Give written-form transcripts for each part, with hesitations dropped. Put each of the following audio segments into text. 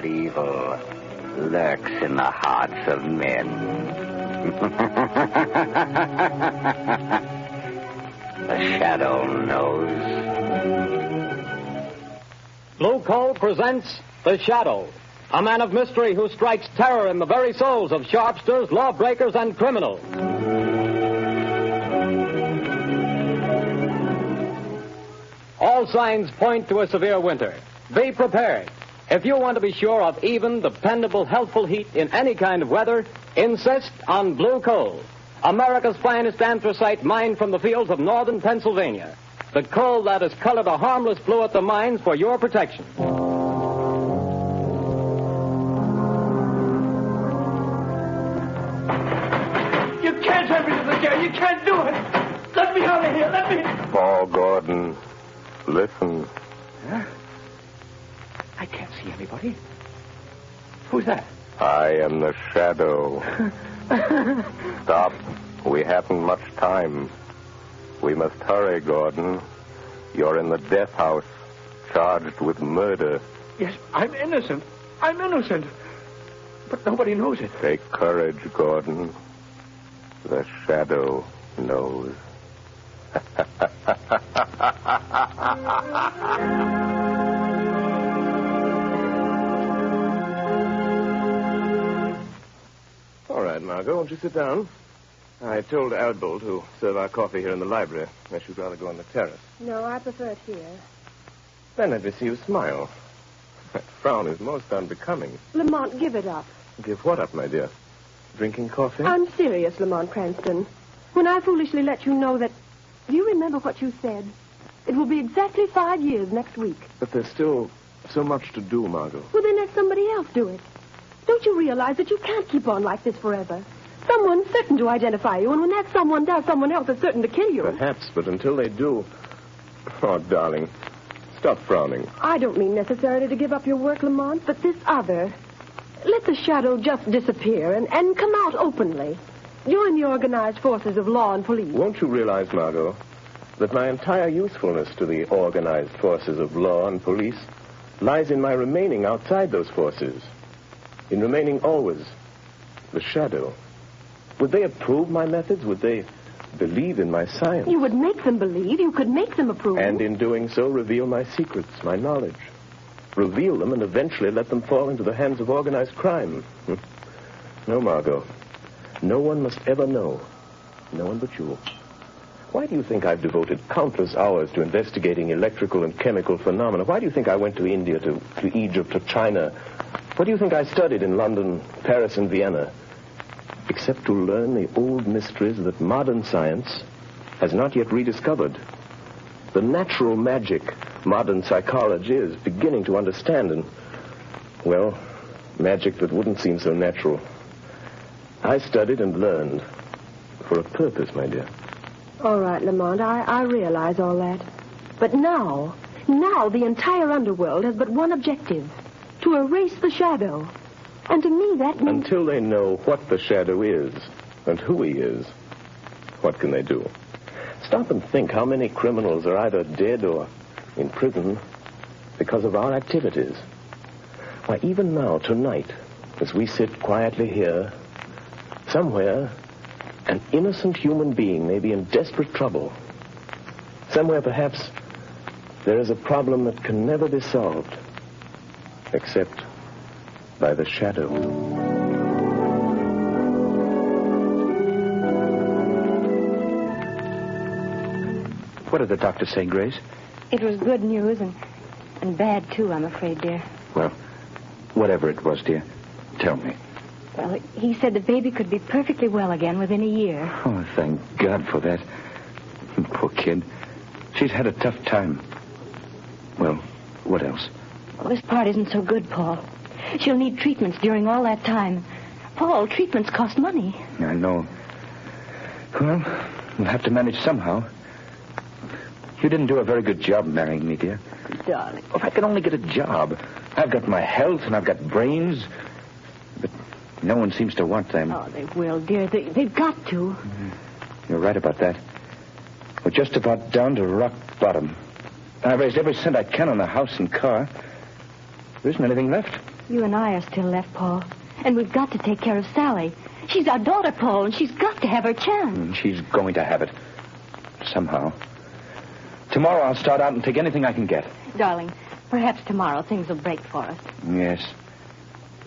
that evil lurks in the hearts of men. The shadow knows. Blue Coal presents The Shadow, a man of mystery who strikes terror in the very souls of sharpsters, lawbreakers, and criminals. All signs point to a severe winter. Be prepared. If you want to be sure of even, dependable, healthful heat in any kind of weather, insist on Blue Coal, America's finest anthracite mined from the fields of northern Pennsylvania. The coal that is colored a harmless blue at the mines for your protection. You can't have me to the jail. You can't do it. Let me out of here. Let me... Paul Gordon, listen. Huh? I can't see anybody. Who's that? I am the Shadow. Stop. We haven't much time. We must hurry, Gordon. You're in the death house, charged with murder. Yes, I'm innocent. I'm innocent. But nobody knows it. Take courage, Gordon. The Shadow knows. All right, Margot, won't you sit down? I told Albert to serve our coffee here in the library, unless you'd rather go on the terrace. No, I prefer it here. Then let me see you smile. That frown is most unbecoming. Lamont, give it up. Give what up, my dear? Drinking coffee? I'm serious, Lamont Cranston. When I foolishly let you know that... Do you remember what you said? It will be exactly 5 years next week. But there's still so much to do, Margot. Well, then let somebody else do it. Don't you realize that you can't keep on like this forever? Someone's certain to identify you, and when that someone does, someone else is certain to kill you. Perhaps, but until they do... Oh, darling, stop frowning. I don't mean necessarily to give up your work, Lamont, but this other. Let the Shadow just disappear and come out openly. Join the organized forces of law and police. Won't you realize, Margot, that my entire usefulness to the organized forces of law and police lies in my remaining outside those forces, in remaining always the Shadow? Would they approve my methods? Would they believe in my science? You would make them believe. You could make them approve. And in doing so, reveal my secrets, my knowledge. Reveal them and eventually let them fall into the hands of organized crime. No, Margot. No one must ever know. No one but you. Why do you think I've devoted countless hours to investigating electrical and chemical phenomena? Why do you think I went to India, to Egypt, to China? What do you think I studied in London, Paris, and Vienna? Except to learn the old mysteries that modern science has not yet rediscovered. The natural magic modern psychology is beginning to understand, and, well, magic that wouldn't seem so natural. I studied and learned for a purpose, my dear. All right, Lamont, I realize all that. But now the entire underworld has but one objective, to erase the Shadow. And to me, that means... Until they know what the Shadow is and who he is, what can they do? Stop and think how many criminals are either dead or in prison because of our activities. Why, even now, tonight, as we sit quietly here, somewhere, an innocent human being may be in desperate trouble. Somewhere, perhaps, there is a problem that can never be solved, except by the Shadow. What did the doctor say, Grace? It was good news and bad, too, I'm afraid, dear. Well, whatever it was, dear, tell me. Well, he said the baby could be perfectly well again within a year. Oh, thank God for that. Poor kid. She's had a tough time. Well, what else? Well, this part isn't so good, Paul. She'll need treatments during all that time. Paul, treatments cost money. I know. Well, we'll have to manage somehow. You didn't do a very good job marrying me, dear. Darling. If I could only get a job. I've got my health and I've got brains. But no one seems to want them. Oh, they will, dear. They've got to. Mm-hmm. You're right about that. We're just about down to rock bottom. I've raised every cent I can on the house and car. There isn't anything left. You and I are still left, Paul. And we've got to take care of Sally. She's our daughter, Paul, and she's got to have her chance. She's going to have it. Somehow. Tomorrow I'll start out and take anything I can get. Darling, perhaps tomorrow things will break for us. Yes.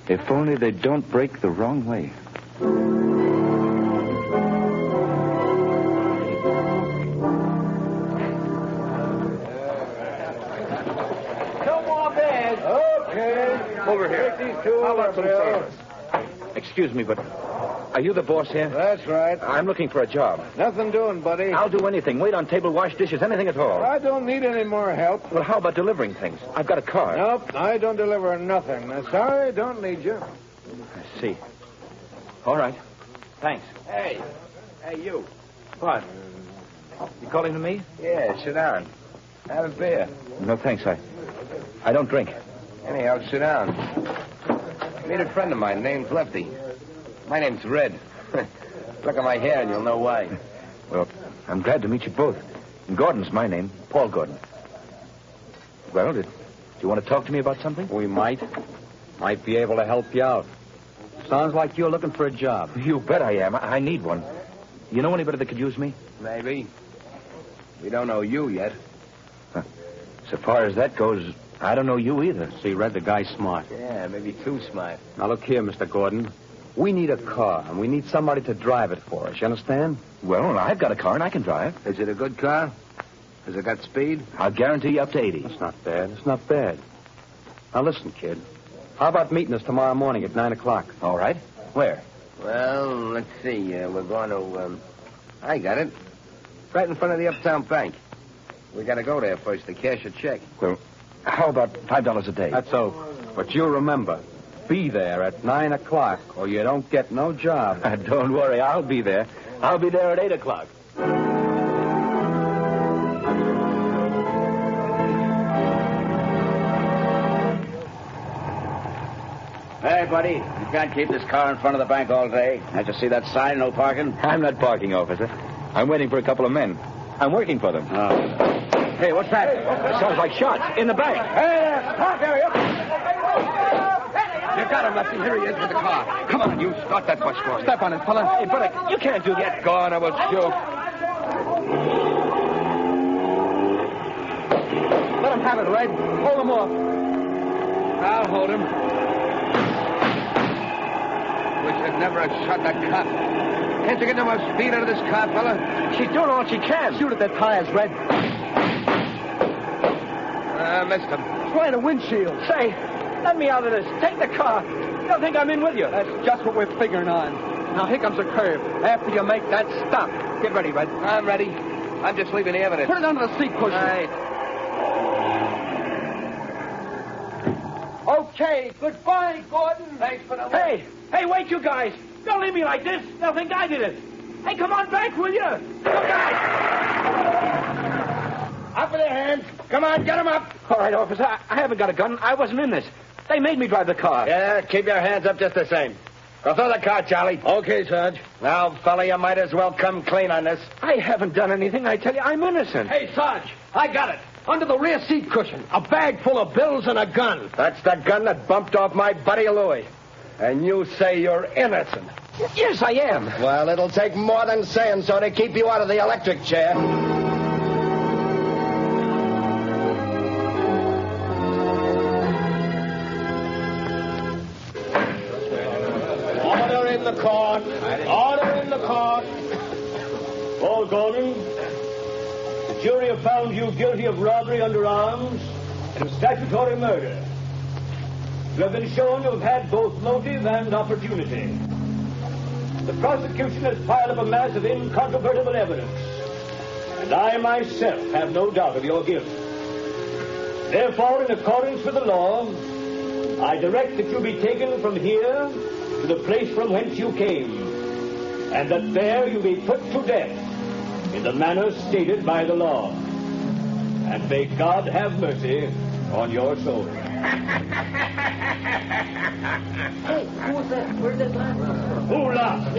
If only they don't break the wrong way. Over here. Take these two How over, about some Bill. service? Excuse me, but are you the boss here? That's right. I'm looking for a job. Nothing doing, buddy. I'll do anything. Wait on table, wash dishes, anything at all. I don't need any more help. Well, how about delivering things? I've got a car. Nope, I don't deliver nothing. Sorry, don't need you. I see. All right. Thanks. Hey, you. What? You calling to me? Yeah, sit down. Have a beer. No, thanks. I don't drink. Anyhow, sit down. Meet a friend of mine. Name's Lefty. My name's Red. Look at my hair and you'll know why. Well, I'm glad to meet you both. And Gordon's my name, Paul Gordon. Well, do you want to talk to me about something? We might be able to help you out. Sounds like you're looking for a job. You bet I am. I need one. You know anybody that could use me? Maybe. We don't know you yet. So far as that goes, I don't know you either. See, Red, the guy's smart. Yeah, maybe too smart. Now, look here, Mr. Gordon. We need a car, and we need somebody to drive it for us. You understand? Well, I've got a car and I can drive. Is it a good car? Has it got speed? I'll guarantee you up to 80. That's not bad. It's not bad. Now, listen, kid. How about meeting us tomorrow morning at 9 o'clock? All right. Where? Well, let's see. We're going to, I got it. Right in front of the Uptown Bank. We got to go there first to cash a check. Well, how about $5 a day? That's so. But you remember, be there at 9 o'clock or you don't get no job. Don't worry, I'll be there. I'll be there at 8 o'clock. Hey, buddy, you can't keep this car in front of the bank all day. Can't you see that sign, no parking? I'm not parking, officer. I'm waiting for a couple of men. I'm working for them. Hey, what's that? Sounds like shots. In the bank. Hey there! Stop there! You got him, Lefty. Here he is with the car. Come on, you start that bus for us. Step on it, fella. Hey, buddy, you can't do that. Go on, I will shoot. Let him have it, Red. Hold him off. I'll hold him. Wish I'd never have shot that cop. Can't you get no more speed out of this car, fella? She's doing all she can. Shoot at their tires, Red. Missed him. Try the windshield. Say, let me out of this. Take the car. You don't think I'm in with you? That's just what we're figuring on. Now, here comes a curve. After you make that stop. Get ready, Red. I'm ready. I'm just leaving the evidence. Put it under the seat cushion. Right. Okay, goodbye, Gordon. Thanks for the... Hey, wait, you guys. Don't leave me like this. They'll think I did it. Hey, come on back, will you? Come guys. Up with their hands. Come on, get them up. All right, officer. I haven't got a gun. I wasn't in this. They made me drive the car. Yeah, keep your hands up just the same. Go throw the car, Charlie. Okay, Sarge. Now, fella, you might as well come clean on this. I haven't done anything. I tell you, I'm innocent. Hey, Sarge, I got it. Under the rear seat cushion. A bag full of bills and a gun. That's the gun that bumped off my buddy Louie. And you say you're innocent. Yes, I am. Well, it'll take more than saying so to keep you out of the electric chair. Order in the court. Order in the court. Paul Gordon, the jury have found you guilty of robbery under arms and of statutory murder. You have been shown to have had both motive and opportunity. The prosecution has piled up a mass of incontrovertible evidence, and I myself have no doubt of your guilt. Therefore, in accordance with the law, I direct that you be taken from here to the place from whence you came, and that there you be put to death in the manner stated by the law. And may God have mercy on your soul. Hey, who was that? Where did that laugh? Who laughed?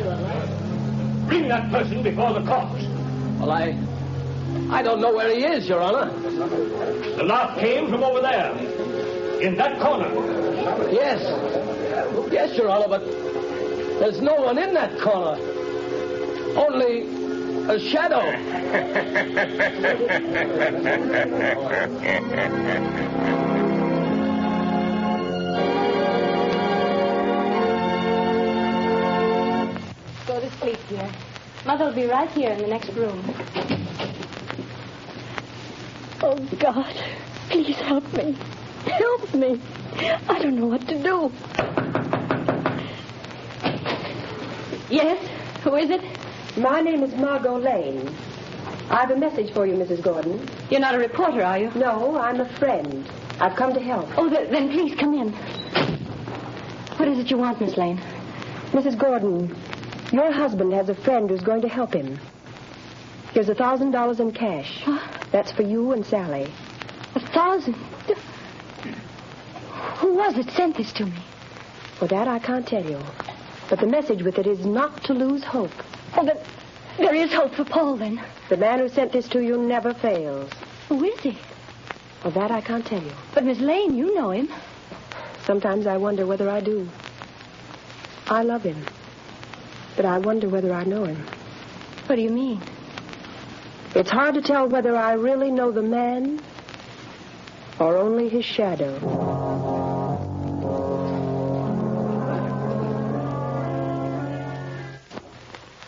Bring that person before the court. Well, I don't know where he is, Your Honor. The laugh came from over there. In that corner. Yes. Yes, Your Honor, but there's no one in that corner. Only a shadow. Go to sleep, dear. Mother will be right here in the next room. Oh, God. Please help me. Help me. I don't know what to do. Yes? Who is it? My name is Margot Lane. I have a message for you, Mrs. Gordon. You're not a reporter, are you? No, I'm a friend. I've come to help. Oh, then please come in. What is it you want, Miss Lane? Mrs. Gordon, your husband has a friend who's going to help him. Here's $1,000 in cash. Huh? That's for you and Sally. 1,000? Who was it sent this to me? For that, I can't tell you. But the message with it is not to lose hope. Oh, but there is hope for Paul, then. The man who sent this to you never fails. Who is he? Of that, I can't tell you. But, Miss Lane, you know him. Sometimes I wonder whether I do. I love him. But I wonder whether I know him. What do you mean? It's hard to tell whether I really know the man or only his shadow.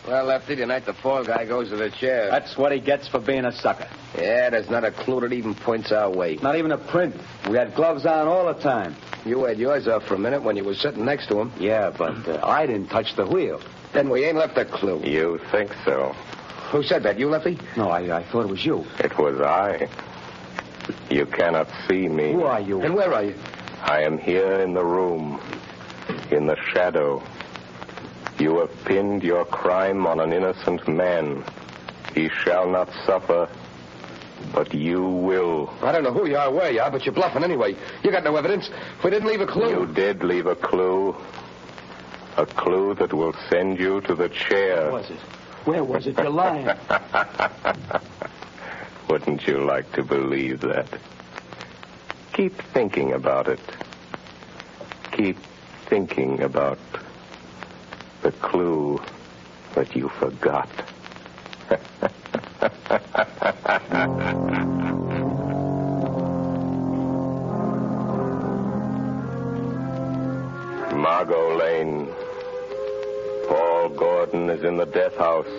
Well, Lefty, tonight the fall guy goes to the chair. That's what he gets for being a sucker. Yeah, there's not a clue that even points our way. Not even a print. We had gloves on all the time. You had yours off for a minute when you were sitting next to him. Yeah, but I didn't touch the wheel. Then we ain't left a clue. You think so? Who said that? You, Lefty? No, I thought it was you. It was I. You cannot see me. Who are you? And where are you? I am here in the room, in the shadow. You have pinned your crime on an innocent man. He shall not suffer, but you will. I don't know who you are, where you are, but you're bluffing anyway. You got no evidence. We didn't leave a clue. You did leave a clue. A clue that will send you to the chair. Where was it? Where was it? You're lying. Wouldn't you like to believe that? Keep thinking about it. Keep thinking about the clue that you forgot. Margot Lane. Paul Gordon is in the death house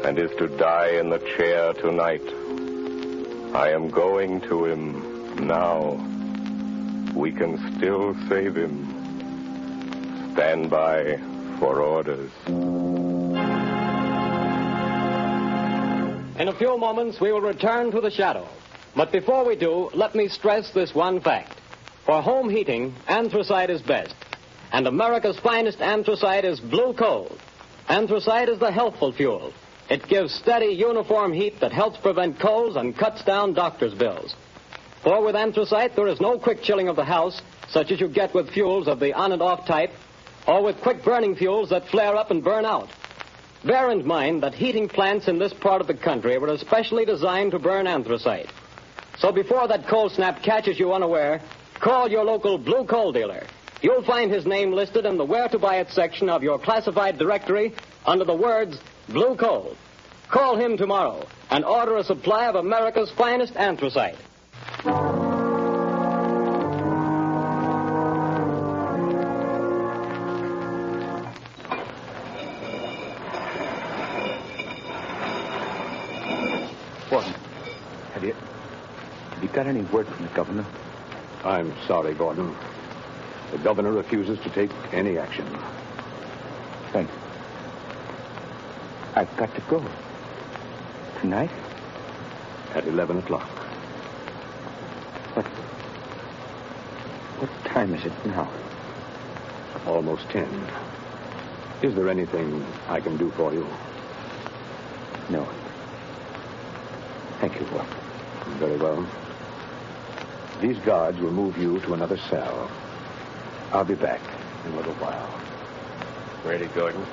and is to die in the chair tonight. I am going to him now. We can still save him. Stand by for orders. In a few moments, we will return to the shadow. But before we do, let me stress this one fact. For home heating, anthracite is best. And America's finest anthracite is blue coal. Anthracite is the healthful fuel. It gives steady, uniform heat that helps prevent colds and cuts down doctor's bills. For with anthracite, there is no quick chilling of the house, such as you get with fuels of the on and off type, or with quick-burning fuels that flare up and burn out. Bear in mind that heating plants in this part of the country were especially designed to burn anthracite. So before that cold snap catches you unaware, call your local blue coal dealer. You'll find his name listed in the Where to Buy It section of your classified directory under the words Blue Coal. Call him tomorrow and order a supply of America's finest anthracite. What? Have you got any word from the governor? I'm sorry, Gordon. The governor refuses to take any action. Thanks. I've got to go. Tonight? At 11 o'clock. What time is it now? Almost 10. Is there anything I can do for you? No. Thank you, Walt. Very well. These guards will move you to another cell. I'll be back in a little while. Ready, Gordon?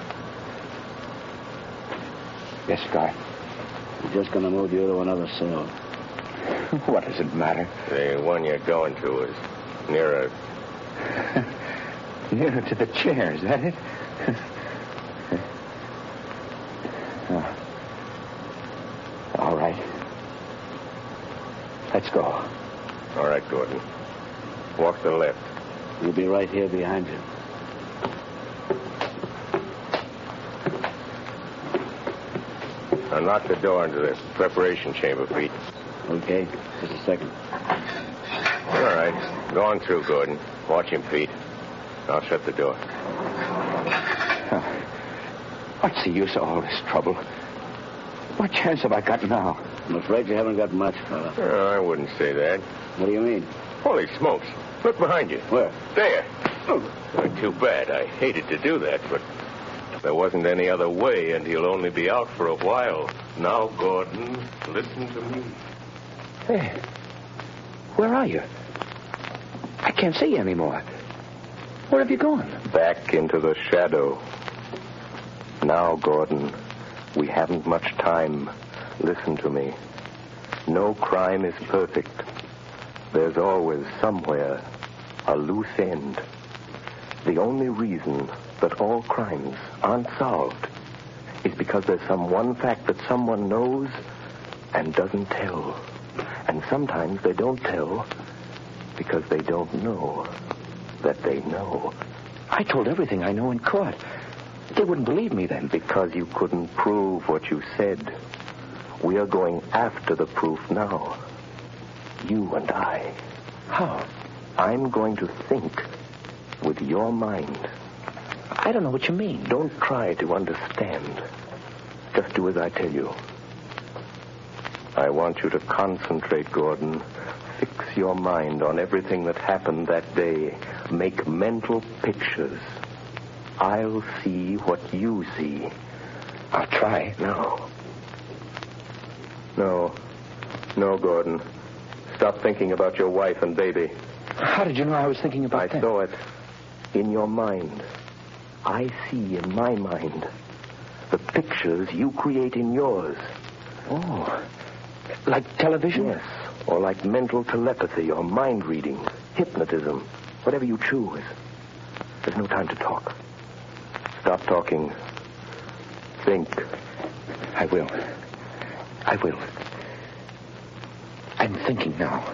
Yes, Guy. We're just going to move you to another cell. What does it matter? The one you're going to is Nearer. Nearer to the chair, is that it? Oh. All right. Let's go. All right, Gordon. Walk to the left. We'll be right here behind you. Unlock the door into the preparation chamber, Pete. Okay, just a second. All right. Go on through, Gordon. Watch him, Pete. I'll shut the door. What's the use of all this trouble? What chance have I got now? I'm afraid you haven't got much, fella. I wouldn't say that. What do you mean? Holy smokes. Look behind you. Where? There. Too bad. I hated to do that, but there wasn't any other way, and he'll only be out for a while. Now, Gordon, listen to me. Hey, where are you? I can't see you anymore. Where have you gone? Back into the shadow. Now, Gordon, we haven't much time. Listen to me. No crime is perfect. There's always somewhere a loose end. The only reason that all crimes aren't solved is because there's some one fact that someone knows and doesn't tell. And sometimes they don't tell because they don't know that they know. I told everything I know in court. They wouldn't believe me then. Because you couldn't prove what you said. We are going after the proof now. You and I. How? I'm going to think with your mind. I don't know what you mean. Don't try to understand. Just do as I tell you. I want you to concentrate, Gordon. Fix your mind on everything that happened that day. Make mental pictures. I'll see what you see. I'll try. No, Gordon. Stop thinking about your wife and baby. How did you know I was thinking about that? I saw it in your mind. I see in my mind the pictures you create in yours. Oh, like television? Yes, or like mental telepathy or mind reading, hypnotism, whatever you choose. There's no time to talk. Stop talking. Think. I will. I'm thinking now.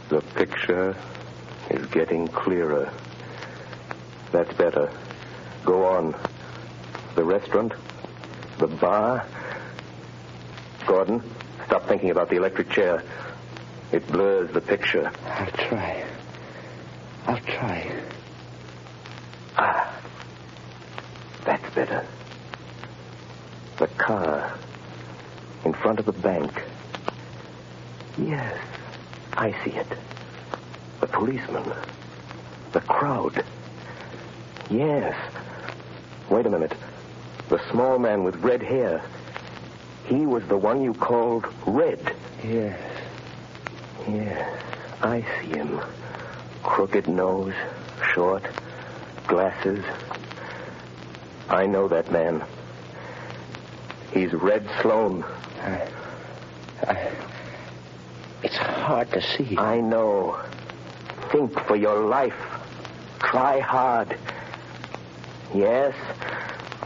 The picture is getting clearer. That's better. Go on. The restaurant? The bar? Gordon, stop thinking about the electric chair. It blurs the picture. I'll try. That's better. The car in front of the bank. Yes, I see it. The policeman. The crowd. Yes. Wait a minute. The small man with red hair. He was the one you called Red. Yes, I see him. Crooked nose, short, glasses. I know that man. He's Red Sloan. It's hard to see. I know. Think for your life. Try hard. Yes,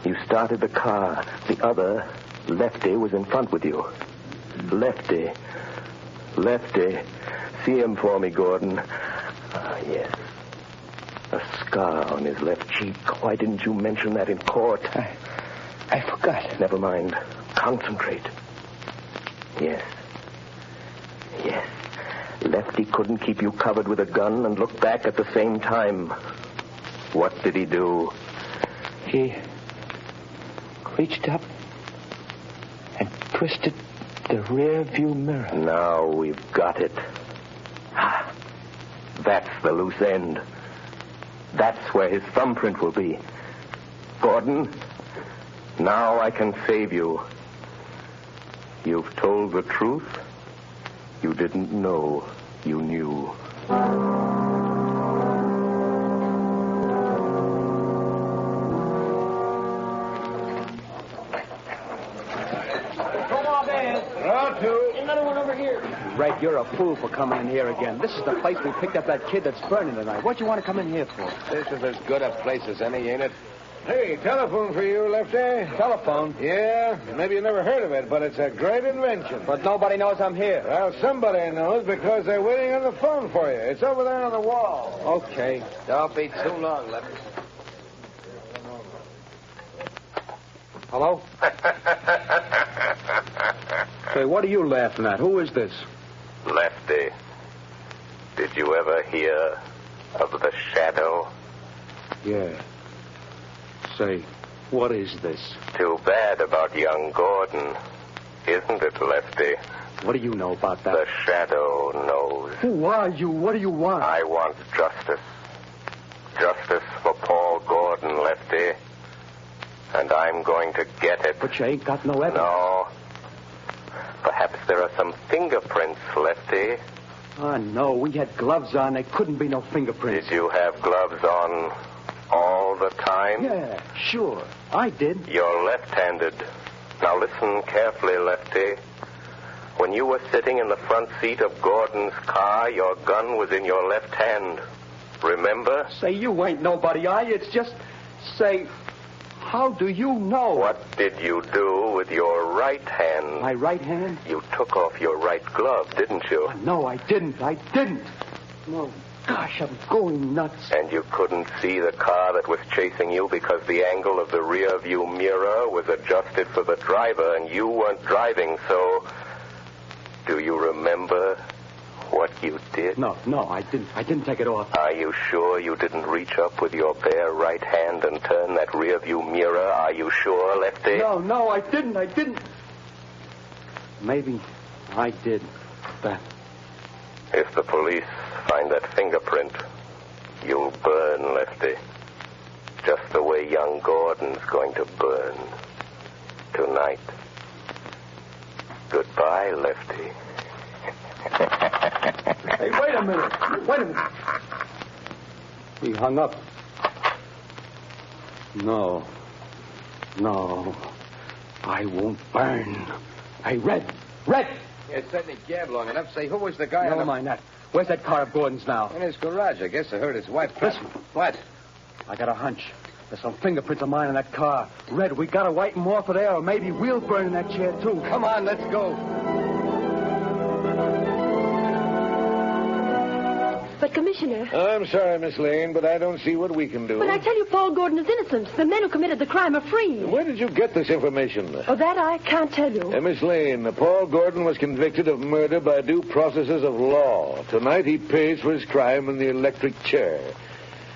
you started the car. The other, Lefty, was in front with you. Lefty. See him for me, Gordon. Yes. A scar on his left cheek. Why didn't you mention that in court? I forgot. Never mind. Concentrate. Yes. Lefty couldn't keep you covered with a gun and look back at the same time. What did he do? He reached up and twisted the rear view mirror. Now we've got it. That's the loose end. That's where his thumbprint will be. Gordon, now I can save you. You've told the truth. You didn't know you knew. Come on, man. Round two. another one over here. Red, you're a fool for coming in here again. This is the place we picked up that kid that's burning tonight. What do you want to come in here for? This is as good a place as any, ain't it? Hey, telephone for you, Lefty. Telephone? Yeah, maybe you never heard of it, but it's a great invention. But nobody knows I'm here. Well, somebody knows because they're waiting on the phone for you. It's over there on the wall. Okay. Don't be too long, Lefty. Hello? Say, what are you laughing at? Who is this? Lefty, did you ever hear of the shadow? Yeah. Say, what is this? Too bad about young Gordon, isn't it, Lefty? What do you know about that? The shadow knows. Who are you? What do you want? I want justice. Justice for Paul Gordon, Lefty. And I'm going to get it. But you ain't got no evidence. No. Perhaps there are some fingerprints, Lefty. Oh, no. We had gloves on. There couldn't be no fingerprints. Did you have gloves on all the time? Yeah, sure. I did. You're left-handed. Now listen carefully, Lefty. When you were sitting in the front seat of Gordon's car, your gun was in your left hand. Remember? Say, you ain't nobody, are you? It's just... Say... How do you know? What did you do with your right hand? My right hand? You took off your right glove, didn't you? Oh, no, I didn't. I didn't. No. Gosh, I'm going nuts. And you couldn't see the car that was chasing you because the angle of the rear view mirror was adjusted for the driver and you weren't driving, so... Do you remember what you did? No, I didn't. I didn't take it off. Are you sure you didn't reach up with your bare right hand and turn that rear view mirror? Are you sure, Lefty? No, I didn't. Maybe I did that. If the police find that fingerprint, you'll burn, Lefty. Just the way young Gordon's going to burn tonight. Goodbye, Lefty. Hey, wait a minute. He hung up. No. I won't burn. Hey, Red. You certainly gabbed long enough. Say, who was the guy Never mind that. Where's that car of Gordon's now? In his garage, I guess. I heard his wife. Listen. What? I got a hunch. There's some fingerprints of mine in that car. Red, we gotta wipe them off of there, or maybe we'll burn in that chair, too. Come on, let's go. But, Commissioner... I'm sorry, Miss Lane, but I don't see what we can do. But I tell you, Paul Gordon is innocent. The men who committed the crime are free. Where did you get this information? Oh, that I can't tell you. Miss Lane, Paul Gordon was convicted of murder by due processes of law. Tonight he pays for his crime in the electric chair.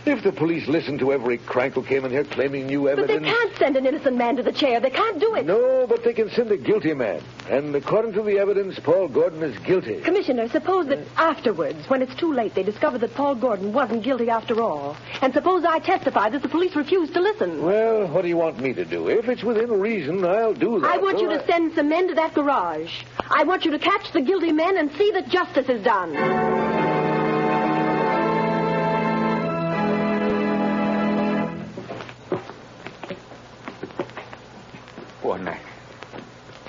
If the police listened to every crank who came in here claiming new evidence... But they can't send an innocent man to the chair. They can't do it. No, but they can send a guilty man. And according to the evidence, Paul Gordon is guilty. Commissioner, suppose that afterwards, when it's too late, they discover that Paul Gordon wasn't guilty after all. And suppose I testify that the police refused to listen. Well, what do you want me to do? If it's within reason, I'll do that. I want you to send some men to that garage. I want you to catch the guilty men and see that justice is done. Poor Mac.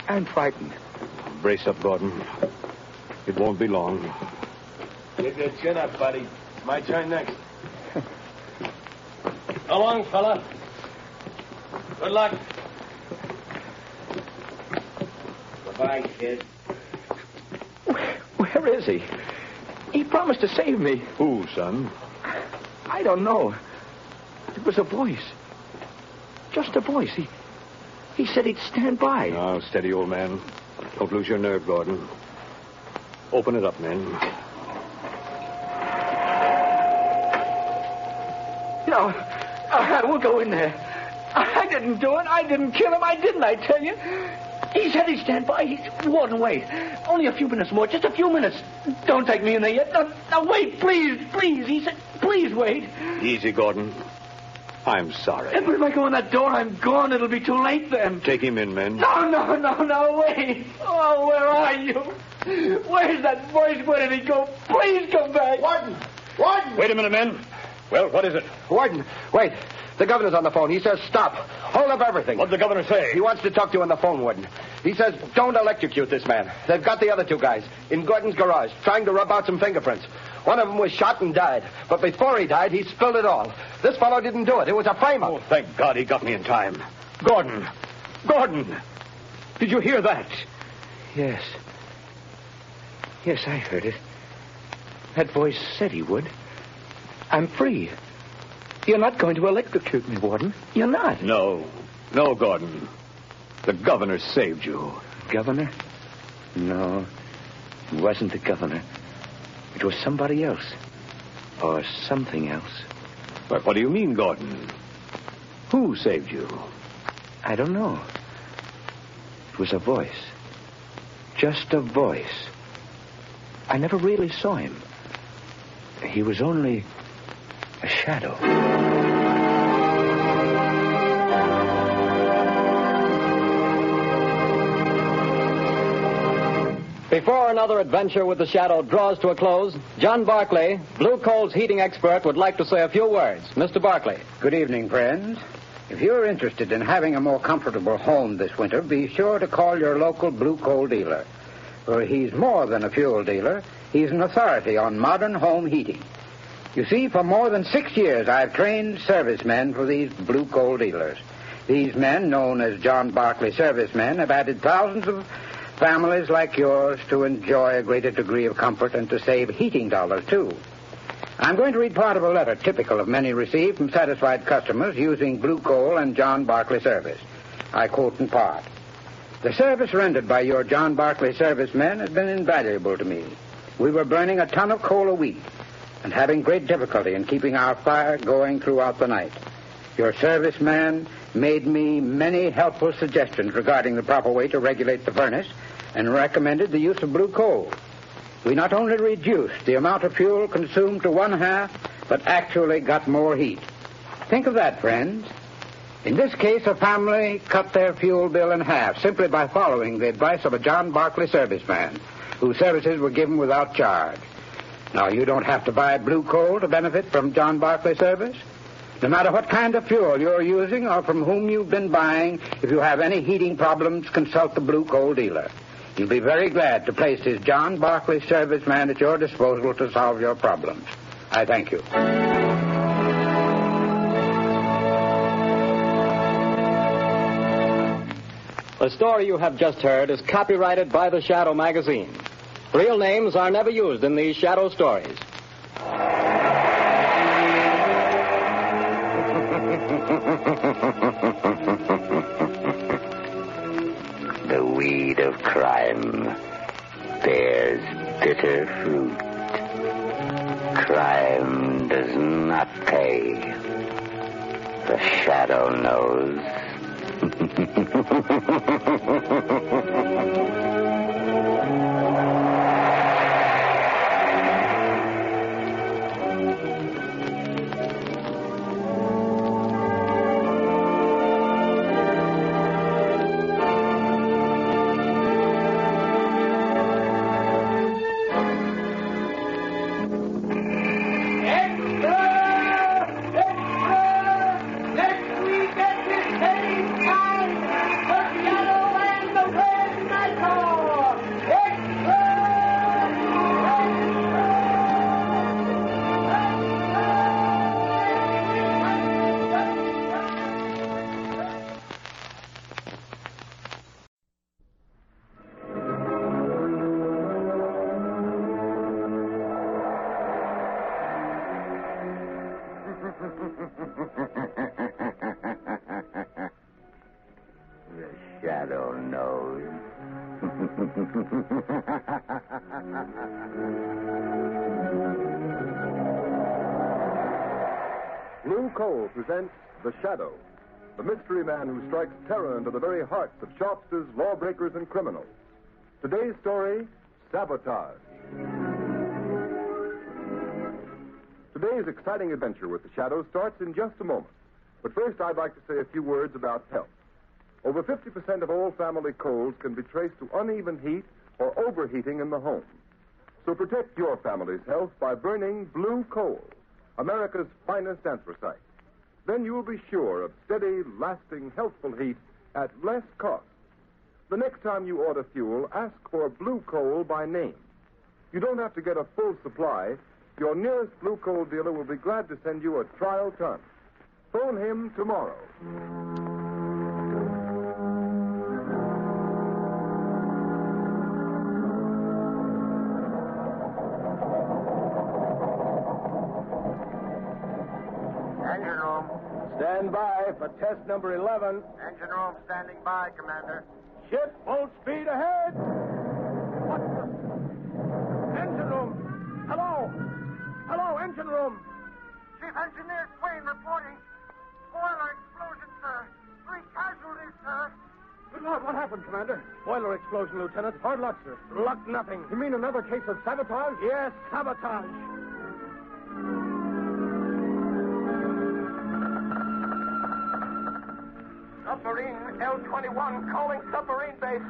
I'm frightened. Brace up, Gordon. It won't be long. Get your chin up, buddy. My turn next. So long, fella. Good luck. Goodbye, kid. Where is he? He promised to save me. Who, son? I don't know. It was a voice. Just a voice. He said he'd stand by. Now, steady, old man. Don't lose your nerve, Gordon. Open it up, men. No, I won't go in there. I didn't do it. I didn't kill him. I didn't, I tell you. He said he'd stand by. Warden, wait. Only a few minutes more. Just a few minutes. Don't take me in there yet. No, wait, please. He said, please wait. Easy, Gordon. I'm sorry. But if I go in that door, I'm gone. It'll be too late then. Take him in, men. No, wait. Oh, where are you? Where's that voice? Where did he go? Please come back. Warden! Wait a minute, men. Well, what is it? Warden, wait. The governor's on the phone. He says stop. Hold up everything. What'd the governor say? He wants to talk to you on the phone, Warden. He says, don't electrocute this man. They've got the other two guys in Gordon's garage trying to rub out some fingerprints. One of them was shot and died. But before he died, he spilled it all. This fellow didn't do it. It was a frame-up. Oh, thank God he got me in time. Gordon! Gordon! Did you hear that? Yes. Yes, I heard it. That voice said he would. I'm free. You're not going to electrocute me, Warden. You're not. No, Gordon. The governor saved you. Governor? No, it wasn't the governor. It was somebody else. Or something else. But what do you mean, Gordon? Who saved you? I don't know. It was a voice. Just a voice. I never really saw him. He was only a shadow. Before another adventure with the Shadow draws to a close, John Barclay, Blue Coal's heating expert, would like to say a few words. Mr. Barclay. Good evening, friends. If you're interested in having a more comfortable home this winter, be sure to call your local Blue Coal dealer. For he's more than a fuel dealer. He's an authority on modern home heating. You see, for more than 6 years, I've trained servicemen for these Blue Coal dealers. These men, known as John Barclay servicemen, have added thousands of families like yours to enjoy a greater degree of comfort and to save heating dollars, too. I'm going to read part of a letter typical of many received from satisfied customers using Blue Coal and John Barclay service. I quote in part. The service rendered by your John Barclay servicemen has been invaluable to me. We were burning a ton of coal a week and having great difficulty in keeping our fire going throughout the night. Your serviceman made me many helpful suggestions regarding the proper way to regulate the furnace and recommended the use of Blue Coal. We not only reduced the amount of fuel consumed to 1/2, but actually got more heat. Think of that, friends. In this case, a family cut their fuel bill in half simply by following the advice of a John Barclay serviceman, whose services were given without charge. Now, you don't have to buy Blue Coal to benefit from John Barclay service. No matter what kind of fuel you're using or from whom you've been buying, if you have any heating problems, consult the Blue Coal dealer. He'll be very glad to place his John Barclay serviceman at your disposal to solve your problems. I thank you. The story you have just heard is copyrighted by the Shadow magazine. Real names are never used in these Shadow stories. The weed of crime bears bitter fruit. Crime does not pay. The Shadow knows. Blue Coal presents The Shadow, the mystery man who strikes terror into the very hearts of shopsters, lawbreakers, and criminals. Today's story, Sabotage. Today's exciting adventure with The Shadow starts in just a moment. But first, I'd like to say a few words about health. Over 50% of all family colds can be traced to uneven heat or overheating in the home. So protect your family's health by burning Blue Coal, America's finest anthracite. Then you will be sure of steady, lasting, healthful heat at less cost. the next time you order fuel, ask for blue coal by name. You don't have to get a full supply. Your nearest blue coal dealer will be glad to send you a trial ton. Phone him tomorrow. Engine room. Stand by for test number 11. Engine room standing by, Commander. Ship full speed ahead. What the? Engine room. Hello. Hello, engine room. Chief Engineer Swain reporting. Boiler explosion, sir. 3 casualties, sir. Good Lord, what happened, Commander? Boiler explosion, Lieutenant. Hard luck, sir. Luck nothing. You mean another case of sabotage? Yes, sabotage. Submarine L-21 calling submarine base.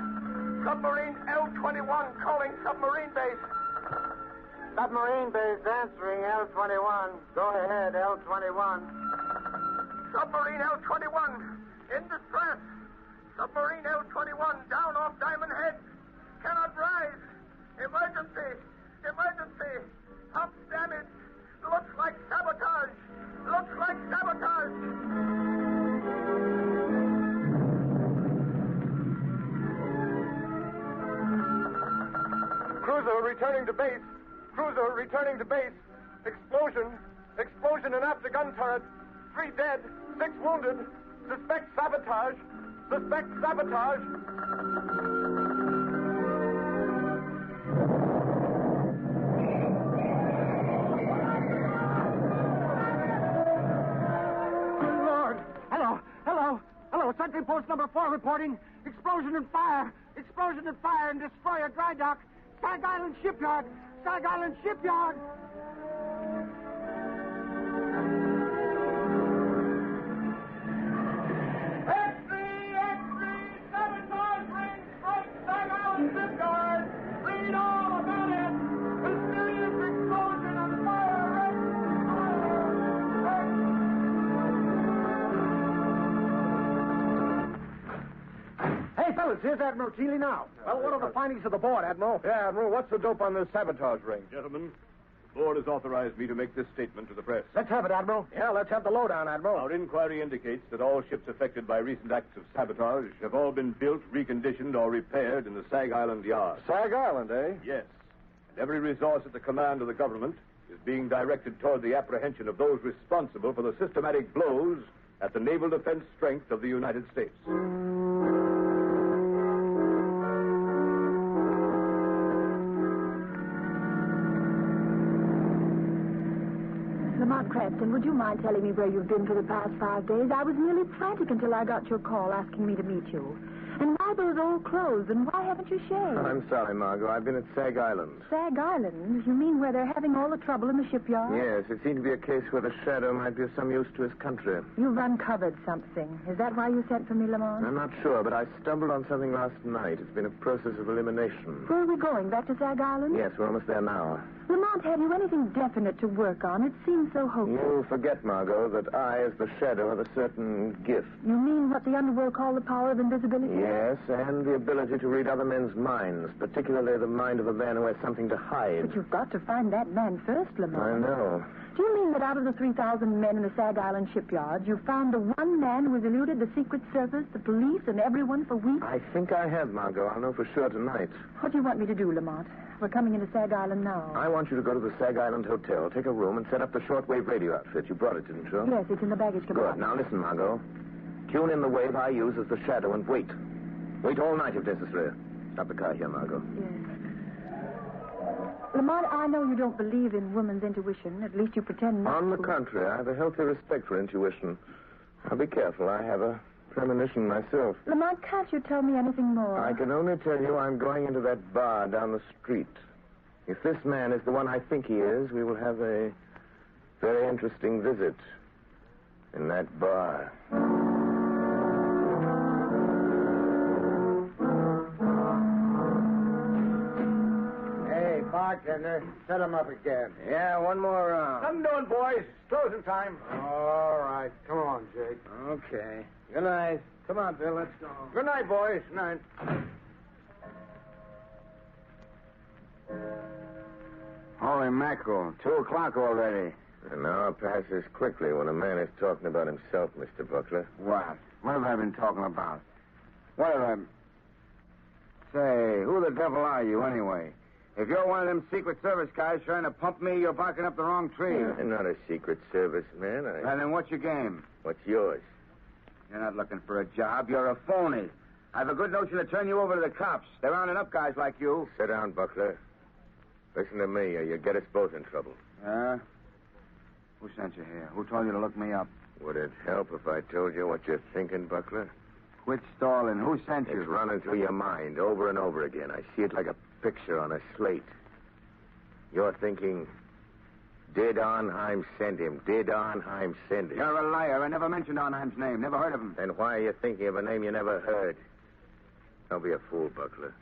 Submarine L-21 calling submarine base. Submarine base answering L-21. Go ahead, L-21. Submarine L-21 in distress. Submarine L-21 down off Diamond Head. Cannot rise. Emergency. Emergency. Pump damage. Looks like sabotage. Looks like sabotage. Cruiser returning to base. Cruiser returning to base. Explosion. Explosion in after gun turret. 3 dead. 6 wounded. Suspect sabotage. Suspect sabotage. Lord. Hello. Hello. Hello. Sentry post number 4 reporting. Explosion and fire. Explosion and fire in destroyer dry dock. Stag Island Shipyard. Stag Island Shipyard. Sabotage ring strike Stag Island Shipyard. Read all about it. Mysterious explosion and fire. Hey, fellas, here's Admiral Keeley now. Well, what are the findings of the board, Admiral? Yeah, Admiral, what's the dope on this sabotage ring? Gentlemen, the board has authorized me to make this statement to the press. Let's have it, Admiral. Yeah, let's have the lowdown, Admiral. Our inquiry indicates that all ships affected by recent acts of sabotage have all been built, reconditioned, or repaired in the Sag Island yard. Sag Island, eh? Yes. And every resource at the command of the government is being directed toward the apprehension of those responsible for the systematic blows at the naval defense strength of the United States. Lamont Cranston, would you mind telling me where you've been for the past 5 days? I was nearly frantic until I got your call asking me to meet you. And why those old clothes, and why haven't you shaved? I'm sorry, Margot. I've been at Sag Island. Sag Island? You mean where they're having all the trouble in the shipyard? Yes, it seemed to be a case where the Shadow might be of some use to his country. You've uncovered something. Is that why you sent for me, Lamont? I'm not sure, but I stumbled on something last night. It's been a process of elimination. Where are we going? Back to Sag Island? Yes, we're almost there now. Lamont, have you anything definite to work on? It seems so hopeless. You forget, Margot, that I, as the Shadow, have a certain gift. You mean what the underworld call the power of invisibility? Yes, and the ability to read other men's minds, particularly the mind of a man who has something to hide. But you've got to find that man first, Lamont. I know. Do you mean that out of the 3,000 men in the Sag Island shipyard, you found the one man who has eluded the Secret Service, the police, and everyone for weeks? I think I have, Margot. I'll know for sure tonight. What do you want me to do, Lamont? We're coming into Sag Island now. I want you to go to the Sag Island Hotel, take a room, and set up the shortwave radio outfit. You brought it, didn't you? Yes, it's in the baggage compartment. Good. Now listen, Margot. Tune in the wave I use as the Shadow and wait. Wait all night if necessary. Stop the car here, Margot. Yes. Lamont, I know you don't believe in woman's intuition. At least you pretend not On the to. contrary, I have a healthy respect for intuition. Now be careful. I have a premonition myself. Lamont, can't you tell me anything more? I can only tell you I'm going into that bar down the street. If this man is the one I think he is, we will have a very interesting visit in that bar. Bartender, set him up again. Yeah, one more round. I'm doing, boys. It's closing time. All right. Come on, Jake. Okay. Good night. Come on, Bill, let's go. Good night, boys. Night. Holy mackerel, 2 o'clock already. An hour passes quickly when a man is talking about himself, Mr. Buckler. What? What have I been talking about? What have I... Say, who the devil are you, anyway? If you're one of them Secret Service guys trying to pump me, you're barking up the wrong tree. I'm not a Secret Service man. Well, then what's your game? What's yours? You're not looking for a job. You're a phony. I have a good notion to turn you over to the cops. They're rounding up guys like you. Sit down, Buckler. Listen to me, or you get us both in trouble. Who sent you here? Who told you to look me up? Would it help if I told you what you're thinking, Buckler? Quit stalling. Who sent you? It's running through your mind over and over again. I see it like a picture on a slate. You're thinking, did Arnheim send him? Did Arnheim send him? You're a liar. I never mentioned Arnheim's name. Never heard of him. Then why are you thinking of a name you never heard? Don't be a fool, Buckler.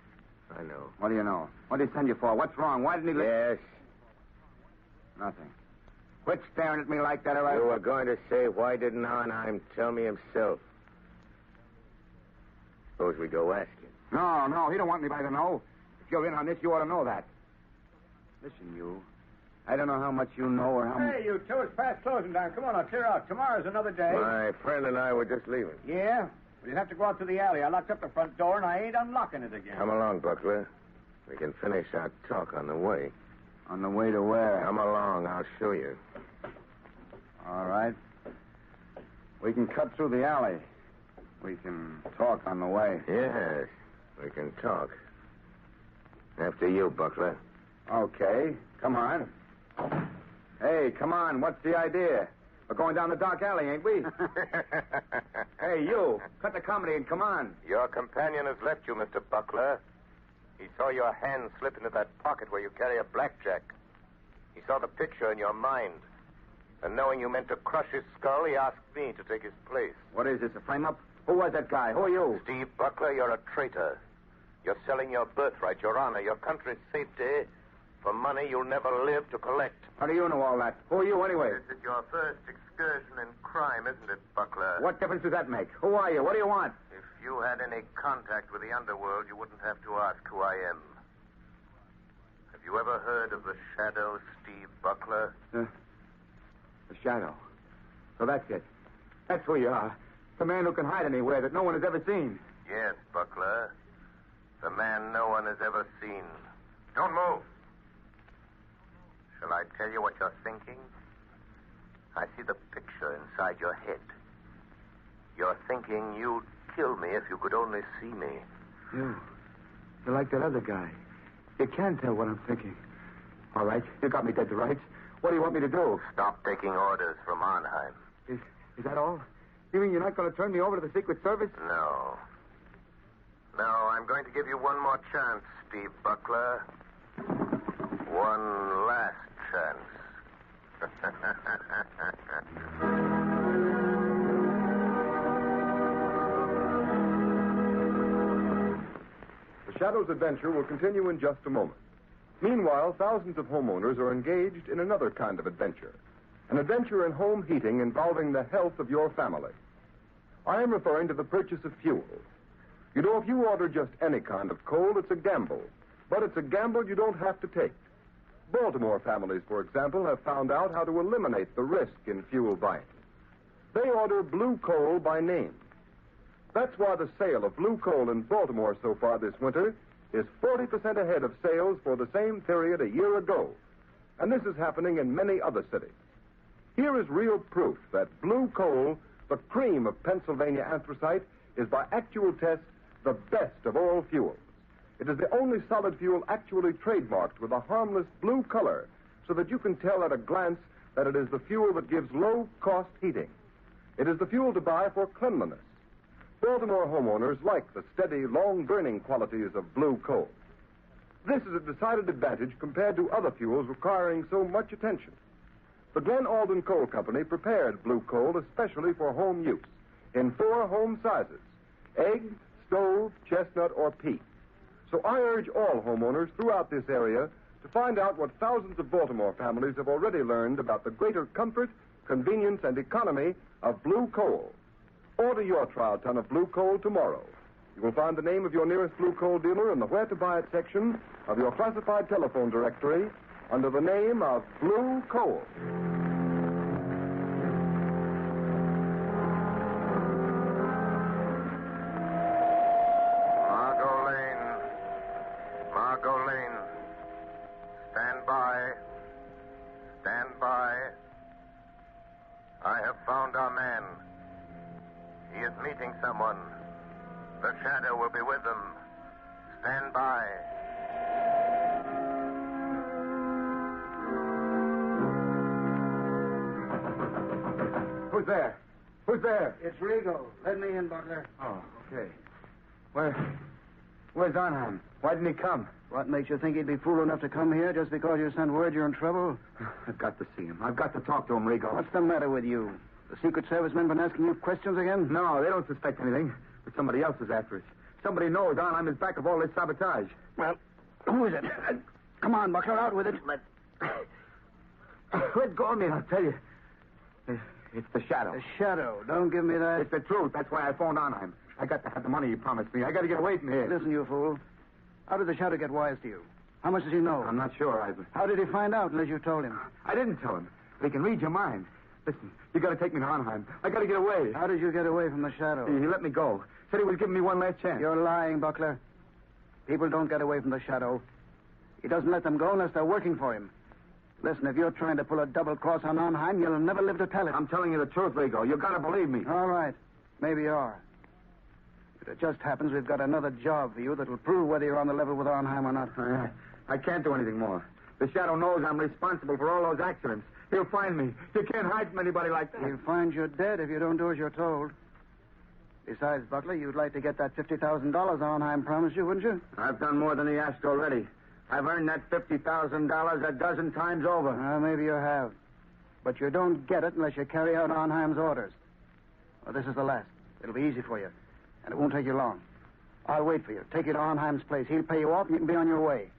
I know. What do you know? What did he send you for? What's wrong? Why didn't he... Yes. Nothing. Quit staring at me like that, or I... You were going to say, why didn't Arnheim tell me himself? Suppose we go ask him. No, he don't want anybody to know. If you're in on this, you ought to know that. Listen, you. I don't know how much you know or how much... Hey, you two, it's past closing time. Come on, now, clear out. Tomorrow's another day. My friend and I were just leaving. Yeah? But you'll have to go out to the alley. I locked up the front door, and I ain't unlocking it again. Come along, Buckler. We can finish our talk on the way. On the way to where? Come along. I'll show you. All right. We can cut through the alley. We can talk on the way. Yes, we can talk. After you, Buckler. Okay. Come on. Hey, come on. What's the idea? We're going down the dark alley, ain't we? Hey, you. Cut the comedy and come on. Your companion has left you, Mr. Buckler. He saw your hand slip into that pocket where you carry a blackjack. He saw the picture in your mind. And knowing you meant to crush his skull, he asked me to take his place. What is this, a frame-up? Who was that guy? Who are you? Steve Buckler, you're a traitor. You're selling your birthright, your honor, your country's safety for money you'll never live to collect. How do you know all that? Who are you, anyway? This is your first excursion in crime, isn't it, Buckler? What difference does that make? Who are you? What do you want? If you had any contact with the underworld, you wouldn't have to ask who I am. Have you ever heard of the Shadow, Steve Buckler? The Shadow. So that's it. That's who you are. The man who can hide anywhere that no one has ever seen. Yes, Buckler. The man no one has ever seen. Don't move. Shall I tell you what you're thinking? I see the picture inside your head. You're thinking you'd kill me if you could only see me. You're like that other guy. You can tell what I'm thinking. All right, you got me dead to rights. What do you want me to do? Stop taking orders from Arnheim. Is that all? You mean you're not going to turn me over to the Secret Service? No. No, I'm going to give you one more chance, Steve Buckler. One last chance. The Shadow's adventure will continue in just a moment. Meanwhile, thousands of homeowners are engaged in another kind of adventure. An adventure in home heating involving the health of your family. I am referring to the purchase of fuel. You know, if you order just any kind of coal, it's a gamble. But it's a gamble you don't have to take. Baltimore families, for example, have found out how to eliminate the risk in fuel buying. They order blue coal by name. That's why the sale of blue coal in Baltimore so far this winter is 40% ahead of sales for the same period a year ago. And this is happening in many other cities. Here is real proof that blue coal, the cream of Pennsylvania anthracite, is by actual test the best of all fuels. It is the only solid fuel actually trademarked with a harmless blue color so that you can tell at a glance that it is the fuel that gives low-cost heating. It is the fuel to buy for cleanliness. Baltimore homeowners like the steady, long-burning qualities of blue coal. This is a decided advantage compared to other fuels requiring so much attention. The Glen Alden Coal Company prepared blue coal especially for home use in 4 home sizes: egg, stove, chestnut, or peat. So I urge all homeowners throughout this area to find out what thousands of Baltimore families have already learned about the greater comfort, convenience, and economy of blue coal. Order your trial ton of blue coal tomorrow. You will find the name of your nearest blue coal dealer in the Where to Buy It section of your classified telephone directory under the name of Blue Coal. Margot Lane. Stand by. Stand by. I have found our man. He is meeting someone. The shadow will be with them. Stand by. Who's there? Who's there? It's Rigo. Let me in, Butler. Oh, okay. Where's Arnheim? Why didn't he come? What makes you think he'd be fool enough to come here just because you sent word you're in trouble? I've got to see him. I've got to talk to him, Rigo. What's the matter with you? The Secret Service men been asking you questions again? No, they don't suspect anything. But somebody else is after us. Somebody knows Arnheim is back of all this sabotage. Well, who is it? Come on, Buckler, out with it. Let go of me, I'll tell you. It's the Shadow. The Shadow. Don't give me that. It's the truth. That's why I phoned Arnheim. I got to have the money he promised me. I got to get away from here. Listen, you fool. How did the Shadow get wise to you? How much does he know? I'm not sure, Ivan. How did he find out unless you told him? I didn't tell him. But he can read your mind. Listen, you got to take me to Arnheim. I got to get away. How did you get away from the Shadow? He let me go. Said he was giving me one last chance. You're lying, Buckler. People don't get away from the Shadow. He doesn't let them go unless they're working for him. Listen, if you're trying to pull a double cross on Arnheim, you'll never live to tell it. I'm telling you the truth, Rigo. You got to believe me. All right. Maybe you are. But it just happens we've got another job for you that'll prove whether you're on the level with Arnheim or not. I can't do anything more. The Shadow knows I'm responsible for all those accidents. He'll find me. You can't hide from anybody like that. He'll find you dead if you don't do as you're told. Besides, Buckler, you'd like to get that $50,000 Arnheim promised you, wouldn't you? I've done more than he asked already. I've earned that $50,000 a dozen times over. Maybe you have. But you don't get it unless you carry out Arnheim's orders. Well, this is the last. It'll be easy for you. And it won't take you long. I'll wait for you. Take you to Arnheim's place. He'll pay you off and you can be on your way.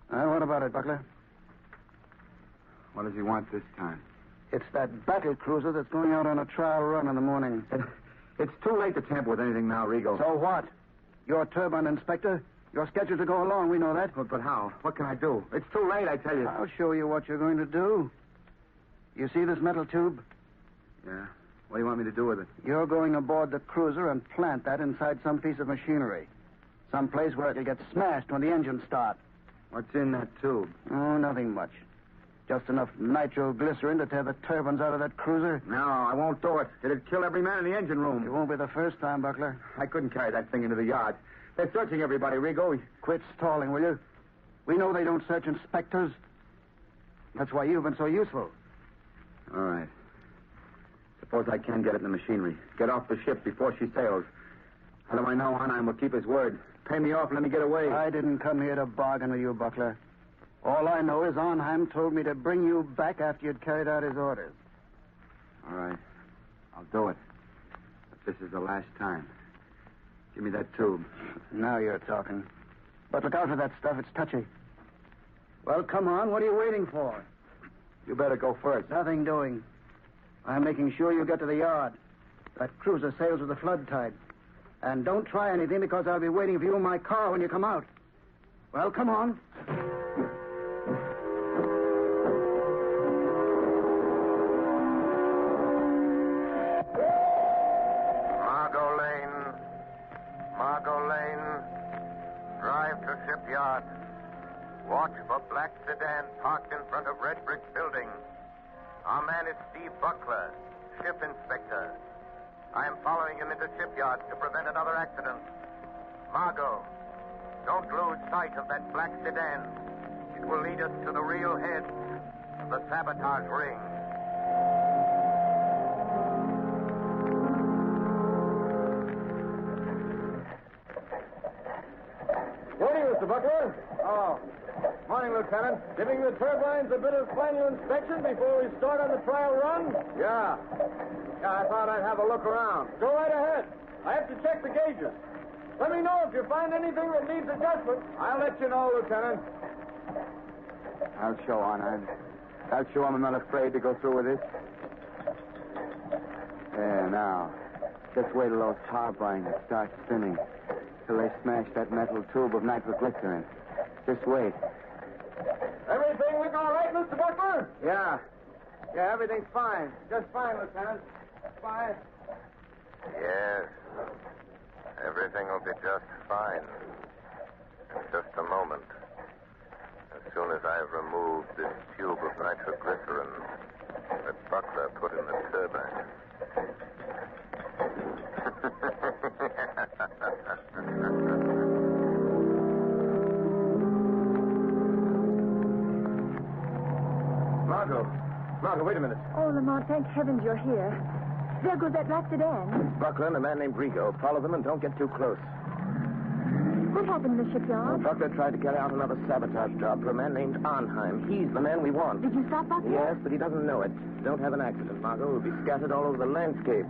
What about it, Buckler? What does he want this time? It's that battle cruiser that's going out on a trial run in the morning. It's too late to tamper with anything now, Rigo. So what? You're turbine inspector. You're scheduled to go along. We know that. But how? What can I do? It's too late, I tell you. I'll show you what you're going to do. You see this metal tube? Yeah. What do you want me to do with it? You're going aboard the cruiser and plant that inside some piece of machinery. Some place where it'll get smashed when the engines start. What's in that tube? Oh, nothing much. Just enough nitroglycerin to tear the turbines out of that cruiser. No, I won't do it. It'd kill every man in the engine room. It won't be the first time, Buckler. I couldn't carry that thing into the yard. They're searching everybody, Rigo. Quit stalling, will you? We know they don't search inspectors. That's why you've been so useful. All right. Suppose I can get it in the machinery. Get off the ship before she sails. How do I know Arnheim will keep his word? Pay me off and let me get away. I didn't come here to bargain with you, Buckler. All I know is Arnheim told me to bring you back after you'd carried out his orders. All right. I'll do it. But this is the last time. Give me that tube. Now you're talking. But look out for that stuff. It's touchy. Well, come on. What are you waiting for? You better go first. Nothing doing. I'm making sure you get to the yard. That cruiser sails with the flood tide. And don't try anything because I'll be waiting for you in my car when you come out. Well, come on. Margot Lane. Drive to shipyard. Watch for black sedan parked in front of red brick building. Our man is Steve Buckler, ship inspector. I am following him into shipyard to prevent another accident. Margot, don't lose sight of that black sedan. It will lead us to the real head of the sabotage ring. Morning, Mr. Buckler. Oh, morning, Lieutenant. Giving the turbines a bit of final inspection before we start on the trial run? Yeah, I thought I'd have a look around. Go right ahead. I have to check the gauges. Let me know if you find anything that needs adjustment. I'll let you know, Lieutenant. I'll show Arnheim. I'll show him I'm not afraid to go through with this. There, now. Just wait till those tar brines start spinning. Till they smash that metal tube of nitroglycerin. Just wait. Everything looking all right, Mr. Butler? Yeah. Yeah, everything's fine. Just fine, Lieutenant. Fine. Yes. Everything will be just fine. In just a moment. As soon as I've removed this tube of nitroglycerin that Buckler put in the turbine. Margot, wait a minute. Oh, Lamont, thank heavens you're here. There goes that rat sedan. Buckler and a man named Rigo. Follow them and don't get too close. What happened in the shipyard? Buckler tried to carry out another sabotage job for a man named Arnheim. He's the man we want. Did you stop Buckler? Yes, but he doesn't know it. Don't have an accident, Margot. We'll be scattered all over the landscape.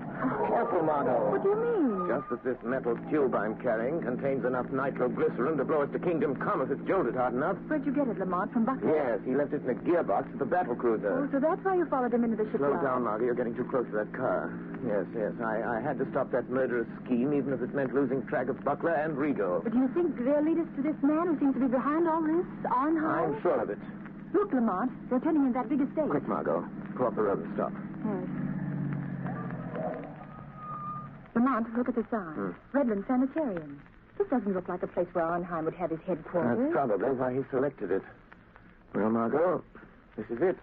Careful, Margot. What do you mean? Just as this metal tube I'm carrying contains enough nitroglycerin to blow us to Kingdom Come if it's jolted hard enough. Where'd you get it, Lamont? From Buckler? Yes, he left it in a gearbox at the battle cruiser. Oh, so that's why you followed him into the shipyard. Slow down, Margot. You're getting too close to that car. Yes. I had to stop that murderous scheme, even if it meant losing track of Buckler and Rigo. But do you think they'll lead us to this man who seems to be behind all this, Arnheim? I'm sure of it. Look, Lamont, they're turning in that big estate. Quick, Margot. Go off the road and stop. Yes. Lamont, look at the sign. Redland Sanitarium. This doesn't look like a place where Arnheim would have his headquarters. That's probably why he selected it. Well, Margot, this is it.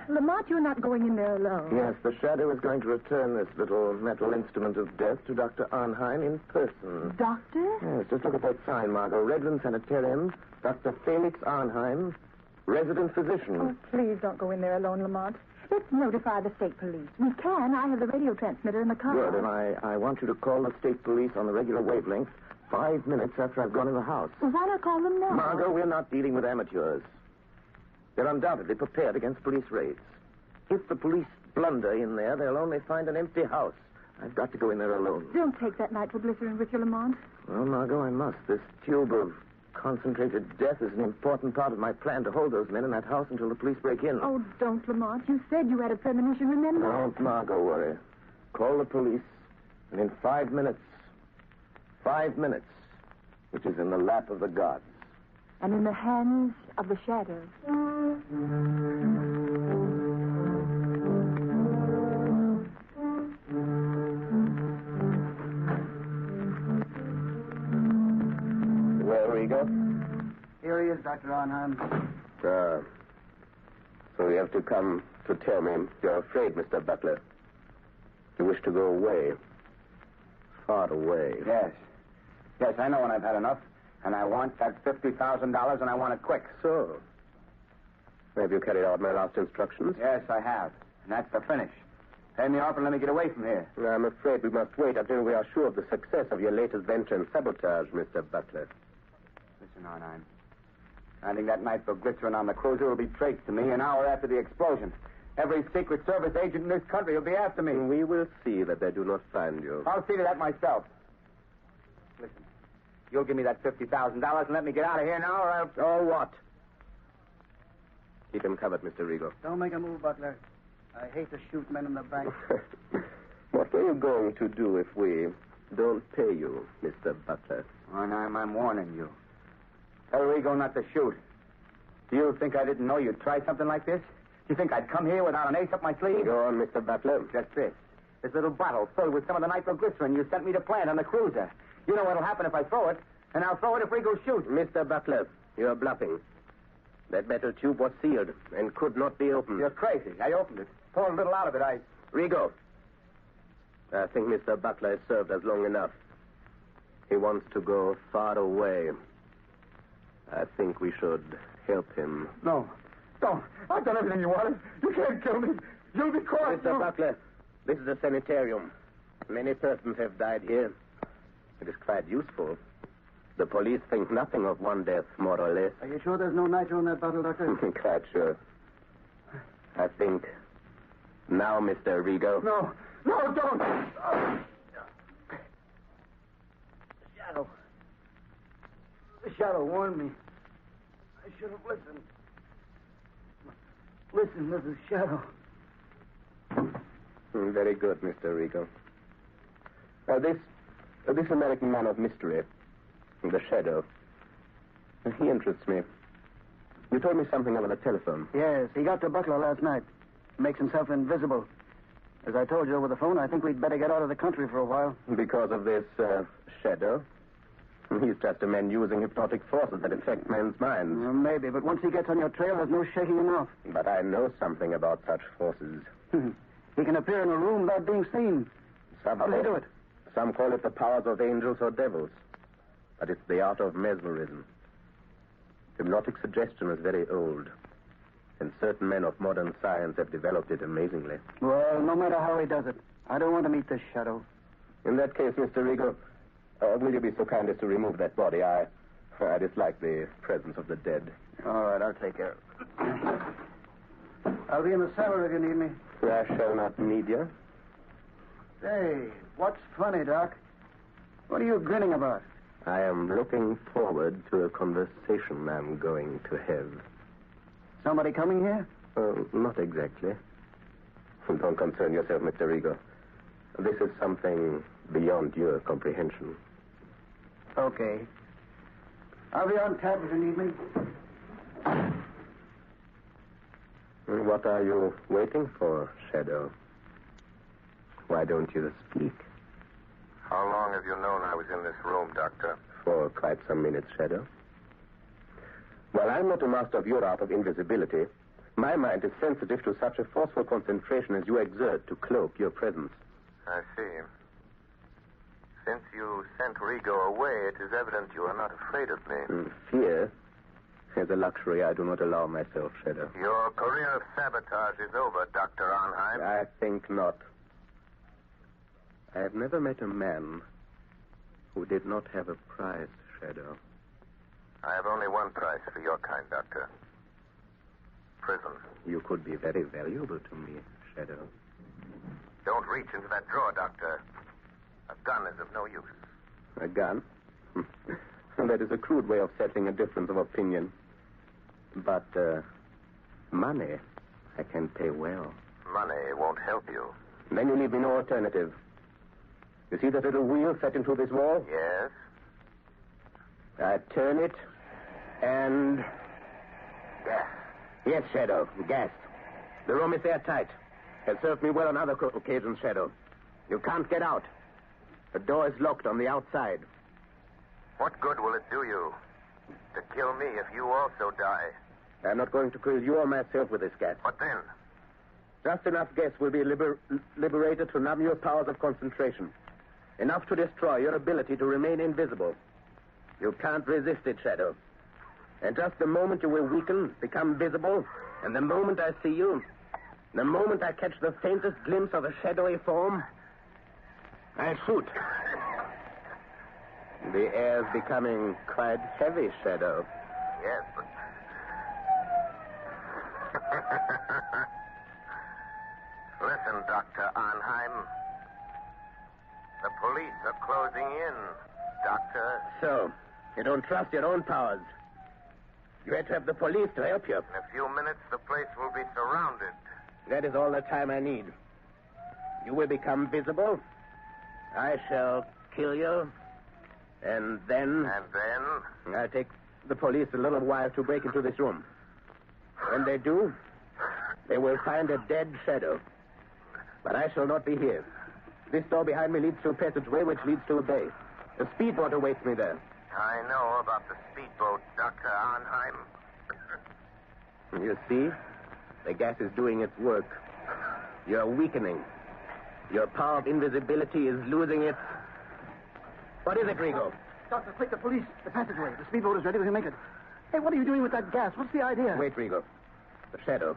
Lamont, you're not going in there alone. Yes, the Shadow is going to return this little metal instrument of death to Dr. Arnheim in person. Doctor? Yes, just look at that sign, Margot. Redland Sanitarium, Dr. Felix Arnheim, resident physician. Oh, please don't go in there alone, Lamont. Let's notify the state police. We can. I have the radio transmitter in the car. Good, and I want you to call the state police on the regular wavelength 5 minutes after I've gone in the house. Well, why not call them now? Margot, we're not dealing with amateurs. They're undoubtedly prepared against police raids. If the police blunder in there, they'll only find an empty house. I've got to go in there alone. Don't take that nitroglycerin with you, Lamont. Well, Margot, I must. This tube of concentrated death is an important part of my plan to hold those men in that house until the police break in. Oh, don't, Lamont. You said you had a premonition, remember? Don't, Margot, worry. Call the police, and in 5 minutes, which is in the lap of the gods. And in the hands of the shadows. Where we go? Here he is, Dr. Arnheim. So you have to come to tell me you're afraid, Mr. Butler. You wish to go away. Far away. Yes. Yes, I know when I've had enough. And I want that $50,000, and I want it quick. So? Have you carried out my last instructions? Yes, I have. And that's the finish. Pay me off and let me get away from here. I'm afraid we must wait until we are sure of the success of your latest venture in sabotage, Mr. Butler. Listen, Arnheim. Finding that nitroglycerin on the cruiser will be traced to me an hour after the explosion. Every Secret Service agent in this country will be after me. We will see that they do not find you. I'll see to that myself. Listen, you'll give me that $50,000 and let me get out of here now, or I'll... Oh, what? Keep him covered, Mr. Rigo. Don't make a move, Butler. I hate to shoot men in the bank. What are you going to do if we don't pay you, Mr. Butler? Arnheim, I'm warning you. Tell Rigo not to shoot. Do you think I didn't know you'd try something like this? Do you think I'd come here without an ace up my sleeve? Go on, Mr. Butler. Just this. This little bottle filled with some of the nitroglycerin you sent me to plant on the cruiser. You know what'll happen if I throw it, and I'll throw it if Rigo shoots. Mr. Butler, you're bluffing. That metal tube was sealed and could not be opened. You're crazy. I opened it. Poured a little out of it. Rigo, I think Mr. Butler has served us long enough. He wants to go far away. I think we should help him. No. Don't. I've done everything you wanted. You can't kill me. You'll be caught. Mr. Butler, this is a sanitarium. Many persons have died here. It is quite useful. The police think nothing of one death, more or less. Are you sure there's no nitro in that bottle, Doctor? Quite sure. I think now, Mr. Rigo. No, don't. Shadow. The shadow warned me. I should have listened. Listen to the shadow. Very good, Mr. Rigo. This American man of mystery, the Shadow, he interests me. You told me something over the telephone. Yes, he got to Butler last night. Makes himself invisible. As I told you over the phone, I think we'd better get out of the country for a while. Because of this Shadow? He's just a man using hypnotic forces that affect men's minds. Well, maybe, but once he gets on your trail, there's no shaking him off. But I know something about such forces. He can appear in a room without being seen. How do they do it? Some call it the powers of angels or devils. But it's the art of mesmerism. Hypnotic suggestion is very old. And certain men of modern science have developed it amazingly. Well, no matter how he does it, I don't want to meet this Shadow. In that case, Mr. Rigo, will you be so kind as to remove that body? I dislike the presence of the dead. All right, I'll take care of it. I'll be in the cellar if you need me. I shall not need you. Say, what's funny, Doc? What are you grinning about? I am looking forward to a conversation I'm going to have. Somebody coming here? Not exactly. Don't concern yourself, Mr. Rigo. This is something beyond your comprehension. Okay. I'll be on tap if you need me. What are you waiting for, Shadow? Why don't you speak? How long have you known I was in this room, Doctor? For quite some minutes, Shadow. While I'm not a master of your art of invisibility, my mind is sensitive to such a forceful concentration as you exert to cloak your presence. I see. Since you sent Rigo away, it is evident you are not afraid of me. Fear is a luxury I do not allow myself, Shadow. Your career of sabotage is over, Dr. Arnheim. I think not. I have never met a man who did not have a price, Shadow. I have only one price for your kind, Doctor. Prison. You could be very valuable to me, Shadow. Don't reach into that drawer, Doctor. A gun is of no use. A gun? That is a crude way of settling a difference of opinion. But, money, I can pay well. Money won't help you. Then you leave me no alternative. You see that little wheel set into this wall? Yes. I turn it, and... Gas. Yes, Shadow, gas. The room is airtight. Has served me well on other occasions, Shadow. You can't get out. The door is locked on the outside. What good will it do you to kill me if you also die? I'm not going to kill you or myself with this gas. What then? Just enough gas will be liberated to numb your powers of concentration. Enough to destroy your ability to remain invisible. You can't resist it, Shadow. And just the moment you will weaken, become visible, and the moment I see you, the moment I catch the faintest glimpse of a shadowy form, I shoot. The air's becoming quite heavy, Shadow. Yes, but... Listen, Dr. Arnheim. The police are closing in, Doctor. So, you don't trust your own powers. You had to have the police to help you. In a few minutes, the place will be surrounded. That is all the time I need. You will become visible. I shall kill you. And then... And then? I'll take the police a little while to break into this room. When they do, they will find a dead Shadow. But I shall not be here. This door behind me leads to a passageway which leads to a bay. A speedboat awaits me there. I know about the speedboat, Dr. Arnheim. You see? The gas is doing its work. You're weakening. Your power of invisibility is losing its... What is it, Rigo? Doctor, quick, the police. The passageway. The speedboat is ready. We can make it. Hey, what are you doing with that gas? What's the idea? Wait, Rigo. The Shadow.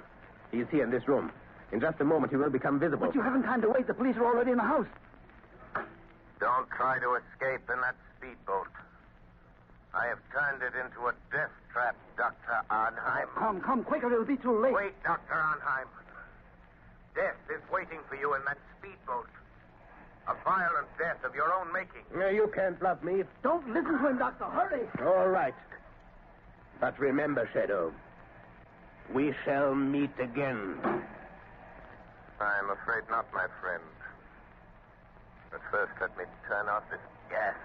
He's here in this room. In just a moment, he will become visible. But you haven't time to wait. The police are already in the house. Don't try to escape in that speedboat. I have turned it into a death trap, Dr. Arnheim. Come, quick, or it'll be too late. Wait, Dr. Arnheim. Death is waiting for you in that speedboat. A violent death of your own making. You can't bluff me. Don't listen to him, Doctor. Hurry. All right. But remember, Shadow, we shall meet again. I'm afraid not, my friend. But first, let me turn off this gas.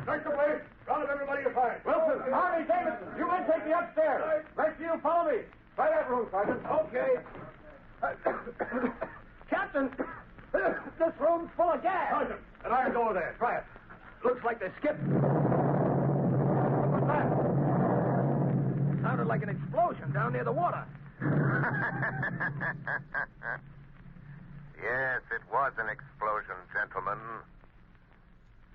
Take the place. Round up everybody you find. Wilson, Harvey, Davidson, you men take me upstairs. Rest of you follow me. Try that room, Sergeant. Okay. Captain, this room's full of gas. Sergeant, an iron door there. Try it. Looks like they skipped. What was that? Sounded like an explosion down near the water. Yes, it was an explosion, gentlemen.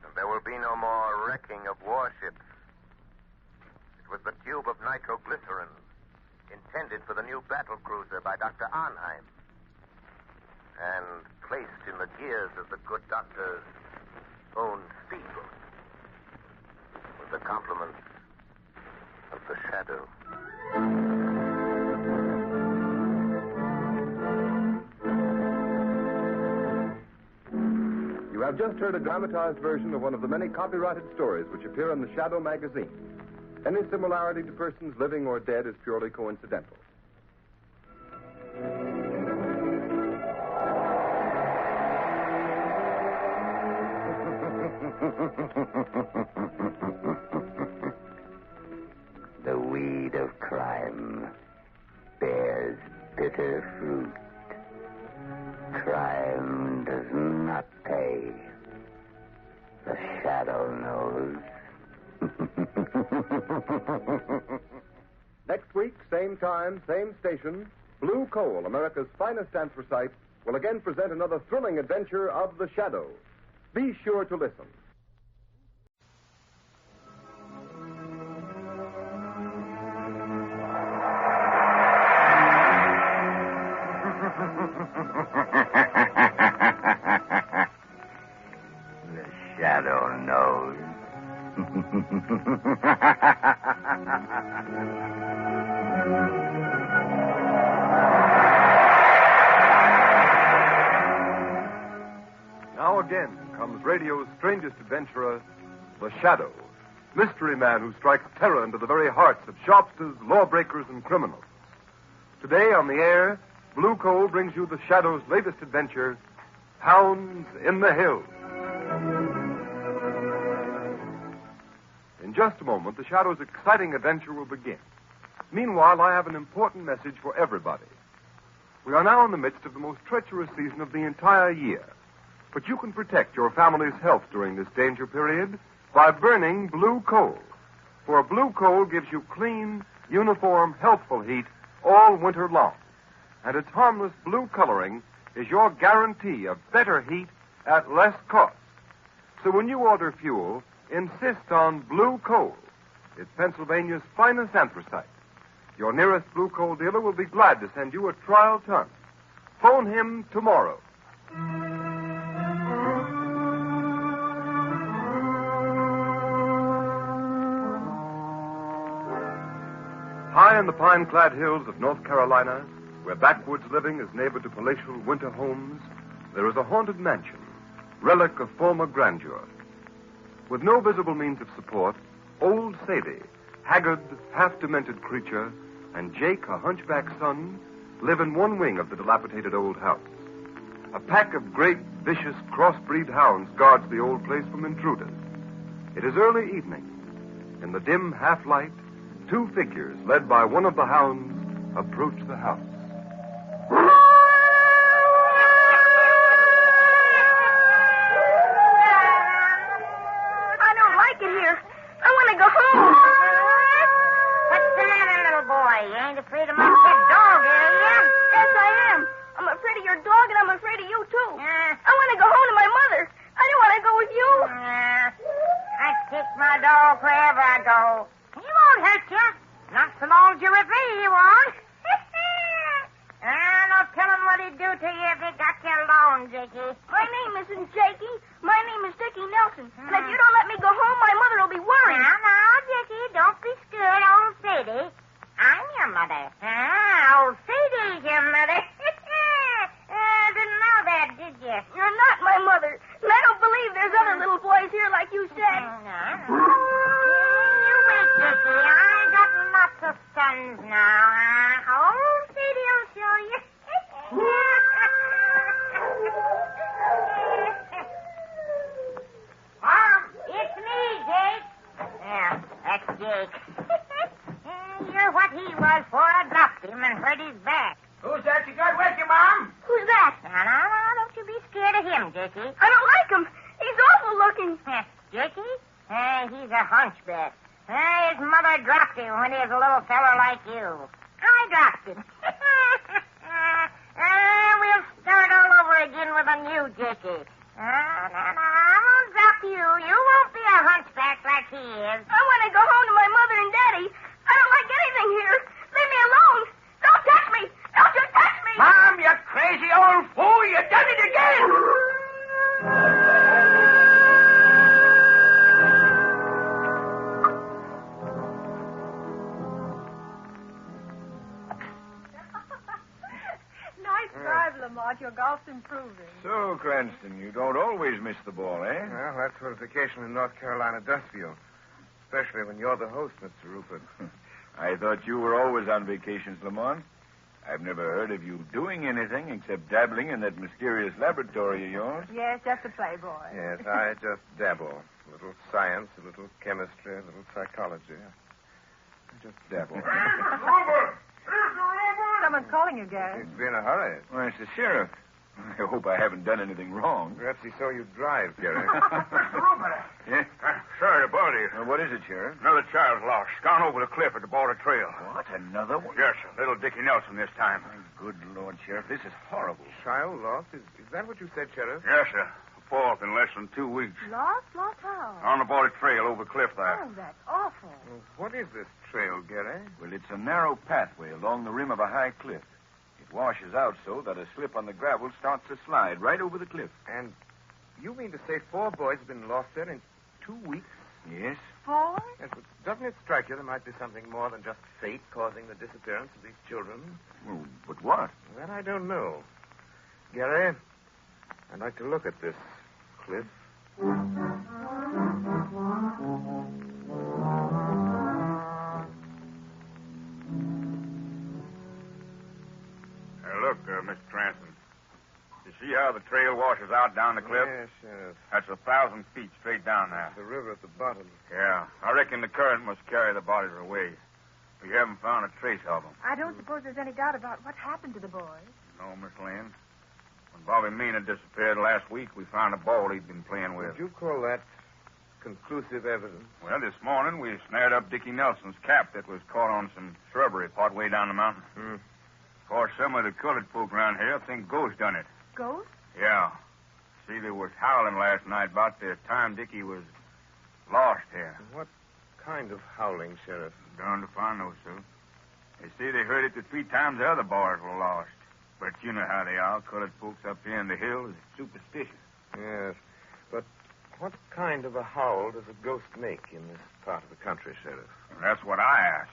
And there will be no more wrecking of warships. It was the tube of nitroglycerin intended for the new battle cruiser by Dr. Arnheim and placed in the gears of the good doctor's own speedboat with the compliments of the Shadow. You have just heard a dramatized version of one of the many copyrighted stories which appear in the Shadow magazine. Any similarity to persons living or dead is purely coincidental. The weed of crime bears bitter fruit. Crime does not pay. The Shadow knows. Next week, same time, same station, Blue Coal, America's finest anthracite, will again present another thrilling adventure of the Shadow. Be sure to listen. The Shadow knows. Now again comes radio's strangest adventurer, the Shadow, mystery man who strikes terror into the very hearts of shopsters, lawbreakers, and criminals. Today on the air, Blue Coal brings you the Shadow's latest adventure, Hounds in the Hills. In just a moment, the Shadow's exciting adventure will begin. Meanwhile, I have an important message for everybody. We are now in the midst of the most treacherous season of the entire year. But you can protect your family's health during this danger period by burning blue coal. For blue coal gives you clean, uniform, healthful heat all winter long. And its harmless blue coloring is your guarantee of better heat at less cost. So when you order fuel, insist on blue coal. It's Pennsylvania's finest anthracite. Your nearest blue coal dealer will be glad to send you a trial ton. Phone him tomorrow. High in the pine-clad hills of North Carolina, where backwoods living is neighbor to palatial winter homes, there is a haunted mansion, relic of former grandeur. With no visible means of support, old Sadie, haggard, half-demented creature, and Jake, a hunchback son, live in one wing of the dilapidated old house. A pack of great, vicious, crossbreed hounds guards the old place from intruders. It is early evening. In the dim half-light, two figures, led by one of the hounds, approach the house. I don't like it here. I want to go home. What's the matter, little boy? You ain't afraid of my pet dog, are you? Yes, I am. I'm afraid of your dog, and I'm afraid of you, too. I want to go home to my mother. I don't want to go with you. I take my dog wherever I go. He won't hurt you. Not so long as you're with me, he won't. Don't tell him what he'd do to you if he got you alone, Jakey. My name isn't Jakey. My name is Dickie Nelson. And if you don't let me go home, my mother will be worried. Now, Jakey, don't be scared, old Sadie. I'm your mother. Old Sadie's your mother. Didn't know that, did you? You're not my mother. And I don't believe there's other little boys here like you said. You wait, Jakey. I got lots of sons now. Old Sadie will show you. Jake. You're what he was before I dropped him and hurt his back. Who's that you got with you, Mom? Who's that? Now, don't you be scared of him, Jakey. I don't like him. He's awful looking. Jakey? He's a hunchback. His mother dropped him when he was a little fellow like you. I dropped him. We'll start all over again with a new Jakey. I won't drop you. You won't be a hunchback like he is. I want to go home to my mother and Daddy. I don't like anything here. Leave me alone. Don't touch me. Don't you touch me. Mom, you crazy old fool. You done it again. Nice drive, Lamont. Your golf's improving. So, Cranston, you don't always miss the ball, eh? Well, that's what a vacation in North Carolina does for you. Especially when you're the host, Mr. Rupert. I thought you were always on vacations, Lamont. I've never heard of you doing anything except dabbling in that mysterious laboratory of yours. Yes, just a playboy. Yes, I just dabble. A little science, a little chemistry, a little psychology. I just dabble. Someone's calling you, Gary. It's been a hurry. Well, it's the sheriff. I hope I haven't done anything wrong. Perhaps he saw you drive, Gary. Yeah? Sorry to bother you. What is it, Sheriff? Another child's lost. Gone over the cliff at the border trail. What? Another one? Yes, sir. Little Dickie Nelson this time. Good Lord, Sheriff. This is horrible. Child lost? Is that what you said, Sheriff? Yes, sir. Fourth in less than 2 weeks. Lost? Lost how? On the border trail over the cliff there. Oh, that's awful. Well, what is this trail, Gary? Well, it's a narrow pathway along the rim of a high cliff. It washes out so that a slip on the gravel starts to slide right over the cliff. And you mean to say 4 boys have been lost there in 2 weeks? Yes. 4? Yes, but doesn't it strike you there might be something more than just fate causing the disappearance of these children? Well, but what? That I don't know. Gary, I'd like to look at this cliff. Look, Mr. Cranston. You see how the trail washes out down the cliff? Yes, Sheriff. That's 1,000 feet straight down there. The river at the bottom. Yeah. I reckon the current must carry the bodies away. We haven't found a trace of them. I don't suppose there's any doubt about what happened to the boys. No, Miss Lynn. When Bobby Meena disappeared last week, we found a ball he'd been playing with. Would you call that conclusive evidence? Well, this morning we snared up Dickie Nelson's cap that was caught on some shrubbery part way down the mountain. Of course, some of the colored folk around here think Ghost done it. Ghost? Yeah. See, they was howling last night about the time Dickie was lost here. What kind of howling, Sheriff? Darned if I know, sir. They say they heard it the 3 times the other boys were lost. But you know how they are. Colored folks up here in the hills are superstitious. Yes. But what kind of a howl does a ghost make in this part of the country, Sheriff? Well, that's what I asked.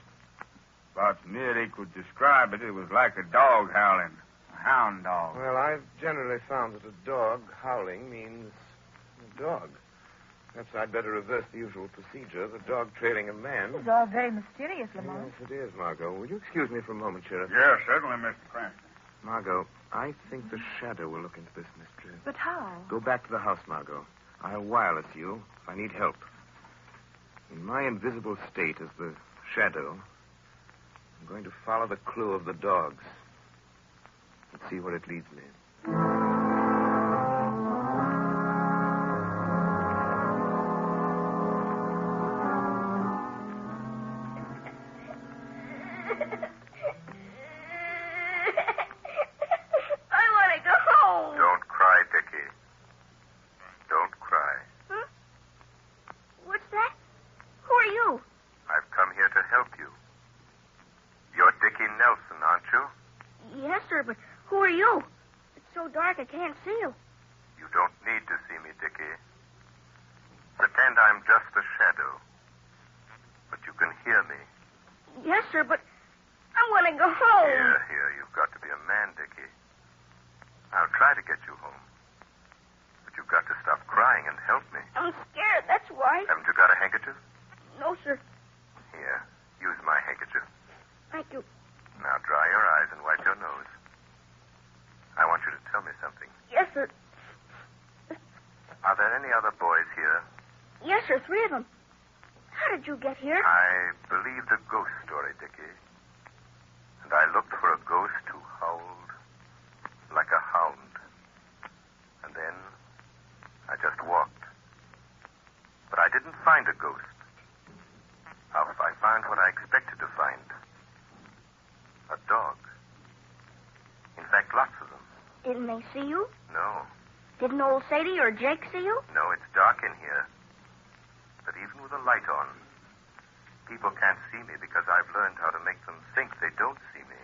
About as near they could describe it, it was like a dog howling. A hound dog. Well, I've generally found that a dog howling means a dog. Perhaps I'd better reverse the usual procedure, the dog trailing a man. It's all very mysterious, Lamont. Yes, it is, Margot. Will you excuse me for a moment, Sheriff? Yes, certainly, Mr. Cranston. Margot, I think the shadow will look into this mystery. But how? Go back to the house, Margot. I'll wireless you if I need help. In my invisible state as the shadow, I'm going to follow the clue of the dogs and see where it leads me. I can't see you. You don't need to see me, Dickie. Pretend I'm just a shadow. But you can hear me. Yes, sir, but I want to go home. Here. You've got to be a man, Dickie. I'll try to get you home. But you've got to stop crying and help me. I'm scared, that's why. Haven't you got a handkerchief? No, sir. Here, use my handkerchief. Thank you. Now dry your eyes and wipe your nose. I want you to tell me something. Yes, sir. Are there any other boys here? Yes, sir, 3 of them. How did you get here? I believed a ghost story, Dickie. And I looked for a ghost who howled like a hound. And then I just walked. But I didn't find a ghost. I found what I expected to find. A dog. In fact, lots of them. Didn't they see you? No. Didn't old Sadie or Jake see you? No, it's dark in here. But even with a light on, people can't see me because I've learned how to make them think they don't see me.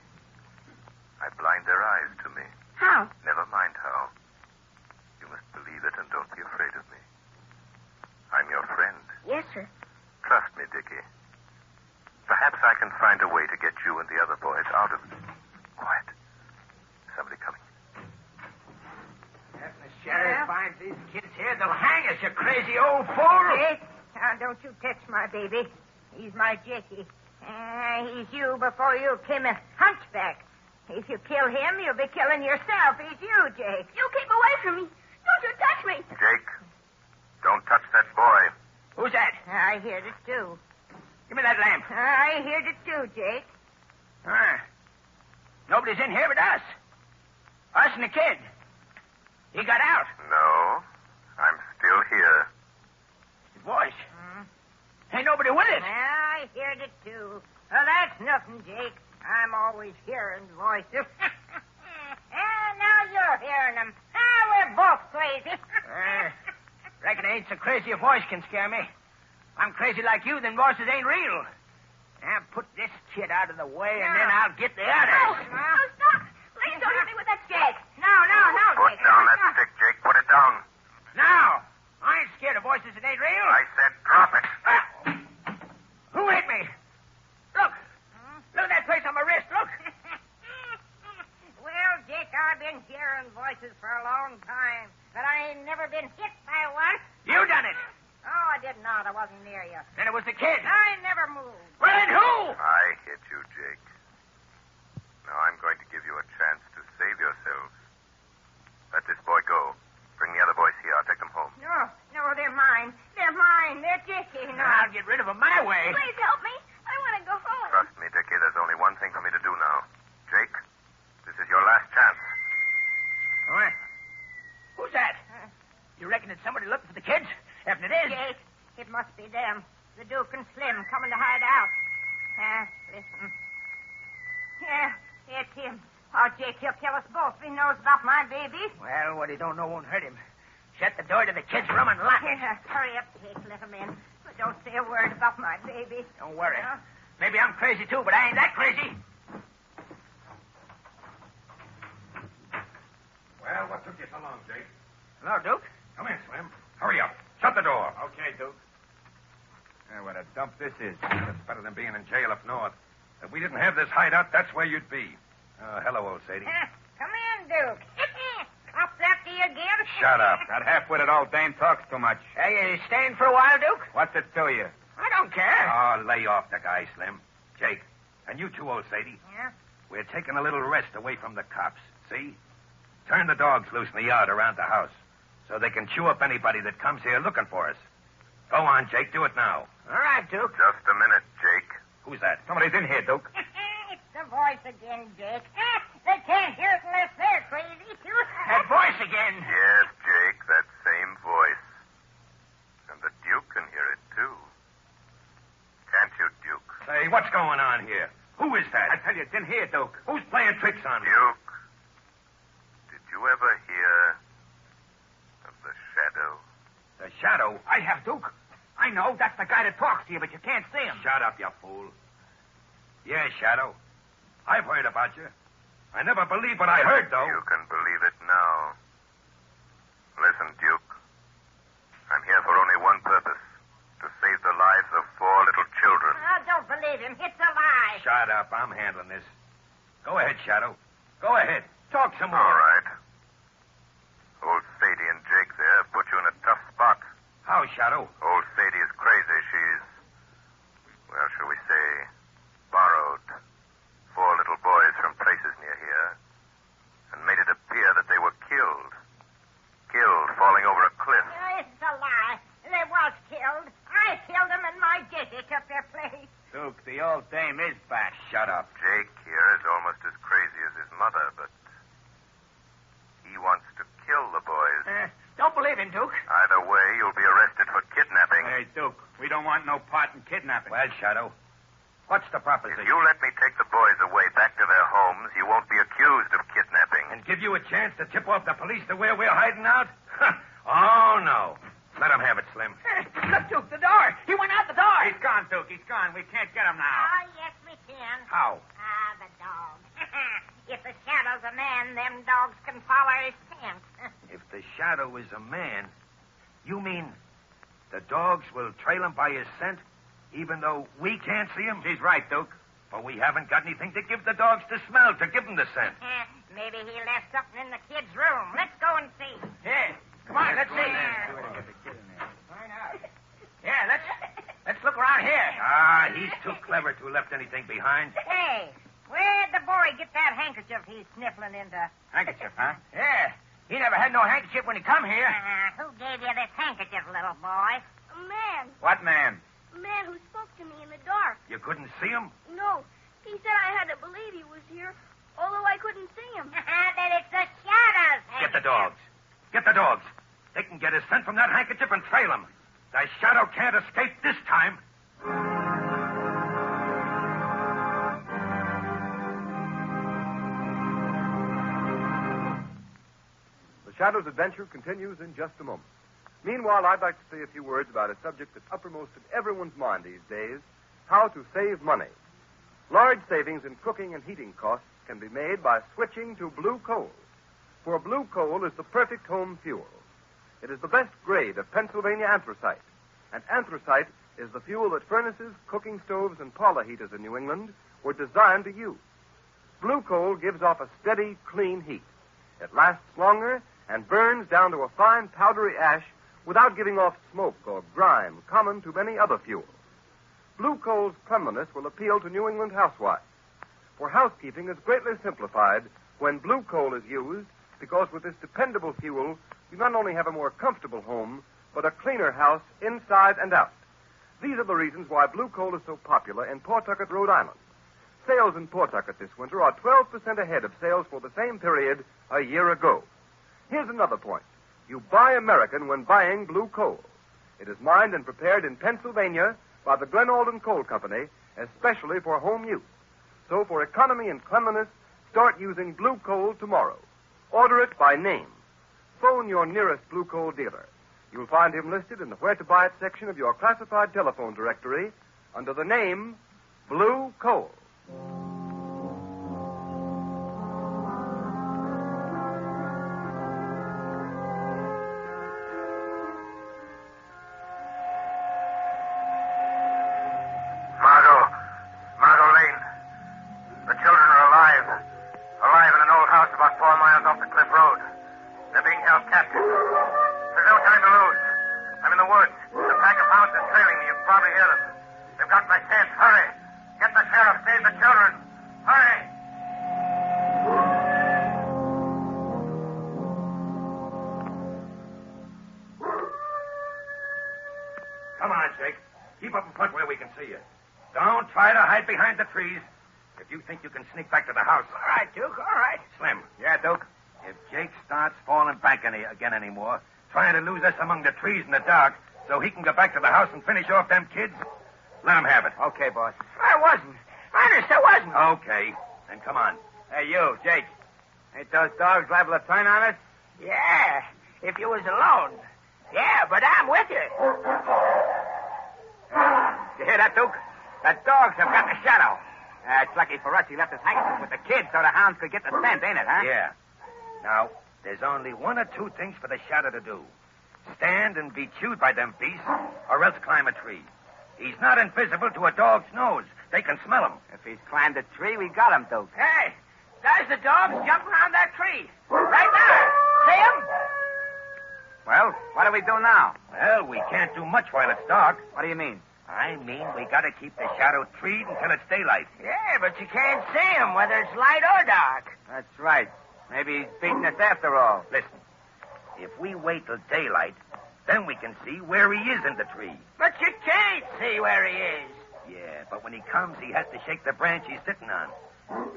I blind their eyes to me. How? Never mind how. You must believe it and don't be afraid of me. I'm your friend. Yes, sir. Trust me, Dickie. Perhaps I can find a way to get you and the other boys out of... Quiet. Somebody coming. If the sheriff finds these kids here, they'll hang us, you crazy old fool. Jake, now don't you touch my baby. He's my Jakey. He's you before you came a hunchback. If you kill him, you'll be killing yourself. He's you, Jake. You keep away from me. Don't you touch me. Jake, don't touch that boy. Who's that? I heard it too. Give me that lamp. I heard it too, Jake. Nobody's in here but us. Us and the kid. He got out. No, I'm still here. His voice. Ain't nobody with us. I heard it too. Well, that's nothing, Jake. I'm always hearing voices. Now you're hearing them. We're both crazy. Reckon it ain't so crazy a voice can scare me. I'm crazy like you, then voices ain't real. Now put this kid out of the way, and then I'll get the others. No, stop. Please don't hit me with that stick. No, Put Jake. down that stick, Jake. Put it down. Now, I ain't scared of voices that ain't real. I said drop it. Who hit me? Look. Look at that place on my wrist. Look. Well, Jake, I've been hearing voices for a long time, but I ain't never been hit by one. You done it. Oh, I did not. I wasn't near you. Then it was the kid. I never moved. Well, then who? I hit you, Jake. Now I'm going to give you a chance to save yourselves. Let this boy go. Bring the other boys here. I'll take them home. No, they're mine. They're mine. They're Dickie. No. I'll get rid of them my way. Please help me. I want to go home. Trust me, Dickie. There's only one thing for me to do now. Jake, this is your last chance. What? Who's that? You reckon it's somebody looking for the kids? If it is... Jake, it must be them. The Duke and Slim coming to hide out. Listen. Yeah, it's him. Oh, Jake, he'll kill us both if he knows about my baby. Well, what he don't know won't hurt him. Shut the door to the kids' room and lock it. Hurry up, Jake. Let him in. But don't say a word about my baby. Don't worry. Maybe I'm crazy, too, but I ain't that crazy. Well, what took you so long, Jake? Hello, Duke. Come in, Slim. Hurry up. Shut the door. Okay, Duke. What a dump this is. It's better than being in jail up north. If we didn't have this hideout, that's where you'd be. Hello, old Sadie. Come in, Duke. Cops after you again? Shut up. That half-witted old dame talks too much. Hey, you staying for a while, Duke? What's it to you? I don't care. Oh, lay off the guy, Slim. Jake, and you too, old Sadie. Yeah? We're taking a little rest away from the cops, see? Turn the dogs loose in the yard around the house so they can chew up anybody that comes here looking for us. Go on, Jake. Do it now. All right, Duke. Just a minute, Jake. Who's that? Somebody's in here, Duke. It's the voice again, Jake. They can't hear it unless they're crazy, too. That voice again. Yes, Jake, that same voice. And the Duke can hear it, too. Can't you, Duke? Say, what's going on here? Who is that? I tell you, it's in here, Duke. Who's playing tricks on me? Duke, did you ever hear of the Shadow? The Shadow? I have, Duke. I know. That's the guy that talks to you, but you can't see him. Shut up, you fool. Yeah, Shadow. I've heard about you. I never believed what I heard, though. You can believe it now. Listen, Duke. I'm here for only one purpose. To save the lives of 4 little children. Don't believe him. It's a lie. Shut up. I'm handling this. Go ahead, Shadow. Go ahead. Talk some more. All right. Old Sadie and Jake there have put you in a tough spot. How, Shadow? Old Sadie is crazy. She's, well, shall we say, borrowed 4 little boys from places near here and made it appear that they were killed. Killed falling over a cliff. It's a lie. They was killed. I killed them in my Jakey. is back. Shut up. Jake here is almost as crazy as his mother, but he wants to kill the boys. Don't believe him, Duke. Either way, you'll be arrested for kidnapping. Hey, Duke, we don't want no part in kidnapping. Well, Shadow, what's the proposition? If you let me take the boys away back to their homes, you won't be accused of kidnapping. And give you a chance to tip off the police to where we're hiding out? Oh, no. Let him have it, Slim. Look, Duke, the door. He went out the door. He's gone, Duke. He's gone. We can't get him now. Oh, yes, we can. How? The dog. If the Shadow's a man, them dogs can follow his scent. If the Shadow is a man, you mean the dogs will trail him by his scent, even though we can't see him? She's right, Duke. But we haven't got anything to give the dogs to smell, to give them the scent. Maybe he left something in the kid's room. Let's go and see. Yeah. Come on, let's see. Yeah, let's look around here. Ah, he's too clever to have left anything behind. Hey, where'd the boy get that handkerchief he's sniffling into? Handkerchief, huh? Yeah. He never had no handkerchief when he come here. Who gave you this handkerchief, little boy? A man. What man? A man who spoke to me in the dark. You couldn't see him? No. He said I had to believe he was here, although I couldn't see him. Then it's the Shadow's Get the dogs. Get the dogs. They can get his scent from that handkerchief and trail him. The Shadow can't escape this time. The Shadow's adventure continues in just a moment. Meanwhile, I'd like to say a few words about a subject that's uppermost in everyone's mind these days: how to save money. Large savings in cooking and heating costs can be made by switching to blue coal. For blue coal is the perfect home fuel. It is the best grade of Pennsylvania anthracite. And anthracite is the fuel that furnaces, cooking stoves, and parlor heaters in New England were designed to use. Blue coal gives off a steady, clean heat. It lasts longer and burns down to a fine, powdery ash without giving off smoke or grime common to many other fuels. Blue coal's cleanliness will appeal to New England housewives. For housekeeping is greatly simplified when blue coal is used, because with this dependable fuel, you not only have a more comfortable home, but a cleaner house inside and out. These are the reasons why blue coal is so popular in Pawtucket, Rhode Island. Sales in Pawtucket this winter are 12% ahead of sales for the same period a year ago. Here's another point. You buy American when buying blue coal. It is mined and prepared in Pennsylvania by the Glen Alden Coal Company, especially for home use. So for economy and cleanliness, start using blue coal tomorrow. Order it by name. Phone your nearest blue coal dealer. You'll find him listed in the Where to Buy It section of your classified telephone directory under the name Blue Coal. Margot Lane. The children are alive. Alive in an old house about 4 miles off the cliff road. They're being held captive. There's no time to lose. I'm in the woods. The pack of hounds is trailing me. You can probably hear them. They've got my scent. Hurry. Get the sheriff. Save the children. Hurry. Come on, Jake. Keep up in front where we can see you. Don't try to hide behind the trees. If you think you can sneak back to the house. All right, Duke, all right. Slim. Yeah, Duke? If Jake starts falling back again anymore, trying to lose us among the trees in the dark so he can go back to the house and finish off them kids, let him have it. Okay, boss. I wasn't. Honest, I wasn't. Okay. Then come on. Hey, you, Jake. Ain't those dogs liable to turn on us? Yeah, if you was alone. Yeah, but I'm with you. You hear that, Duke? The dogs have got the Shadow. It's lucky for us he left his handkerchief with the kids so the hounds could get the scent, ain't it, huh? Yeah. Now, there's only one or two things for the Shadow to do. Stand and be chewed by them beasts, or else climb a tree. He's not invisible to a dog's nose. They can smell him. If he's climbed a tree, we got him, Duke. Hey, there's the dogs jumping around that tree. Right there. See him? Well, what do we do now? Well, we can't do much while it's dark. What do you mean? I mean, we gotta keep the Shadow treed until it's daylight. Yeah, but you can't see him, whether it's light or dark. That's right. Maybe he's beating us after all. Listen, if we wait till daylight, then we can see where he is in the tree. But you can't see where he is. Yeah, but when he comes, he has to shake the branch he's sitting on.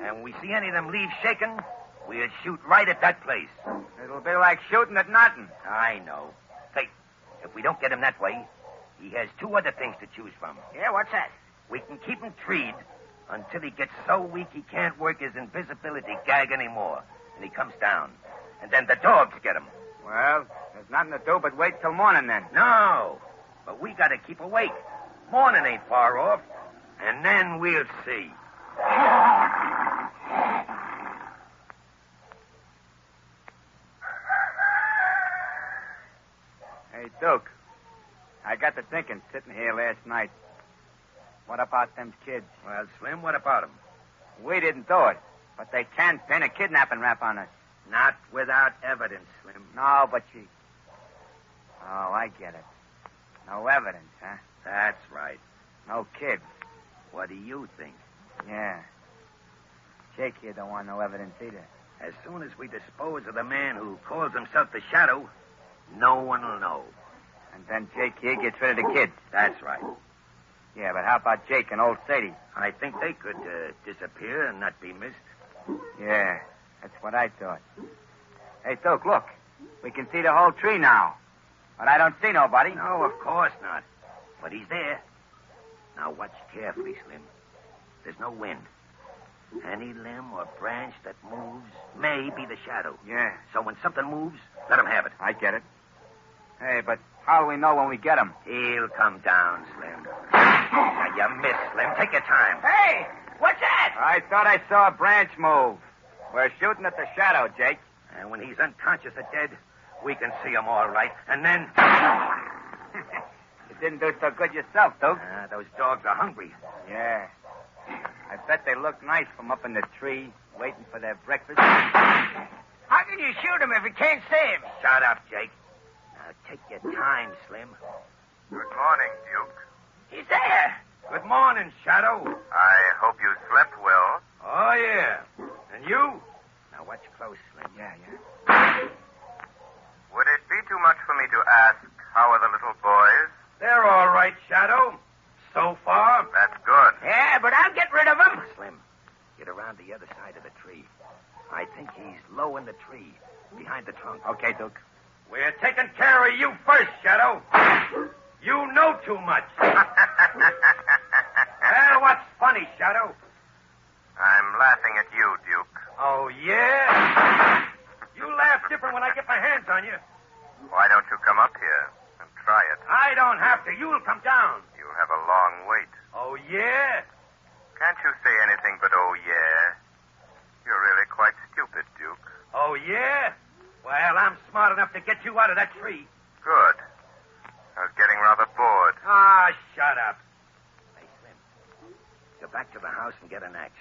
And when we see any of them leaves shaking, we'll shoot right at that place. It'll be like shooting at nothing. I know. Say, if we don't get him that way, he has two other things to choose from. Yeah, what's that? We can keep him treed until he gets so weak he can't work his invisibility gag anymore, and he comes down. And then the dogs get him. Well, there's nothing to do but wait till morning then. No, but we got to keep awake. Morning ain't far off, and then we'll see. Hey, Duke, I got to thinking sitting here last night. What about them kids? Well, Slim, what about them? We didn't do it, but they can pin a kidnapping rap on us. Not without evidence, Slim. No, but she... Oh, I get it. No evidence, huh? That's right. No kids. What do you think? Yeah. Jake here don't want no evidence either. As soon as we dispose of the man who calls himself the Shadow, no one will know. And then Jake here gets rid of the kids. That's right. Yeah, but how about Jake and old Sadie? I think they could disappear and not be missed. Yeah, that's what I thought. Hey, Duke, look. We can see the whole tree now. But I don't see nobody. No, of course not. But he's there. Now watch carefully, Slim. There's no wind. Any limb or branch that moves may be the Shadow. Yeah. So when something moves, let him have it. I get it. Hey, but how do we know when we get him? He'll come down, Slim. Now, you missed, Slim. Take your time. Hey, what's that? I thought I saw a branch move. We're shooting at the Shadow, Jake. And when he's unconscious or dead, we can see him all right. And then... You didn't do so good yourself, Duke. Those dogs are hungry. Yeah. I bet they look nice from up in the tree, waiting for their breakfast. How can you shoot him if you can't see him? Shut up, Jake. Now, take your time, Slim. Good morning, Duke. He's there. Good morning, Shadow. I hope you slept well. Oh, yeah. And you? Now, watch close, Slim. Yeah. Would it be too much for me to ask, how are the little boys? They're all right, Shadow. So far. That's good. Yeah, but I'll get rid of him. Slim, get around the other side of the tree. I think he's low in the tree, behind the trunk. Okay, Duke. We're taking care of you first, Shadow. You know too much. Well, what's funny, Shadow? I'm laughing at you, Duke. Oh, yeah? You laugh different when I get my hands on you. Why don't you come up here and try it? I don't have to. You'll come down. You'll have a long wait. Oh, yeah? Can't you say anything but oh, yeah? You're really quite stupid, Duke. Oh, yeah? Well, I'm smart enough to get you out of that tree. Good. I was getting rather bored. Ah, shut up. Hey, Slim, go back to the house and get an axe.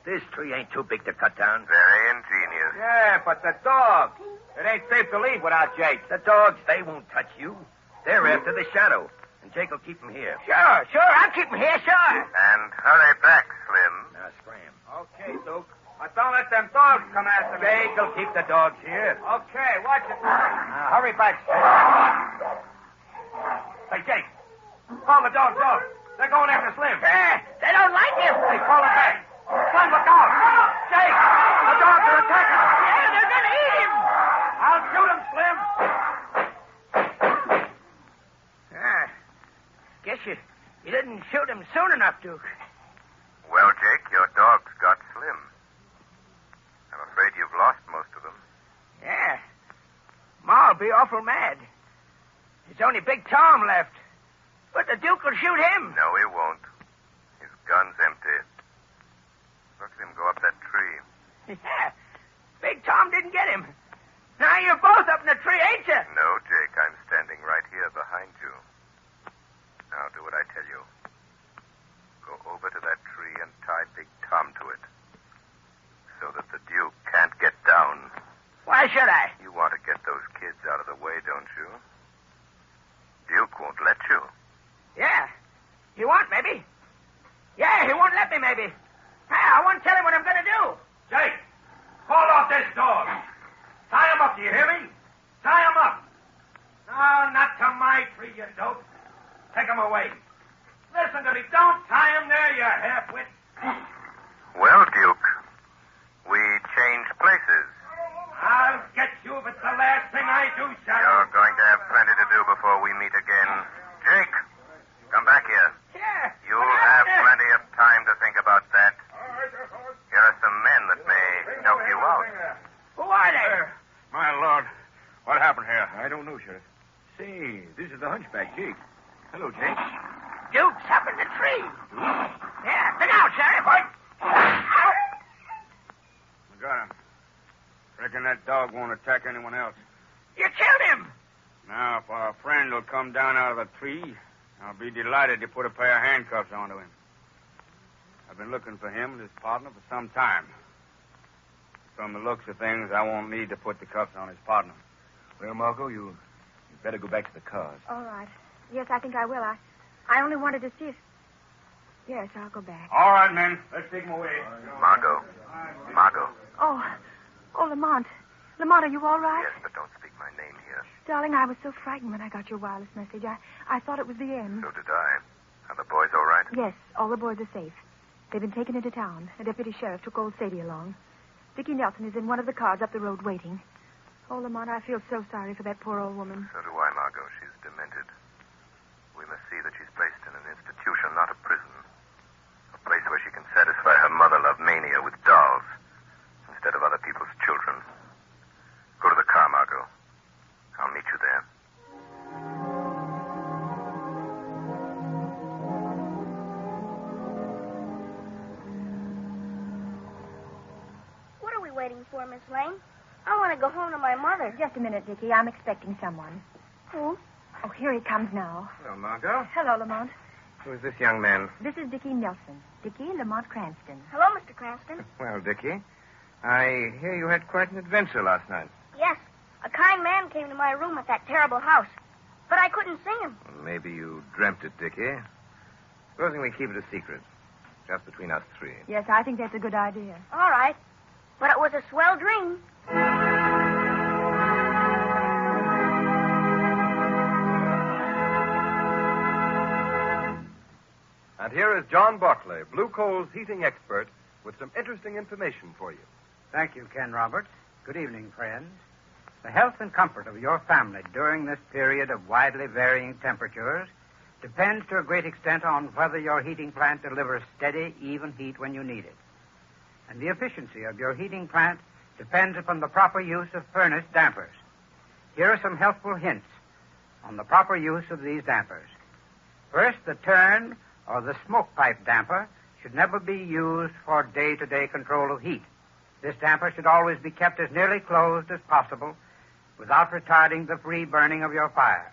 This tree ain't too big to cut down. Very ingenious. Yeah, but the dogs. It ain't safe to leave without Jake. The dogs, they won't touch you. They're after the Shadow, and Jake will keep them here. Sure. I'll keep him here, sure. And hurry back, Slim. Now, scram. Okay, Duke. But don't let them dogs come after me. Jake will keep the dogs here. Okay, watch it. Now, hurry back, Hey, Jake, call the dogs off. They're going after Slim. They don't like him. Hey, call him back. Slim, look out. Jake, the dogs are attacking him. Yeah, they're going to eat him. I'll shoot him, Slim. Guess you didn't shoot him soon enough, Duke. Well, Jake, your dogs got Slim. I'm afraid you've lost most of them. Yeah. Ma'll be awful mad. There's only Big Tom left. But the Duke will shoot him. No, he won't. His gun's empty. Look at him go up that tree. Yeah. Big Tom didn't get him. Now you're both up in the tree, ain't you? No, Jake, I'm standing right here behind you. Now do what I tell you. Go over to that tree and tie Big Tom to it. So that the Duke can't get down. Why should I? You want to get those kids out of the way, don't you? Duke won't let you. Yeah. He won't, maybe. Yeah, he won't let me, maybe. I won't tell him what I'm going to do. Jake, call off this dog. Tie him up, do you hear me? Tie him up. No, not to my tree, you dope. Take him away. Listen to me. Don't tie him I don't know, Sheriff. Say, this is the hunchback, Jake. Hello, Jake. Duke's up in the tree. Yeah, look out, Sheriff. I got him. Reckon that dog won't attack anyone else. You killed him. Now, if our friend will come down out of the tree, I'll be delighted to put a pair of handcuffs onto him. I've been looking for him and his partner for some time. From the looks of things, I won't need to put the cuffs on his partner. Well, Margot, you better go back to the cars. All right. Yes, I think I will. I only wanted to see if... Yes, I'll go back. All right, men. Let's take him away. Margot. Oh, Lamont. Lamont, are you all right? Yes, but don't speak my name here. Darling, I was so frightened when I got your wireless message. I thought it was the end. So did I. Are the boys all right? Yes, all the boys are safe. They've been taken into town. A deputy sheriff took old Sadie along. Dickie Nelson is in one of the cars up the road waiting. Oh, Lamont, I feel so sorry for that poor old woman. So do I, Margot. She's demented. We must see that she's placed in an institution, not a prison. A place where she can satisfy her mother-love mania with dolls instead of other people's children. Go to the car, Margot. I'll meet you there. What are we waiting for, Miss Lane? I want to go home to my mother. Just a minute, Dickie. I'm expecting someone. Who? Oh, here he comes now. Hello, Margot. Hello, Lamont. Who's this young man? This is Dickie Nelson. Dickie Lamont Cranston. Hello, Mr. Cranston. Well, Dickie, I hear you had quite an adventure last night. Yes, a kind man came to my room at that terrible house, but I couldn't see him. Well, maybe you dreamt it, Dickie. Supposing we keep it a secret, just between us three. Yes, I think that's a good idea. All right, but it was a swell dream. And here is John Barclay, Blue Coal's heating expert, with some interesting information for you. Thank you, Ken Roberts. Good evening, friends. The health and comfort of your family during this period of widely varying temperatures depends to a great extent on whether your heating plant delivers steady, even heat when you need it. And the efficiency of your heating plant depends upon the proper use of furnace dampers. Here are some helpful hints on the proper use of these dampers. First, the turn or the smoke pipe damper should never be used for day-to-day control of heat. This damper should always be kept as nearly closed as possible without retarding the free burning of your fire.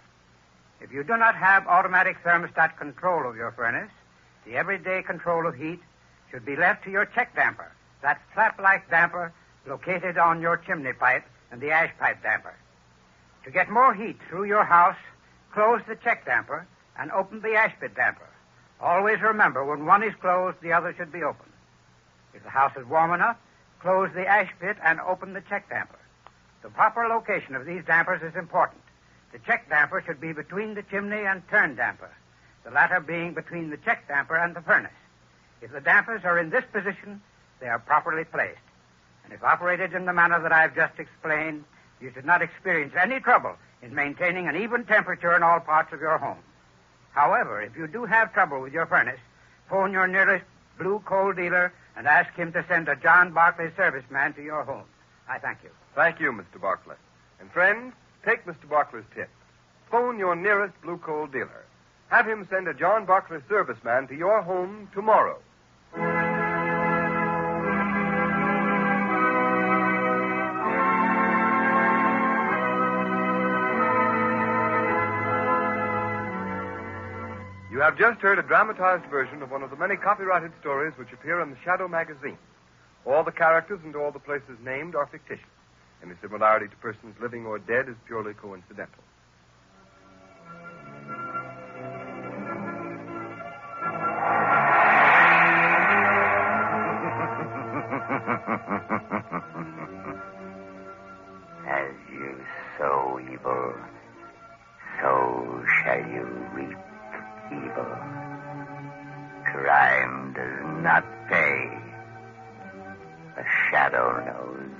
If you do not have automatic thermostat control of your furnace, the everyday control of heat should be left to your check damper, that flap-like damper located on your chimney pipe and the ash pipe damper. To get more heat through your house, close the check damper and open the ash pit damper. Always remember, when one is closed, the other should be open. If the house is warm enough, close the ash pit and open the check damper. The proper location of these dampers is important. The check damper should be between the chimney and turn damper, the latter being between the check damper and the furnace. If the dampers are in this position, they are properly placed. And if operated in the manner that I've just explained, you should not experience any trouble in maintaining an even temperature in all parts of your home. However, if you do have trouble with your furnace, phone your nearest Blue Coal dealer and ask him to send a John Barclay serviceman to your home. I thank you. Thank you, Mr. Barclay. And friends, take Mr. Barclay's tip. Phone your nearest Blue Coal dealer. Have him send a John Barclay serviceman to your home tomorrow. You have just heard a dramatized version of one of the many copyrighted stories which appear in the Shadow magazine. All the characters and all the places named are fictitious. Any similarity to persons living or dead is purely coincidental. As you sow evil, so shall you reap evil. Crime does not pay. The shadow knows.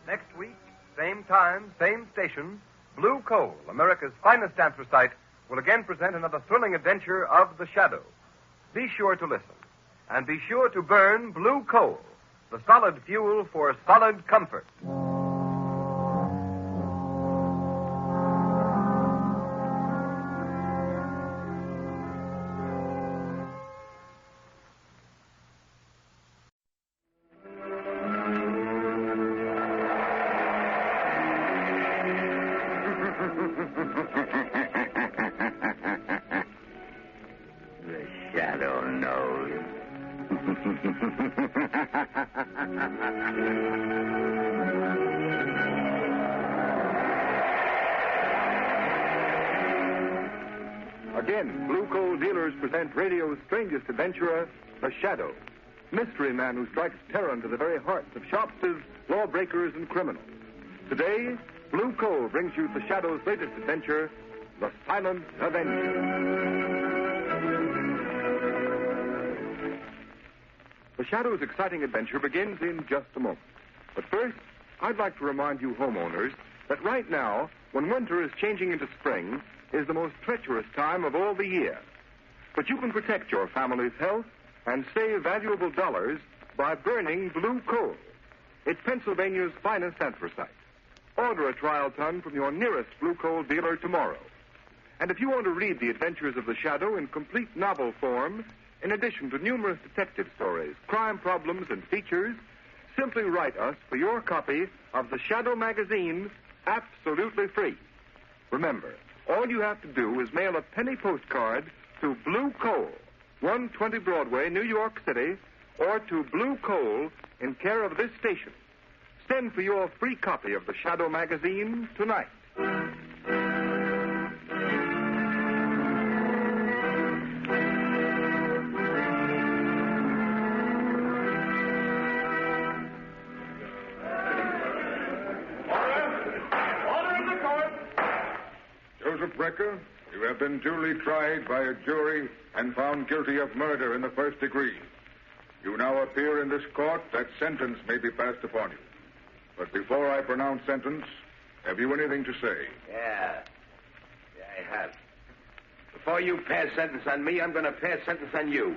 Next week, same time, same station, Blue Coal, America's finest anthracite, will again present another thrilling adventure of The Shadow. Be sure to listen. And be sure to burn Blue Coal, the solid fuel for solid comfort. Again, Blue Coal dealers present radio's strangest adventurer, The Shadow, mystery man who strikes terror into the very hearts of shopsters, lawbreakers, and criminals. Today, Blue Coal brings you The Shadow's latest adventure, The Silent Avenger. The Shadow's exciting adventure begins in just a moment. But first, I'd like to remind you homeowners that right now, when winter is changing into spring, is the most treacherous time of all the year. But you can protect your family's health and save valuable dollars by burning Blue Coal. It's Pennsylvania's finest anthracite. Order a trial ton from your nearest Blue Coal dealer tomorrow. And if you want to read the adventures of The Shadow in complete novel form, in addition to numerous detective stories, crime problems, and features, simply write us for your copy of The Shadow magazine, absolutely free. Remember, all you have to do is mail a penny postcard to Blue Coal, 120 Broadway, New York City, or to Blue Coal in care of this station. Send for your free copy of The Shadow magazine tonight. Brecker, you have been duly tried by a jury and found guilty of murder in the first degree. You now appear in this court that sentence may be passed upon you. But before I pronounce sentence, have you anything to say? Yeah, I have. Before you pass sentence on me, I'm going to pass sentence on you.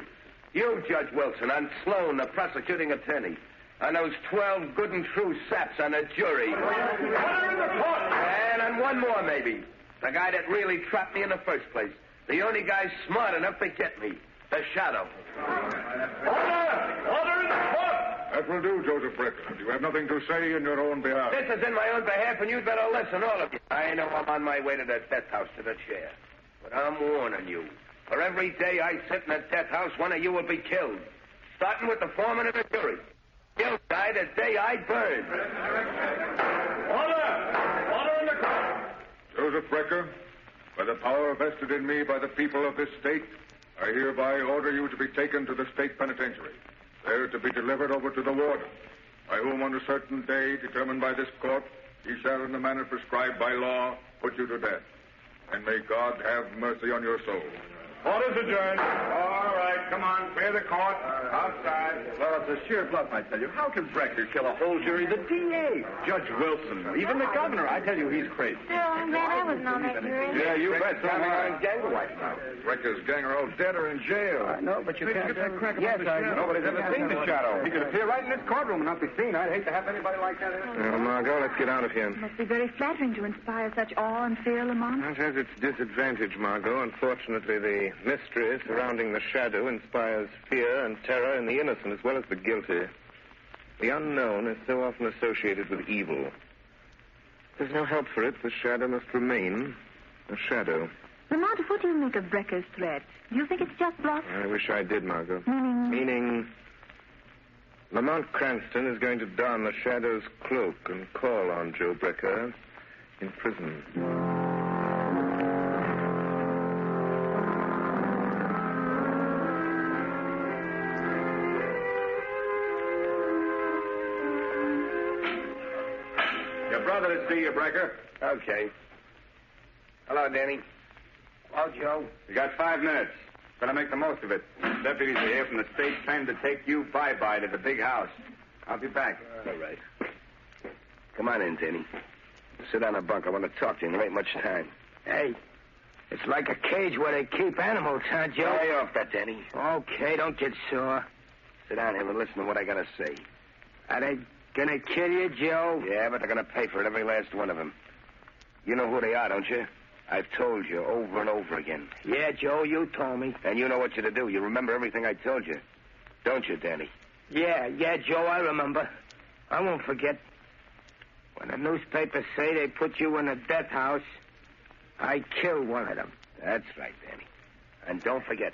You, Judge Wilson, on Sloan, the prosecuting attorney, on those 12 good and true saps on the jury. And on one more, maybe. The guy that really trapped me in the first place. The only guy smart enough to get me. The Shadow. Order in the court! That will do, Joseph Brecker. You have nothing to say in your own behalf. This is in my own behalf, and you'd better listen, all of you. I know I'm on my way to the death house, to the chair. But I'm warning you. For every day I sit in the death house, one of you will be killed. Starting with the foreman of the jury. He'll die the day I burn. Order in the court! Joseph Brecker, by the power vested in me by the people of this state, I hereby order you to be taken to the state penitentiary, there to be delivered over to the warden, by whom on a certain day determined by this court, he shall in the manner prescribed by law put you to death. And may God have mercy on your soul. Order's adjourned. All right, come on, clear the court. Outside. Well, it's a sheer bluff, I tell you. How can Brecker kill a whole jury? The DA, Judge Wilson, even the governor. I tell you, he's crazy. Still, I'm glad I wasn't on that jury. Yeah, you bet. Some of our gang right now. Brecker's gang are all dead or in jail. I know, but you can't... Get that crack Yes, about the I Shadow. know. Nobody's ever seen the Shadow. He could appear right in this courtroom and not be seen. I'd hate to have anybody like that in it. Well, Margot, let's get out of here. It must be very flattering to inspire such awe and fear, Lamont. It has its disadvantage, Margot. Unfortunately, the mystery surrounding the Shadow inspires fear and terror in the innocent as well as the guilty. The unknown is so often associated with evil. There's no help for it. The Shadow must remain a shadow. Lamont, what do you make of Brecker's threat? Do you think it's just bluff? I wish I did, Margot. Meaning Lamont Cranston is going to don the Shadow's cloak and call on Joe Brecker in prison. Your brother to see you, Brecker. Okay. Hello, Danny. Hello, Joe. You got 5 minutes. Better make the most of it. Deputies are here from the state trying to take you bye-bye to the big house. I'll be back. All right. Come on in, Danny. Sit on a bunk. I want to talk to you. There ain't much time. Hey, it's like a cage where they keep animals, huh, Joe? Lay off that, Danny. Okay, don't get sore. Sit down here and listen to what I got to say. Are they gonna kill you, Joe? Yeah, but they're going to pay for it, every last one of them. You know who they are, don't you? I've told you over and over again. Yeah, Joe, you told me. And you know what you're to do. You remember everything I told you. Don't you, Danny? Yeah, Joe, I remember. I won't forget. When the newspapers say they put you in a death house, I killed one of them. That's right, Danny. And don't forget,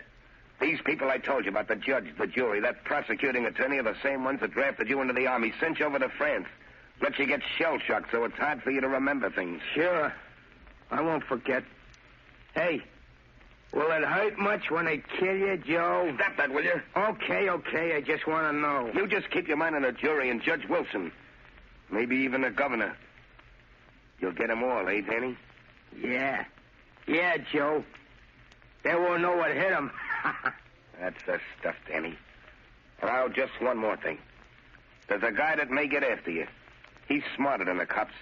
these people I told you about, the judge, the jury, that prosecuting attorney are the same ones that drafted you into the army, sent you over to France, let you get shell-shocked so it's hard for you to remember things. Sure. I won't forget. Hey, will it hurt much when they kill you, Joe? Stop that, will you? Okay. I just want to know. You just keep your mind on the jury and Judge Wilson. Maybe even the governor. You'll get them all, eh, Danny? Yeah, Joe. They won't know what hit them. That's the stuff, Danny. Now, just one more thing. There's a guy that may get after you. He's smarter than the cops.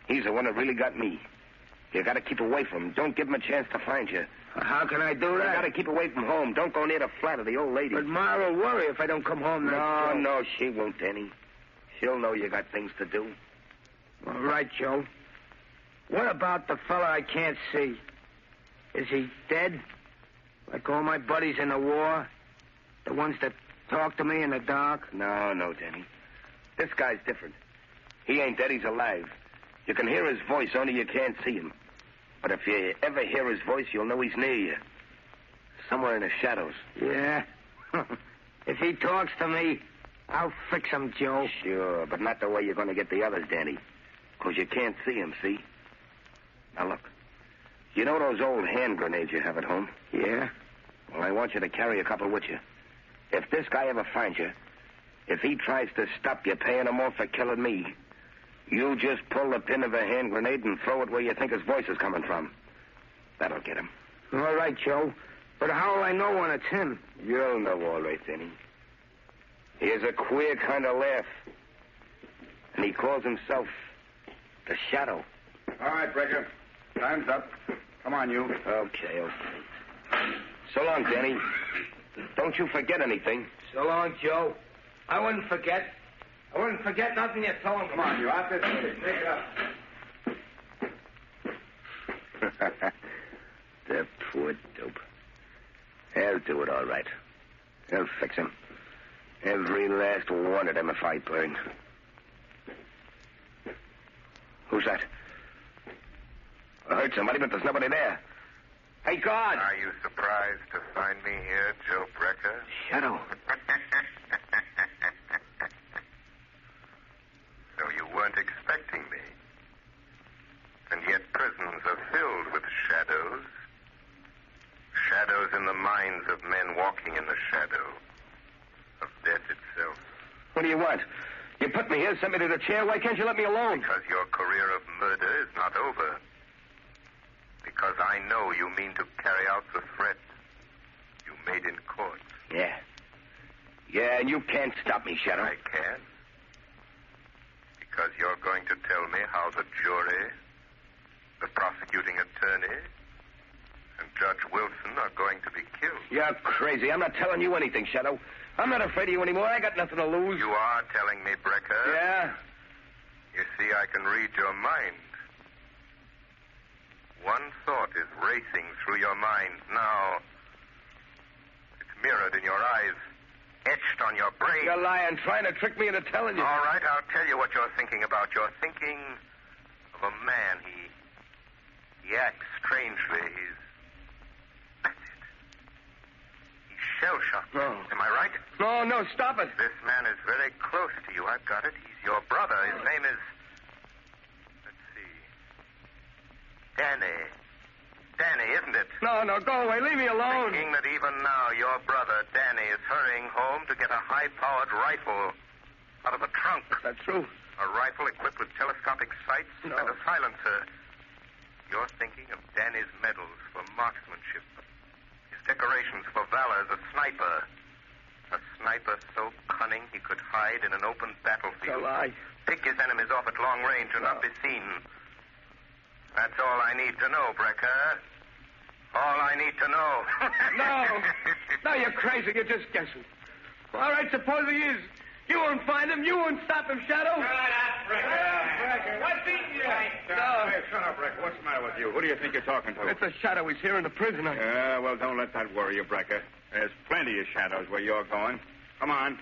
He's the one that really got me. You got to keep away from him. Don't give him a chance to find you. How can I do that? You got to keep away from home. Don't go near the flat of the old lady. But Ma will worry if I don't come home. No, she won't, Danny. She'll know you got things to do. All right, Joe. What about the fella I can't see? Is he dead? Like all my buddies in the war? The ones that talk to me in the dark? No, Danny. This guy's different. He ain't dead, he's alive. You can hear his voice, only you can't see him. But if you ever hear his voice, you'll know he's near you. Somewhere in the shadows. Yeah? If he talks to me, I'll fix him, Joe. Sure, but not the way you're going to get the others, Danny. Because you can't see him, see? Now, look. You know those old hand grenades you have at home? Yeah? Well, I want you to carry a couple with you. If this guy ever finds you, if he tries to stop you paying him off for killing me, you just pull the pin of a hand grenade and throw it where you think his voice is coming from. That'll get him. All right, Joe. But how will I know when it's him? You'll know all right, Danny. He has a queer kind of laugh. And he calls himself the Shadow. All right, Breaker. Time's up. Come on, you. Okay. So long, Danny. Don't you forget anything. So long, Joe. I wouldn't forget. I wouldn't forget nothing you told me. Come on, you. Out this way. Take it up. The poor dope. He'll do it all right. He'll fix him. Every last one of them if I burn. Who's that? I heard somebody, but there's nobody there. Hey, guard! Are you surprised to find me here, Joe Brecker? Shadow. So you weren't expecting me. And yet prisons are filled with shadows. Shadows in the minds of men walking in the shadow of death itself. What do you want? You put me here, sent me to the chair. Why can't you let me alone? Because your career of murder is not over. Because I know you mean to carry out the threat you made in court. Yeah. Yeah, and you can't stop me, Shadow. I can. Because you're going to tell me how the jury, the prosecuting attorney, and Judge Wilson are going to be killed. You're crazy. I'm not telling you anything, Shadow. I'm not afraid of you anymore. I got nothing to lose. You are telling me, Brecker. Yeah? You see, I can read your mind. One thought is racing through your mind now. It's mirrored in your eyes, etched on your brain. You're lying, trying to trick me into telling you. All right, I'll tell you what you're thinking about. You're thinking of a man. He acts strangely. That's it. He's shell-shocked. No. Am I right? No, stop it. This man is very close to you. I've got it. He's your brother. His name is... Danny, isn't it? No, go away. Leave me alone. Thinking that even now your brother, Danny, is hurrying home to get a high-powered rifle out of the trunk. That's true. A rifle equipped with telescopic sights and a silencer. You're thinking of Danny's medals for marksmanship, his decorations for valor as a sniper sniper so cunning he could hide in an open battlefield. So I... Pick his enemies off at long range and not be seen. That's all I need to know, Brecker. All I need to know. No, you're crazy. You're just guessing. All right, suppose he is. You won't find him. You won't stop him, Shadow. Shut up, Brecker. What's eating you? Shut up, Brecker. What's the matter with you? Who do you think you're talking to? It's a Shadow. He's here in the prison. Yeah, well, don't let that worry you, Brecker. There's plenty of shadows where you're going. Come on.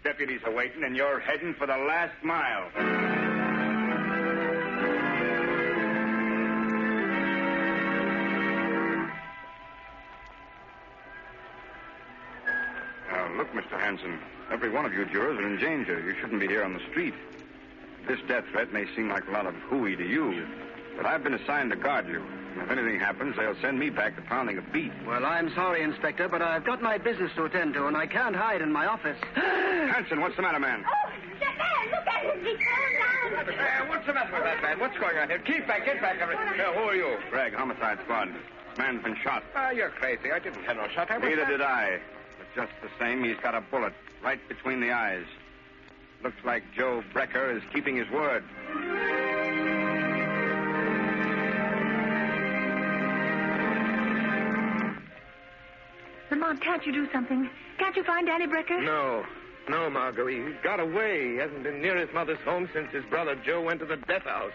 Deputies are waiting, and you're heading for the last mile. Now, look, Mr. Hanson. Every one of you jurors are in danger. You shouldn't be here on the street. This death threat may seem like a lot of hooey to you, but I've been assigned to guard you. And if anything happens, they'll send me back to pounding a beat. Well, I'm sorry, Inspector, but I've got my business to attend to, and I can't hide in my office. Hanson, what's the matter, man? Oh, that man, look at him. He's falling down. What's the matter with that man? What's going on here? Get back, everything. Who are you? Greg, homicide squad. Man's been shot. You're crazy. I didn't have no shot. Neither did I. But just the same, he's got a bullet right between the eyes. Looks like Joe Brecker is keeping his word. Lamont, can't you do something? Can't you find Danny Brecker? No, Margot. He got away. He hasn't been near his mother's home since his brother Joe went to the death house.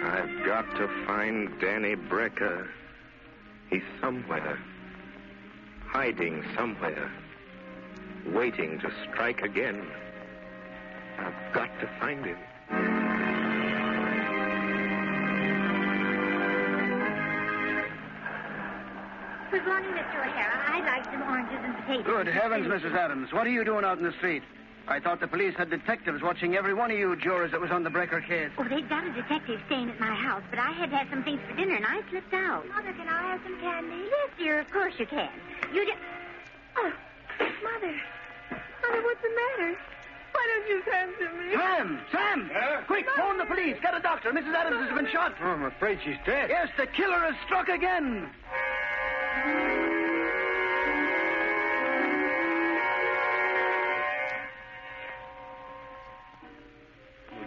I've got to find Danny Brecker. He's somewhere. Hiding somewhere. Waiting to strike again. I've got to find him. Good morning, Mr. O'Hara. I'd like some oranges and potatoes. Good heavens, Mrs. Adams. What are you doing out in the street? I thought the police had detectives watching every one of you jurors that was on the Brecker case. Oh, they've got a detective staying at my house, but I had to have some things for dinner, and I slipped out. Mother, can I have some candy? Yes, dear, of course you can. You just... Oh, Mother. Mother, what's the matter? Why don't you come to me? Sam! Quick, phone the police. Get a doctor. Mrs. Adams has been shot. Oh, I'm afraid she's dead. Yes, the killer has struck again.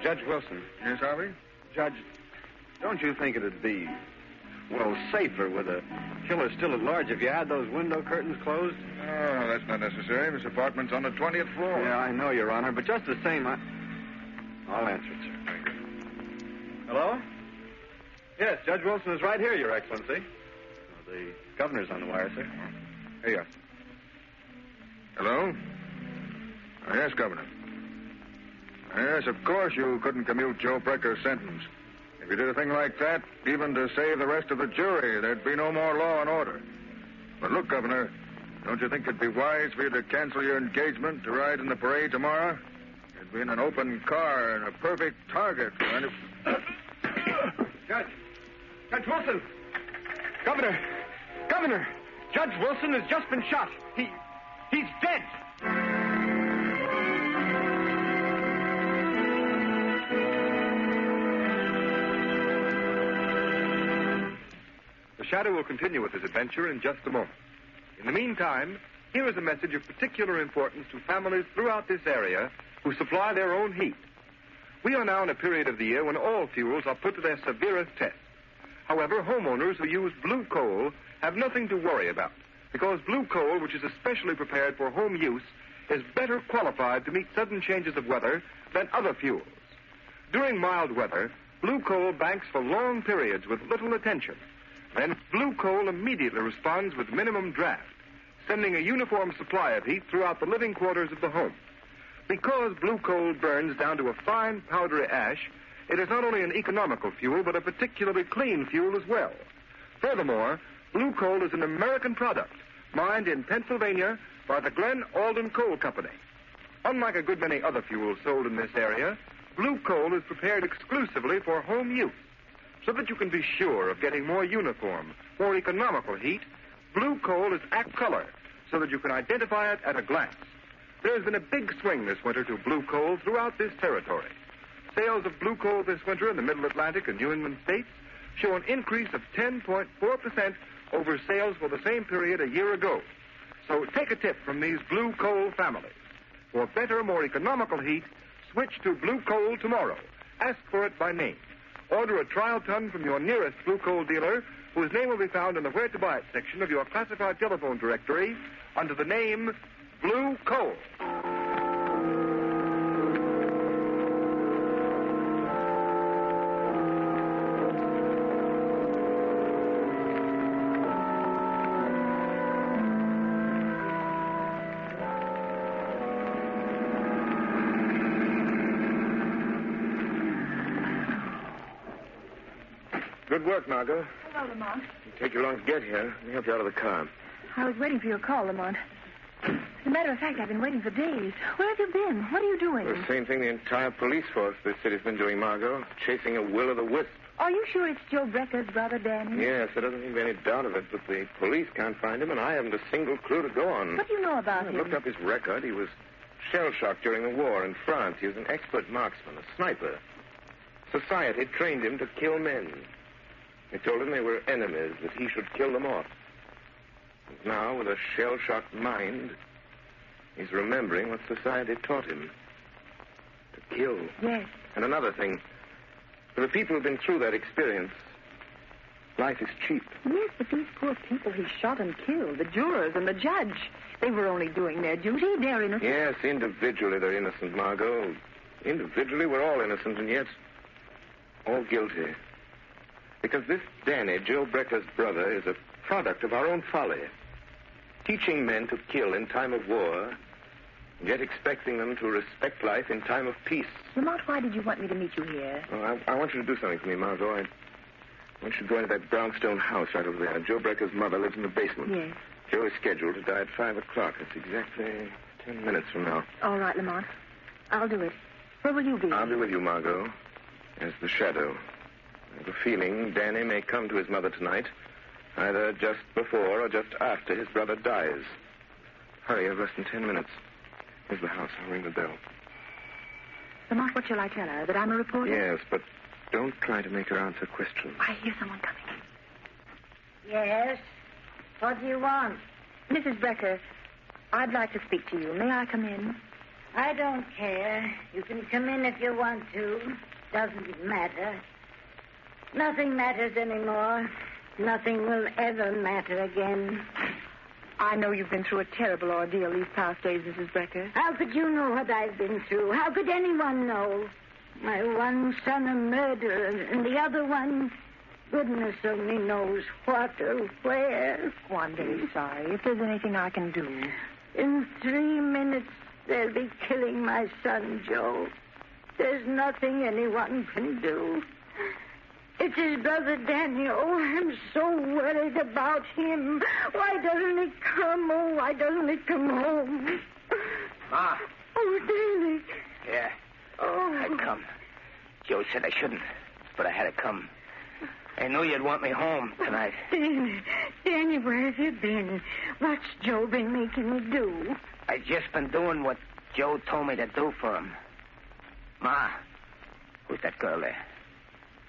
Judge Wilson. Yes, Harvey? Judge, don't you think it'd be, well, safer with a killer still at large if you had those window curtains closed? Oh, that's not necessary. This apartment's on the 20th floor. Yeah, I know, Your Honor, but just the same, I'll answer it, sir. Thank you. Hello? Yes, Judge Wilson is right here, Your Excellency. The governor's on the wire, sir. Here you are. Hello? Yes, Governor. Yes, of course you couldn't commute Joe Brecker's sentence. If you did a thing like that, even to save the rest of the jury, there'd be no more law and order. But look, Governor, don't you think it'd be wise for you to cancel your engagement to ride in the parade tomorrow? You'd be in an open car and a perfect target for any... Judge Wilson! Governor! Judge Wilson has just been shot. He's dead. The Shadow will continue with his adventure in just a moment. In the meantime, here is a message of particular importance to families throughout this area who supply their own heat. We are now in a period of the year when all fuels are put to their severest test. However, homeowners who use blue coal have nothing to worry about, because blue coal, which is especially prepared for home use, is better qualified to meet sudden changes of weather than other fuels. During mild weather, blue coal banks for long periods with little attention. Then blue coal immediately responds with minimum draft, sending a uniform supply of heat throughout the living quarters of the home. Because blue coal burns down to a fine, powdery ash, it is not only an economical fuel, but a particularly clean fuel as well. Furthermore, blue coal is an American product, mined in Pennsylvania by the Glen Alden Coal Company. Unlike a good many other fuels sold in this area, blue coal is prepared exclusively for home use, so that you can be sure of getting more uniform, more economical heat blue coal is at color, so that you can identify it at a glance. There's been a big swing this winter to blue coal throughout this territory. Sales of blue coal this winter in the Middle Atlantic and New England states show an increase of 10.4% over sales for the same period a year ago. So take a tip from these blue coal families. For better, more economical heat, switch to blue coal tomorrow. Ask for it by name. Order a trial ton from your nearest blue coal dealer, whose name will be found in the Where to Buy It section of your classified telephone directory under the name Blue Coal. Good work, Margot. Hello, Lamont. It'll take you long to get here. Let me help you out of the car. I was waiting for your call, Lamont. As a matter of fact, I've been waiting for days. Where have you been? What are you doing? The same thing the entire police force this city's been doing, Margot. Chasing a will-o'-the-wisp. Are you sure it's Joe Brecker's brother, Danny? Yes, there doesn't seem to be any doubt of it, but the police can't find him, and I haven't a single clue to go on. What do you know about him? I looked up his record. He was shell-shocked during the war in France. He was an expert marksman, a sniper. Society trained him to kill men. They told him they were enemies, that he should kill them off. And now, with a shell-shocked mind, he's remembering what society taught him. To kill. Yes. And another thing. For the people who've been through that experience, life is cheap. Yes, but these poor people he shot and killed, the jurors and the judge, they were only doing their duty. They're innocent. Yes, individually they're innocent, Margot. Individually we're all innocent, and yet all guilty. Because this Danny, Joe Brecker's brother, is a product of our own folly. Teaching men to kill in time of war, and yet expecting them to respect life in time of peace. Lamont, why did you want me to meet you here? Oh, I want you to do something for me, Margot. I want you to go into that brownstone house right over there. Joe Brecker's mother lives in the basement. Yes. Joe is scheduled to die at 5 o'clock. It's exactly 10 minutes from now. All right, Lamont. I'll do it. Where will you be? I'll be with you, Margot, as the shadow. I have a feeling Danny may come to his mother tonight, either just before or just after his brother dies. Hurry, I've less than 10 minutes. Here's the house. I'll ring the bell. Lamont, what shall I tell her? That I'm a reporter? Yes, but don't try to make her answer questions. I hear someone coming. Yes? What do you want? Mrs. Brecker, I'd like to speak to you. May I come in? I don't care. You can come in if you want to. Doesn't matter. Nothing matters anymore. Nothing will ever matter again. I know you've been through a terrible ordeal these past days, Mrs. Brecker. How could you know what I've been through? How could anyone know? My one son a murderer, and the other one, goodness only knows what or where. Oh, I'm very sorry. If there's anything I can do. In 3 minutes, they'll be killing my son, Joe. There's nothing anyone can do. It's his brother Danny. Oh, I'm so worried about him. Why doesn't he come? Oh, why doesn't he come home? Ma. Oh, Danny. Yeah. Oh. I'd come. Joe said I shouldn't, but I had to come. I knew you'd want me home tonight. Danny, where have you been? What's Joe been making you do? I just been doing what Joe told me to do for him. Ma, who's that girl there?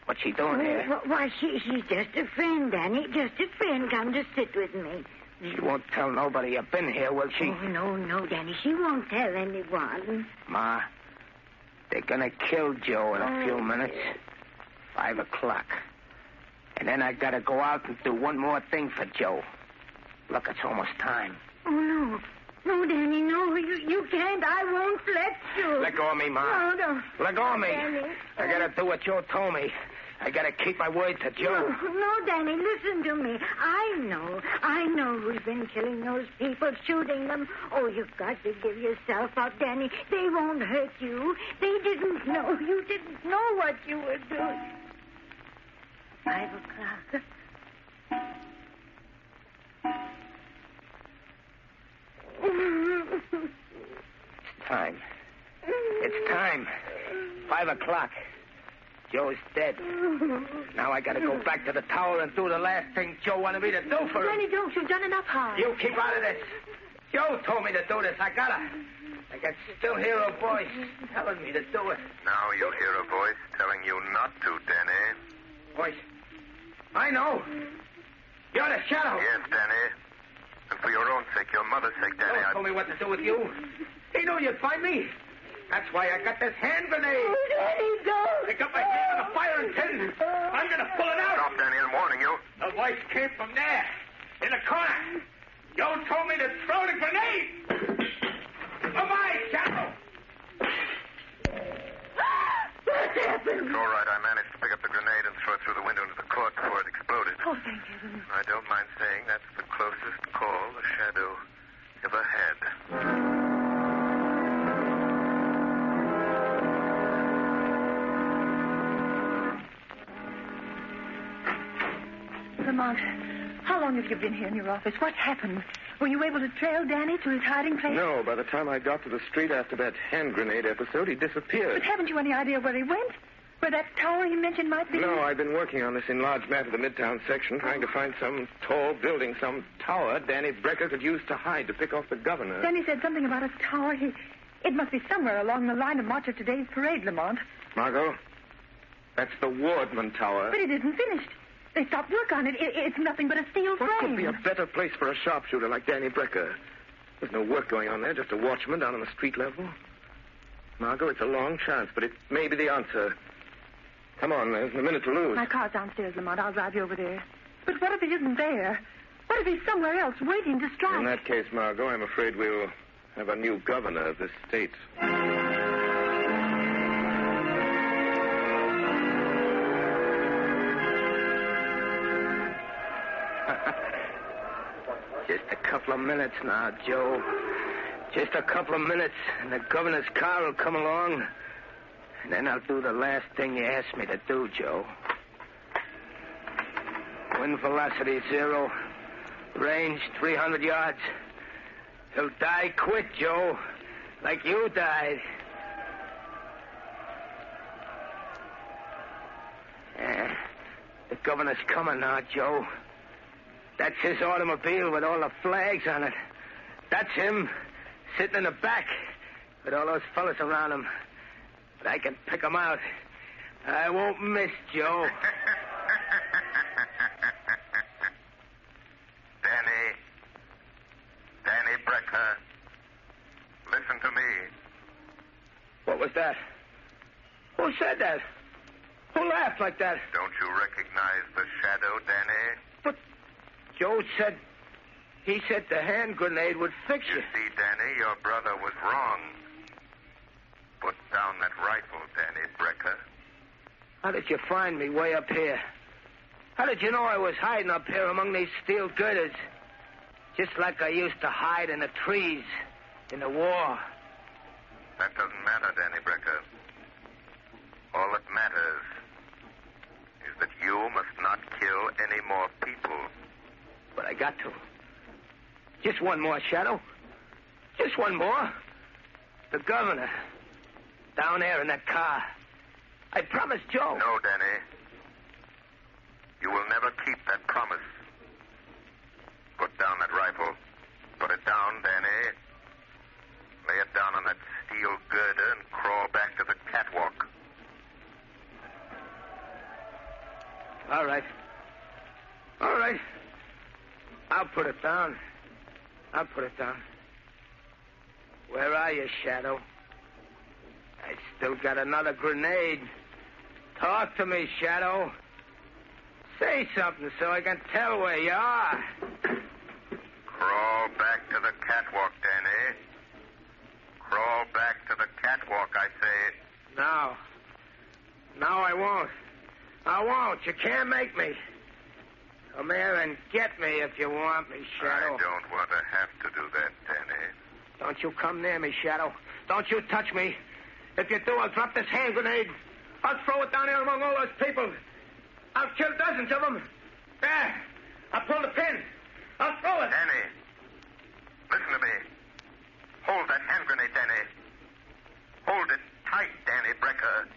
What's she doing here? Why, she's just a friend, Danny. Just a friend. Come to sit with me. She won't tell nobody I've been here, will she? Oh, no, Danny. She won't tell anyone. Ma, they're gonna kill Joe in a few minutes. 5 o'clock. And then I gotta go out and do one more thing for Joe. Look, it's almost time. Oh, no. No, Danny, no. You can't. I won't let you. Let go of me, Ma. No. Let go of me. Danny. I gotta do what Joe told me. I gotta keep my word to Joe. No, Danny, listen to me. I know who's been killing those people, shooting them. Oh, you've got to give yourself up, Danny. They won't hurt you. They didn't know. You didn't know what you were doing. 5 o'clock. It's time. 5 o'clock. Joe's dead. Now I gotta go back to the tower and do the last thing Joe wanted me to do for him. Danny, don't. You've done enough harm. You keep out of this. Joe told me to do this. I gotta. I can still hear a voice telling me to do it. Now you hear a voice telling you not to, Danny. Voice? I know. You're the Shadow. Yes, Danny. And for your own sake, your mother's sake, Danny, Joe told me what to do with you. He knew you'd find me. That's why I got this hand grenade. Oh, Danny, don't. I got my hand on the firing pin. I'm going to pull it out. Stop, Danny, I'm warning you. The voice came from there, in the corner. Joe told me to throw the grenade. Bye-bye, Shadow. What happened? It's all right. I managed to pick up the grenade and throw it through the window into the court before it exploded. Oh, thank heaven. I don't mind saying that's the closest call the Shadow ever had. Lamont, how long have you been here in your office? What's happened? Were you able to trail Danny to his hiding place? No, by the time I got to the street after that hand grenade episode, he disappeared. But haven't you any idea where he went? Where that tower he mentioned might be? No, I've been working on this enlarged map of the Midtown section, trying to find some tall building, some tower Danny Brecker could use to hide, to pick off the governor. Danny said something about a tower. It must be somewhere along the line of march of today's parade, Lamont. Margot, that's the Wardman Tower. But it isn't finished. They stopped work on it. It's nothing but a steel frame. What could be a better place for a sharpshooter like Danny Brecker? There's no work going on there, just a watchman down on the street level. Margot, it's a long chance, but it may be the answer. Come on, there's a minute to lose. My car's downstairs, Lamont. I'll drive you over there. But what if he isn't there? What if he's somewhere else, waiting to strike? In that case, Margot, I'm afraid we'll have a new governor of this state. Just a couple of minutes now, Joe. Just a couple of minutes, and the governor's car will come along. And then I'll do the last thing you asked me to do, Joe. Wind velocity 0. Range 300 yards. He'll die quick, Joe. Like you died. Yeah. The governor's coming now, Joe. That's his automobile with all the flags on it. That's him, sitting in the back with all those fellas around him. But I can pick them out. I won't miss, Joe. Danny Brecker, listen to me. What was that? Who said that? Who laughed like that? Don't you recognize the Shadow, Danny? But Joe said... He said the hand grenade would fix you. You see, Danny, your brother was wrong. Put down that rifle, Danny Brecker. How did you find me way up here? How did you know I was hiding up here among these steel girders? Just like I used to hide in the trees in the war. That doesn't matter, Danny Brecker. All that matters is that you must not kill any more people. But I got to. Just one more, Shadow. Just one more. The governor. Down there in that car. I promised Joe. No, Danny. You will never keep that promise. Put down that rifle. Put it down, Danny. Lay it down on that steel girder and crawl back to the catwalk. All right. All right. I'll put it down. I'll put it down. Where are you, Shadow? I still got another grenade. Talk to me, Shadow. Say something so I can tell where you are. Crawl back to the catwalk, Danny. Crawl back to the catwalk, I say. No. No, I won't. I won't. You can't make me. Come here and get me if you want me, Shadow. I don't want to have to do that, Danny. Don't you come near me, Shadow. Don't you touch me. If you do, I'll drop this hand grenade. I'll throw it down here among all those people. I'll kill dozens of them. There. I'll pull the pin. I'll throw it. Danny, listen to me. Hold that hand grenade, Danny. Hold it tight, Danny Brecker.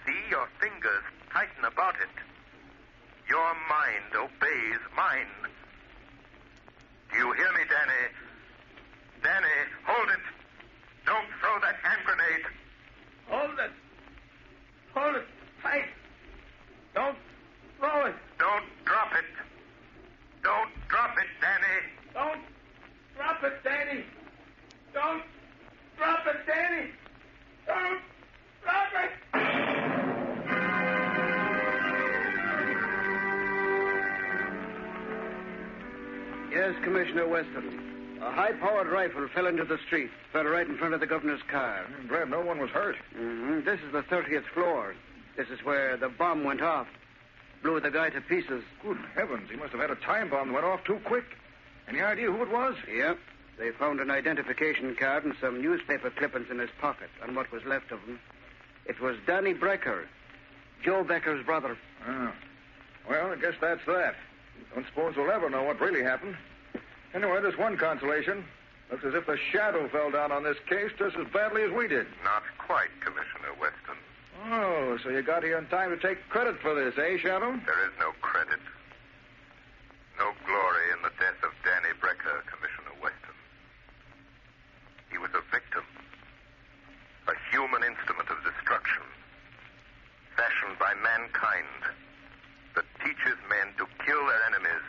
See, your drop it, Danny. Don't drop it, Danny. Don't drop it. Yes, Commissioner Weston. A high-powered rifle fell into the street, fell right in front of the governor's car. I'm glad no one was hurt. Mm-hmm. This is the 30th floor. This is where the bomb went off. Blew the guy to pieces. Good heavens, he must have had a time bomb that went off too quick. Any idea who it was? Yep. They found an identification card and some newspaper clippings in his pocket, and what was left of them. It was Danny Brecker, Joe Becker's brother. Oh. Well, I guess that's that. Don't suppose we'll ever know what really happened. Anyway, there's one consolation. Looks as if the shadow fell down on this case just as badly as we did. Not quite, Commissioner Weston. Oh, so you got here in time to take credit for this, eh, Shadow? There is no credit. No glory in the death of Danny Brecker, Commissioner Weston. He was a victim. A human instrument of destruction. Fashioned by mankind. That teaches men to kill their enemies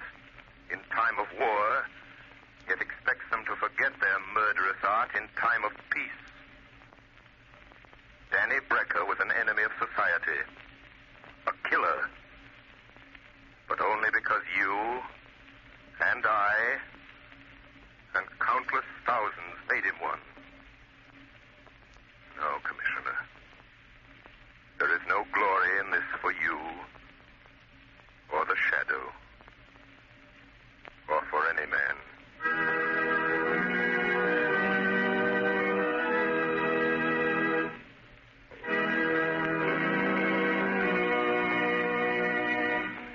in time of war, yet expects them to forget their murderous art in time of peace. Danny Brecker was an enemy of society. A killer. But only because you and I and countless thousands made him one. No, Commissioner. There is no glory in this for you or the Shadow or for any man.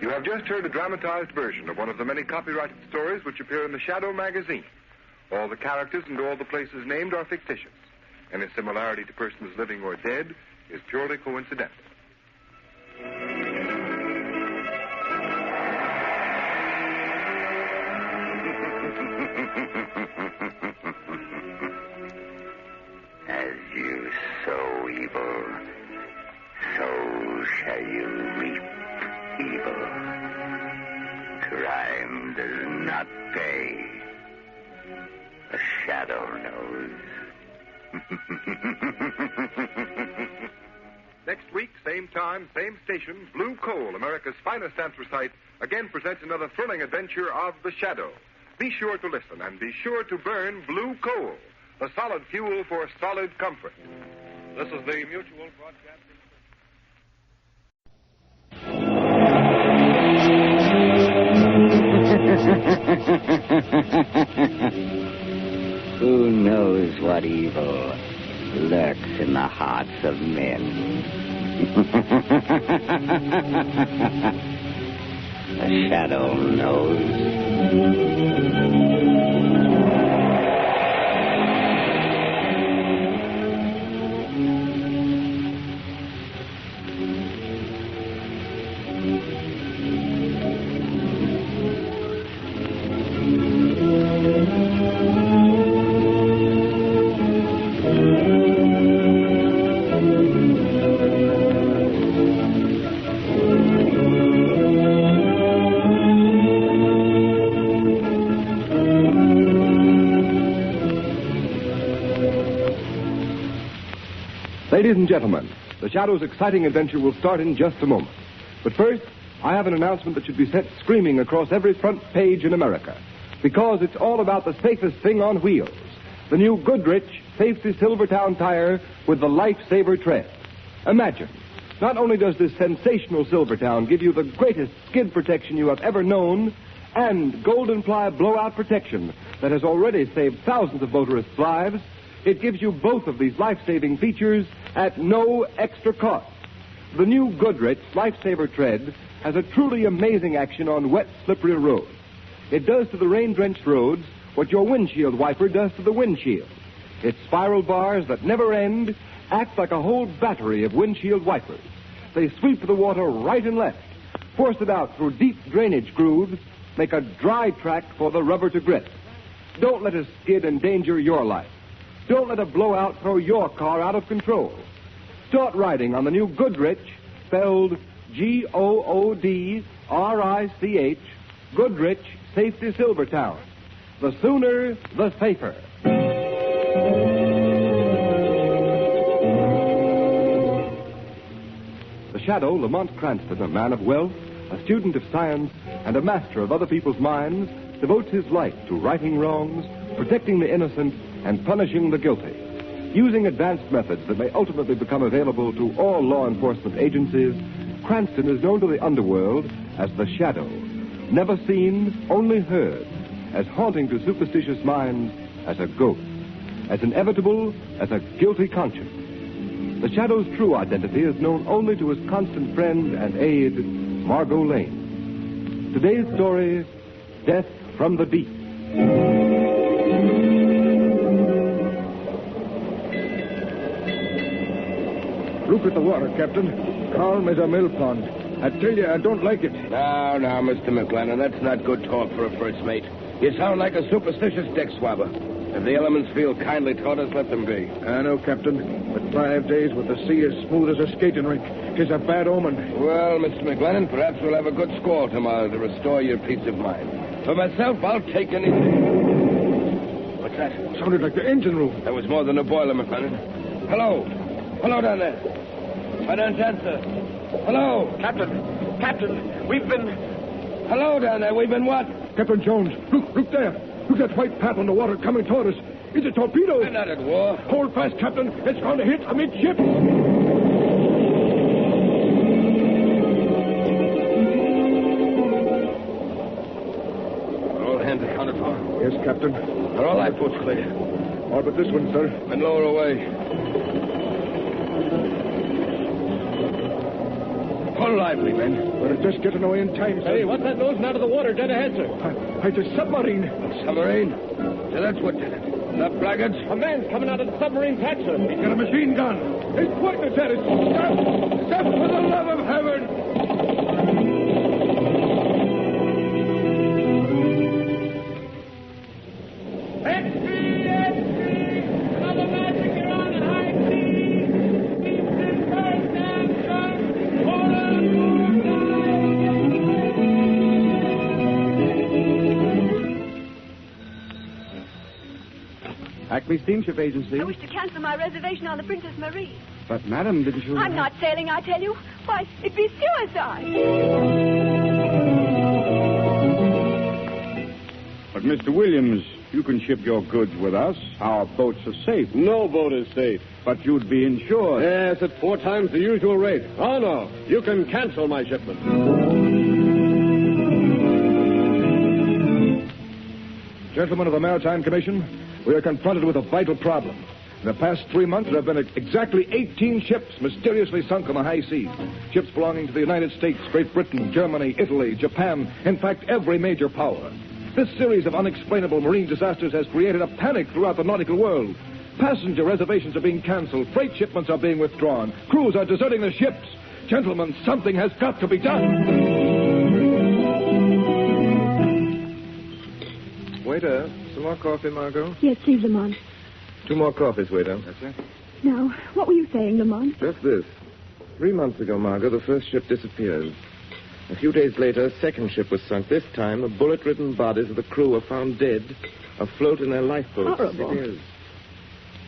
You have just heard a dramatized version of one of the many copyrighted stories which appear in the Shadow magazine. All the characters and all the places named are fictitious. Any similarity to persons living or dead is purely coincidental. As you sow evil, so shall you reap evil. Crime does not pay. The Shadow knows. Next week, same time, same station, Blue Coal, America's finest anthracite, again presents another thrilling adventure of the Shadow. Be sure to listen and be sure to burn Blue Coal, the solid fuel for solid comfort. This is the Mutual Broadcasting. Who knows what evil lurks in the hearts of men? The Shadow knows. Ladies and gentlemen, the Shadow's exciting adventure will start in just a moment. But first, I have an announcement that should be sent screaming across every front page in America. Because it's all about the safest thing on wheels. The new Goodrich Safety Silvertown tire with the Lifesaver tread. Imagine, not only does this sensational Silvertown give you the greatest skid protection you have ever known, and Golden Ply blowout protection that has already saved thousands of motorists' lives, it gives you both of these life-saving features at no extra cost. The new Goodrich Lifesaver tread has a truly amazing action on wet, slippery roads. It does to the rain-drenched roads what your windshield wiper does to the windshield. Its spiral bars that never end act like a whole battery of windshield wipers. They sweep the water right and left, force it out through deep drainage grooves, make a dry track for the rubber to grip. Don't let a skid endanger your life. Don't let a blowout throw your car out of control. Start riding on the new Goodrich, spelled Goodrich, Goodrich Safety Silvertown. the sooner, the safer. The Shadow, Lamont Cranston, a man of wealth, a student of science, and a master of other people's minds, devotes his life to righting wrongs, protecting the innocent, and punishing the guilty. Using advanced methods that may ultimately become available to all law enforcement agencies, Cranston is known to the underworld as the Shadow. Never seen, only heard, as haunting to superstitious minds as a ghost, as inevitable as a guilty conscience. The Shadow's true identity is known only to his constant friend and aide, Margot Lane. Today's story, Death from the Deep. Look at the water, Captain. Calm as a mill pond. I tell you, I don't like it. Now, Mr. McLennan, that's not good talk for a first mate. You sound like a superstitious deck swabber. If the elements feel kindly toward us, let them be. I know, Captain. But 5 days with the sea as smooth as a skating rink. 'Tis a bad omen. Well, Mr. McLennan, perhaps we'll have a good squall tomorrow to restore your peace of mind. For myself, I'll take anything. What's that? Sounded like the engine room. That was more than a boiler, McLennan. Hello. Hello down there. I don't answer. Hello. Captain, we've been... Hello down there. We've been what? Captain Jones, look there. Look at that white path on the water coming toward us. It's a torpedo. We're not at war. Hold fast, Captain. It's going to hit amidships. All hands accounted for? Yes, Captain. Are all lifeboats clear? All but this one, sir. And lower away. Pull lively, men. We're just getting away in time, sir. Hey, what's that nosing out of the water dead ahead, sir? It's a submarine. A submarine? So that's what did it. The blackguards? A man's coming out of the submarine hatch, sir. He's got a machine gun. He's pointing at us. Stop! Stop, for the love of heaven! Another magic you're on the high seas. Keep this first and son. Hold Acme Steamship Agency. I wish to cancel my reservation on the Princess Marie. But, madam, didn't you... I'm not sailing, I tell you. Why, it'd be suicide. But, Mr. Williams, you can ship your goods with us. Our boats are safe. No boat is safe. But you'd be insured. Yes, at 4 times the usual rate. Oh, no. You can cancel my shipment. Gentlemen of the Maritime Commission, we are confronted with a vital problem. In the past 3 months, there have been exactly 18 ships mysteriously sunk on the high seas. Ships belonging to the United States, Great Britain, Germany, Italy, Japan, in fact, every major power. This series of unexplainable marine disasters has created a panic throughout the nautical world. Passenger reservations are being canceled. Freight shipments are being withdrawn. Crews are deserting the ships. Gentlemen, something has got to be done. Waiter, some more coffee, Margot? Yes, please, Lamont. 2 more coffees, waiter. That's it. Now, what were you saying, Lamont? Just this. 3 months ago, Margot, the first ship disappeared. A few days later, a second ship was sunk. This time, the bullet-ridden bodies of the crew were found dead, afloat in their lifeboats. Horrible. It is.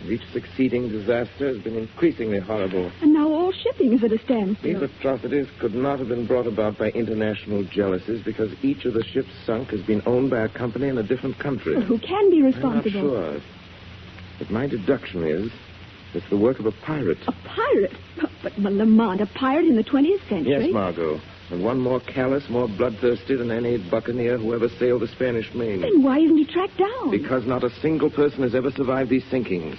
And each succeeding disaster has been increasingly horrible. And now all shipping is at a standstill. These atrocities could not have been brought about by international jealousies because each of the ships sunk has been owned by a company in a different country. Well, who can be responsible? I'm not sure. But my deduction is it's the work of a pirate. A pirate? But Lamont, a pirate in the 20th century? Yes, Margot. And one more callous, more bloodthirsty than any buccaneer who ever sailed the Spanish Main. Then why isn't he tracked down? Because not a single person has ever survived these sinkings.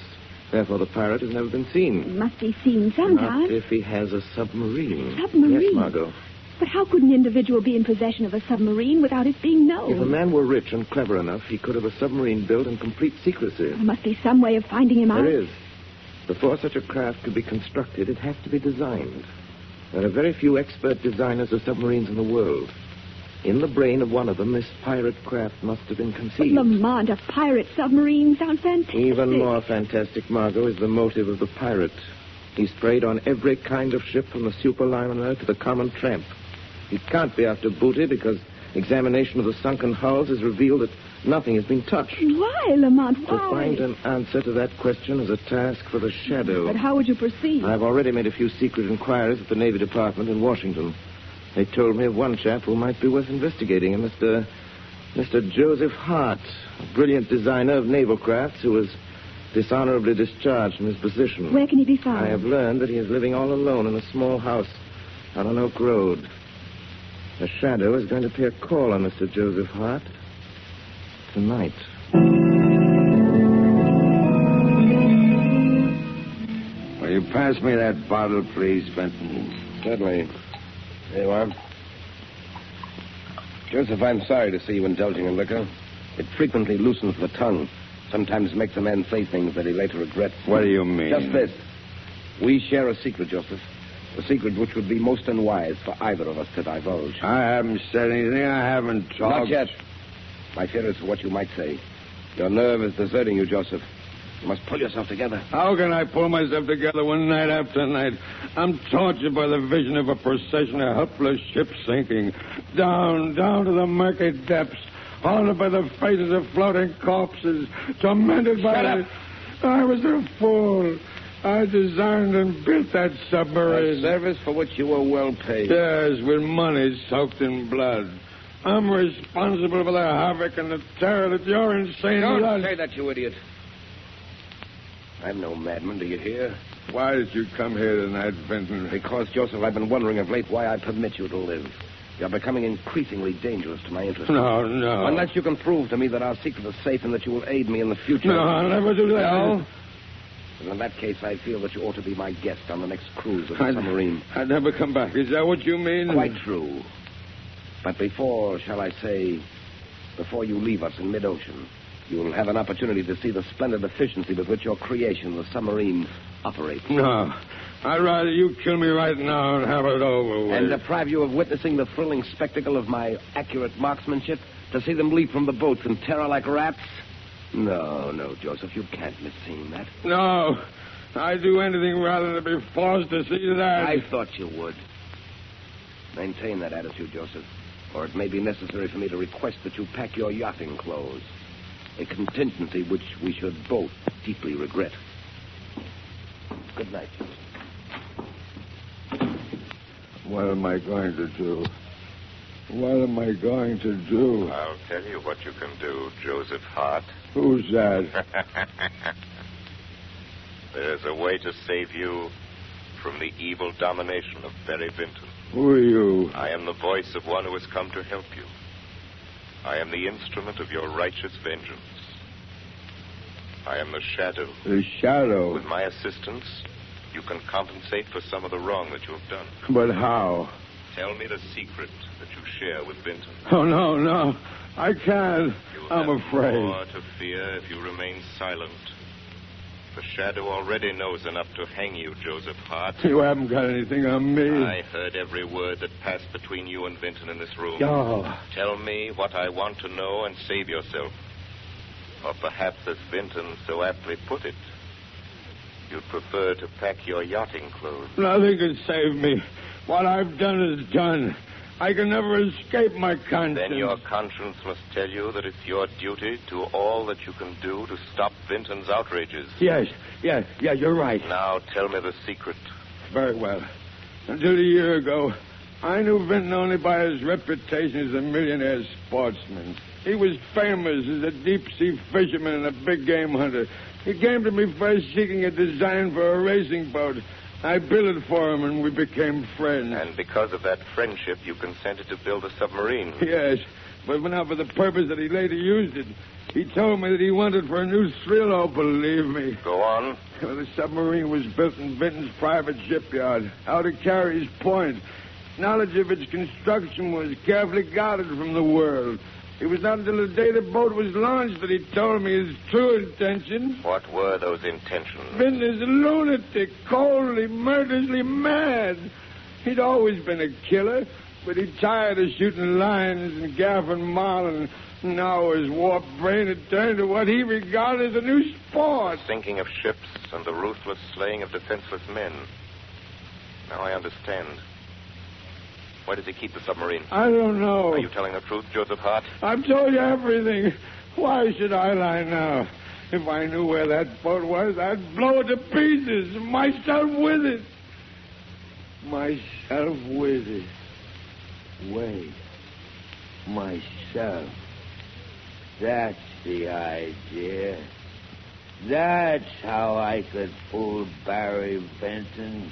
Therefore, the pirate has never been seen. He must be seen sometime. Not if he has a submarine. Submarine? Yes, Margot. But how could an individual be in possession of a submarine without it being known? If a man were rich and clever enough, he could have a submarine built in complete secrecy. There must be some way of finding him out. There is. Before such a craft could be constructed, it has to be designed. There are very few expert designers of submarines in the world. In the brain of one of them, this pirate craft must have been conceived. But Lamont, a pirate submarine sounds fantastic. Even more fantastic, Margot, is the motive of the pirate. He's preyed on every kind of ship from the superliner to the common tramp. He can't be after booty because examination of the sunken hulls has revealed that Nothing has been touched. Why, Lamont? Why? To find an answer to that question is a task for the Shadow. But how would you proceed? I've already made a few secret inquiries at the Navy Department in Washington. They told me of one chap who might be worth investigating, a Mr. Joseph Hart, a brilliant designer of naval crafts who was dishonorably discharged from his position. Where can he be found? I have learned that he is living all alone in a small house out on Oak Road. The Shadow is going to pay a call on Mr. Joseph Hart tonight. Will you pass me that bottle, please, Benton? Certainly. There you are. Joseph, I'm sorry to see you indulging in liquor. It frequently loosens the tongue. Sometimes makes a man say things that he later regrets. What do you mean? Just this. We share a secret, Joseph. A secret which would be most unwise for either of us to divulge. I haven't said anything. I haven't talked. Not yet. My fear is what you might say. Your nerve is deserting you, Joseph. You must pull yourself together. How can I pull myself together when night after night I'm tortured by the vision of a procession of helpless ships sinking down to the murky depths, haunted by the faces of floating corpses, tormented by... Shut up! I was a fool. I designed and built that submarine. A service for which you were well paid. Yes, with money soaked in blood. I'm responsible for the havoc and the terror that your insane... Don't say that, you idiot. I'm no madman, do you hear? Why did you come here tonight, Benton? Because, Joseph, I've been wondering of late why I permit you to live. You're becoming increasingly dangerous to my interests. No. Unless you can prove to me that our secret is safe and that you will aid me in the future. No, I'll never do that. No? And in that case, I feel that you ought to be my guest on the next cruise of the submarine. I'd never come back. Is that what you mean? Quite true. But before you leave us in mid-ocean, you'll have an opportunity to see the splendid efficiency with which your creation, the submarine, operates. No. I'd rather you kill me right now and have it over with. And deprive you of witnessing the thrilling spectacle of my accurate marksmanship? To see them leap from the boats in terror like rats? No, Joseph, you can't miss seeing that. No. I'd do anything rather than be forced to see that. I thought you would. Maintain that attitude, Joseph, or it may be necessary for me to request that you pack your yachting clothes. A contingency which we should both deeply regret. Good night, Joseph. What am I going to do? What am I going to do? I'll tell you what you can do, Joseph Hart. Who's that? There's a way to save you from the evil domination of Barry Vinton. Who are you? I am the voice of one who has come to help you. I am the instrument of your righteous vengeance. I am the Shadow. The Shadow? With my assistance, you can compensate for some of the wrong that you have done. But how? Tell me the secret that you share with Vinton. Oh, no. I can't. I'm afraid. You'll have more to fear if you remain silent. The Shadow already knows enough to hang you, Joseph Hart. You haven't got anything on me. I heard every word that passed between you and Vinton in this room. Oh. Tell me what I want to know and save yourself. Or perhaps, as Vinton so aptly put it, you'd prefer to pack your yachting clothes. Nothing can save me. What I've done is done. I can never escape my conscience. Then your conscience must tell you that it's your duty to all that you can do to stop Vinton's outrages. Yes, you're right. Now tell me the secret. Very well. Until a year ago, I knew Vinton only by his reputation as a millionaire sportsman. He was famous as a deep-sea fisherman and a big game hunter. He came to me first seeking a design for a racing boat. I built it for him, and we became friends. And because of that friendship, you consented to build a submarine. Yes, but not for the purpose that he later used it. He told me that he wanted for a new thrill. Oh, believe me. Go on. Well, the submarine was built in Vinton's private shipyard, out of Carey's Point. Knowledge of its construction was carefully guarded from the world. It was not until the day the boat was launched that he told me his true intentions. What were those intentions? Vinton is a lunatic, coldly, murderously mad. He'd always been a killer, but he tired of shooting lions and gaffing marlin. Now his warped brain had turned to what he regarded as a new sport. The sinking of ships and the ruthless slaying of defenseless men. Now I understand. Where does he keep the submarine? I don't know. Are you telling the truth, Joseph Hart? I've told you everything. Why should I lie now? If I knew where that boat was, I'd blow it to pieces. Myself with it. Myself with it. Wait. Myself. That's the idea. That's how I could fool Barry Benton.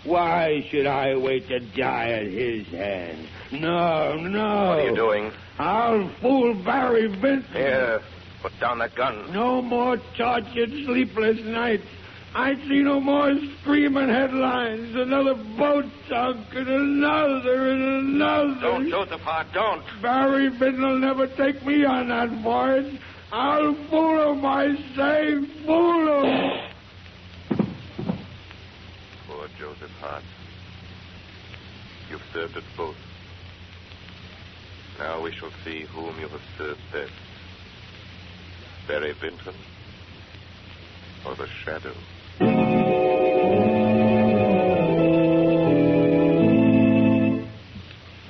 Why should I wait to die at his hand? No. What are you doing? I'll fool Barry Benton. Here, put down that gun. No more tortured, sleepless nights. I see no more screaming headlines. Another boat sunk, and another. Don't, Joseph Hart, don't. Barry Benton will never take me on that voyage. I'll fool him, I say, fool him. Poor Joseph Hart. You've served us both. Now we shall see whom you have served best. Barry Benton or the Shadow.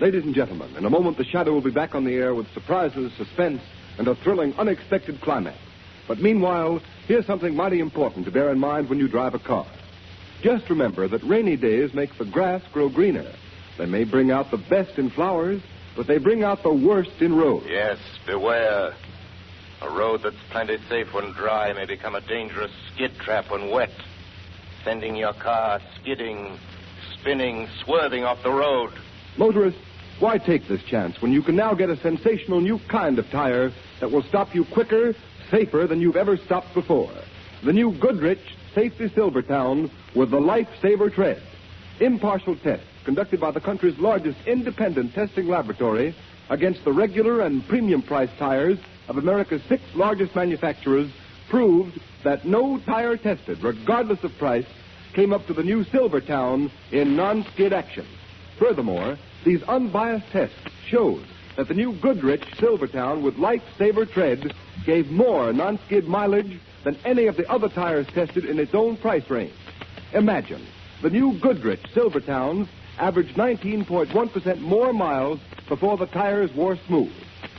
Ladies and gentlemen, in a moment the Shadow will be back on the air with surprises, suspense, and a thrilling, unexpected climax. But meanwhile, here's something mighty important to bear in mind when you drive a car. Just remember that rainy days make the grass grow greener. They may bring out the best in flowers, but they bring out the worst in roads. Yes, beware. A road that's plenty safe when dry may become a dangerous skid trap when wet, sending your car skidding, spinning, swerving off the road. Motorists, why take this chance when you can now get a sensational new kind of tire that will stop you quicker, safer than you've ever stopped before? The new Goodrich Safety Silvertown with the Lifesaver Tread. Impartial tests conducted by the country's largest independent testing laboratory against the regular and premium price tires of America's 6 largest manufacturers proved that no tire tested, regardless of price, came up to the new Silvertown in non-skid action. Furthermore, these unbiased tests showed that the new Goodrich Silvertown with Lifesaver Tread gave more non-skid mileage than any of the other tires tested in its own price range. Imagine, the new Goodrich Silvertowns averaged 19.1% more miles before the tires wore smooth,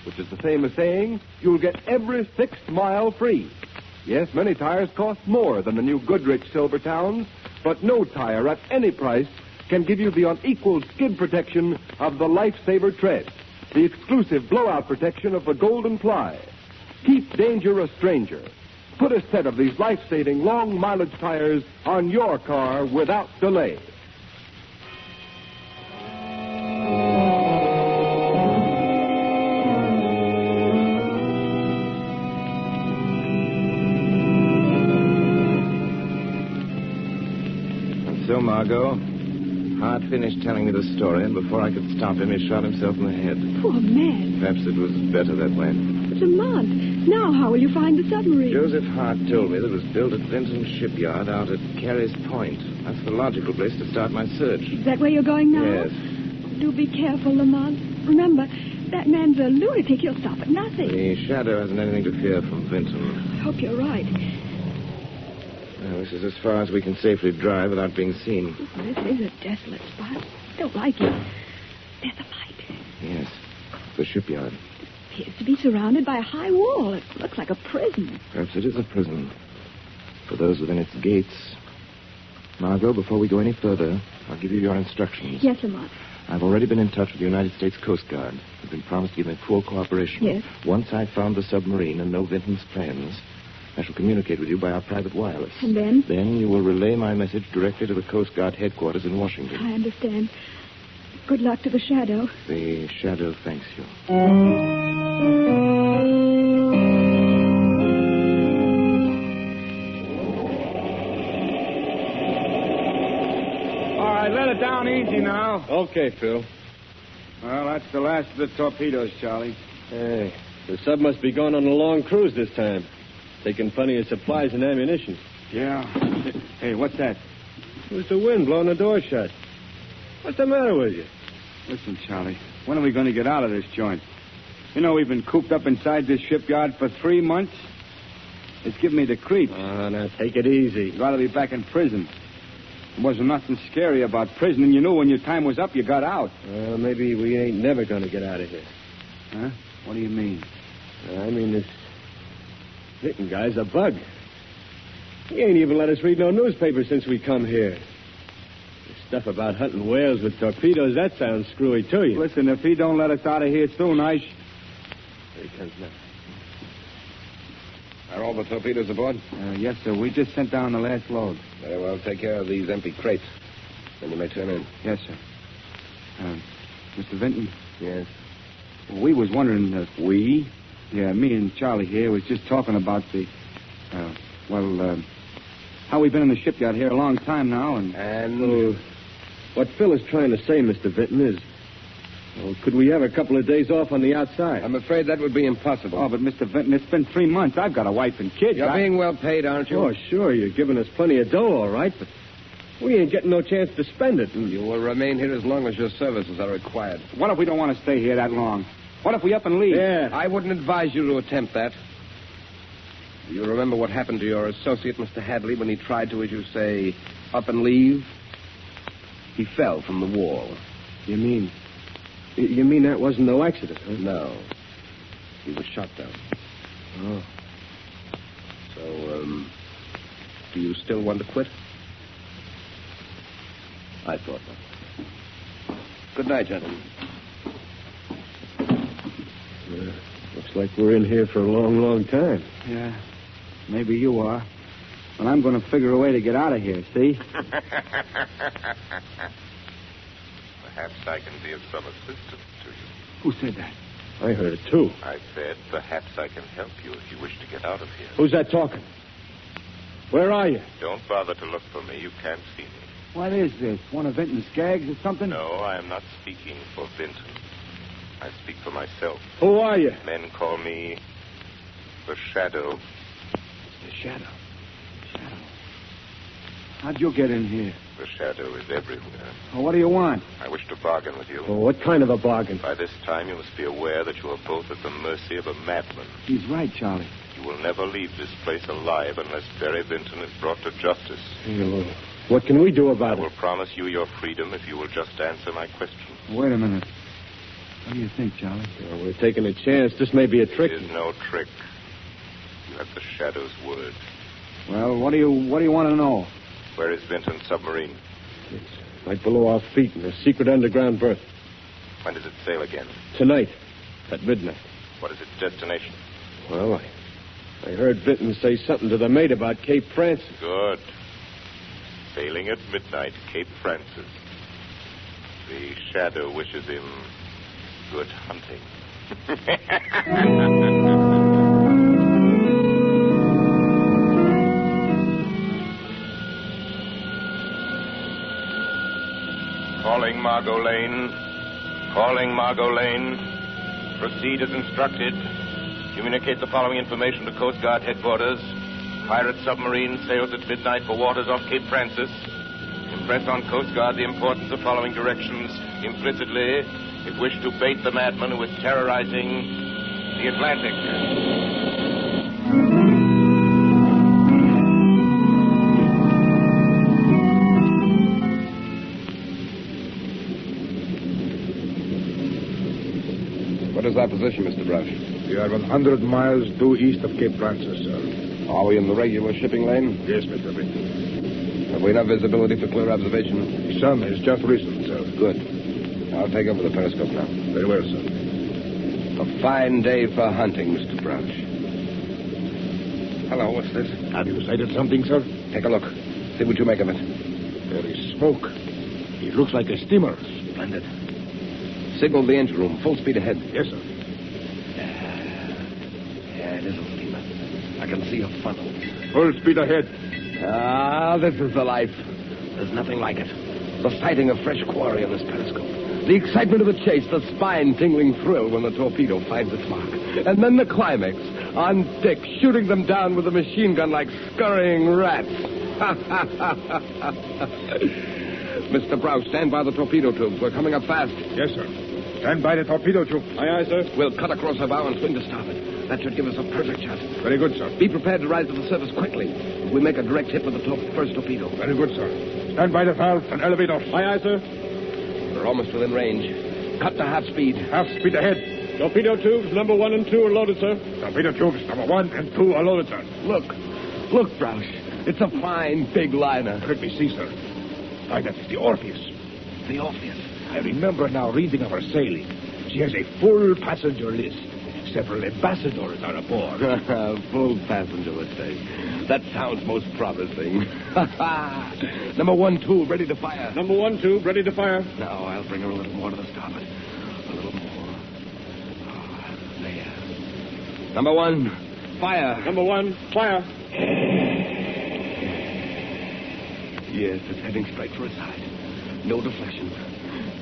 which is the same as saying you'll get every 6th mile free. Yes, many tires cost more than the new Goodrich Silvertowns, but no tire at any price can give you the unequaled skid protection of the Lifesaver Tread, the exclusive blowout protection of the Golden Ply. Keep danger a stranger. Put a set of these life-saving long-mileage tires on your car without delay. And so, Margot, Hart finished telling me the story, and before I could stop him, he shot himself in the head. Poor man. Perhaps it was better that way. But Lamont, now how will you find the submarine? Joseph Hart told me that it was built at Vinton's shipyard out at Carey's Point. That's the logical place to start my search. Is that where you're going now? Yes. Do be careful, Lamont. Remember, that man's a lunatic. He'll stop at nothing. The Shadow hasn't anything to fear from Vinton. I hope you're right. Well, this is as far as we can safely drive without being seen. This is a desolate spot. Don't like it. There's a light. Yes, the shipyard. Appears to be surrounded by a high wall. It looks like a prison. Perhaps it is a prison. For those within its gates. Margot, before we go any further, I'll give you your instructions. Yes, Lamont. I've already been in touch with the United States Coast Guard. They've been promised to give me full cooperation. Yes. Once I've found the submarine and know Vinton's plans, I shall communicate with you by our private wireless. And then? Then you will relay my message directly to the Coast Guard headquarters in Washington. I understand. Good luck to the Shadow. The Shadow thanks you. All right, let it down easy now. Okay, Phil. Well, that's the last of the torpedoes, Charlie. Hey, the sub must be going on a long cruise this time. Taking plenty of supplies and ammunition. Yeah. Hey, what's that? It was the wind blowing the door shut. What's the matter with you? Listen, Charlie, when are we going to get out of this joint? You know, we've been cooped up inside this shipyard for 3 months. It's giving me the creeps. Oh, now take it easy. You'd rather be back in prison. There wasn't nothing scary about prison, and you knew when your time was up, you got out. Well, maybe we ain't never going to get out of here. Huh? What do you mean? I mean, this Hitting guy's a bug. He ain't even let us read no newspaper since we come here. The stuff about hunting whales with torpedoes, that sounds screwy to you. Listen, if he don't let us out of here soon, Here he comes now. Are all the torpedoes aboard? Yes, sir. We just sent down the last load. Very well. Take care of these empty crates. Then you may turn in. Yes, sir. Mr. Vinton? Yes? We was wondering... We? Yeah, me and Charlie here was just talking about the... how we've been in the shipyard here a long time now, And what Phil is trying to say, Mr. Vinton, is... Well, could we have a couple of days off on the outside? I'm afraid that would be impossible. Oh, but Mr. Vinton, it's been 3 months. I've got a wife and kids. You're being well paid, aren't you? Oh, sure. You're giving us plenty of dough, all right, but we ain't getting no chance to spend it. You will remain here as long as your services are required. What if we don't want to stay here that long? What if we up and leave? Yeah. I wouldn't advise you to attempt that. Do you remember what happened to your associate, Mr. Hadley, when he tried to, as you say, up and leave? He fell from the wall. You mean that wasn't no accident, huh? No. He was shot down. Oh. So, do you still want to quit? I thought not. Good night, gentlemen. Looks like we're in here for a long, long time. Yeah, maybe you are. But I'm going to figure a way to get out of here, see? Perhaps I can be of some assistance to you. Who said that? I heard it, too. I said, perhaps I can help you if you wish to get out of here. Who's that talking? Where are you? Don't bother to look for me. You can't see me. What is this? One of Vinton's gags or something? No, I am not speaking for Vinton. I speak for myself. Who are you? Men call me the Shadow. The Shadow? How'd you get in here? The Shadow is everywhere. Well, what do you want? I wish to bargain with you. Oh, what kind of a bargain? By this time, you must be aware that you are both at the mercy of a madman. He's right, Charlie. You will never leave this place alive unless Barry Vinton is brought to justice. Well, what can we do about I will it? promise you your freedom if you will just answer my question. Wait a minute. What do you think, Charlie? Well, we're taking a chance. This may be a trick. It is no trick. You have the Shadow's word. Well, what do you want to know? Where is Vinton's submarine? It's right below our feet in a secret underground berth. When does it sail again? Tonight, at midnight. What is its destination? Well, I heard Vinton say something to the mate about Cape Francis. Good. Sailing at midnight, Cape Francis. The Shadow wishes him good hunting. Calling Margot Lane. Calling Margot Lane. Proceed as instructed. Communicate the following information to Coast Guard headquarters. Pirate submarine sails at midnight for waters off Cape Francis. Impress on Coast Guard the importance of following directions implicitly if wish to bait the madman who is terrorizing the Atlantic. What is our position, Mr. Brush? We are 100 miles due east of Cape Francis, sir. Are we in the regular shipping lane? Yes, Mr. Vinton. Have we enough visibility for clear observation? The sun has just risen, sir. Good. I'll take over the periscope now. Very well, sir. A fine day for hunting, Mr. Brush. Hello, what's this? Have you sighted something, sir? Take a look. See what you make of it. There is smoke. It looks like a steamer. Splendid. Signal the engine room. Full speed ahead. Yes, sir. Yeah, it is a steamer. I can see a funnel. Full speed ahead. Ah, this is the life. There's nothing like it. The sighting of fresh quarry on this periscope. The excitement of the chase, the spine-tingling thrill when the torpedo finds its mark. And then the climax, on deck, shooting them down with a machine gun like scurrying rats. Mr. Browse, stand by the torpedo tubes. We're coming up fast. Yes, sir. Stand by the torpedo tube. Aye, sir. We'll cut across our bow and swing to starboard. That should give us a perfect shot. Very good, sir. Be prepared to rise to the surface quickly. We make a direct hit with the first torpedo. Very good, sir. Stand by the valve and elevate off. Aye, sir. We're almost within range. Cut to half speed. Half speed ahead. Torpedo tubes number 1 and 2 are loaded, sir. Torpedo tubes number 1 and 2 are loaded, sir. Look, Broush. It's a fine, big liner. Let me see, sir. Why, that is the Orpheus. The Orpheus. I remember now reading of her sailing. She has a full passenger list. Several ambassadors are aboard. Full passenger list, eh? That sounds most promising. Number 1 tube, ready to fire. Number 1 tube, ready to fire. Now, I'll bring her a little more to the starboard. A little more. There. Number 1, fire. Number 1, fire. Yes, it's heading straight for his side. No deflection.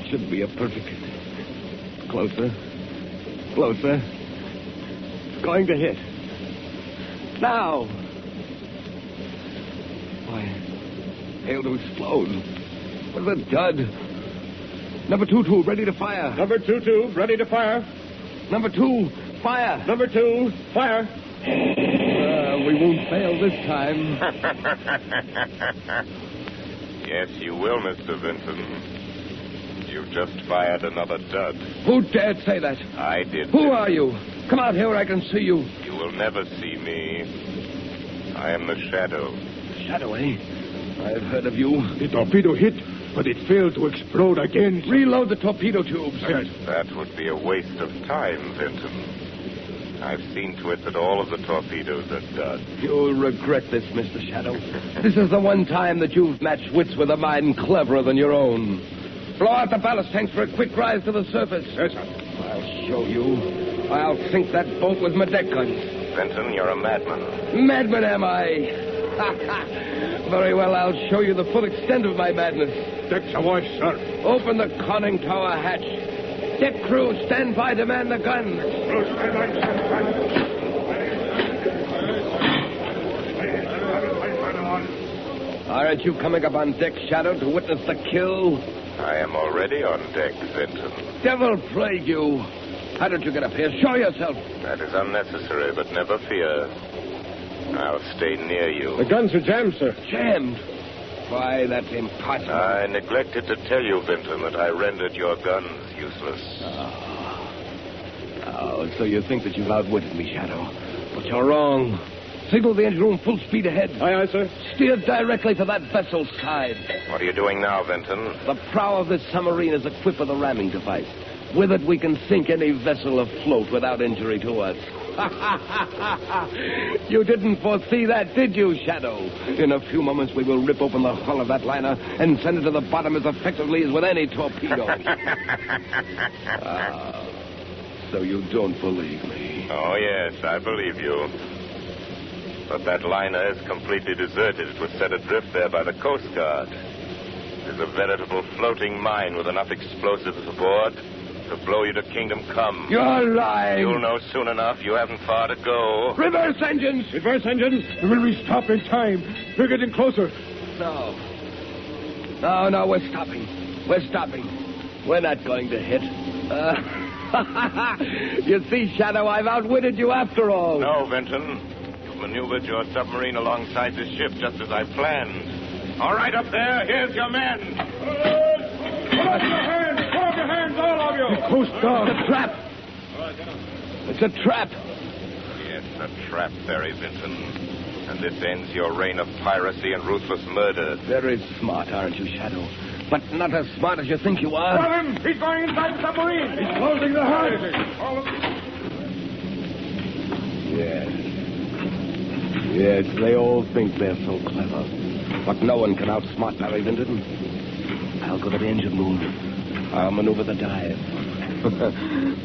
Should be a perfect hit. Closer. Closer. It's going to hit. Now. Why, hail to explode. What a dud. Number 2 tube, ready to fire. Number 2 tube, ready to fire. Number 2, fire. Number 2, fire. We won't fail this time. Yes, you will, Mr. Vinton. You've just fired another dud. Who dared say that? I did. Who are you? Come out here where I can see you. You will never see me. I am the Shadow. Shadow, eh? I've heard of you. The torpedo hit, but it failed to explode again. Reload the torpedo tubes. Yes. That would be a waste of time, Vinton. I've seen to it that all of the torpedoes are dud. You'll regret this, Mr. Shadow. This is the one time that you've matched wits with a mind cleverer than your own. Blow out the ballast tanks for a quick rise to the surface. Yes, sir. I'll show you. I'll sink that boat with my deck guns. Vinton, you're a madman. Madman, am I? Very well, I'll show you the full extent of my madness. Decks awash, sir. Open the conning tower hatch. Deck crew, stand by to man the guns. Aren't you coming up on deck, Shadow, to witness the kill? I am already on deck, Vinton. Devil plague you. How did you get up here? Show yourself. That is unnecessary, but never fear. I'll stay near you. The guns are jammed, sir. Jammed? Why, that's impossible. I neglected to tell you, Vinton, that I rendered your guns useless. Oh, so you think that you've outwitted me, Shadow. But you're wrong. Signal the engine room full speed ahead. Aye, aye, sir. Steer directly for that vessel's side. What are you doing now, Vinton? The prow of this submarine is equipped with a ramming device. With it, we can sink any vessel afloat without injury to us. You didn't foresee that, did you, Shadow? In a few moments, we will rip open the hull of that liner and send it to the bottom as effectively as with any torpedo. So you don't believe me? Oh, yes, I believe you. But that liner is completely deserted. It was set adrift there by the Coast Guard. It is a veritable floating mine with enough explosives aboard to blow you to kingdom come. You're lying. You'll know soon enough. You haven't far to go. Reverse engines! Reverse engines! Will we stop in time? We're getting closer. No, we're stopping. We're stopping. We're not going to hit. You see, Shadow, I've outwitted you after all. No, Vinton. You've maneuvered your submarine alongside the ship just as I planned. All right, up there. Here's your men. Put up your hands! Put up your hands, all of you! The Coast Guard. It's a trap. It's a trap. Yes, a trap, Barry Vinton. And this ends your reign of piracy and ruthless murder. Very smart, aren't you, Shadow? But not as smart as you think you are. Stop him! He's going inside the submarine! He's closing the hatch! Yes, they all think they're so clever. But no one can outsmart Barry Vinton. I'll go to the engine room. I'll maneuver the dive.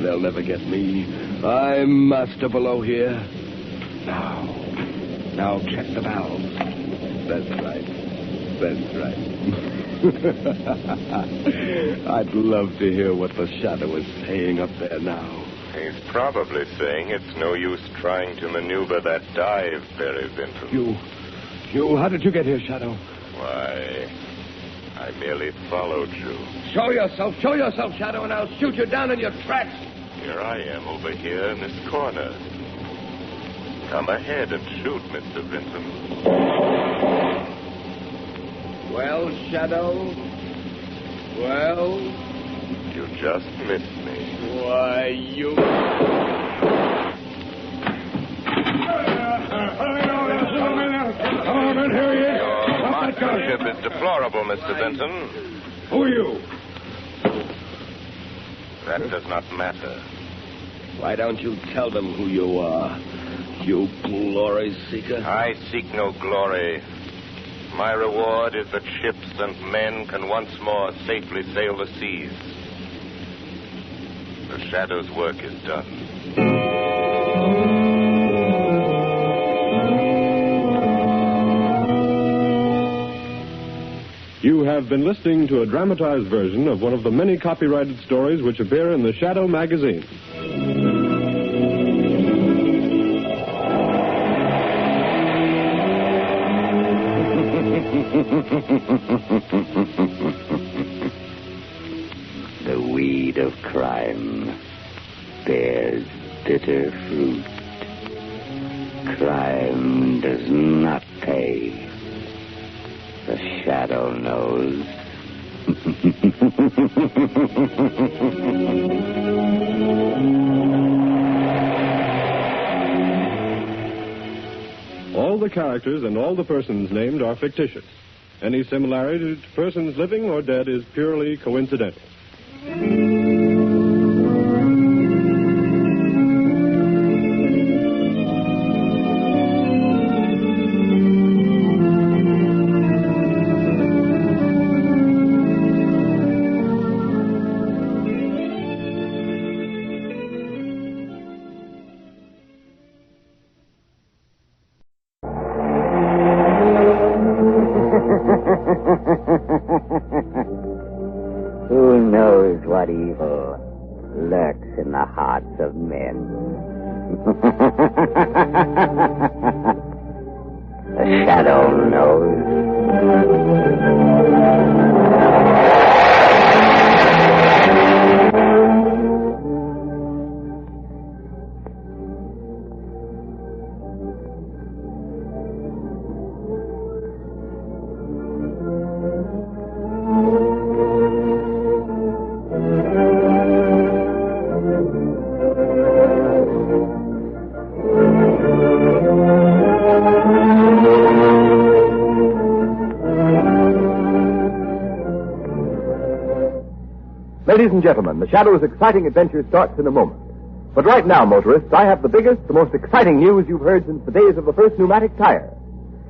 They'll never get me. I'm master below here. Now check the valves. That's right. I'd love to hear what the Shadow is saying up there now. He's probably saying it's no use trying to maneuver that dive, Barry Vinton. You, how did you get here, Shadow? Why, I merely followed you. Show yourself, Shadow, and I'll shoot you down in your tracks. Here I am over here in this corner. Come ahead and shoot, Mr. Vinton. Well, Shadow? Well? You just missed me. Why, you... Your marksmanship is deplorable, Mr. Benton. Who are you? That does not matter. Why don't you tell them who you are, you glory seeker? I seek no glory. My reward is that ships and men can once more safely sail the seas. The Shadow's work is done. You have been listening to a dramatized version of one of the many copyrighted stories which appear in the Shadow magazine. The weed of crime bears bitter fruit. Crime does not pay. The Shadow knows. All the characters and all the persons named are fictitious. Any similarity to persons living or dead is purely coincidental. Who knows what evil lurks in the hearts of men? The Shadow knows. Ladies and gentlemen, the Shadow's exciting adventure starts in a moment. But right now, motorists, I have the biggest, the most exciting news you've heard since the days of the first pneumatic tire.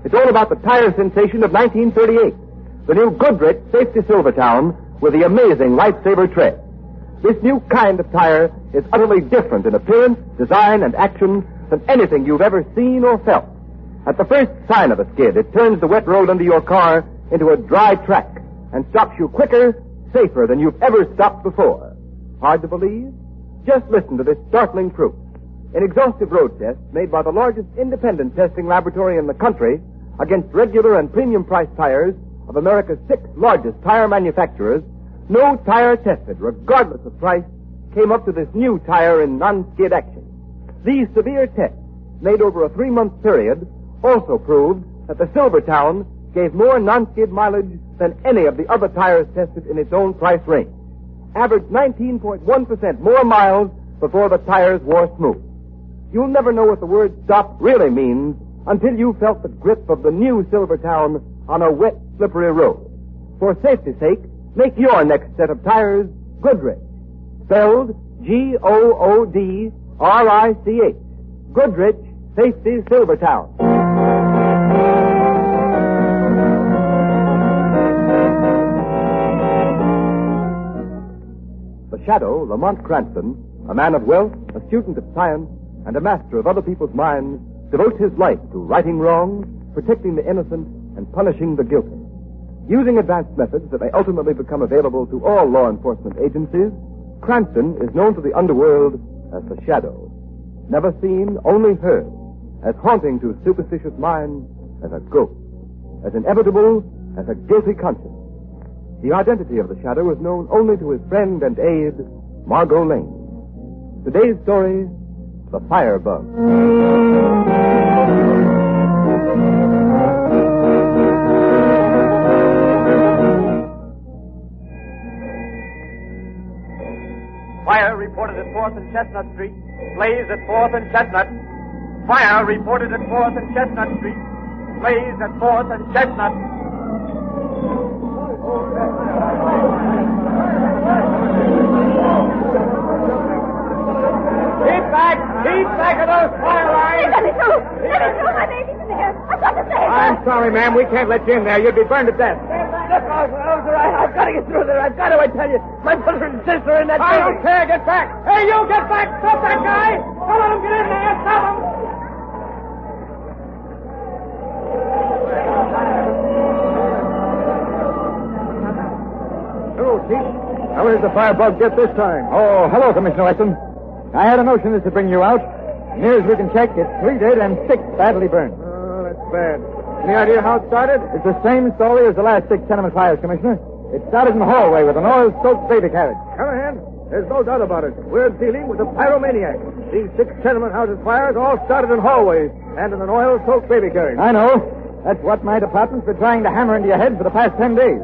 It's all about the tire sensation of 1938, the new Goodrich Safety Silvertown with the amazing lightsaber tread. This new kind of tire is utterly different in appearance, design, and action than anything you've ever seen or felt. At the first sign of a skid, it turns the wet road under your car into a dry track and stops you quicker, safer than you've ever stopped before. Hard to believe? Just listen to this startling proof. In exhaustive road tests made by the largest independent testing laboratory in the country against regular and premium priced tires of America's 6 largest tire manufacturers, no tire tested, regardless of price, came up to this new tire in non-skid action. These severe tests, made over a 3-month period, also proved that the Silvertown gave more non-skid mileage than any of the other tires tested in its own price range. Averaged 19.1% more miles before the tires wore smooth. You'll never know what the word stop really means until you felt the grip of the new Silvertown on a wet, slippery road. For safety's sake, make your next set of tires Goodrich. Spelled Goodrich. Goodrich Safety Silvertown. The Shadow, Lamont Cranston, a man of wealth, a student of science, and a master of other people's minds, devotes his life to righting wrongs, protecting the innocent, and punishing the guilty. Using advanced methods that may ultimately become available to all law enforcement agencies, Cranston is known to the underworld as the Shadow. Never seen, only heard, as haunting to superstitious minds as a ghost, as inevitable as a guilty conscience. The identity of the Shadow is known only to his friend and aide, Margot Lane. Today's story, The Firebug. Chestnut Street. Blaze at 4th and Chestnut. Fire reported at 4th and Chestnut Street. Blaze at 4th and Chestnut. Keep back of those fire lines! Let me through! Let me through! My baby's in there! I've got to save her! I'm sorry, ma'am. We can't let you in there. You'd be burned to death. Look, I've got to get through there. I've got to, I tell you. My brother and sister are in that I don't care. Get back. Hey, you, get back. Stop that guy. Don't let him get in there. Stop him. Hello, Chief. Now, where's the Firebug get this time? Oh, hello, Commissioner Weston. I had a notion this would bring you out. Near as we can check, it's 3 dead and 6 badly burned. Oh, that's bad. Any idea how it started? It's the same story as the last 6 tenement fires, Commissioner. It started in the hallway with an oil-soaked baby carriage. Callahan, there's no doubt about it. We're dealing with a pyromaniac. These 6 tenement houses fires all started in hallways and in an oil-soaked baby carriage. I know. That's what my department's been trying to hammer into your head for the past 10 days.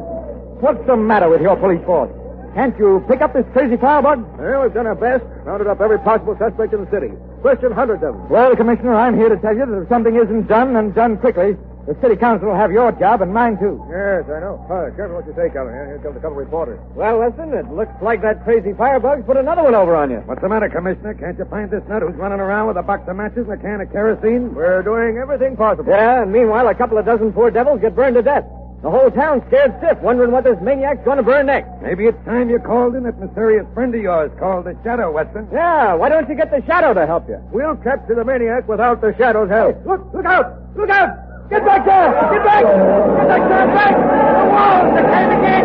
What's the matter with your police force? Can't you pick up this crazy Firebug? Well, we've done our best. Rounded up every possible suspect in the city. Questioned hundreds of them. Well, Commissioner, I'm here to tell you that if something isn't done and done quickly, the city council will have your job and mine, too. Yes, I know. Careful what you say, Callahan. Here comes a couple of reporters. Well, Weston, it looks like that crazy Firebug's put another one over on you. What's the matter, Commissioner? Can't you find this nut who's running around with a box of matches and a can of kerosene? We're doing everything possible. Yeah, and meanwhile, a couple of dozen poor devils get burned to death. The whole town's scared stiff, wondering what this maniac's going to burn next. Maybe it's time you called in that mysterious friend of yours called the Shadow, Weston. Yeah, why don't you get the Shadow to help you? We'll capture the maniac without the Shadow's help. Hey, look out! Look out! Get back there! Get back! Get back there! Back! The walls! They're caving in!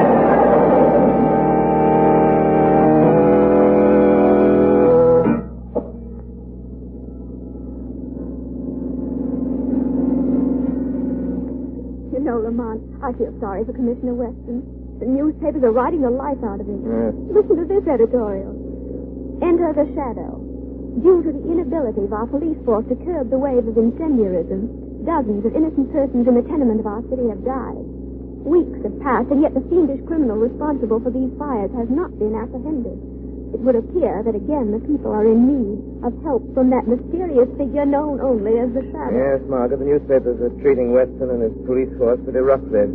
You know, Lamont, I feel sorry for Commissioner Weston. The newspapers are writing the life out of him. Listen to this editorial. Enter the Shadow. Due to the inability of our police force to curb the wave of incendiarism, dozens of innocent persons in the tenement of our city have died. Weeks have passed, and yet the fiendish criminal responsible for these fires has not been apprehended. It would appear that again the people are in need of help from that mysterious figure known only as the Shadow. Yes, Margaret, the newspapers are treating Weston and his police force pretty roughly.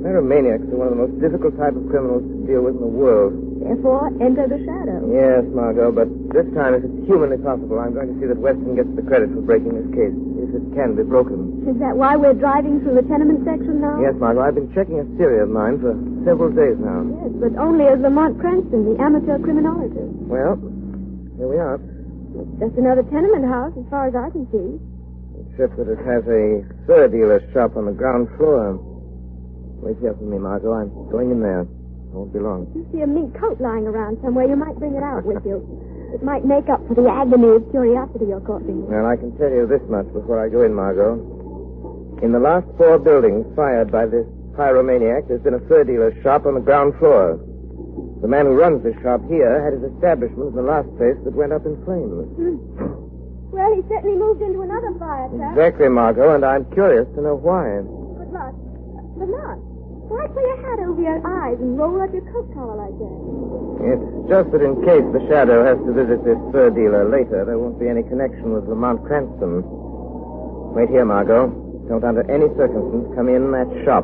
Pyromaniacs are one of the most difficult type of criminals to deal with in the world. Therefore, enter the Shadow. Yes, Margot, but this time, if it's humanly possible, I'm going to see that Weston gets the credit for breaking this case, if it can be broken. Is that why we're driving through the tenement section now? Yes, Margot, I've been checking a theory of mine for several days now. Yes, but only as Lamont Cranston, the amateur criminologist. Well, here we are. It's just another tenement house, as far as I can see. Except that it has a fur dealer's shop on the ground floor. Wait here for me, Margot. I'm going in there. Won't be long. If you see a mink coat lying around somewhere, you might bring it out with you. It might make up for the agony of curiosity you're causing. Well, I can tell you this much before I go in, Margot. In the last 4 buildings fired by this pyromaniac, there's been a fur dealer's shop on the ground floor. The man who runs this shop here had his establishment in the last place that went up in flames. Well, he certainly moved into another fire trap. Exactly, Margot, and I'm curious to know why. Good luck. Lamont, why pull your hat over your eyes and roll up your coat collar like that? It's just that in case the Shadow has to visit this fur dealer later, there won't be any connection with Lamont Cranston. Wait here, Margot. Don't under any circumstance come in that shop.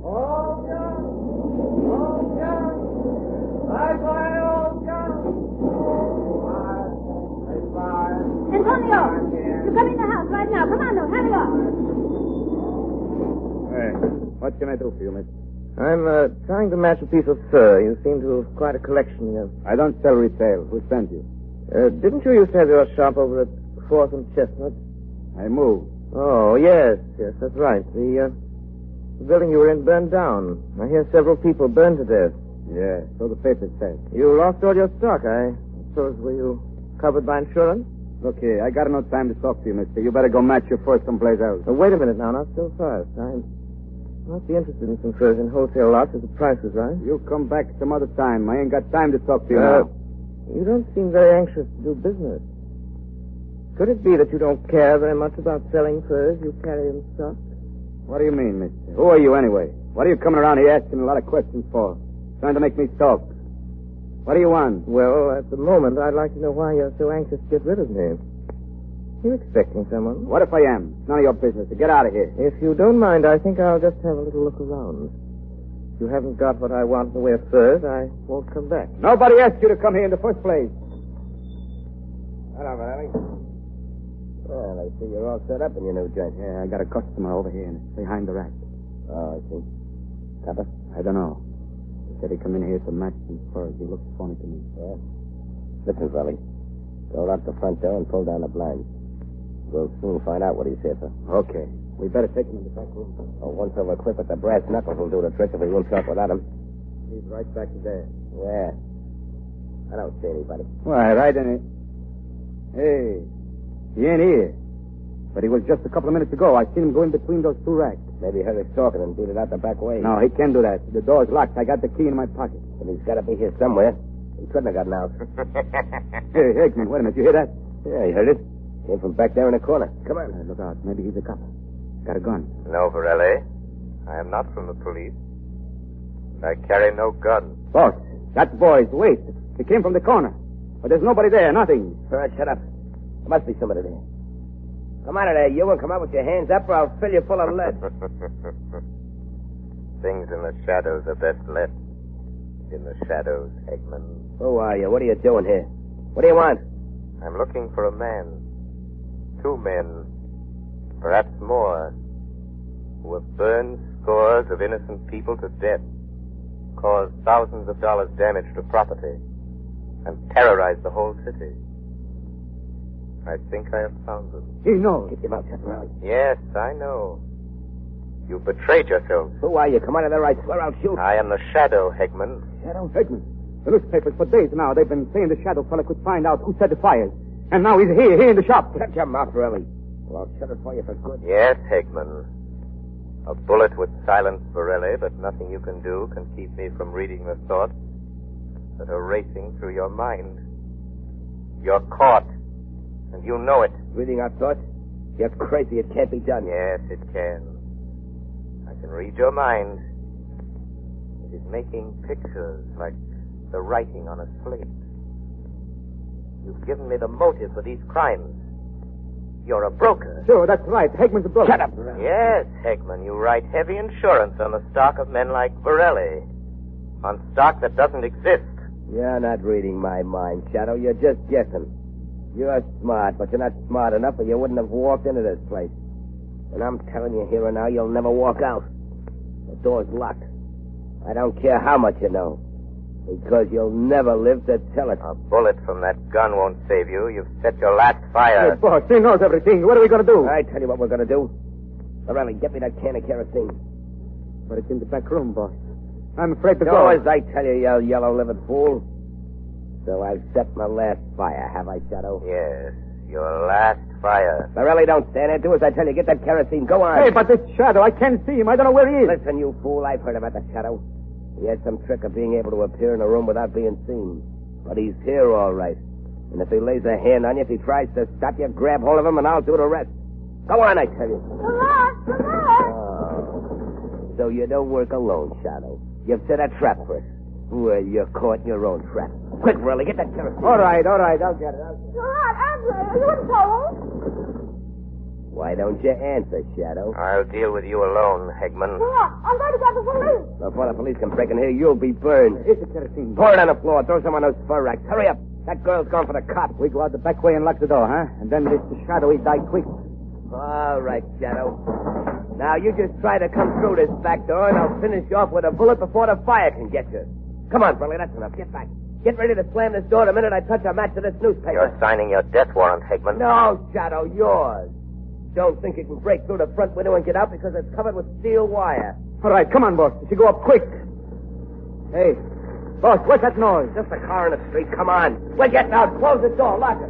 All guns! All guns! I fire all guns! Antonio, you come in the house right now. Come on, now, hurry up. Hey, what can I do for you, miss? I'm trying to match a piece of fur. You seem to have quite a collection here. I don't sell retail. Who sent you? Didn't you used to have your shop over at 4th and Chestnut? I moved. Oh, yes, that's right. The building you were in burned down. I hear several people burned to death. Yeah, so the paper said. You lost all your stock, I suppose. Were you covered by insurance? Look here, I got no time to talk to you, mister. You better go match your fur someplace else. Wait a minute now, not so fast. I might be interested in some furs in wholesale lots if the price is right. You come back some other time. I ain't got time to talk to you now. You don't seem very anxious to do business. Could it be that you don't care very much about selling furs you carry in stock? What do you mean, mister? Who are you anyway? What are you coming around here asking a lot of questions for? Trying to make me talk? What do you want? Well, at the moment, I'd like to know why you're so anxious to get rid of me. You expecting someone? What if I am? It's none of your business. So get out of here. If you don't mind, I think I'll just have a little look around. If you haven't got what I want in the way of furs, I won't come back. Nobody asked you to come here in the first place. Hello, Valley. Well, I see you're all set up in your new joint. Yeah, I got a customer over here behind the rack. Oh, I see. Copper? I don't know. He said he'd come in here to match some furs. He looked funny to me. Yeah? Listen, Valley. Go out the front door and pull down the blinds. We'll soon find out what he's here for. Okay. We better take him in the back room. Oh, once over equipped with the brass knuckles will do the trick if we won't talk without him. He's right back there. Where? I don't see anybody. Why, right in it. Hey, he ain't here. But he was just a couple of minutes ago. I seen him go in between those two racks. Maybe he heard us talking and beat it out the back way. No, he can't do that. The door's locked. I got the key in my pocket. But he's got to be here somewhere. He couldn't have gotten out. Hey, Hickman, wait a minute. You hear that? Yeah, you heard it. Came from back there in the corner. Come on. Look out. Maybe he's a cop. Got a gun. No, Varelli. I am not from the police. I carry no gun. Boss, that boy's wait. He came from the corner. But there's nobody there. Nothing. All right, shut up. There must be somebody there. Come out of there, you, and come out with your hands up or I'll fill you full of lead. Things in the shadows are best left in the shadows, Eggman. Who are you? What are you doing here? What do you want? I'm looking for a man. 2 men. Perhaps more. Who have burned scores of innocent people to death. Caused thousands of dollars damage to property. And terrorized the whole city. I think I have found them. He knows. Keep your mouth shut, Riley. Yes, I know. You betrayed yourselves. Who are you? Come out of there, I swear I'll shoot. I am the Shadow, Hegman. Shadow? Hickman. The newspapers for days now, they've been saying the Shadow fella could find out who set the fires. And now he's here in the shop. Shut your mouth, Riley. Well, I'll shut it for you for good. Yes, Hegman. A bullet would silence Varelli, but nothing you can do can keep me from reading the thoughts that are racing through your mind. You're caught, and you know it. Reading our thoughts? You're crazy. It can't be done. Yes, it can. I can read your mind. It is making pictures like the writing on a slate. You've given me the motive for these crimes. You're a broker. Sure, that's right. Hegman's a broker. Shut up. Yes, Hegman, you write heavy insurance on the stock of men like Varelli. On stock that doesn't exist. You're not reading my mind, Shadow. You're just guessing. You're smart, but you're not smart enough or you wouldn't have walked into this place. And I'm telling you here and now, you'll never walk out. The door's locked. I don't care how much you know. Because you'll never live to tell it. A bullet from that gun won't save you. You've set your last fire. Hey, boss, he knows everything. What are we going to do? I tell you what we're going to do. Riley, get me that can of kerosene. But it's in the back room, boss. I'm afraid to go. go. As I tell you, you yellow-livered fool. So I've set my last fire, have I, Shadow? Yes, your last fire. Riley, don't stand there. Do as I tell you. Get that kerosene. Go on. Hey, but this Shadow, I can't see him. I don't know where he is. Listen, you fool. I've heard about the Shadow. He has some trick of being able to appear in a room without being seen. But he's here all right. And if he lays a hand on you, if he tries to stop you, grab hold of him and I'll do the rest. Go on, I tell you. Lamont! Oh. So you don't work alone, Shadow. You've set a trap for us. Well, you're caught in your own trap. Quick, Riley, get that kerosene. All right. I'll get it. Lamont, Andre, are you in trouble? Why don't you answer, Shadow? I'll deal with you alone, Hegman. Lamont, I'm going to get the police. Before the police can break in here, you'll be burned. Here's the kerosene. Pour it on the floor. Throw some on those fur racks. Hurry up. That girl's gone for the cops. We go out the back way and lock the door, huh? And then this Shadow, he die quick. All right, Shadow. Now, you just try to come through this back door, and I'll finish you off with a bullet before the fire can get you. Come on, Burley, that's enough. Get back. Get ready to slam this door the minute I touch a match to this newspaper. You're signing your death warrant, Hegman. No, Shadow, yours. Don't think you can break through the front window and get out because it's covered with steel wire. All right, come on, boss. You go up quick. Hey, boss, what's that noise? Just a car in the street. Come on. We're getting out. Close the door. Lock it.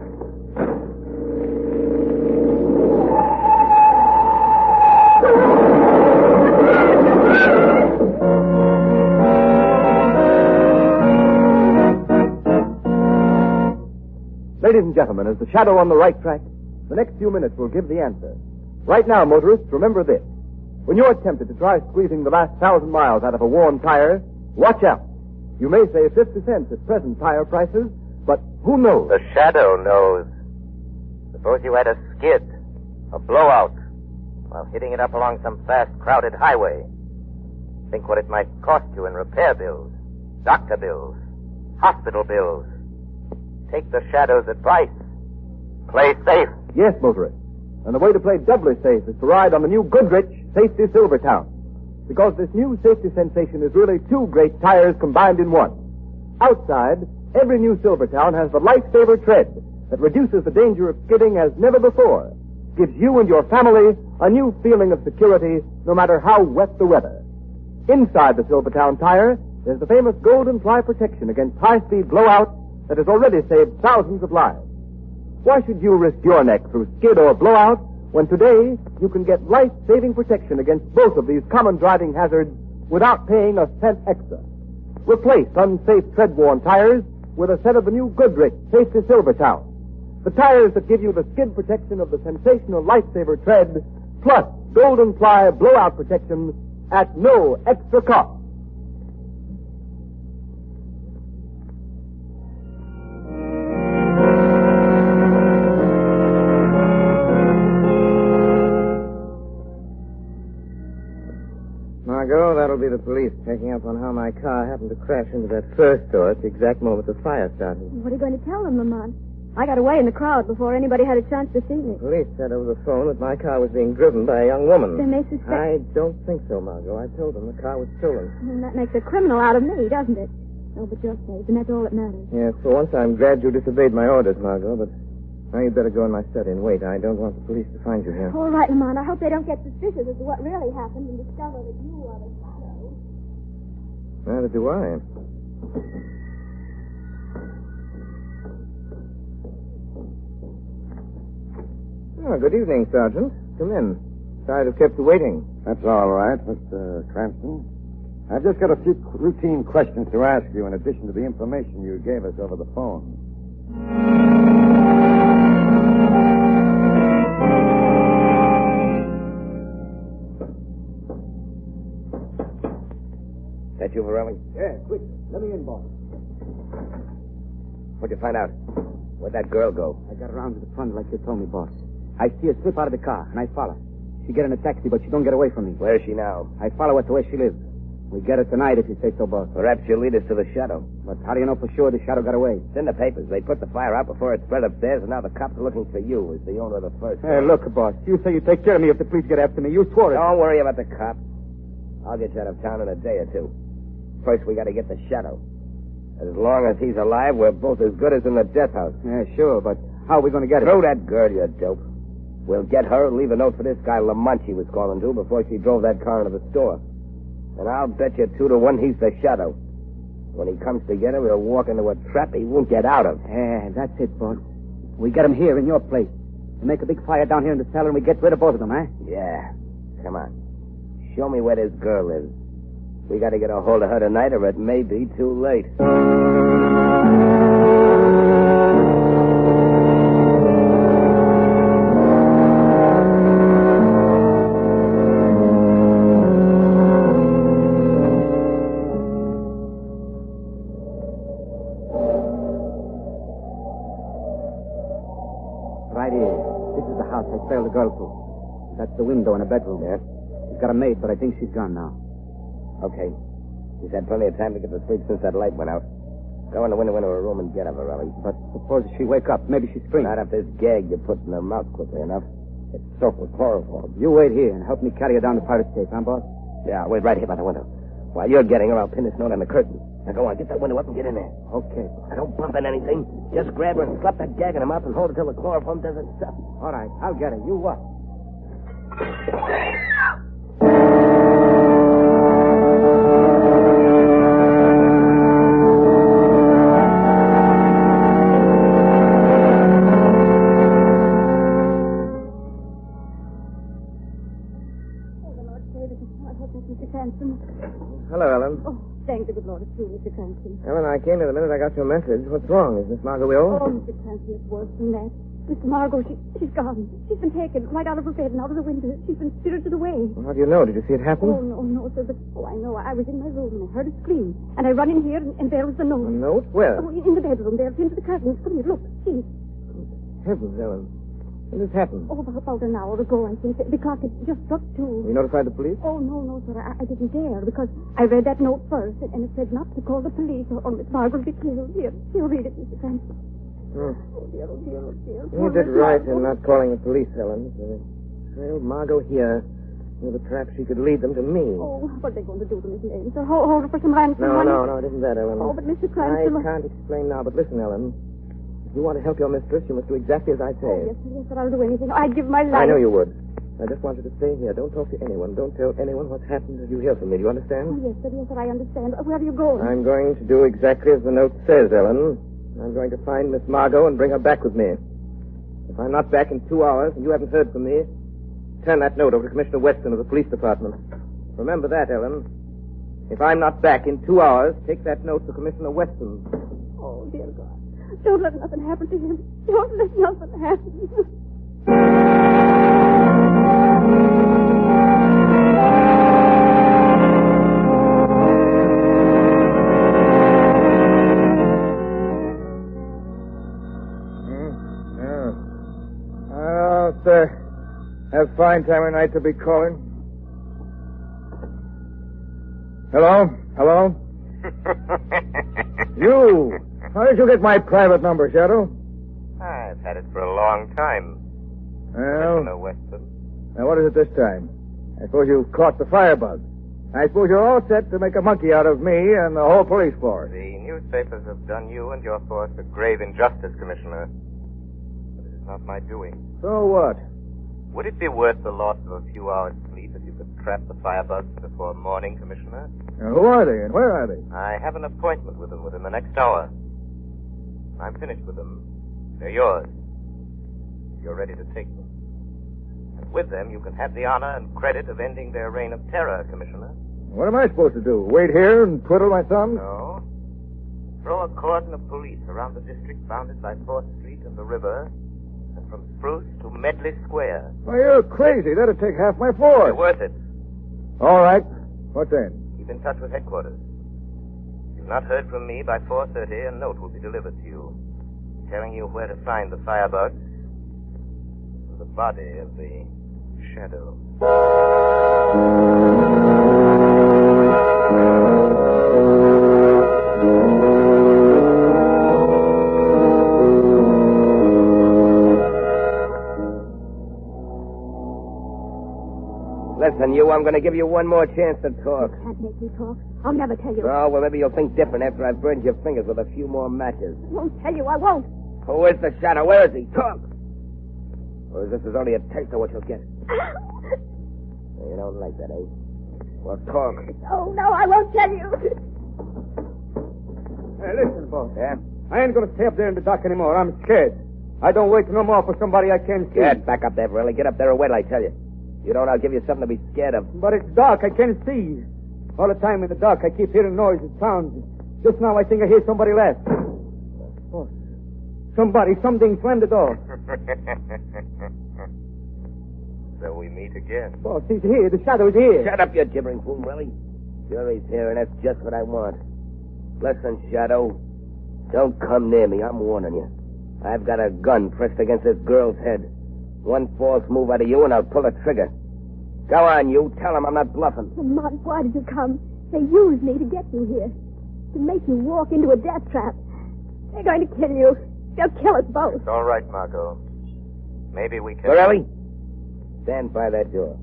Ladies and gentlemen, is the Shadow on the right track? The next few minutes will give the answer. Right now, motorists, remember this. When you're tempted to try squeezing the last 1,000 miles out of a worn tire, watch out. You may say 50 cents at present tire prices, but who knows? The shadow knows. Suppose you had a skid, a blowout, while hitting it up along some fast, crowded highway. Think what it might cost you in repair bills, doctor bills, hospital bills. Take the shadow's advice. Play safe. Yes, motorist. And the way to play doubly safe is to ride on the new Goodrich Safety Silvertown. Because this new safety sensation is really two great tires combined in one. Outside, every new Silvertown has the lifesaver tread that reduces the danger of skidding as never before. Gives you and your family a new feeling of security no matter how wet the weather. Inside the Silvertown tire is the famous Golden Fly protection against high-speed blowout that has already saved thousands of lives. Why should you risk your neck through skid or blowout when today you can get life-saving protection against both of these common driving hazards without paying a cent extra? Replace unsafe tread-worn tires with a set of the new Goodrich Safety Silvertown. The tires that give you the skid protection of the sensational lifesaver tread, plus Golden Fly blowout protection at no extra cost. Margot, that'll be the police checking up on how my car happened to crash into that first door at the exact moment the fire started. What are you going to tell them, Lamont? I got away in the crowd before anybody had a chance to see me. Police said over the phone that my car was being driven by a young woman. Then they suspect... I don't think so, Margot. I told them the car was stolen. And that makes a criminal out of me, doesn't it? No, but you're safe, and that's all that matters. Yes, for once I'm glad you disobeyed my orders, Margot, but now you'd better go in my study and wait. I don't want the police to find you here. All right, Lamont. I hope they don't get suspicious as to what really happened and discover that you are the shadow. Neither do I. Oh, good evening, Sergeant. Come in. Sorry to have kept you waiting. That's all right, Mr. Cranston. I've just got a few routine questions to ask you in addition to the information you gave us over the phone. That you, Varelli? Yeah, quick. Let me in, boss. What'd you find out? Where'd that girl go? I got around to the front like you told me, boss. I see her slip out of the car, and I follow. She get in a taxi, but she don't get away from me. Where is she now? I follow her to where she lives. We get her tonight, if you say so, boss. Perhaps she'll lead us to the shadow. But how do you know for sure the shadow got away? It's in the papers. They put the fire out before it spread upstairs, and now the cops are looking for you as the owner of the first. Hey, look, boss. You say you take care of me if the police get after me. You swore it. Don't worry about the cops. I'll get you out of town in a day or two. First, we got to get the shadow. As long as he's alive, we're both as good as in the death house. Yeah, sure, but how are we going to get it? Throw that girl, you dope. We'll get her and leave a note for this guy Lamont she was calling to before she drove that car into the store. And I'll bet you 2 to 1 he's the shadow. When he comes to get her, we'll walk into a trap he won't get out of. Yeah, that's it, boss. We get him here in your place. We make a big fire down here in the cellar and we get rid of both of them, eh? Yeah. Come on. Show me where this girl lives. We got to get a hold of her tonight or it may be too late. Right here. This is the house I trailed the girl to. That's the window in a bedroom. Yeah? She's got a maid, but I think she's gone now. Okay. She's had plenty of time to get to sleep since that light went out. Go in the window into her room and get her, Varelli. But suppose she wake up. Maybe she screams. Not if this gag you put in her mouth quickly enough. It's soaked with chloroform. You wait here and help me carry her down the pirate safe, huh, boss? Yeah, I'll wait right here by the window. While you're getting her, I'll pin this note on the curtain. Now go on, get that window up and get in there. Okay. Now don't bump in anything. Just grab her and slap that gag in her mouth and hold it till the chloroform does its stuff. All right, I'll get her. You what? Hello, Ellen. Oh, thank the good Lord, it's you, Mr. Cranston. Ellen, I came here the minute I got your message. What's wrong? Is Miss Margot ill? Oh, Mr. Cranston, it's worse than that. Miss Margot, she's gone. She's been taken right out of her bed and out of the window. She's been spirited away. Well, how do you know? Did you see it happen? Oh, no, sir, but... Oh, I know. I was in my room and I heard a scream. And I run in here and there was the note. A note? Where? Oh, in the bedroom there, pinned to the curtains. Come here, look. See. Heavens, Ellen. When did this happen? Oh, about an hour ago, I think. The clock had just struck 2. You notified the police? Oh, no, sir. I didn't dare because I read that note first and it said not to call the police or Miss Margot will be killed. Here, read it, Mr. Cranston. Oh. Oh, dear. You did right in not calling the police, Ellen. Trailed Margot here with a trap she could lead them to me. Oh, what are they going to do to Miss Lane? Sir, hold her for some ransom money? No, it isn't that, Ellen. Oh, but Mr. Cranston... I can't explain now, but listen, Ellen. If you want to help your mistress, you must do exactly as I say. Oh, yes, sir, I'll do anything. I'd give my life. I know you would. I just want you to stay here. Don't talk to anyone. Don't tell anyone what's happened until you hear from me. Do you understand? Oh, yes, sir, I understand. Where are you going? I'm going to do exactly as the note says, Ellen. I'm going to find Miss Margot and bring her back with me. If I'm not back in 2 hours and you haven't heard from me, turn that note over to Commissioner Weston of the police department. Remember that, Ellen. If I'm not back in 2 hours, take that note to Commissioner Weston. Oh, dear God. Don't let nothing happen to him. Don't let nothing happen. Have fine time of night to be calling. Hello? You! How did you get my private number, Shadow? I've had it for a long time. Well... Commissioner Weston. Now, what is it this time? I suppose you caught the Firebug. I suppose you're all set to make a monkey out of me and the whole police force. The newspapers have done you and your force a grave injustice, Commissioner. But it is not my doing. So what? Would it be worth the loss of a few hours' sleep if you could trap the Firebugs before morning, Commissioner? Now, who are they and where are they? I have an appointment with them within the next hour. When I'm finished with them, they're yours. You're ready to take them. And with them, you can have the honor and credit of ending their reign of terror, Commissioner. What am I supposed to do? Wait here and twiddle my thumbs? No. Throw a cordon of police around the district bounded by 4th Street and the river, and from Spruce to Medley Square. Why, you're crazy. That'd take half my force. You're worth it. All right. What then? Keep in touch with headquarters. If you've not heard from me by 4:30, a note will be delivered to you, telling you where to find the Firebugs and the body of the Shadow. Listen, you, I'm going to give you one more chance to talk. You can't make me talk. I'll never tell you. Oh, well, maybe you'll think different after I've burned your fingers with a few more matches. I won't tell you. I won't. Who is the Shadow? Where is he? Talk! Or is this only a taste of what you'll get? You don't like that, eh? Well, talk. Oh, no, I won't tell you. Hey, listen, boss. Yeah? I ain't going to stay up there in the dark anymore. I'm scared. I don't wait no more for somebody I can't see. Get back up there, Burley. Get up there or wait, I tell you. You don't, I'll give you something to be scared of. But it's dark. I can't see. All the time in the dark, I keep hearing noises, sounds. Just now, I think I hear somebody laugh. Oh, something slammed the door. So we meet again. Boss, he's here. The Shadow's here. Shut up, you gibbering fool, Willie. Sure he's here, and that's just what I want. Listen, Shadow, don't come near me. I'm warning you. I've got a gun pressed against this girl's head. One false move out of you, and I'll pull the trigger. Go on, you. Tell him I'm not bluffing. Lamont, why did you come? They used me to get you here. To make you walk into a death trap. They're going to kill you. They'll kill us both. It's all right, Margot. Maybe we can... Borelli, stand by that door.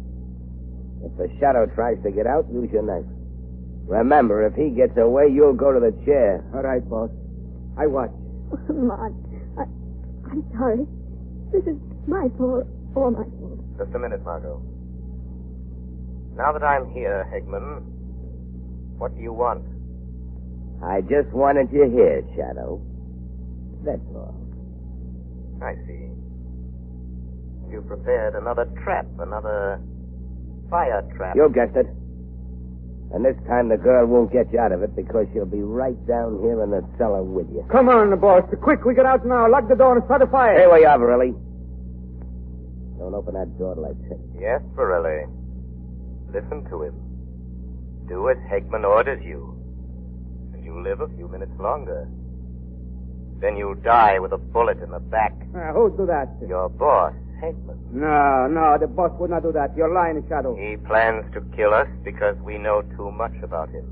If the Shadow tries to get out, use your knife. Remember, if he gets away, you'll go to the chair. All right, boss. I watch. Lamont, I'm sorry. This is my fault, or my fault. Just a minute, Margot. Now that I'm here, Hegman, what do you want? I just wanted you here, Shadow. That's all. I see. You prepared another trap, another fire trap. You guessed it. And this time the girl won't get you out of it because she'll be right down here in the cellar with you. Come on, boss. Quick, we get out now. Lock the door and start a fire. Stay where you are, Varelli. Don't open that door till I say. Yes, Varelli. Listen to him. Do as Hegman orders you. And you live a few minutes longer. Then you'll die with a bullet in the back. Who'd do that? Your boss, Hegman. No, the boss would not do that. You're lying, Shadow. He plans to kill us because we know too much about him.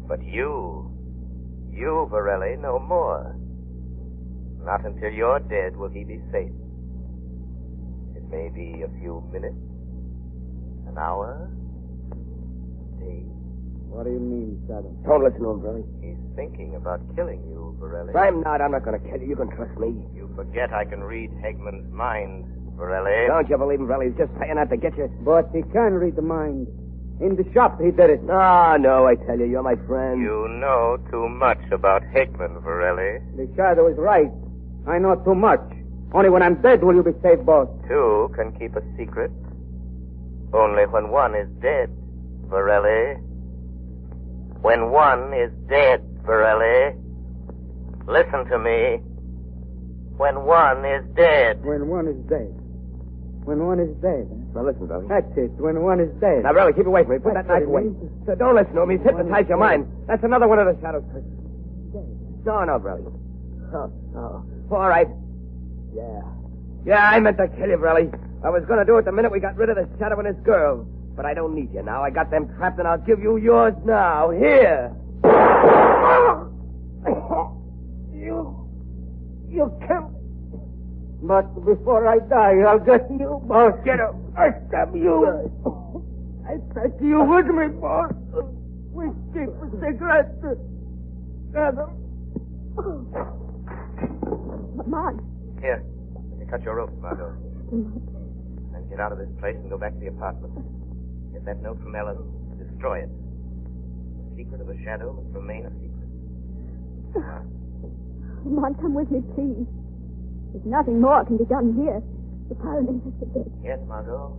But you, Varelli, know more. Not until you're dead will he be safe. It may be a few minutes, an hour, days. What do you mean, Shadow? Don't listen to him, Varelli. He's thinking about killing you, Varelli. I'm not going to kill you. You can trust me. You forget I can read Hegman's mind, Varelli. Don't you believe him, Varelli? He's just saying that to get you. But he can read the mind. In the shop, he did it. No, I tell you, you're my friend. You know too much about Hegman, Varelli. The Shadow is right. I know too much. Only when I'm dead will you be safe, boss. Two can keep a secret. Only when one is dead, Varelli. When one is dead, Varelli. Listen to me. When one is dead. When one is dead. When one is dead. Now listen, Varelli. That's it. When one is dead. Now, Varelli, keep away from me. Put that knife away. So don't listen to him. He's hypnotized your mind. That's another one of the Shadow's tricks. No, Varelli. Oh. All right. Yeah, I meant to kill you, Varelli. I was going to do it the minute we got rid of the Shadow and his girl. But I don't need you now. I got them trapped, and I'll give you yours now. Here. You killed me. But before I die, I'll get you, boss. Get up. I stab you. I take you with me, boss. We keep a cigarette together. Lamont. Here. Let me cut your rope, Margot. And get out of this place and go back to the apartment. Get that note from Ellen. Destroy it. The secret of the Shadow must remain a secret. Lamont, come with me, please. There's nothing more can be done here. The pirate investigates. Yes, Margot.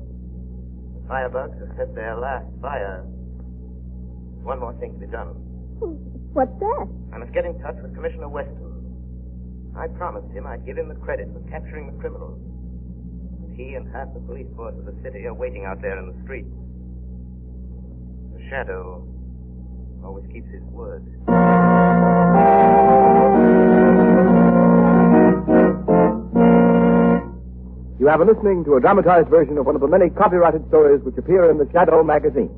The Firebugs have set their last fire. One more thing to be done. What's that? I must get in touch with Commissioner Weston. I promised him I'd give him the credit for capturing the criminals. And he and half the police force of the city are waiting out there in the streets. The Shadow always keeps his word. You have been listening to a dramatized version of one of the many copyrighted stories which appear in the Shadow magazine.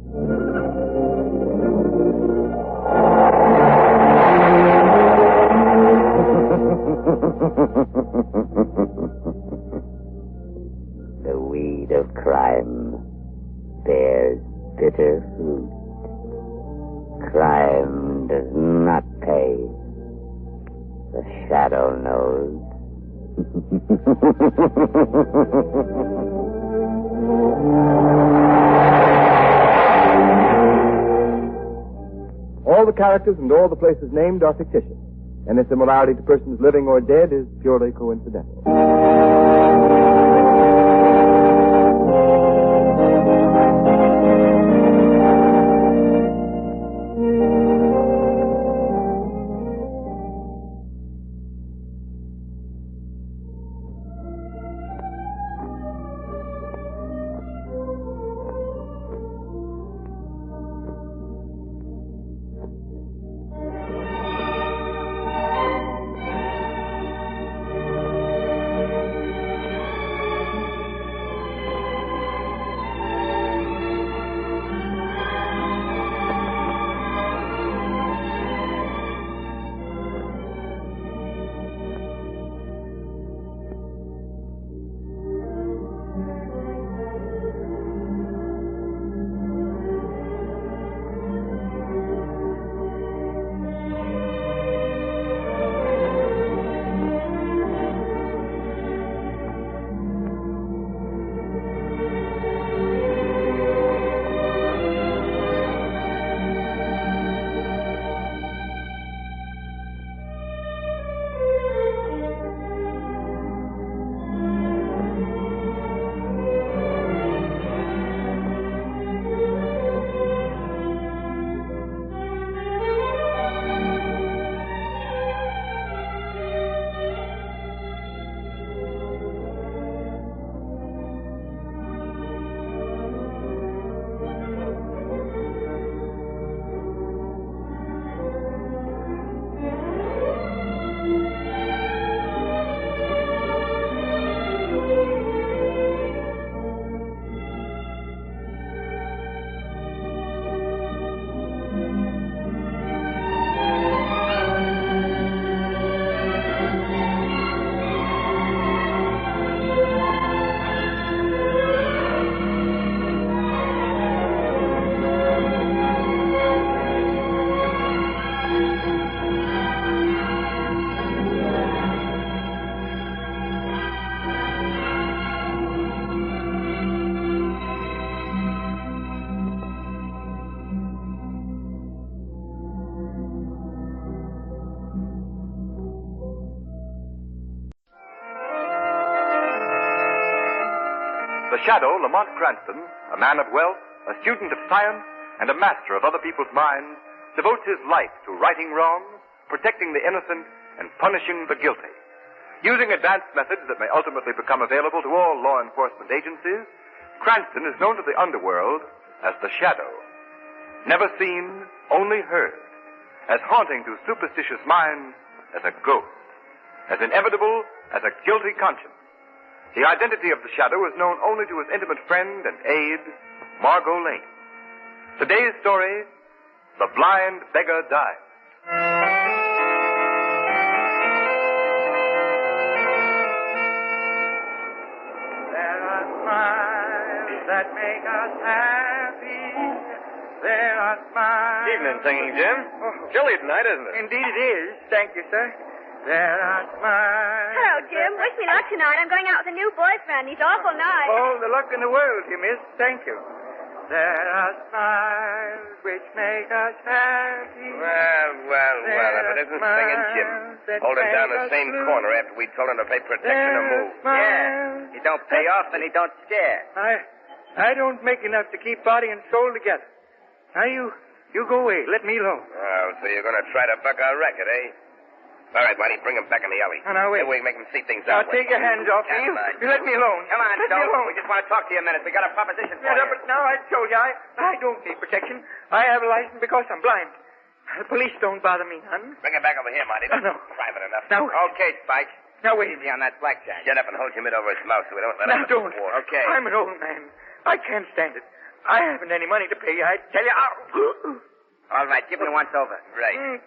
The weed of crime bears bitter fruit. Crime does not pay. The Shadow knows. All the characters and all the places named are fictitious. Any similarity to persons living or dead is purely coincidental. shadow, Lamont Cranston, a man of wealth, a student of science, and a master of other people's minds, devotes his life to righting wrongs, protecting the innocent, and punishing the guilty. Using advanced methods that may ultimately become available to all law enforcement agencies, Cranston is known to the underworld as the Shadow. Never seen, only heard. As haunting to superstitious minds as a ghost. As inevitable as a guilty conscience. The identity of the Shadow is known only to his intimate friend and aide, Margot Lane. Today's story, The Blind Beggar Dies. There are smiles that make us happy. There are smiles. Evening, Singing Jim. Chilly tonight, isn't it? Indeed it is. Thank you, sir. There are smiles. Hello, Jim. Wish me luck tonight. I'm going out with a new boyfriend. He's awful nice. All the luck in the world, you miss. Thank you. There are smiles which make us happy. Well, if it isn't Singing Jim. Holding down the same corner after we told him to pay protection to move. Yeah. He don't pay off and he don't scare. I don't make enough to keep body and soul together. Now, you go away. Let me alone. Oh, so you're going to try to buck our record, eh? All right, Buddy, bring him back in the alley. Oh, now, wait. Maybe we can make him see things Now, out. take your hands off me. You let me alone. Come on, let me alone. We just want to talk to you a minute. We got a proposition for Yeah, you. but now I told you, I don't need protection. I have a license because I'm blind. The police don't bother me none. Bring him back over here, Marty. No. Private enough. Now, Okay, Spike. Now, wait. Easy on that blackjack. Get up and hold your mitt over his mouth so we don't let Now, out don't. the Okay. I'm an old man. I can't stand it. I haven't any money to pay. I tell you. All right, give me once over. Right.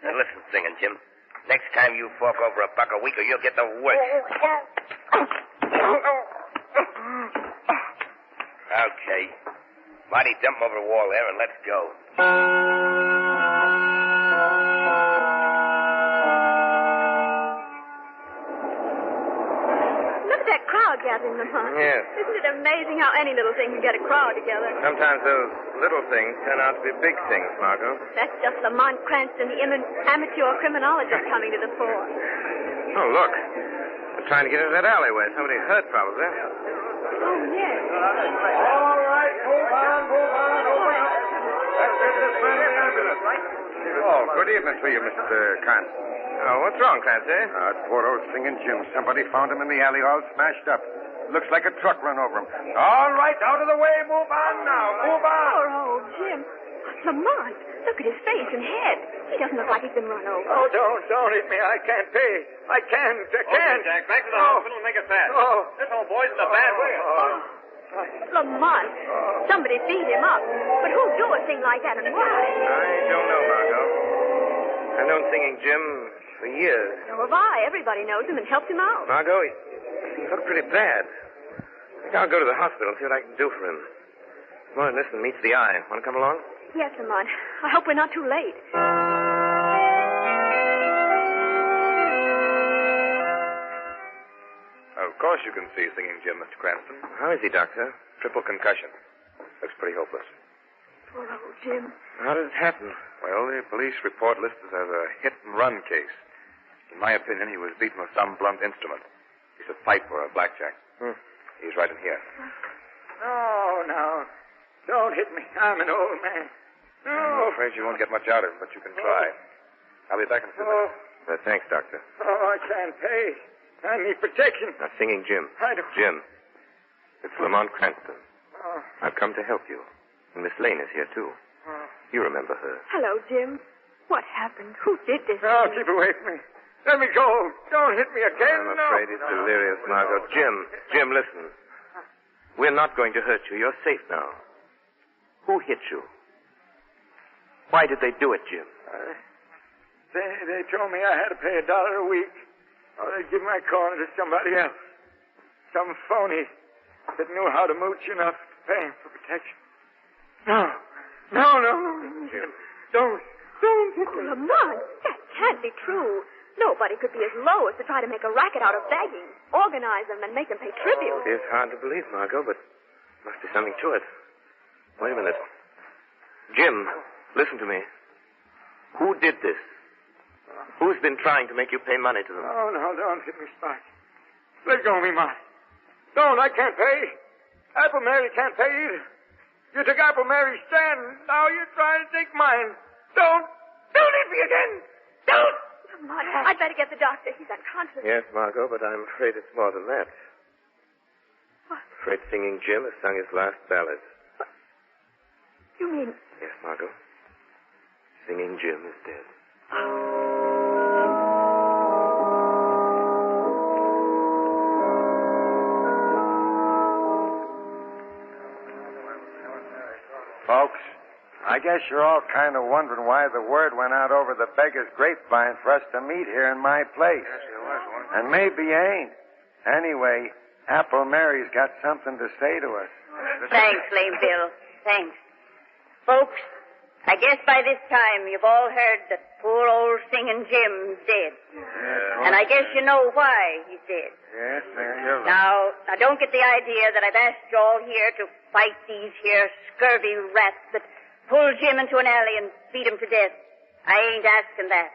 Now, listen, Singing Jim. Next time you fork over $1 a week or you'll get the worst. Okay. Marty, dump him over the wall there and let's go. Look at that crowd gathering, Lamont. Yes. Isn't it amazing how any little thing can get a crowd together? Sometimes those little things turn out to be big things, Margot. That's just Lamont Cranston, the amateur criminologist, coming to the fore. Oh, look. They're trying to get into that alleyway. Somebody hurt, probably. Oh, yes. All right, move on. Open up. Let's get this man in the ambulance. Oh, good evening to you, Mr. Cranston. Oh, what's wrong, Clancy? It's poor old Singing Jim. Somebody found him in the alley all smashed up. Looks like a truck run over him. All right, out of the way. Move on now. Move on. Poor old Jim. Lamont, look at his face and head. He doesn't look like he's been run over. Oh, don't hit me. I can't pay. I can't. Okay, Jack, back to the hospital and make it fast. Oh. This old boy's in a bad way. Lamont, somebody beat him up. But who'd do a thing like that and why? I don't know, Margot. I've known Singing Jim for years. So have I. Everybody knows him and helped him out. Margot, he looked pretty bad. I think I'll go to the hospital and see what I can do for him. More than this than meets the eye. Want to come along? Yes, Lamont. I hope we're not too late. Of course you can see Singing Jim, Mr. Cranston. How is he, Doctor? Triple concussion. Looks pretty hopeless. Poor old Jim. How did it happen? Well, the police report lists it as a hit-and-run case. In my opinion, he was beaten with some blunt instrument. Piece of pipe or a blackjack. He's right in here. No. Don't hit me. I'm an old man. No. I'm afraid you won't get much out of him, but you can try. I'll be back in a few minutes. Thanks, Doctor. Oh, I can't pay. I need protection. Now, Singing Jim. I don't... Jim, it's Lamont Cranston. Oh. I've come to help you. And Miss Lane is here, too. Oh. You remember her. Hello, Jim. What happened? Who did this? Oh, keep away from me. Let me go. Don't hit me again. I'm afraid he's delirious, Margot. Jim, listen. We're not going to hurt you. You're safe now. Who hit you? Why did they do it, Jim? They told me I had to pay $1 a week, or they'd give my corner to somebody else. Some phony that knew how to mooch enough to pay him for protection. No. Jim. Don't hit me. Lamont, that can't be true. Nobody could be as low as to try to make a racket out of begging, organize them, and make them pay tribute. It is hard to believe, Margot, but there must be something to it. Wait a minute. Jim, listen to me. Who did this? Who's been trying to make you pay money to them? Oh, no, don't hit me, Spike. Let go of me, Mark. Don't, I can't pay. Apple Mary can't pay either. You took Apple Mary's stand, and now you're trying to take mine. Don't leave me again. Don't! Lamont, I'd better get the doctor. He's unconscious. Yes, Margot, but I'm afraid it's more than that. What? I'm afraid Singing Jim has sung his last ballad. You mean... Yes, Margot. Singing Jim is dead. Folks, I guess you're all kind of wondering why the word went out over the beggar's grapevine for us to meet here in my place. And maybe you ain't. Anyway, Apple Mary's got something to say to us. Thanks, Lame Bill. Thanks. Folks, I guess by this time you've all heard that poor old Singing Jim's dead. And I guess you know why he's dead. Yes, Mary, you're right. Now, don't get the idea that I've asked you all here to fight these here scurvy rats that pull Jim into an alley and beat him to death. I ain't asking that.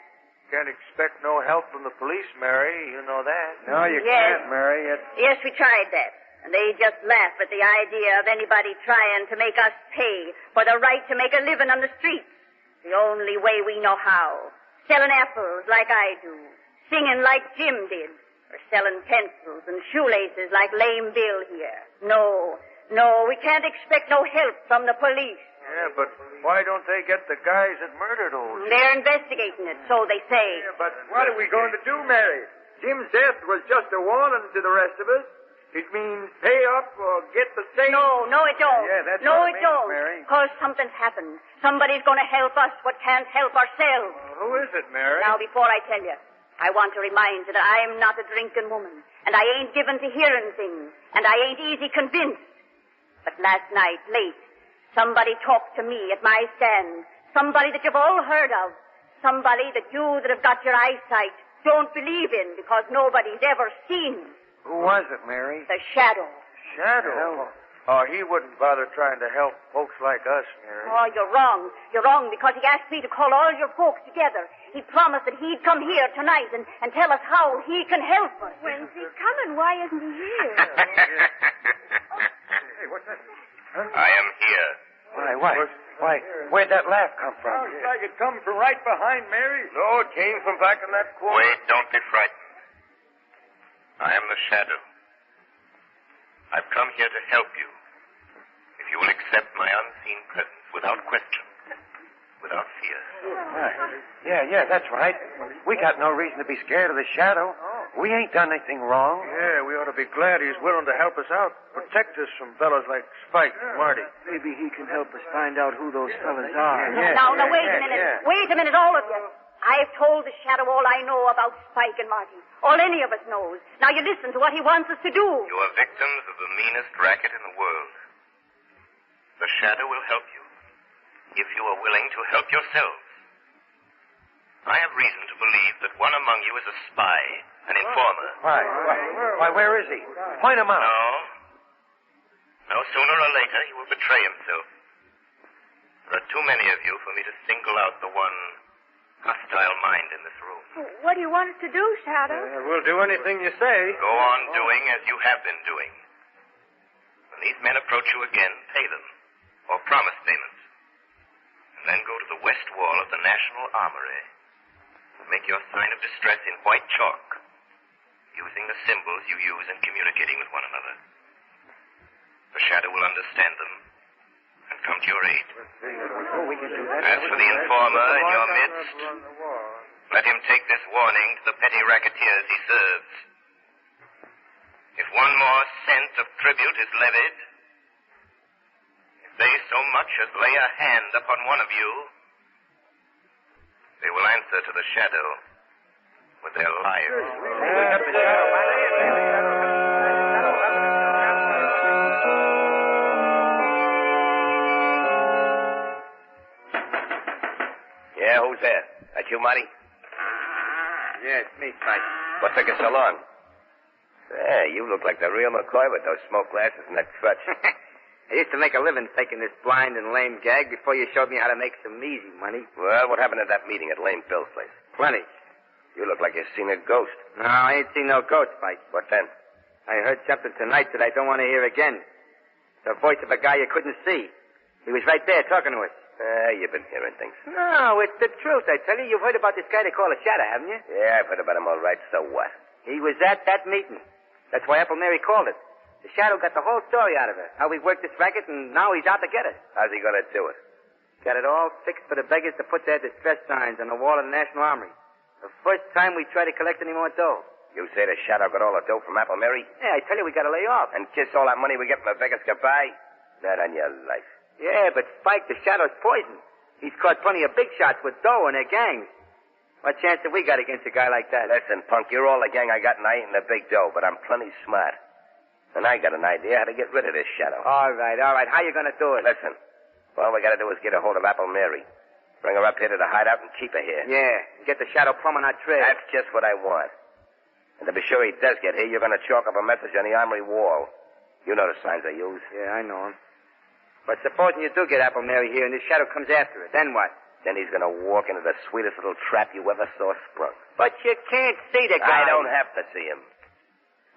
Can't expect no help from the police, Mary. You know that. No, you Yes. can't, Mary. Yes, we tried that. And they just laugh at the idea of anybody trying to make us pay for the right to make a living on the streets. The only way we know how. Selling apples like I do. Singing like Jim did. Or selling pencils and shoelaces like Lame Bill here. No, we can't expect no help from the police. Yeah, but why don't they get the guys that murdered old Jim? They're investigating it, so they say. Yeah, but what are we going to do, Mary? Jim's death was just a warning to the rest of us. It means pay up or get the same. No, it don't. Yeah, that's no, what it means, don't. Mary. Because something's happened. Somebody's going to help us what can't help ourselves. Who is it, Mary? Now, before I tell you, I want to remind you that I'm not a drinking woman, and I ain't given to hearing things, and I ain't easy convinced. But last night, late, somebody talked to me at my stand. Somebody that you've all heard of. Somebody that you that have got your eyesight don't believe in because nobody's ever seen. Who was it, Mary? The Shadow. Shadow? Oh, he wouldn't bother trying to help folks like us, Mary. Oh, you're wrong. You're wrong because he asked me to call all your folks together. He promised that he'd come here tonight and tell us how he can help us. When's he coming? Why isn't he here? Hey, what's that? I am here. Why, where'd that laugh come from? Sounds like it come from right behind Mary. No, it came from back in that corner. Wait, don't be frightened. I am the Shadow. I've come here to help you. If you will accept my unseen presence without question, without fear. Yeah, that's right. We got no reason to be scared of the Shadow. We ain't done anything wrong. Yeah, we ought to be glad he's willing to help us out, protect us from fellas like Spike and Marty. Maybe he can help us find out who those fellas are. Now, wait a minute. Yeah. Wait a minute, all of you. I've told the Shadow all I know about Spike and Marty. All any of us knows. Now you listen to what he wants us to do. You are victims of the meanest racket in the world. The Shadow will help you, if you are willing to help yourselves. I have reason to believe that one among you is a spy, an informer. Why, where is he? Point him out. No, sooner or later he will betray himself. There are too many of you for me to single out the one hostile mind in this room. What do you want us to do, Shadow? We'll do anything you say. Go on doing as you have been doing. When these men approach you again, pay them, or promise payment. And then go to the west wall of the National Armory. Make your sign of distress in white chalk, using the symbols you use in communicating with one another. The Shadow will understand them and come to your aid. As for the informer in your midst, let him take this warning to the petty racketeers he serves. If one more cent of tribute is levied, if they so much as lay a hand upon one of you, they will answer to the Shadow with their lives. Yeah, who's there? That you, Marty? Yeah, it's me, Spike. What took you so long? Hey, you look like the real McCoy with those smoke glasses and that crutch. I used to make a living taking this blind and lame gag before you showed me how to make some easy money. Well, what happened at that meeting at Lame Bill's place? Plenty. You look like you've seen a ghost. No, I ain't seen no ghost, Spike. What then? I heard something tonight that I don't want to hear again. The voice of a guy you couldn't see. He was right there talking to us. You've been hearing things. No, it's the truth, I tell you. You've heard about this guy they call a shadow, haven't you? Yeah, I've heard about him all right. So what? He was at that meeting. That's why Apple Mary called it. The shadow got the whole story out of her. How we worked this racket, and now he's out to get us. How's he going to do it? Got it all fixed for the beggars to put their distress signs on the wall of the National Armory. The first time we try to collect any more dough. You say the shadow got all the dough from Apple Mary? Yeah, I tell you, we got to lay off. And kiss all that money we get from the beggars goodbye? Not on your life. Yeah, but Spike, the shadow's poison. He's caught plenty of big shots with dough in their gangs. What chance have we got against a guy like that? Listen, punk, you're all the gang I got, and I ain't in the big dough, but I'm plenty smart. And I got an idea how to get rid of this shadow. All right. How you going to do it? Listen, all we got to do is get a hold of Apple Mary. Bring her up here to the hideout and keep her here. Yeah, get the shadow plumb on our trail. That's just what I want. And to be sure he does get here, you're going to chalk up a message on the armory wall. You know the signs I use. Yeah, I know 'em. But supposing you do get Apple Mary here and this shadow comes after it, then what? Then he's going to walk into the sweetest little trap you ever saw sprung. But you can't see the guy. I don't have to see him.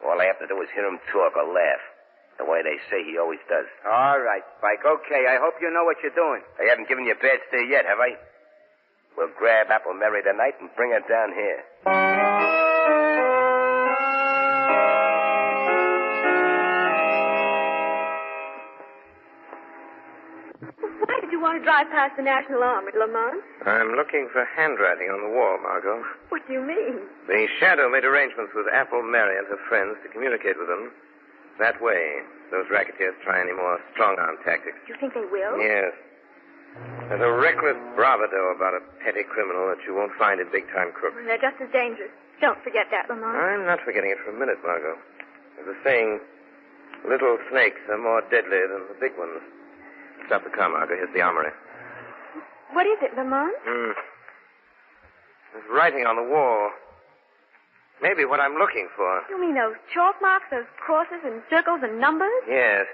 All I have to do is hear him talk or laugh. The way they say he always does. All right, Spike. Okay, I hope you know what you're doing. I haven't given you a bad steer yet, have I? We'll grab Apple Mary tonight and bring her down here. Why did you want to drive past the National Armory, Lamont? I'm looking for handwriting on the wall, Margot. What do you mean? The shadow made arrangements with Apple Mary and her friends to communicate with them. That way, those racketeers try any more strong-arm tactics. Do you think they will? Yes. There's a reckless bravado about a petty criminal that you won't find in big-time crooks. Well, they're just as dangerous. Don't forget that, Lamont. I'm not forgetting it for a minute, Margot. There's a saying, little snakes are more deadly than the big ones. Stop the car, Margot. Here's the armory. What is it, Lamont? There's writing on the wall. Maybe what I'm looking for. You mean those chalk marks, those crosses and circles and numbers? Yes.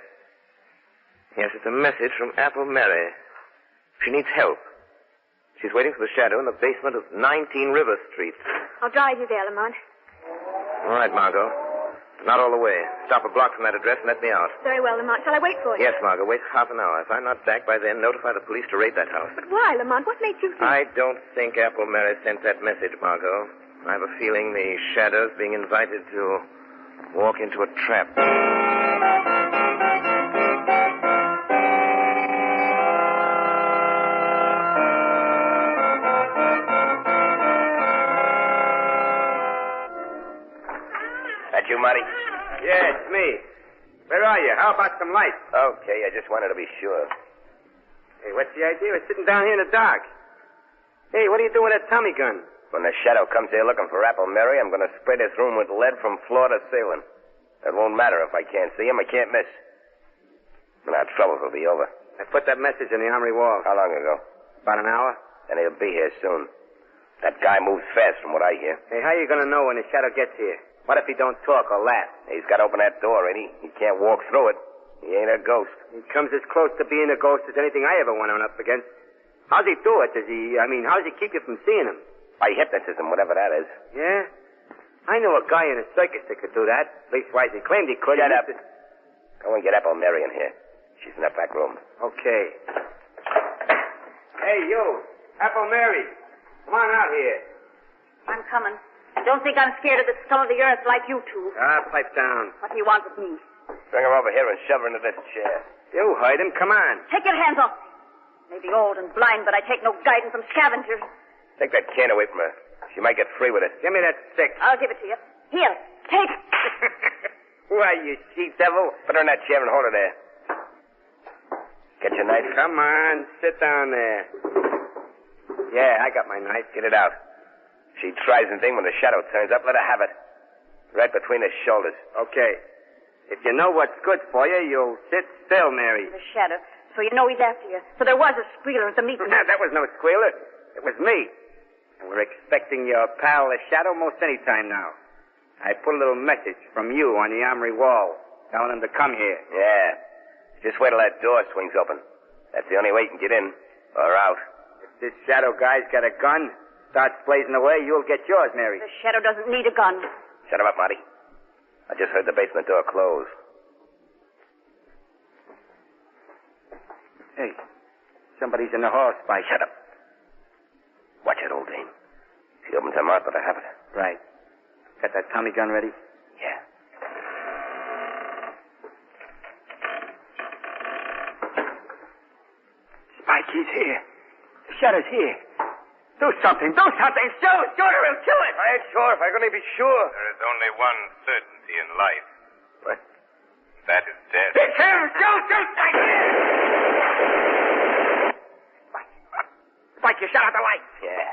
Yes, it's a message from Apple Mary. She needs help. She's waiting for the shadow in the basement of 19 River Street. I'll drive you there, Lamont. All right, Margot. Not all the way. Stop a block from that address and let me out. Very well, Lamont. Shall I wait for you? Yes, Margot. Wait half an hour. If I'm not back by then, notify the police to raid that house. But why, Lamont? What makes you think... I don't think Apple Mary sent that message, Margot. I have a feeling the shadow's being invited to walk into a trap. That you, Marty? Yeah, it's me. Where are you? How about some light? Okay, I just wanted to be sure. Hey, what's the idea? We're sitting down here in the dark. Hey, what are you doing with that Tommy gun? When the shadow comes here looking for Apple Mary, I'm going to spray this room with lead from floor to ceiling. It won't matter if I can't see him. I can't miss. And our troubles will be over. I put that message on the armory wall. How long ago? About an hour. Then he'll be here soon. That guy moves fast from what I hear. Hey, how are you going to know when the shadow gets here? What if he don't talk or laugh? He's got to open that door, ain't he? He can't walk through it. He ain't a ghost. He comes as close to being a ghost as anything I ever went on up against. How's he do it? How does he keep you from seeing him? By hypnotism, whatever that is. Yeah? I know a guy in a circus that could do that. Leastwise, he claimed he could. Shut up. Go and get Apple Mary in here. She's in that back room. Okay. Hey, you. Apple Mary. Come on out here. I'm coming. Don't think I'm scared of the scum of the earth like you two. Pipe down. What do you want with me? Bring her over here and shove her into this chair. You heard him. Come on. Take your hands off. Maybe old and blind, but I take no guidance from scavengers. Take that can away from her. She might get free with it. Give me that stick. I'll give it to you. Here, take it. Why, you she-devil. Put her in that chair and hold her there. Get your knife? Come on, sit down there. Yeah, I got my knife. Get it out. She tries anything when the shadow turns up, let her have it. Right between the shoulders. Okay. If you know what's good for you, you'll sit still, Mary. The shadow. So you know he's after you. So there was a squealer at the meeting. That was no squealer. It was me. And we're expecting your pal, the shadow, most any time now. I put a little message from you on the armory wall, telling him to come here. Yeah. Just wait till that door swings open. That's the only way you can get in. Or out. If this shadow guy's got a gun, starts blazing away, you'll get yours, Mary. The shadow doesn't need a gun. Shut him up, Marty. I just heard the basement door close. Hey, somebody's in the hall, Spike. Shut up. Watch it, old dame. If he opens her mouth, better have it. Right. Got that Tommy gun ready? Yeah. Spike, he's here. The Shadow's here. Do something. Do something. Shoot it or he'll kill it. I ain't sure if I can be sure. There is only one certainty in life. What? That is death. It's him. Shoot. Spike, you shut out the light. Yeah.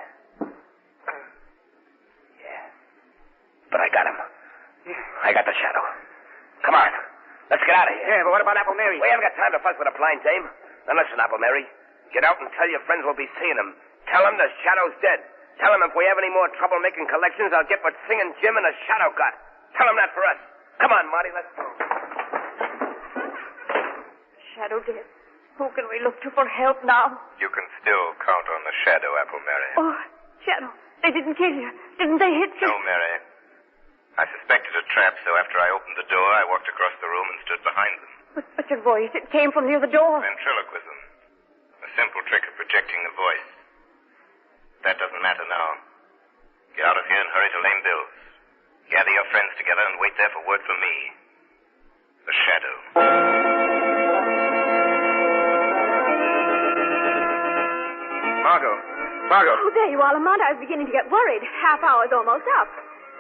But I got him. I got the Shadow. Come on. Let's get out of here. Yeah, but what about Apple Mary? We haven't got time to fuss with a blind dame. Now listen, Apple Mary. Get out and tell your friends we'll be seeing him. Tell them the Shadow's dead. Tell them if we have any more trouble making collections, I'll get what Singing Jim and the Shadow got. Tell them that for us. Come on, Marty, let's go. Shadow dead. Who can we look to for help now? You can still count on the Shadow, Apple Mary. Oh, Shadow, they didn't kill you. Didn't they hit you? No, Mary. I suspected a trap, so after I opened the door, I walked across the room and stood behind them. But your voice, it came from near the door. Ventriloquism. A simple trick of projecting the voice. That doesn't matter now. Get out of here and hurry to Lame Bill's. Gather your friends together and wait there for word from me. The Shadow. Margot. Oh, there you are, Lamont. I was beginning to get worried. Half hour's almost up.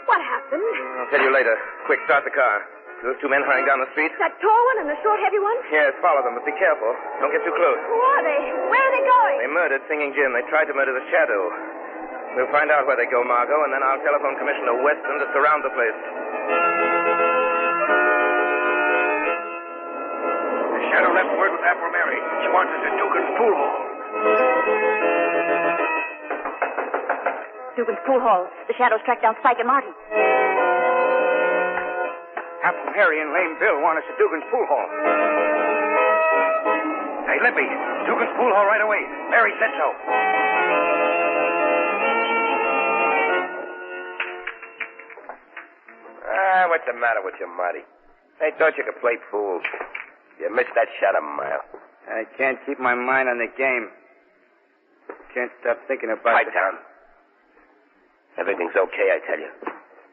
What happened? I'll tell you later. Quick, start the car. Those two men hurrying down the street? That tall one and the short, heavy one? Yes, follow them, but be careful. Don't get too close. Who are they? Where are they going? They murdered Singing Jim. They tried to murder the Shadow. We'll find out where they go, Margot, and then I'll telephone Commissioner Weston to surround the place. The Shadow left word with Apple Mary. She wants us at Dugan's pool hall. Dugan's pool hall. The Shadows tracked down Spike and Marty. Apple Mary and Lame Bill want us at Dugan's pool hall. Hey, Lippy, Dugan's pool hall right away. Mary said so. What's the matter with you, Marty? They thought you could play pool. You missed that shot a mile. I can't keep my mind on the game. Can't stop thinking about it. Pipe down. Everything's okay, I tell you.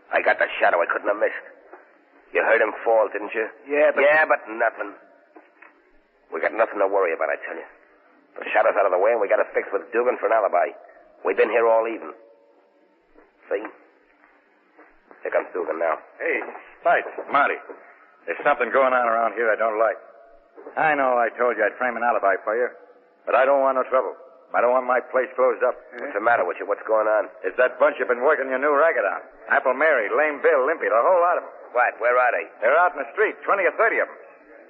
I got the Shadow I couldn't have missed. You heard him fall, didn't you? Yeah, but nothing. We got nothing to worry about, I tell you. The Shadow's out of the way, and we got it fixed with Dugan for an alibi. We've been here all evening. See? Here comes Dugan now. Hey, Spike, Marty. There's something going on around here I don't like. I know I told you I'd frame an alibi for you, but I don't want no trouble. I don't want my place closed up. What's the matter with you? What's going on? It's that bunch you've been working your new racket on. Apple Mary, Lame Bill, Limpy, the whole lot of them. What? Where are they? They're out in the street, 20 or 30 of them.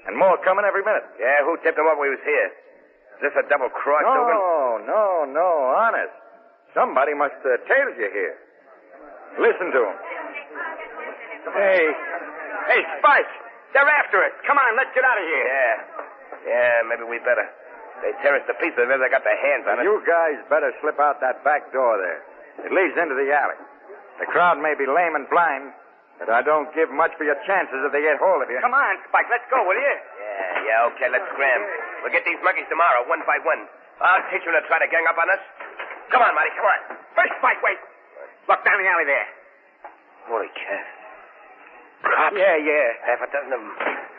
And more coming every minute. Yeah, who tipped them up we was here? Is this a double cross, Dugan? No, honest. Somebody must have tailed you here. Listen to them. Hey, Spike. They're after us. Come on, let's get out of here. Yeah, maybe we better. They tear us to pieces if they got their hands on it. You guys better slip out that back door there. It leads into the alley. The crowd may be lame and blind, but I don't give much for your chances if they get hold of you. Come on, Spike, let's go, will you? Yeah, okay, let's scram. We'll get these monkeys tomorrow, one by one. I'll teach them to try to gang up on us. Come on, Marty, come on. First, Spike, wait. Look down the alley there. Holy cat. Cops? Yeah. Half a dozen of them.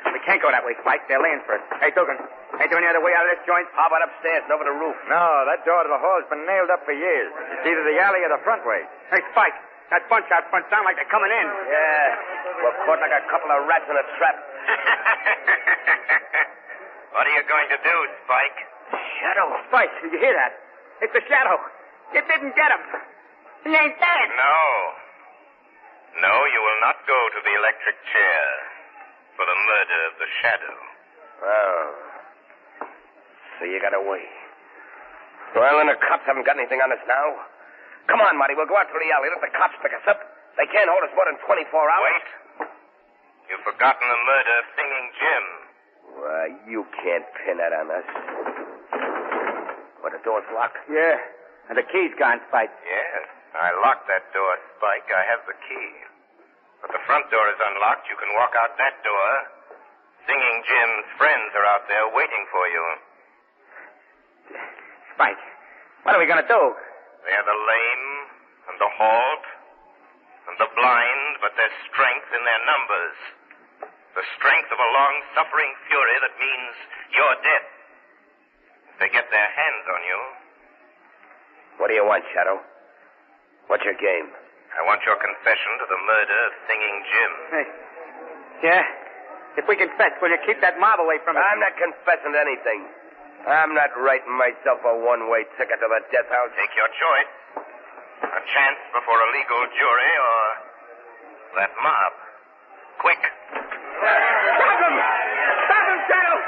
We can't go that way, Spike. They're laying for us. Hey, Dugan, ain't there any other way out of this joint? How about upstairs and over the roof? No, that door to the hall's been nailed up for years. It's either the alley or the front way. Hey, Spike, that bunch out front sound like they're coming in. Yeah, we're caught like a couple of rats in a trap. What are you going to do, Spike? Shadow. Spike, did you hear that? It's the Shadow. You didn't get him. He ain't dead. No, you will not go to the electric chair for the murder of the Shadow. Oh. So you got away. Well, then the cops haven't got anything on us now. Come on, Marty, we'll go out to the alley. Let the cops pick us up. They can't hold us more than 24 hours. Wait. You've forgotten the murder of Singing Jim. Why, you can't pin that on us. Well, the door's locked. Yeah, and the key's gone, Spike. Yes, I locked that door, Spike. I have the key. But the front door is unlocked. You can walk out that door. Singing Jim's friends are out there waiting for you. Spike, what are we going to do? They're the lame and the halt and the blind, but there's strength in their numbers. The strength of a long-suffering fury that means your death. If they get their hands on you... What do you want, Shadow? What's your game? I want your confession to the murder of Singing Jim. Hey. Yeah? If we confess, will you keep that mob away from us? I'm not confessing to anything. I'm not writing myself a one-way ticket to the death house. Take your choice. A chance before a legal jury or that mob. Quick. Stop him! Stop him, Shadow!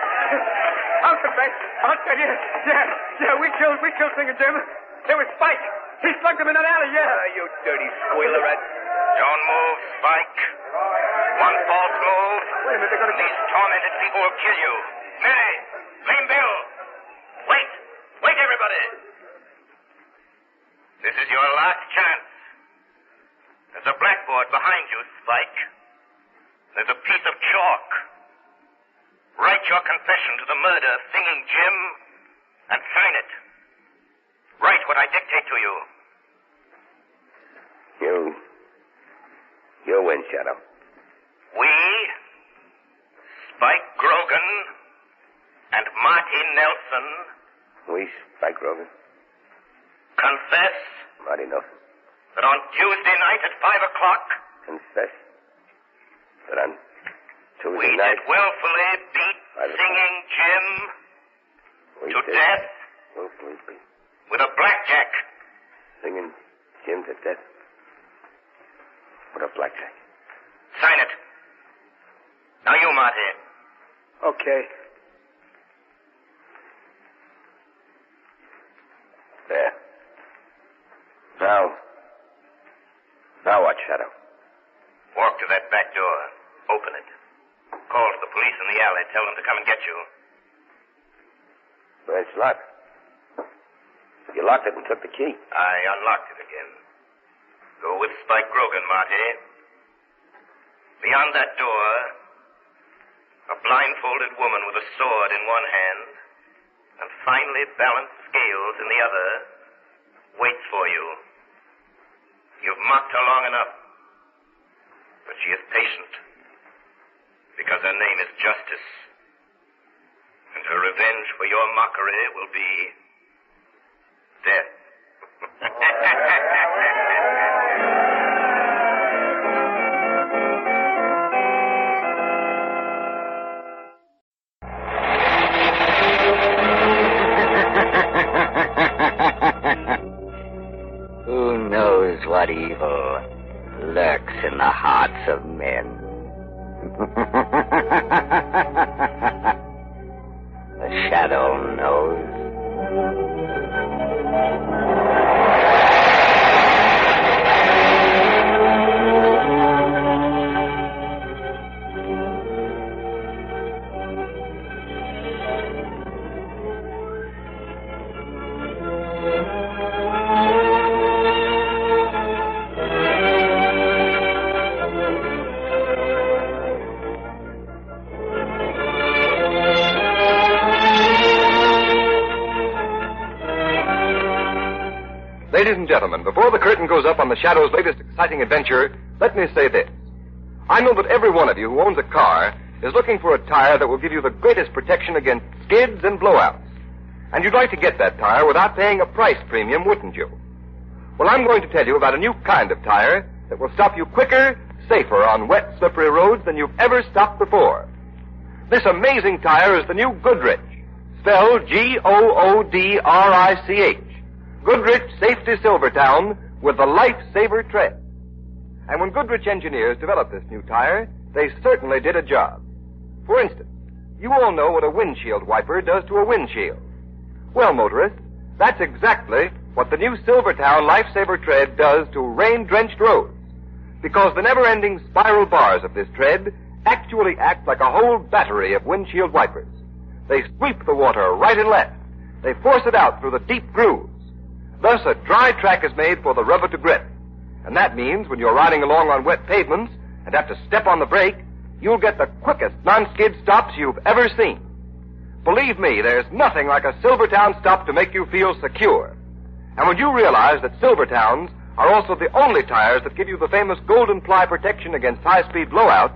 I'll confess. I'll tell you. Yeah, we killed Singer Jim. It was Spike. He slugged him in that alley, yeah. You dirty squealerette. Don't move, Spike. One false move. Wait a minute, they're going to... These tormented people will kill you. Mary! Lame Bill! Wait! Wait, everybody! This is your last chance. There's a blackboard behind you, Spike. There's a piece of chalk. Write your confession to the murder of Singing Jim and sign it. Write what I dictate to you. You win, Shadow. We, Spike Grogan and Marty Nelson... We, Spike Grogan. Confess... Marty Nelson. That on Tuesday night at 5 o'clock... Confess. That on Tuesday we night... did willfully beat Singing Jim to death... Willfully beat. With a blackjack. Singing Jim to death. With a blackjack. Sign it. Now you, Marty. Okay. There. Now what, Shadow? Walk to that back door. Open it. Call to the police in the alley. Tell them to come and get you. Well, it's locked. You locked it and took the key. I unlocked it again. Go with Spike Grogan, Marty. Beyond that door, a blindfolded woman with a sword in one hand and finely balanced scales in the other waits for you. You've mocked her long enough, but she is patient because her name is Justice, and her revenge for your mockery will be death. Who knows what evil lurks in the hearts of men? The shadow knows. Ladies and gentlemen, before the curtain goes up on the Shadow's latest exciting adventure, let me say this. I know that every one of you who owns a car is looking for a tire that will give you the greatest protection against skids and blowouts. And you'd like to get that tire without paying a price premium, wouldn't you? Well, I'm going to tell you about a new kind of tire that will stop you quicker, safer on wet, slippery roads than you've ever stopped before. This amazing tire is the new Goodrich, spelled Goodrich. Goodrich Safety Silvertown with the Lifesaver tread. And when Goodrich engineers developed this new tire, they certainly did a job. For instance, you all know what a windshield wiper does to a windshield. Well, motorists, that's exactly what the new Silvertown Lifesaver tread does to rain-drenched roads. Because the never-ending spiral bars of this tread actually act like a whole battery of windshield wipers. They sweep the water right and left. They force it out through the deep grooves. Thus, a dry track is made for the rubber to grip. And that means when you're riding along on wet pavements and have to step on the brake, you'll get the quickest non-skid stops you've ever seen. Believe me, there's nothing like a Silvertown stop to make you feel secure. And when you realize that Silvertowns are also the only tires that give you the famous golden ply protection against high-speed blowouts,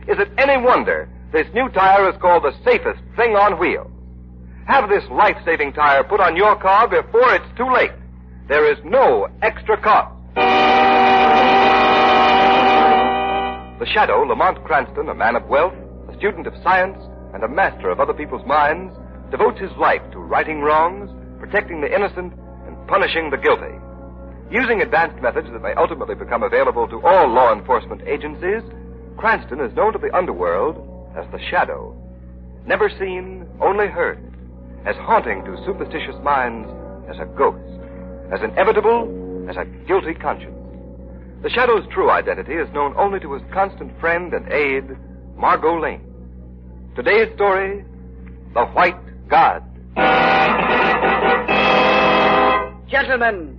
is it any wonder this new tire is called the safest thing on wheels? Have this life-saving tire put on your car before it's too late. There is no extra cost. The Shadow, Lamont Cranston, a man of wealth, a student of science, and a master of other people's minds, devotes his life to righting wrongs, protecting the innocent, and punishing the guilty. Using advanced methods that may ultimately become available to all law enforcement agencies, Cranston is known to the underworld as the Shadow. Never seen, only heard. As haunting to superstitious minds as a ghost. As inevitable as a guilty conscience. The Shadow's true identity is known only to his constant friend and aide, Margot Lane. Today's story, The White God. Gentlemen,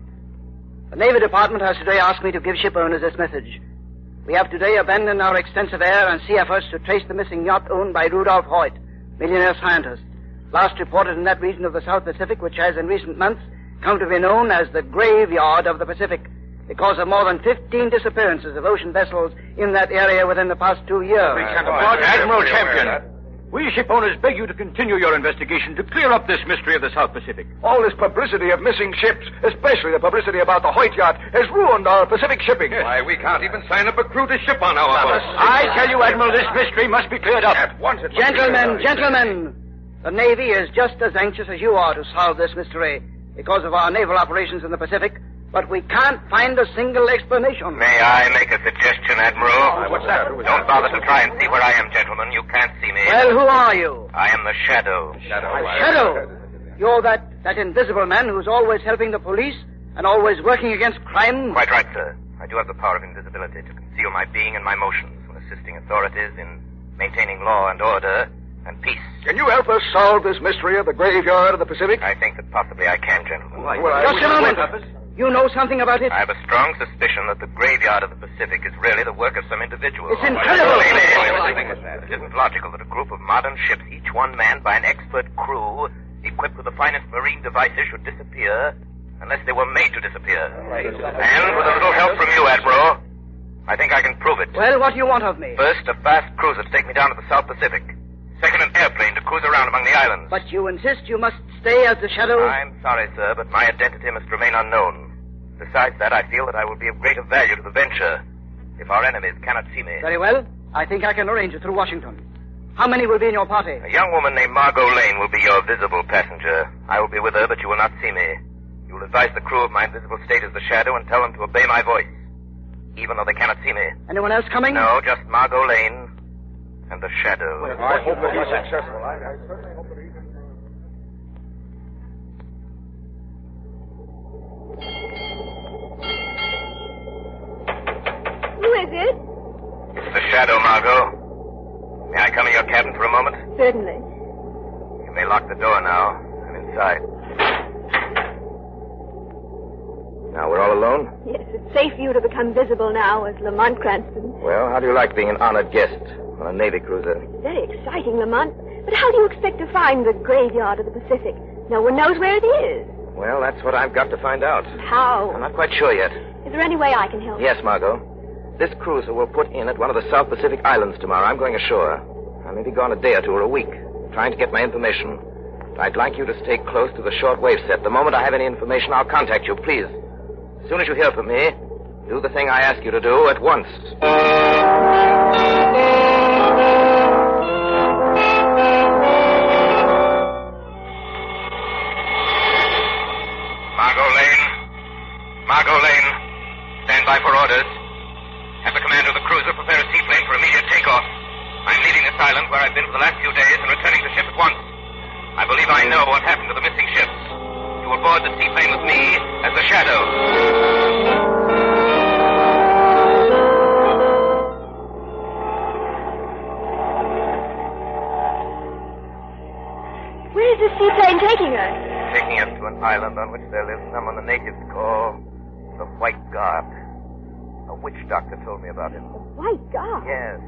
the Navy Department has today asked me to give ship owners this message. We have today abandoned our extensive air and sea efforts to trace the missing yacht owned by Rudolph Hoyt, millionaire scientist, last reported in that region of the South Pacific which has in recent months come to be known as the graveyard of the Pacific, because of more than 15 disappearances of ocean vessels in that area within the past 2 years. Admiral Champion, we ship owners beg you to continue your investigation to clear up this mystery of the South Pacific. All this publicity of missing ships, especially the publicity about the Hoyt yacht, has ruined our Pacific shipping. Why, we can't even sign up a crew to ship on our boats. I tell you, Admiral, this mystery must be cleared up. At once. Gentlemen, the Navy is just as anxious as you are to solve this mystery because of our naval operations in the Pacific, but we can't find a single explanation. May I make a suggestion, Admiral? What's that? Don't bother to try and see where I am, gentlemen. You can't see me. Well, who are you? I am the Shadow. Shadow? You're that invisible man who's always helping the police and always working against crime? Quite right, sir. I do have the power of invisibility to conceal my being and my motions when assisting authorities in maintaining law and order and peace. Can you help us solve this mystery of the graveyard of the Pacific? I think that possibly I can, gentlemen. Just a moment. You know something about it? I have a strong suspicion that the graveyard of the Pacific is really the work of some individual. It's incredible. It isn't logical that a group of modern ships, each one manned by an expert crew, equipped with the finest marine devices, should disappear unless they were made to disappear. And with a little help from you, Admiral, I think I can prove it. Well, what do you want of me? First, a fast cruiser to take me down to the South Pacific. Second, an airplane to cruise around among the islands. But you insist you must stay as the Shadow? I'm sorry, sir, but my identity must remain unknown. Besides that, I feel that I will be of greater value to the venture if our enemies cannot see me. Very well. I think I can arrange it through Washington. How many will be in your party? A young woman named Margot Lane will be your visible passenger. I will be with her, but you will not see me. You will advise the crew of my invisible state as the Shadow and tell them to obey my voice, even though they cannot see me. Anyone else coming? No, just Margot Lane and the Shadow. Well, I hope that he's successful. I certainly hope that he... Who is it? It's the Shadow, Margot. May I come in your cabin for a moment? Certainly. You may lock the door now. I'm inside. Now, we're all alone? Yes, it's safe for you to become visible now as Lamont Cranston. Well, how do you like being an honored guest on a Navy cruiser? Very exciting, Lamont. But how do you expect to find the graveyard of the Pacific? No one knows where it is. Well, that's what I've got to find out. How? I'm not quite sure yet. Is there any way I can help? Yes, Margot. This cruiser will put in at one of the South Pacific Islands tomorrow. I'm going ashore. I may be gone a day or two or a week, trying to get my information. I'd like you to stay close to the shortwave set. The moment I have any information, I'll contact you, please. As soon as you hear from me, do the thing I ask you to do at once. Margot Lane, stand by for orders. Have the commander of the cruiser prepare a seaplane for immediate takeoff. I'm leaving this island where I've been for the last few days and returning to ship at once. I believe I know what happened to the missing ships. You will board the seaplane with me as the Shadow. Where is this seaplane taking us? Taking us to an island on which there lives someone the natives call the White God. A witch doctor told me about him. The White God? Yes.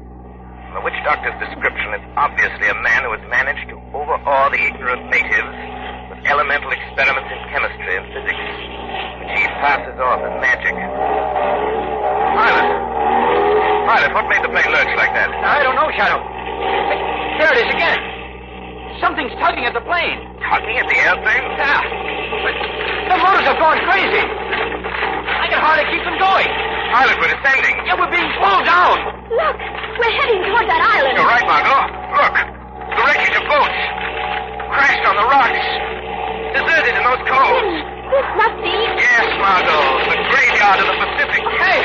From the witch doctor's description, it's obviously a man who has managed to overawe the ignorant natives with elemental experiments in chemistry and physics, which he passes off as magic. Pilot, what made the plane lurch like that? I don't know, Shadow. There it is again. Something's tugging at the plane. Tugging at the airplane? Yeah. But the motors have gone crazy. I can hardly keep them going. Pilot, we're descending. Yeah, we're being pulled down. Look, we're heading toward that island. You're right, Margot. Look, the wreckage of boats. Crashed on the rocks. Deserted in those coves. This must be... Yes, Margot. The graveyard of the Pacific. Hey,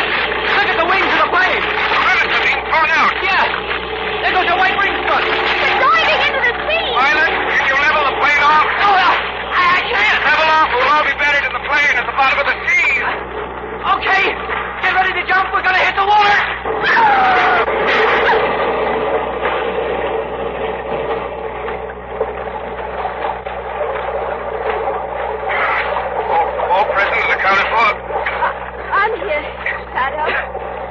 look at the wings of the plane. The rivets are being torn out. Yeah. There goes a white ring front. They're diving into the sea. Pilot, can you level the plane off? Oh, I can't. Level off, or we'll all be buried in the plane at the bottom of the seas. Okay. Get ready to jump. We're going to hit the water. All prisoners accounted for. I'm here, Shadow.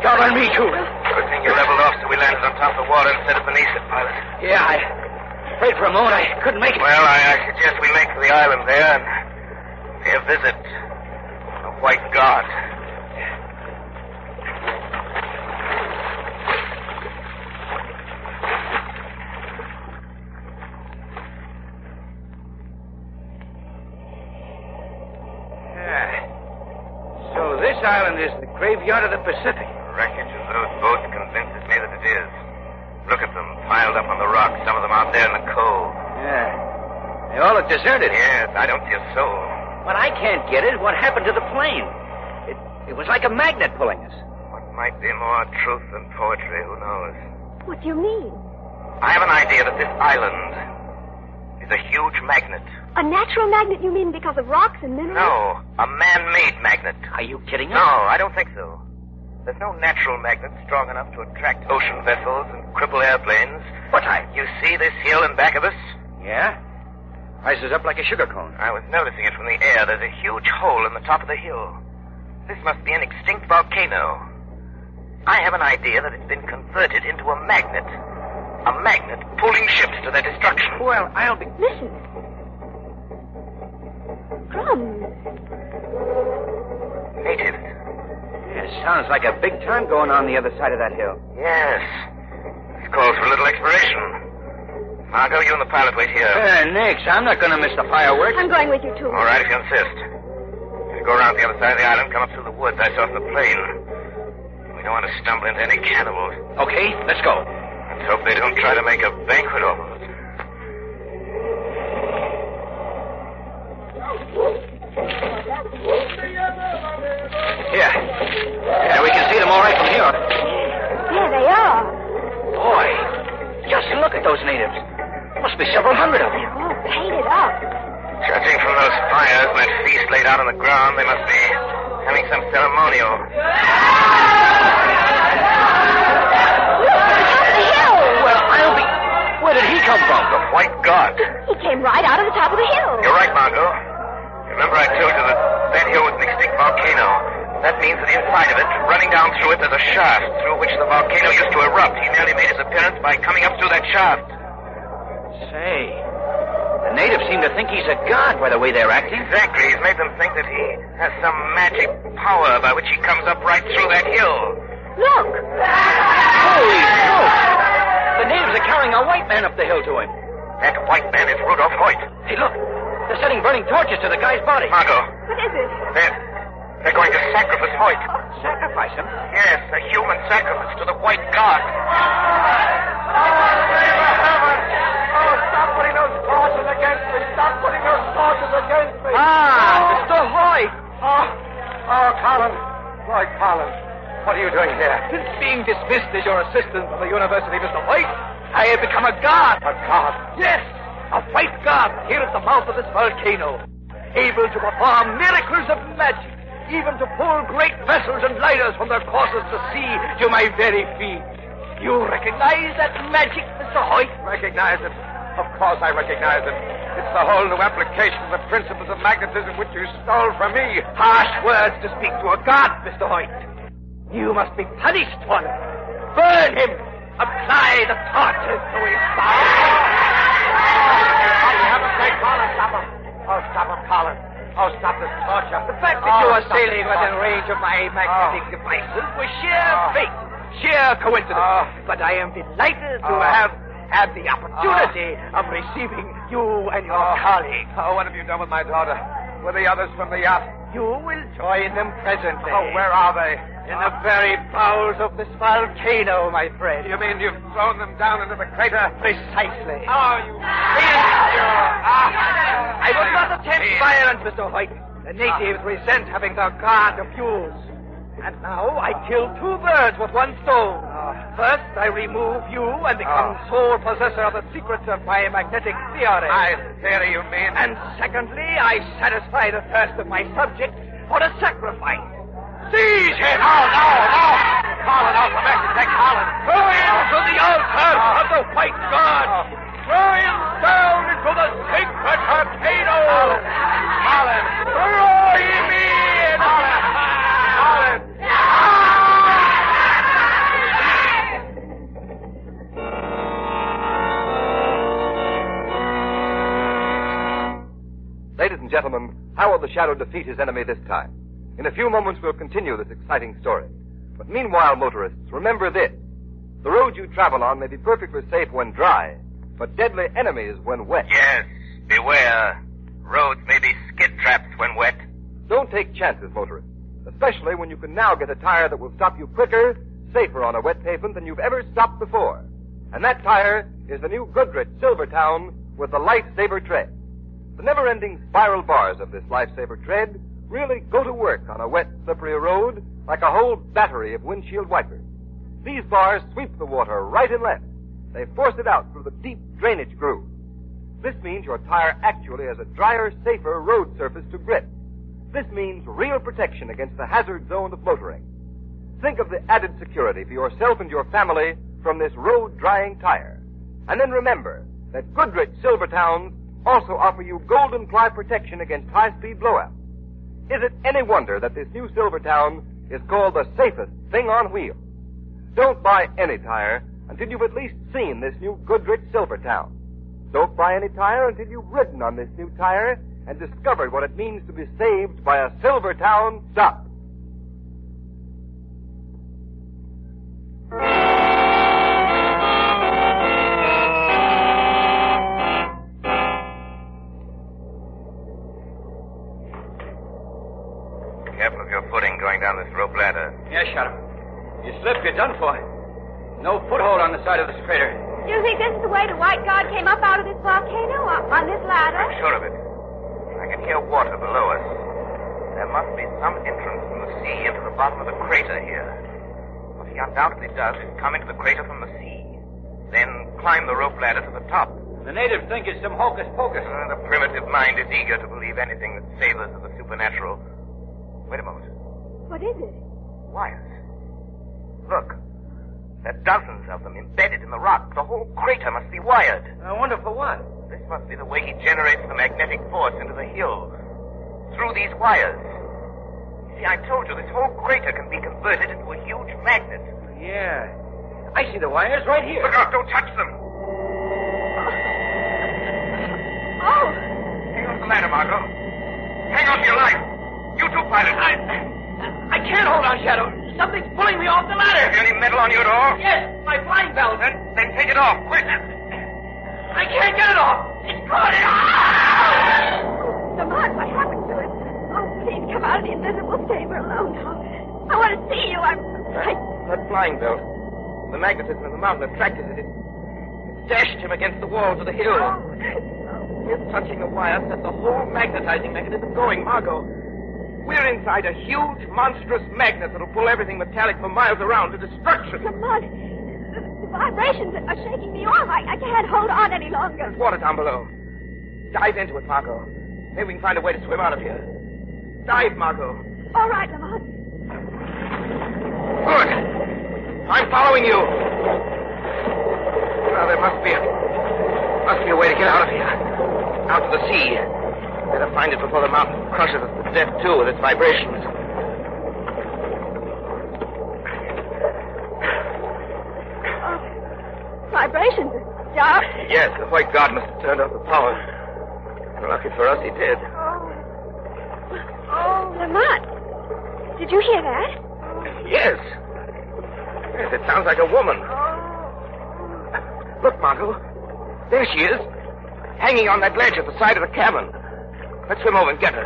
Count on me, too. Good thing you leveled off so we landed on top of the water instead of beneath it, Pilot. Yeah, I prayed for a moment. I couldn't make it. Well, I suggest we make for the island there and pay a visit to the White God. So this island is the graveyard of the Pacific. The wreckage of those boats convinces me that it is. Look at them, piled up on the rocks, some of them out there in the cove. Yeah. They all look deserted. Yes, I don't see a soul. What I can't get is what happened to the plane. It was like a magnet pulling us. What might be more truth than poetry, who knows? What do you mean? I have an idea that this island is a huge magnet. A natural magnet, you mean, because of rocks and minerals? No, a man-made magnet. Are you kidding us? No, I don't think so. There's no natural magnet strong enough to attract ocean vessels and cripple airplanes. What? You see this hill in back of us? Yeah? Rises up like a sugar cone. I was noticing it from the air. There's a huge hole in the top of the hill. This must be an extinct volcano. I have an idea that it's been converted into a magnet. A magnet pulling ships to their destruction. Well, I'll be... Listen. Drums. Natives. Yeah, sounds like a big time going on the other side of that hill. Yes. This calls for a little exploration. Margot, you and the pilot wait here. Nix, I'm not going to miss the fireworks. I'm going with you, too. All right, if you insist. You go around the other side of the island, come up through the woods I saw from the plane. We don't want to stumble into any cannibals. Okay, let's go. Let's hope they don't try to make a banquet off of us. Here. Yeah, we can see them all right from here. Yeah, they are. Boy, just look at those natives. Must be several hundred of them. They're all painted up. Judging from those fires and that feast laid out on the ground, they must be having some ceremonial. Well, I'll be... Where did he come from? The White God. He came right out of the top of the hill. You're right, Margot. Remember I told you that hill was an extinct volcano. That means that inside of it, running down through it, there's a shaft through which the volcano used to erupt. He merely made his appearance by coming up through that shaft. Say, the natives seem to think he's a god by the way they're acting. Exactly. He's made them think that he has some magic power by which he comes up right through that hill. Look! Holy smoke! The natives are carrying a white man up the hill to him. That white man is Rudolph Hoyt. Hey, look. They're setting burning torches to the guy's body. Margot. What is it? They're going to sacrifice Hoyt. Sacrifice him? Yes, a human sacrifice to the White God. Stop putting those torches against me! Stop putting those torches against me! Mr. Hoyt! Collins. Roy Collins. What are you doing here? Since being dismissed as your assistant from the university, Mr. Hoyt, I have become a god. A god? Yes, a white god here at the mouth of this volcano, able to perform miracles of magic, even to pull great vessels and lighters from their courses to sea to my very feet. You recognize that magic, Mr. Hoyt? Recognize it? Of course I recognize it. It's the whole new application of the principles of magnetism which you stole from me. Harsh words to speak to a god, Mr. Hoyt. You must be punished for them. Burn him! Apply the torches to his body. You haven't said, Colin, stop him. Oh, stop him, Colin. Oh, stop this torture. The fact that you are sailing within range of my magnetic devices was sheer fate, sheer coincidence. But I am delighted to have had the opportunity of receiving you and your colleague. Oh, what have you done with my daughter? With the others from the yacht? You will join them presently. Oh, where are they? In the very bowels of this volcano, my friend. You mean you've thrown them down into the crater? Precisely. Oh, you I will not attempt violence, Mr. Hoyt. The natives resent having their guard abused. And now I kill two birds with one stone. First, I remove you and become sole possessor of the secrets of my magnetic theory. My theory, you mean? And secondly, I satisfy the thirst of my subjects for a sacrifice. Seize him! No! Colin, out the message, take Colin. Throw him to the altar of the white god. Throw him down into the sacred volcano. Colin! Throw him in! Colin! Ladies and gentlemen, how will the Shadow defeat his enemy this time? In a few moments, we'll continue this exciting story. But meanwhile, motorists, remember this. The road you travel on may be perfectly safe when dry, but deadly enemies when wet. Yes, beware. Roads may be skid traps when wet. Don't take chances, motorists, especially when you can now get a tire that will stop you quicker, safer on a wet pavement than you've ever stopped before. And that tire is the new Goodrich Silvertown with the Lifesaver tread. The never-ending spiral bars of this Lifesaver tread really go to work on a wet, slippery road like a whole battery of windshield wipers. These bars sweep the water right and left. They force it out through the deep drainage grooves. This means your tire actually has a drier, safer road surface to grip. This means real protection against the hazard zone of motoring. Think of the added security for yourself and your family from this road-drying tire. And then remember that Goodrich Silvertowns also offer you golden ply protection against high-speed blowouts. Is it any wonder that this new Silvertown is called the safest thing on wheels? Don't buy any tire until you've at least seen this new Goodrich Silvertown. Don't buy any tire until you've ridden on this new tire and discovered what it means to be saved by a Silvertown stop. Careful of your footing going down this rope ladder. Yes, Shadow. You slip, you're done for. No foothold on the side of this crater. Do you think this is the way the white god came up out of this volcano on this ladder? I'm sure of it. I can hear water below us. There must be some entrance from the sea into the bottom of the crater here. What he undoubtedly does is come into the crater from the sea, then climb the rope ladder to the top. The natives think it's some hocus pocus. The primitive mind is eager to believe anything that savors of the supernatural. Wait a moment. What is it? Wires. Look. There are dozens of them embedded in the rock. The whole crater must be wired. I wonder for what? This must be the way he generates the magnetic force into the hills. Through these wires. See, I told you, this whole crater can be converted into a huge magnet. Yeah. I see the wires right here. Look out, don't touch them. Oh! Hang on to the ladder, Margot. Hang on to your life. You too, pilot. I can't hold on, Shadow. Something's pulling me off the ladder. Have you any metal on you at all? Yes, my flying belt. Then take it off, quick. I can't get it off. It's caught. Lamont, what happened to it? Oh, please come out of the invisible saber alone now. I want to see you. I'm frightened. That flying belt. The magnetism in the mountain attracted it. It dashed him against the walls of the hill. His touching the wire set the whole magnetizing mechanism going, Margot. We're inside a huge, monstrous magnet that'll pull everything metallic for miles around to destruction. Lamont, the vibrations are shaking me off. I can't hold on any longer. There's water down below. Dive into it, Margot. Maybe we can find a way to swim out of here. Dive, Margot. All right, Lamont. Good. I'm following you. Well, there must be a way to get out of here. Out to the sea. Better find it before the mountain crushes us to death, too, with its vibrations. vibrations. Dark. Yes, the white guard must have turned off the power. Lucky for us, he did. Oh, Lamont. Did you hear that? Yes. Yes, it sounds like a woman. Look, Margot. There she is. Hanging on that ledge at the side of the cabin. Let's swim over and get her.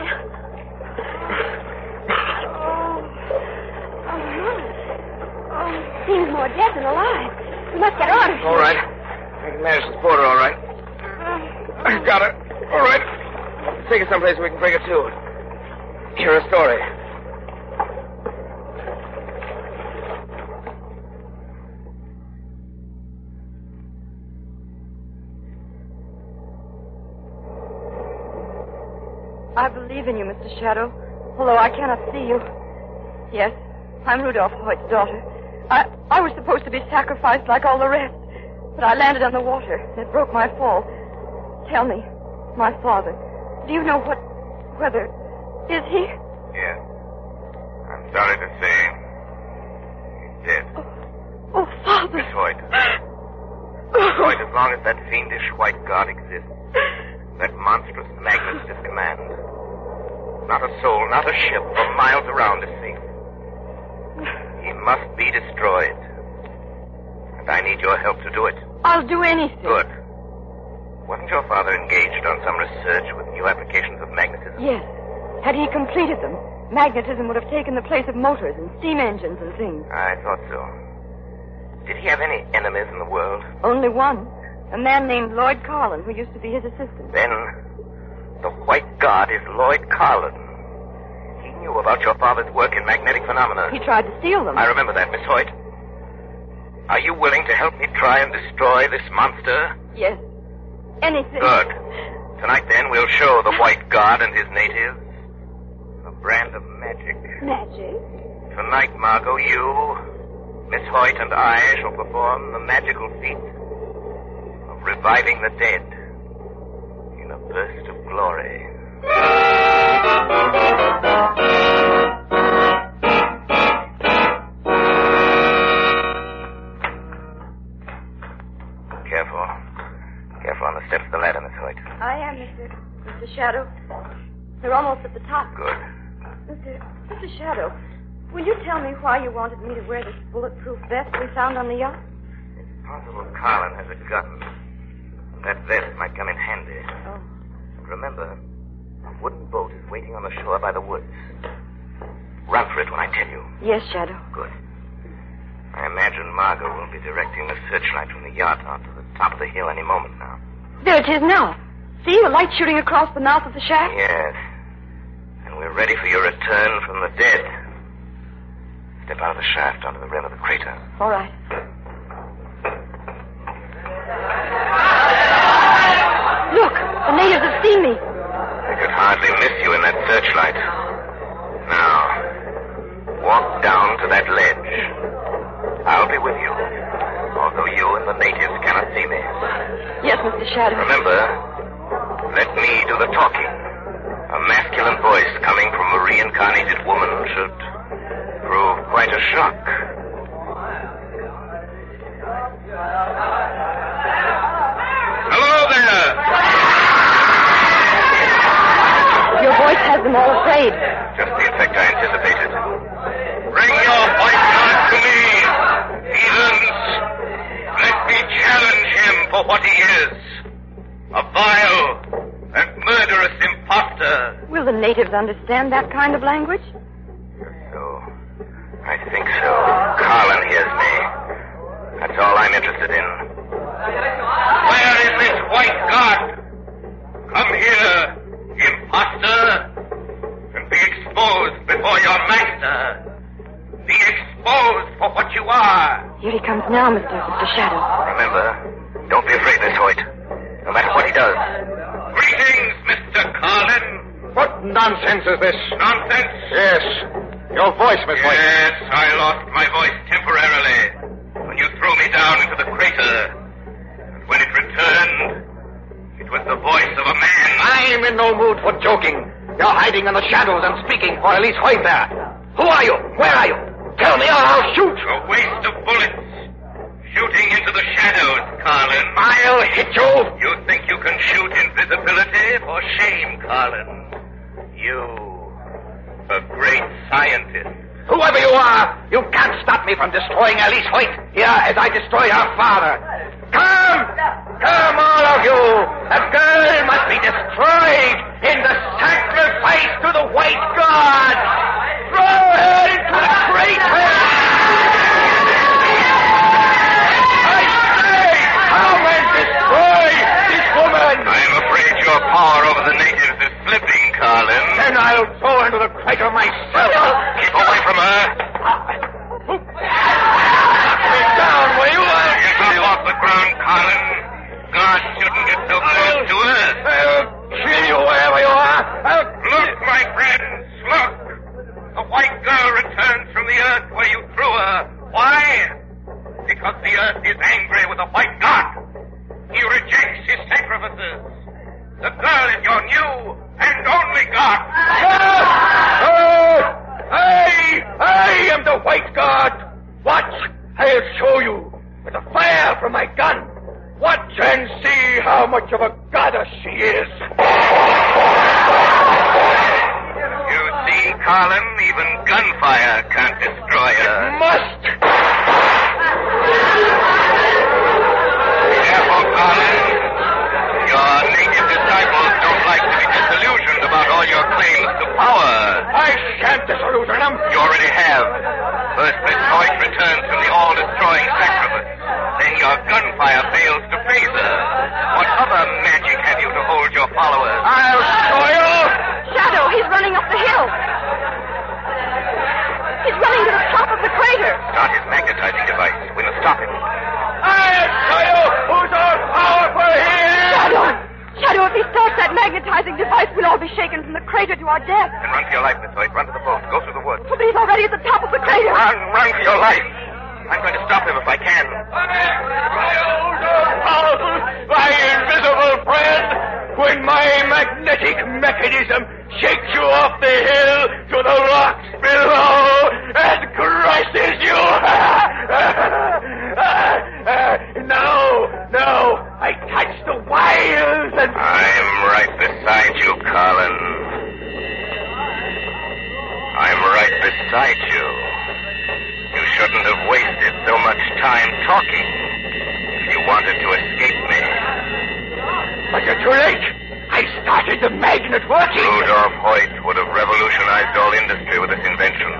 Seems more dead than alive. We must get her out of here. All right. I can manage to support her, all right. I've got her. All right. Take her someplace we can bring her to. Hear her story. I believe in you, Mr. Shadow, although I cannot see you. Yes, I'm Rudolph Hoyt's daughter. I was supposed to be sacrificed like all the rest, but I landed on the water, and it broke my fall. Tell me, my father, do you know whether... Is he? Yes. I'm sorry to say, he's dead. Oh, Father. Miss Hoyt. Miss Hoyt, as long as that fiendish white god exists, that monstrous magnet at his command, not a soul, not a ship for miles around is safe. He must be destroyed. And I need your help to do it. I'll do anything. Good. Wasn't your father engaged on some research with new applications of magnetism? Yes. Had he completed them, magnetism would have taken the place of motors and steam engines and things. I thought so. Did he have any enemies in the world? Only one. A man named Lloyd Carlin, who used to be his assistant. Then, the white god is Lloyd Carlin. He knew about your father's work in magnetic phenomena. He tried to steal them. I remember that, Miss Hoyt. Are you willing to help me try and destroy this monster? Yes. Anything. Good. Tonight, then, we'll show the white god and his natives a brand of magic. Magic? Tonight, Margot, you, Miss Hoyt, and I shall perform the magical feat of reviving the dead in a burst of glory. Careful. Careful on the steps of the ladder, Miss Hoyt. I am, Mr. Shadow. They're almost at the top. Good. Mr. Shadow, will you tell me why you wanted me to wear this bulletproof vest we found on the yacht? It's possible Carlin has a gun. That vest might come in handy. Oh. And remember, a wooden boat is waiting on the shore by the woods. Run for it when I tell you. Yes, Shadow. Good. I imagine Margot will be directing the searchlight from the yacht onto the top of the hill any moment now. There it is now. See, the light shooting across the mouth of the shaft? Yes. And we're ready for your return from the dead. Step out of the shaft onto the rim of the crater. All right. Look, the natives have seen me. They could hardly miss you in that searchlight. Now, walk down to that ledge. I'll be with you, although you and the natives cannot see me. Yes, Mr. Shadow. Remember, let me do the talking. A masculine voice coming from a reincarnated woman should prove quite a shock. Hello there! Your voice has them all afraid. Just the effect I anticipated. Bring your white god to me, heathens. Let me challenge him for what he is. A vile and murderous imposter. Will the natives understand that kind of language? I think so. Carlin hears me. That's all I'm interested in. Where is this white god? Come here, imposter, and be exposed before your master. Be exposed for what you are. Here he comes now, Mr. Shadow. Remember, don't be afraid, Miss Hoyt. No matter what he does. Greetings, Mr. Carlin. What nonsense is this? Nonsense? Yes. Your voice, Miss Hoyt. Yes, I lost my voice temporarily when you threw me down into the crater. And when it returned, it was the voice of a man. I'm in no mood for joking. You're hiding in the shadows and speaking for Elise Hoyt there. Who are you? Where are you? Tell me or I'll shoot. A waste of bullets. shooting into the shadows, Carlin. I'll hit you. You think you can shoot invisibility? For shame, Carlin. You, a great scientist. Whoever you are, you can't stop me from destroying Elise Hoyt here as I destroyed her father. Come! Come, all of you! The girl must be destroyed in the sacrifice to the white god! Throw her into the crater! I say, come and destroy this woman! I'm afraid your power over the natives is slipping, Carlin. Then I'll throw her into the crater myself. Keep away from her. Knock me down, will you? Get her off the ground, Carlin. God shouldn't get so close to us. I'll kill you wherever you are. Look, my friends, look. The white girl returns from the earth where you threw her. Why? Because the earth is angry with the white god. He rejects his sacrifices. The girl is your new and only god. I am the white god. Watch, I'll show you with the fire from my gun. Watch and see how much of a goddess she is. You see, Carlin, even gunfire can't destroy her. It must. Careful, Carlin. Your native disciples don't like to be disillusioned about all your claims to power. I shan't disillusion them. You already have. First, Miss Hoyt returns from the all-destroying sacrifice. Then your gunfire fails to phase her. What other magic have you to hold your followers? I'll show you. Shadow, he's running up the hill. He's running to the top of the crater. Start his magnetizing device. We must stop him. I'll show you who's all powerful here. Shadow, if he starts that magnetizing device, we'll all be shaken from the crater to our death. Then run for your life, Miss Hoyt. Run to the boat. Go through the woods. But he's already at the top of the crater. Run for your life. I'm going to stop him if I can. Powerful, my invisible friend, when my magnetic mechanism shakes you off the hill to the rocks below and crushes you. No, I touch the wires and... I'm right beside you, Carlin. I'm right beside you. You shouldn't have wasted so much time talking if you wanted to escape me. But you're too late. I started the magnet working. Rudolph Hoyt would have revolutionized all industry with this invention.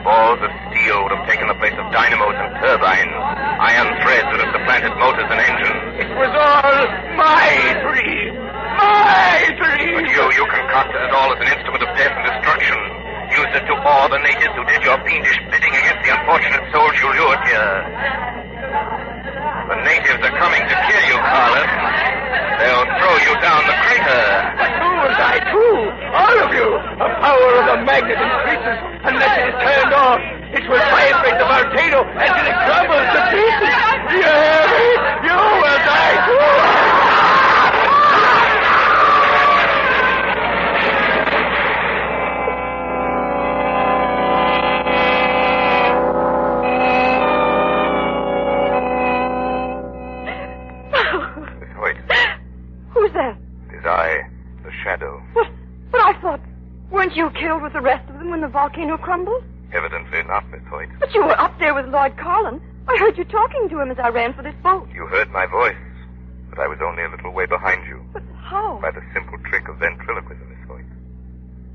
Balls of steel would have taken the place of dynamos and turbines. Iron threads would have supplanted motors and engines. It was all my dream. My dream. But you concocted it all as an instrument of death and destruction. Used it to awe the natives who did your fiendish bidding against the unfortunate souls you lured here. The natives are coming to kill you, Carlin. They'll throw you down the crater. I too. All of you. The power of the magnet increases unless it is turned on. It will vibrate the volcano until it crumbles to pieces. You hear me? You will die too. Who's that? It is I, the Shadow. But I thought, weren't you killed with the rest of them when the volcano crumbled? Evidently not, Miss Hoyt. But you were up there with Lord Carlin. I heard you talking to him as I ran for this boat. You heard my voice, but I was only a little way behind you. But how? By the simple trick of ventriloquism, Miss Hoyt.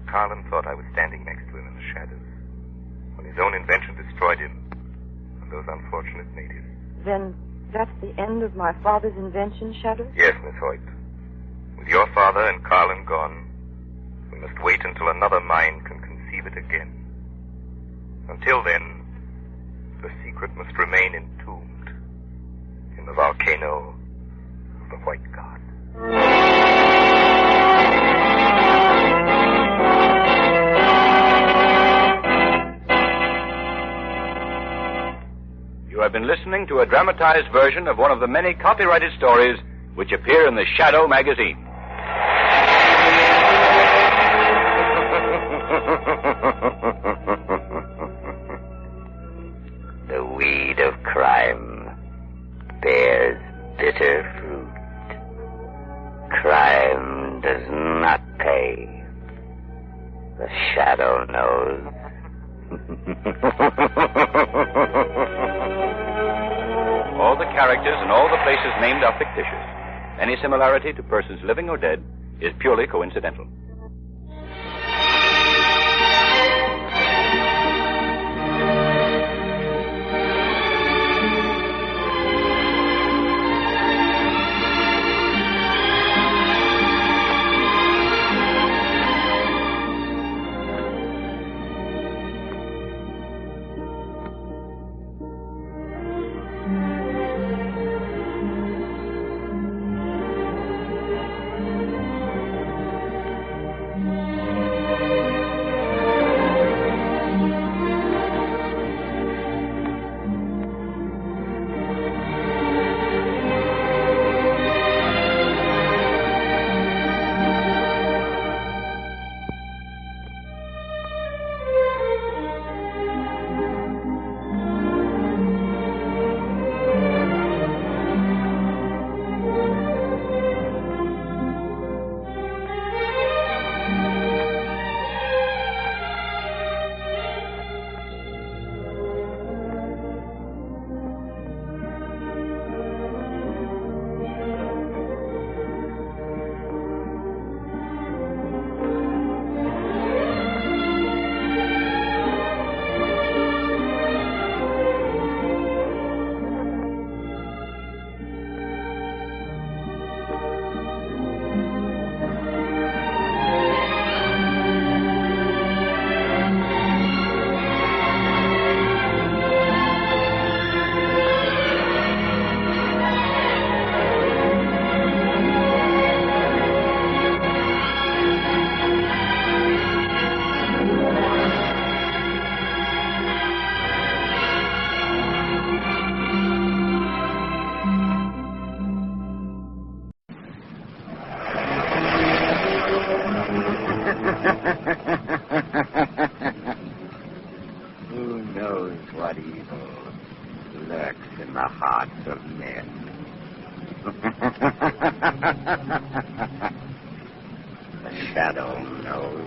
Carlin thought I was standing next to him in the shadows when his own invention destroyed him and those unfortunate natives. Then that's the end of my father's invention, Shadow? Yes, Miss Hoyt. With your father and Carlin gone, we must wait until another mind can conceive it again. Until then, the secret must remain entombed in the volcano of the White God. You have been listening to a dramatized version of one of the many copyrighted stories which appear in the Shadow magazine. The weed of crime The Shadow knows. All the characters and all the places named are fictitious. Any similarity to persons living or dead is purely coincidental. Who knows what evil lurks in the hearts of men? The Shadow knows.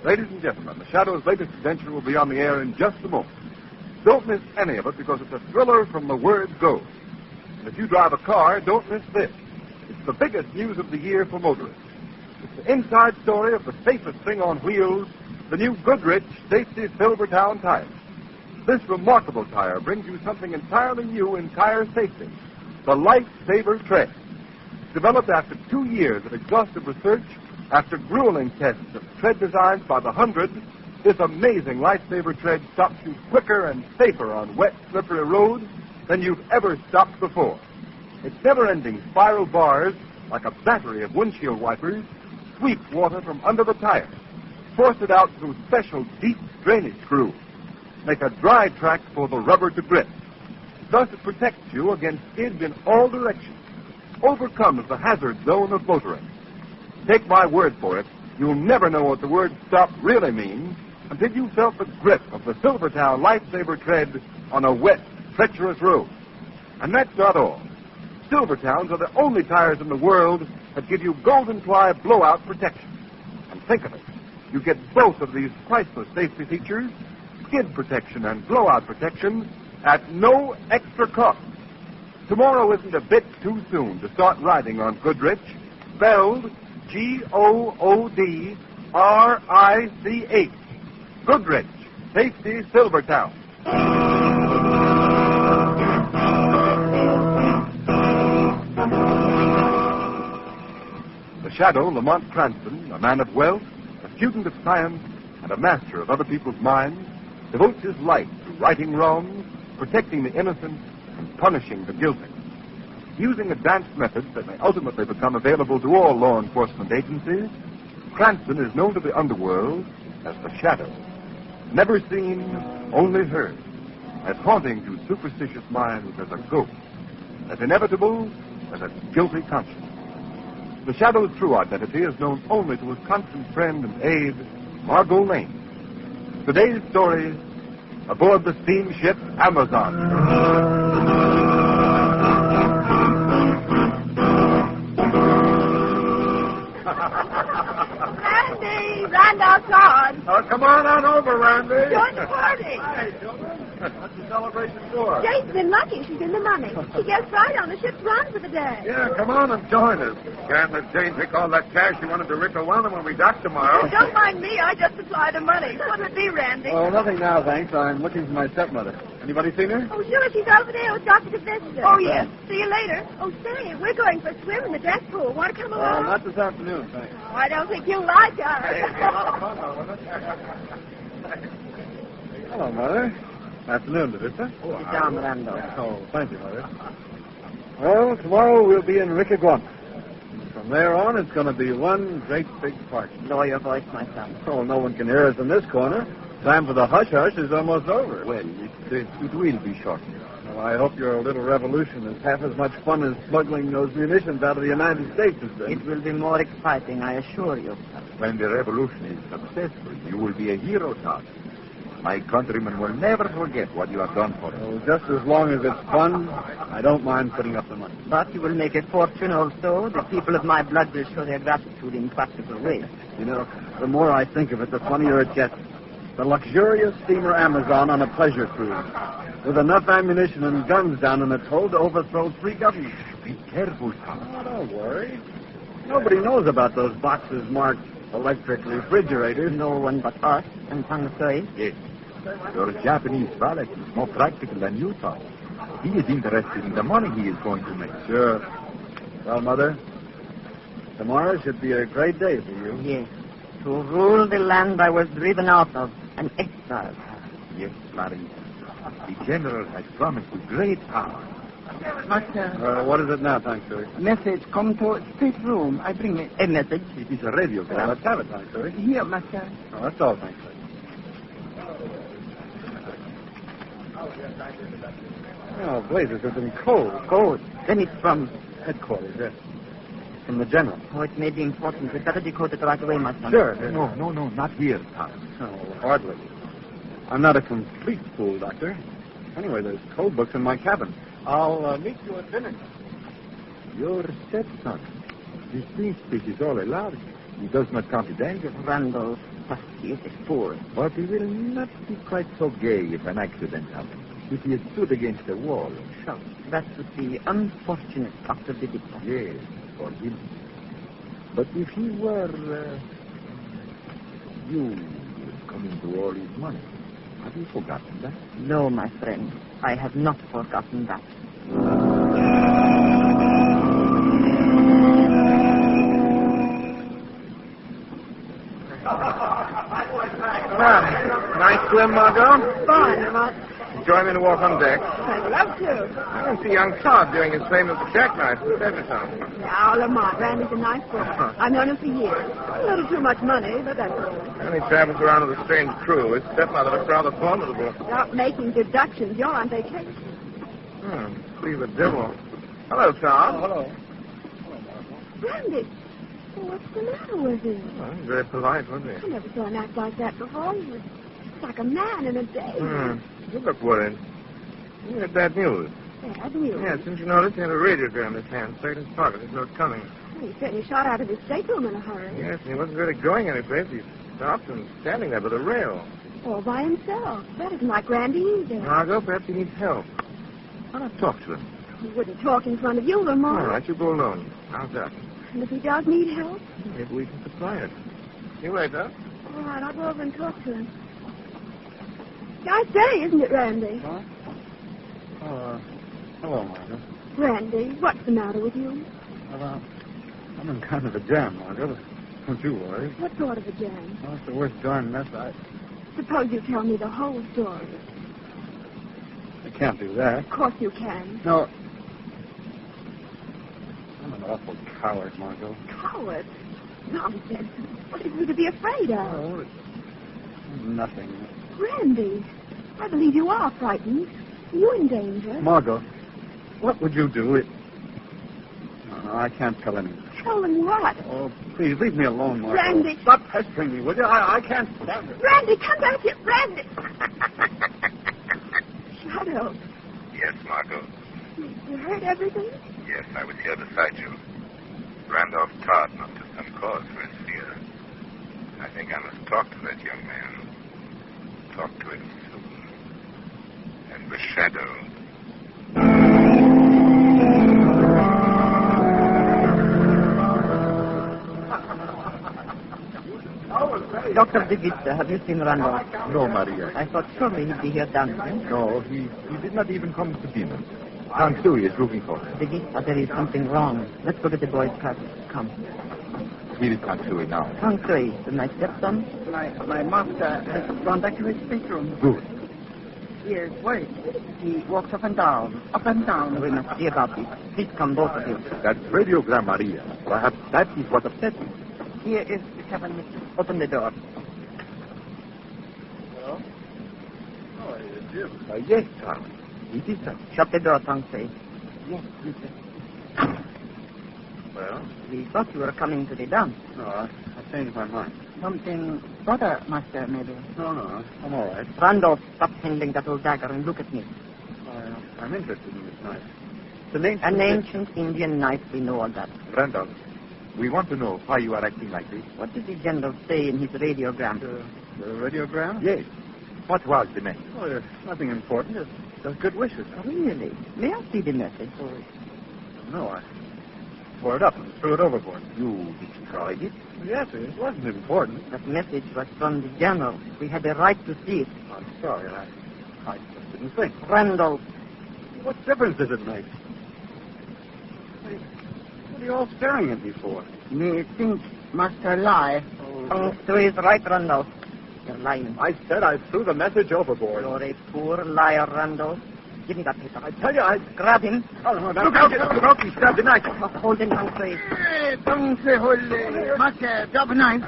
Ladies and gentlemen, The Shadow's latest adventure will be on the air in just a moment. Don't miss any of it because it's a thriller from the word go. And if you drive a car, don't miss this. It's the biggest news of the year for motorists. It's the inside story of the safest thing on wheels, the new Goodrich Safety Silvertown tire. This remarkable tire brings you something entirely new in tire safety, the Lifesaver Tread. Developed after 2 years of exhaustive research, after grueling tests of tread designs by the hundred, this amazing Lifesaver Tread stops you quicker and safer on wet, slippery roads than you've ever stopped before. Its never-ending spiral bars, like a battery of windshield wipers, sweep water from under the tire, force it out through special deep drainage grooves, make a dry track for the rubber to grip. Thus it protects you against skids in all directions, overcomes the hazard zone of motoring. Take my word for it, you'll never know what the word stop really means until you've felt the grip of the Silvertown Lifesaver Tread on a wet, treacherous road. And that's not all. Silvertowns are the only tires in the world that give you golden ply blowout protection. And think of it, you get both of these priceless safety features, skid protection and blowout protection, at no extra cost. Tomorrow isn't a bit too soon to start riding on Goodrich, spelled Goodrich. Goodrich, Safety Silvertown. The Shadow, Lamont Cranston, a man of wealth, a student of science, and a master of other people's minds, devotes his life to righting wrongs, protecting the innocent, and punishing the guilty. Using advanced methods that may ultimately become available to all law enforcement agencies, Cranston is known to the underworld as the Shadow. Never seen, only heard. As haunting to superstitious minds as a ghost. As inevitable as a guilty conscience. The Shadow's true identity is known only to his constant friend and aide, Margot Lane. Today's story, aboard the steamship Amazon. Randolph's on. Oh, come on over, Randy. Join the party. What's the celebration for? Jane's been lucky. She's in the money. She gets right on the ship's run for the day. Yeah, come on and join us. Can't let Jane take all that cash she wanted to rip Rickwell when we dock tomorrow. Don't mind me. I just supply the money. What would it be, Randy? Oh, nothing now, thanks. I'm looking for my stepmother. Anybody seen her? Oh, sure. She's over there with Dr. DeVista. Oh, yes. See you later. Oh, say, we're going for a swim in the deck pool. Want to come along? Not this afternoon, thanks. Oh, I don't think you'll like us. Hey, it'll be a lot of fun, though, wouldn't it? Hello, Mother. Afternoon, DeVista. Sit down, Randolph. Oh, thank you, Mother. Well, tomorrow we'll be in Rickaguan. From there on, it's going to be one great big party. Lower your voice, my son. Oh, no one can hear us in this corner. Time for the hush-hush is almost over. Well, it will be short. Well, I hope your little revolution is half as much fun as smuggling those munitions out of the United States has been. It will be more exciting, I assure you. When the revolution is successful, you will be a hero, Tom. My countrymen will never forget what you have done for them. Well, just as long as it's fun, I don't mind putting up the money. But you will make a fortune also. The people of my blood will show their gratitude in practical ways. You know, the more I think of it, the funnier it gets. The luxurious steamer Amazon on a pleasure cruise, with enough ammunition and guns down in its hold to overthrow 3 governments. Be careful, Tom. Oh, don't worry. Nobody knows about those boxes marked electric refrigerators. No one but us and Tang Sui. Yes. Your Japanese valet is more practical than you thought. He is interested in the money he is going to make. Sure. Well, Mother, tomorrow should be a great day for you. Yes. To rule the land I was driven out of, an exile. Yes, Larry. The general has promised you great power. Master. What is it now, thanks, sir? Message come to stateroom. I bring a message. It is a radiogram. Well, let's have it, thanks, sir. Here, Master. Oh, that's all, thanks, sir. Oh, blazes, it's been cold. Cold. Then it's from headquarters, yes. From the general. Oh, it may be important. We'd better decode it right away, Master. Sure. No, not here, Tom. Oh, hardly. I'm not a complete fool, Doctor. Anyway, there's code books in my cabin. I'll meet you at dinner. Your stepson. This thing is all allowed. He does not confidential. Randall, he is a fool. But he will not be quite so gay if an accident happens. If he had stood against the wall and shouted. That would be unfortunate, Dr. DeVista. Yes, for him. But if he were, you would come into all his money. Have you forgotten that? No, my friend. I have not forgotten that. Nice swim, Margot? Fine, Lamont. Join me to walk on deck. I'd love to. I don't see young Todd doing his famous jackknife in Deathhouse. Now, Lamont, Randy's a nice boy. I've known him for years. A little too much money, but that's all. And he travels around with a strange crew. His stepmother looks rather formidable. Stop making deductions. You're on vacation. Please the devil. Hello, Tom. Hello. Randy, what's the matter with him? Well, he's very polite, wasn't I he? never saw him act like that before. He was like a man in a daze. You look worried. You had bad news. Bad news? Yeah, since you noticed, he had a radiogram in his hand, straight in his pocket. There's no coming. He certainly shot out of his stateroom in a hurry. Yes, and he wasn't really going anyplace. He stopped and standing there by the rail. All by himself. That isn't like Randy either. Margot, perhaps he needs help. Why not talk to him? He wouldn't talk in front of you, Lamont. All right, you go alone. I'll duck. And if he does need help? Maybe we can supply it. See you later. All right, I'll go over and talk to him. Nice day, isn't it, Randy? Huh? Hello, Margot. Randy, what's the matter with you? Well, I'm in kind of a jam, Margot. Don't you worry. What sort of a jam? Well, it's the worst darn mess Suppose you tell me the whole story. I can't do that. Of course you can. No. awful coward, Margot. Coward? Nonsense. What is there to be afraid of? Oh, nothing. Randy, I believe you are frightened. Are you in danger? Margot, what would you do if... No, I can't tell anyone. Tell them what? Oh, please, leave me alone, Margot. Randy. Stop pestering me, will you? I can't stand it. Randy, come back here. Randy. Shadow, Yes, Margot. you heard everything? Yes, I was here beside you. Randolph Todd must have some cause for his fear. I think I must talk to that young man. Talk to him soon. And the shadow. Dr. DeWitt, have you seen Randolph? No, Maria. I thought surely he'd be here dancing. No, he did not even come to dinner. Aunt Louie is looking for him. DeWitt, there is something wrong. Let's go to the boys' club. Come. Here is Aunt Louie now. Aunt Louie, is my stepson? My master has gone back to his bedroom. Good. Yes, wait. He walks up and down, up and down. We must see about this. Please come, both of you. That radiogram, Maria. Perhaps that is what upset him. Here is the cabinet. Open the door. Hello? Oh, it's Jim. Yes, Tom. It is so. Shut the door, Aunt Louie. Yes, Mister. Well? We thought you were coming to the dance. No, I changed my mind. Something further, master, maybe. No, I'm all right. Randolph, stop handling that old dagger and look at me. I'm interested in this knife. An ancient Indian knife, we know all that. Randolph, we want to know why you are acting like this. What did the general say in his radiogram? The radiogram? Yes. What was the message? Oh, there's nothing important. Just good wishes. Really? May I see the message? No, I tore it up and threw it overboard. You destroyed it? Yes, it wasn't important. That message was from the general. We had the right to see it. I'm sorry. I just didn't think. Randolph. What difference does it make? What are you all staring at me for? Me think master lie. Aunt Louie is right, Randolph. You're lying. I said I threw the message overboard. You're a poor liar, Randolph. Give me that paper. I tell you, I... Grab him. Oh, no, look out, he stabbed the knife. Hold him, Aunt Louie. Don't say hold master, drop a knife.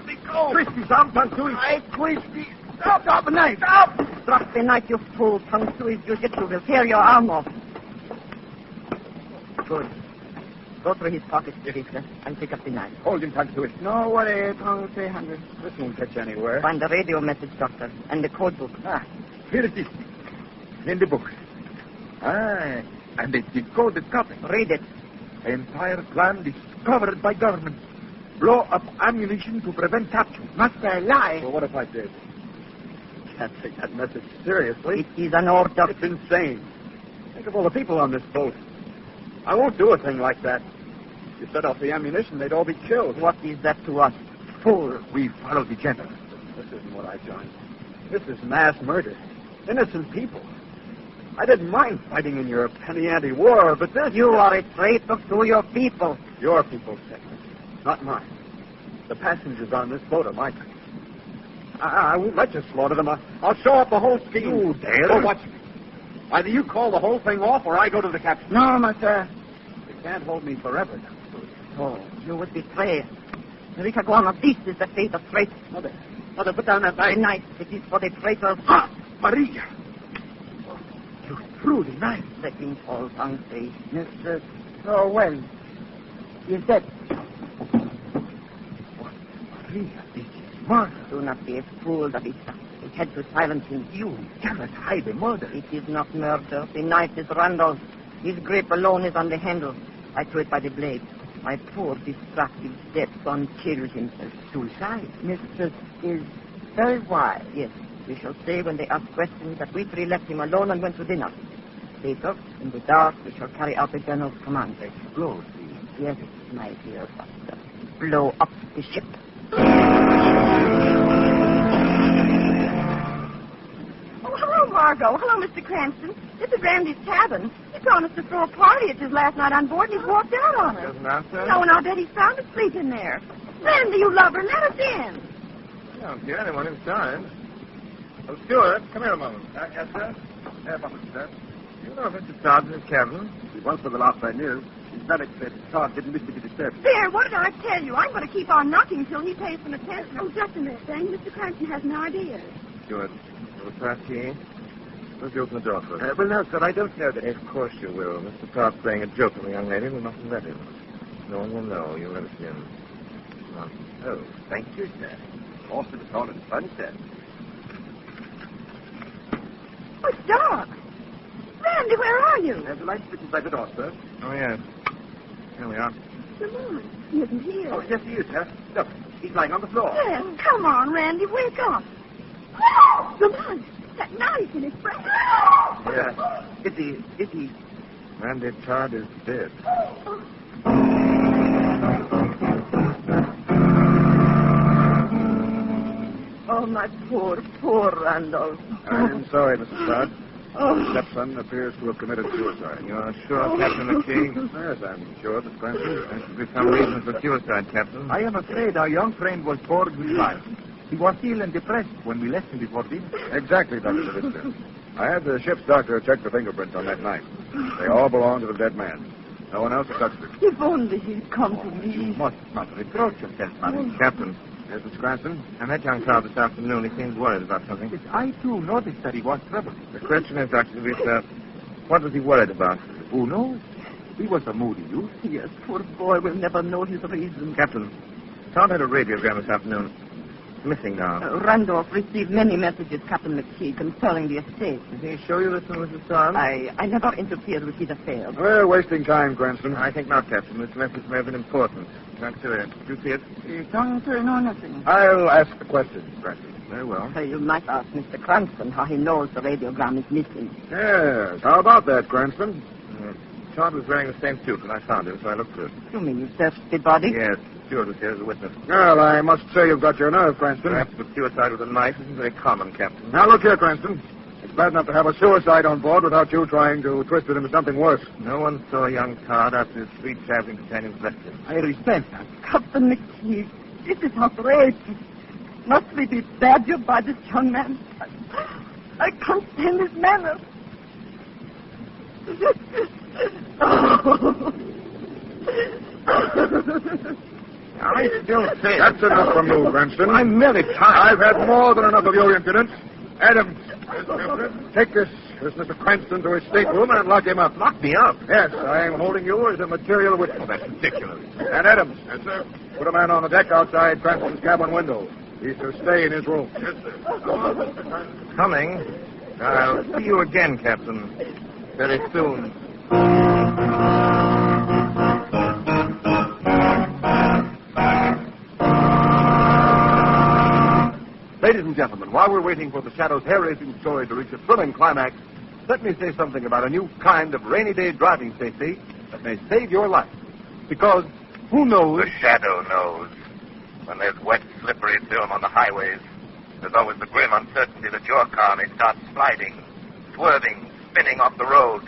Twist his arm, Aunt Louie. I twist it. Drop a knife. Stop! Drop the knife, you fool. Aunt Louie's jiu-jitsu will tear your arm off. Good. Go through his pockets, Teresa, and pick up the knife. Hold him, Aunt Louie. No worry, tongue 300. This won't catch anywhere. Find the radio message, Doctor, and the code book. Here it is. In the book. And it's decoded copy. Read it. Entire plan discovered by government. Blow up ammunition to prevent capture. Master, lie. Well, what if I did? Can't take that message seriously. It is an order. It's insane. Think of all the people on this boat. I won't do a thing like that. If you set off the ammunition, they'd all be killed. What is that to us? Fool. We follow the general. This isn't what I joined. This is mass murder. Innocent people. I didn't mind fighting in your penny ante war, but this... You are a traitor to your people. Your people, Secretary, not mine. The passengers on this boat are my people. I won't let you slaughter them. I'll show up the whole scheme. You dare? So watch me. Either you call the whole thing off or I go to the captain. No, master. You can't hold me forever. Oh, you would betray. Enrica Guana, this is the fate of traitors. Mother, put down that knife. The knife, it is for the traitors. Maria! You threw the knife. Let him fall, Aunt Louie. Mr. Well. He's dead. Maria, this is murder. Do not be a fool, Davista. We had to silence him. You cannot hide the murder. It is not murder. The knife is Randall's. His grip alone is on the handle. I threw it by the blade. My poor, destructive stepson killed himself. Suicide? Mistress is very wise. Yes. We shall say when they ask questions that we three left him alone and went to dinner. Later, in the dark, we shall carry out the general's command. Explode. Yes, my dear father. Blow up the ship. Oh, hello, Margot. Hello, Mr. Cranston. This is Randy's cabin. He promised to throw a party at his last night on board, and he's walked out on us. Doesn't that say? No, and I'll bet he's found asleep in there. Randy, you lover, let us in. I don't get anyone inside. Oh, Stuart, come here a moment. Yes, sir? Here, a moment, sir. You know Mr. Todd in his cabin? He once for the last I knew. That explains Todd didn't wish to be disturbed. There, what did I tell you? I'm going to keep on knocking till he pays some attention. Oh, just a minute, then. Mr. Cranston has an idea. Good. Will pass key. Let's open the door first. Well, no, sir, I don't know that... Of course you will. Mr. Todd's playing a joke on the young lady. We mustn't let him. No one will know. You'll let us in. Oh, thank you, sir. Also, it's all in fun, sir. Oh, it's dark. Randy, where are you? The light switch is by the door, sir. Oh, yes. Here we are. Lamont, he isn't here. Oh, yes, he is, sir. Look, he's lying on the floor. Yes, come on, Randy, wake up. Lamont, that knife in his breast. Yeah. Is he... Randy Todd is dead. Oh, my poor Randolph. I'm sorry, Mrs. Todd. Oh. The stepson appears to have committed suicide. You're sure, Captain McKee? Yes, I'm sure, Mr. Cranston. There should be some reason for suicide, Captain. I am afraid our young friend was bored with life. He was ill and depressed when we left him before dinner. Exactly, Dr. Savista. I had the ship's doctor check the fingerprints on that knife. They all belong to the dead man. No one else has touched it. If only he'd come to me. You must not reproach yourself, Madam. Captain. Yes, Mr. Cranston? I met young Todd this afternoon. He seemed worried about something. Yes, I, too, noticed that he was troubled. The question is, Dr. Savista, what was he worried about? Who knows? He was a moody youth. Yes, poor boy will never know his reason. Captain, Todd had a radiogram this afternoon. Missing now. Randolph received many messages, Captain McKee, concerning the estate. Did he show you this one, Mrs. Todd? I never interfered with his affairs. We're wasting time, Cranston. I think not, Captain. This message may have been important. Not sure. Did you see it? Don't know nothing. I'll ask the question, Cranston. Very well. You might ask Mr. Cranston how he knows the radiogram is missing. Yes. How about that, Cranston? Todd was wearing the same suit when I found him, so I looked through it. You mean you searched the body? Yes. Stewart was here as a witness. Well, I must say you've got your nerve, Cranston. Perhaps the suicide with a knife isn't very common, Captain. Now, look here, Cranston. It's bad enough to have a suicide on board without you trying to twist it into something worse. No one saw young Todd after his three traveling companions left him. I respect that. Captain McKee, this is outrageous. Must we be badgered by this young man? I can't stand his manners. I still say... That's enough from you, Cranston. I'm merely tired. I've had more than enough of your impudence. Adams, take this Mr. Cranston to his stateroom and lock him up. Lock me up? Yes, I am holding you as a material witness. Oh, that's ridiculous. And Adams. Yes, sir. Put a man on the deck outside Cranston's cabin window. He's to stay in his room. Yes, sir. Coming. I'll see you again, Captain. Very soon. Ladies and gentlemen, while we're waiting for the Shadow's hair-raising story to reach a thrilling climax, let me say something about a new kind of rainy day driving safety that may save your life. Because who knows? The Shadow knows. When there's wet, slippery film on the highways, there's always the grim uncertainty that your car may start sliding, swerving, spinning off the road.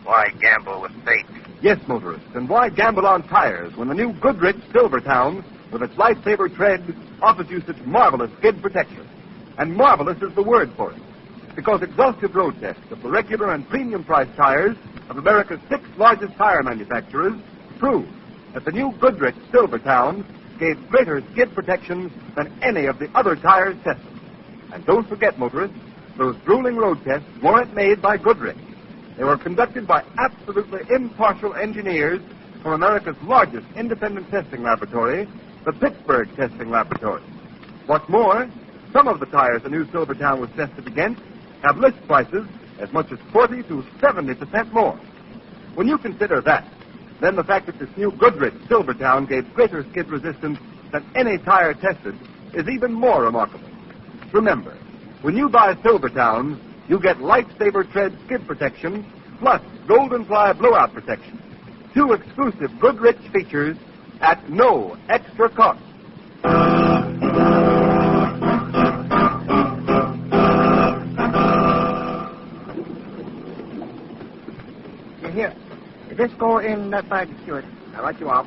Why gamble with fate? Yes, motorists, and why gamble on tires when the new Goodrich Silvertown, with its lifesaver tread, offers you such marvelous skid protection? And marvelous is the word for it, because exhaustive road tests of the regular and premium price tires of America's 6 largest tire manufacturers prove that the new Goodrich Silvertown gave greater skid protection than any of the other tires tested. And don't forget, motorists, those grueling road tests weren't made by Goodrich. They were conducted by absolutely impartial engineers from America's largest independent testing laboratory, the Pittsburgh Testing Laboratory. What's more, some of the tires the new Silvertown was tested against have list prices as much as 40 to 70% more. When you consider that, then the fact that this new Goodrich Silvertown gave greater skid resistance than any tire tested is even more remarkable. Remember, when you buy Silvertown, you get Lifesaver Tread skid protection plus Golden Fly blowout protection. 2 exclusive Goodrich features at no extra cost. Here. Let's go in that bag, Stuart. All right, you are.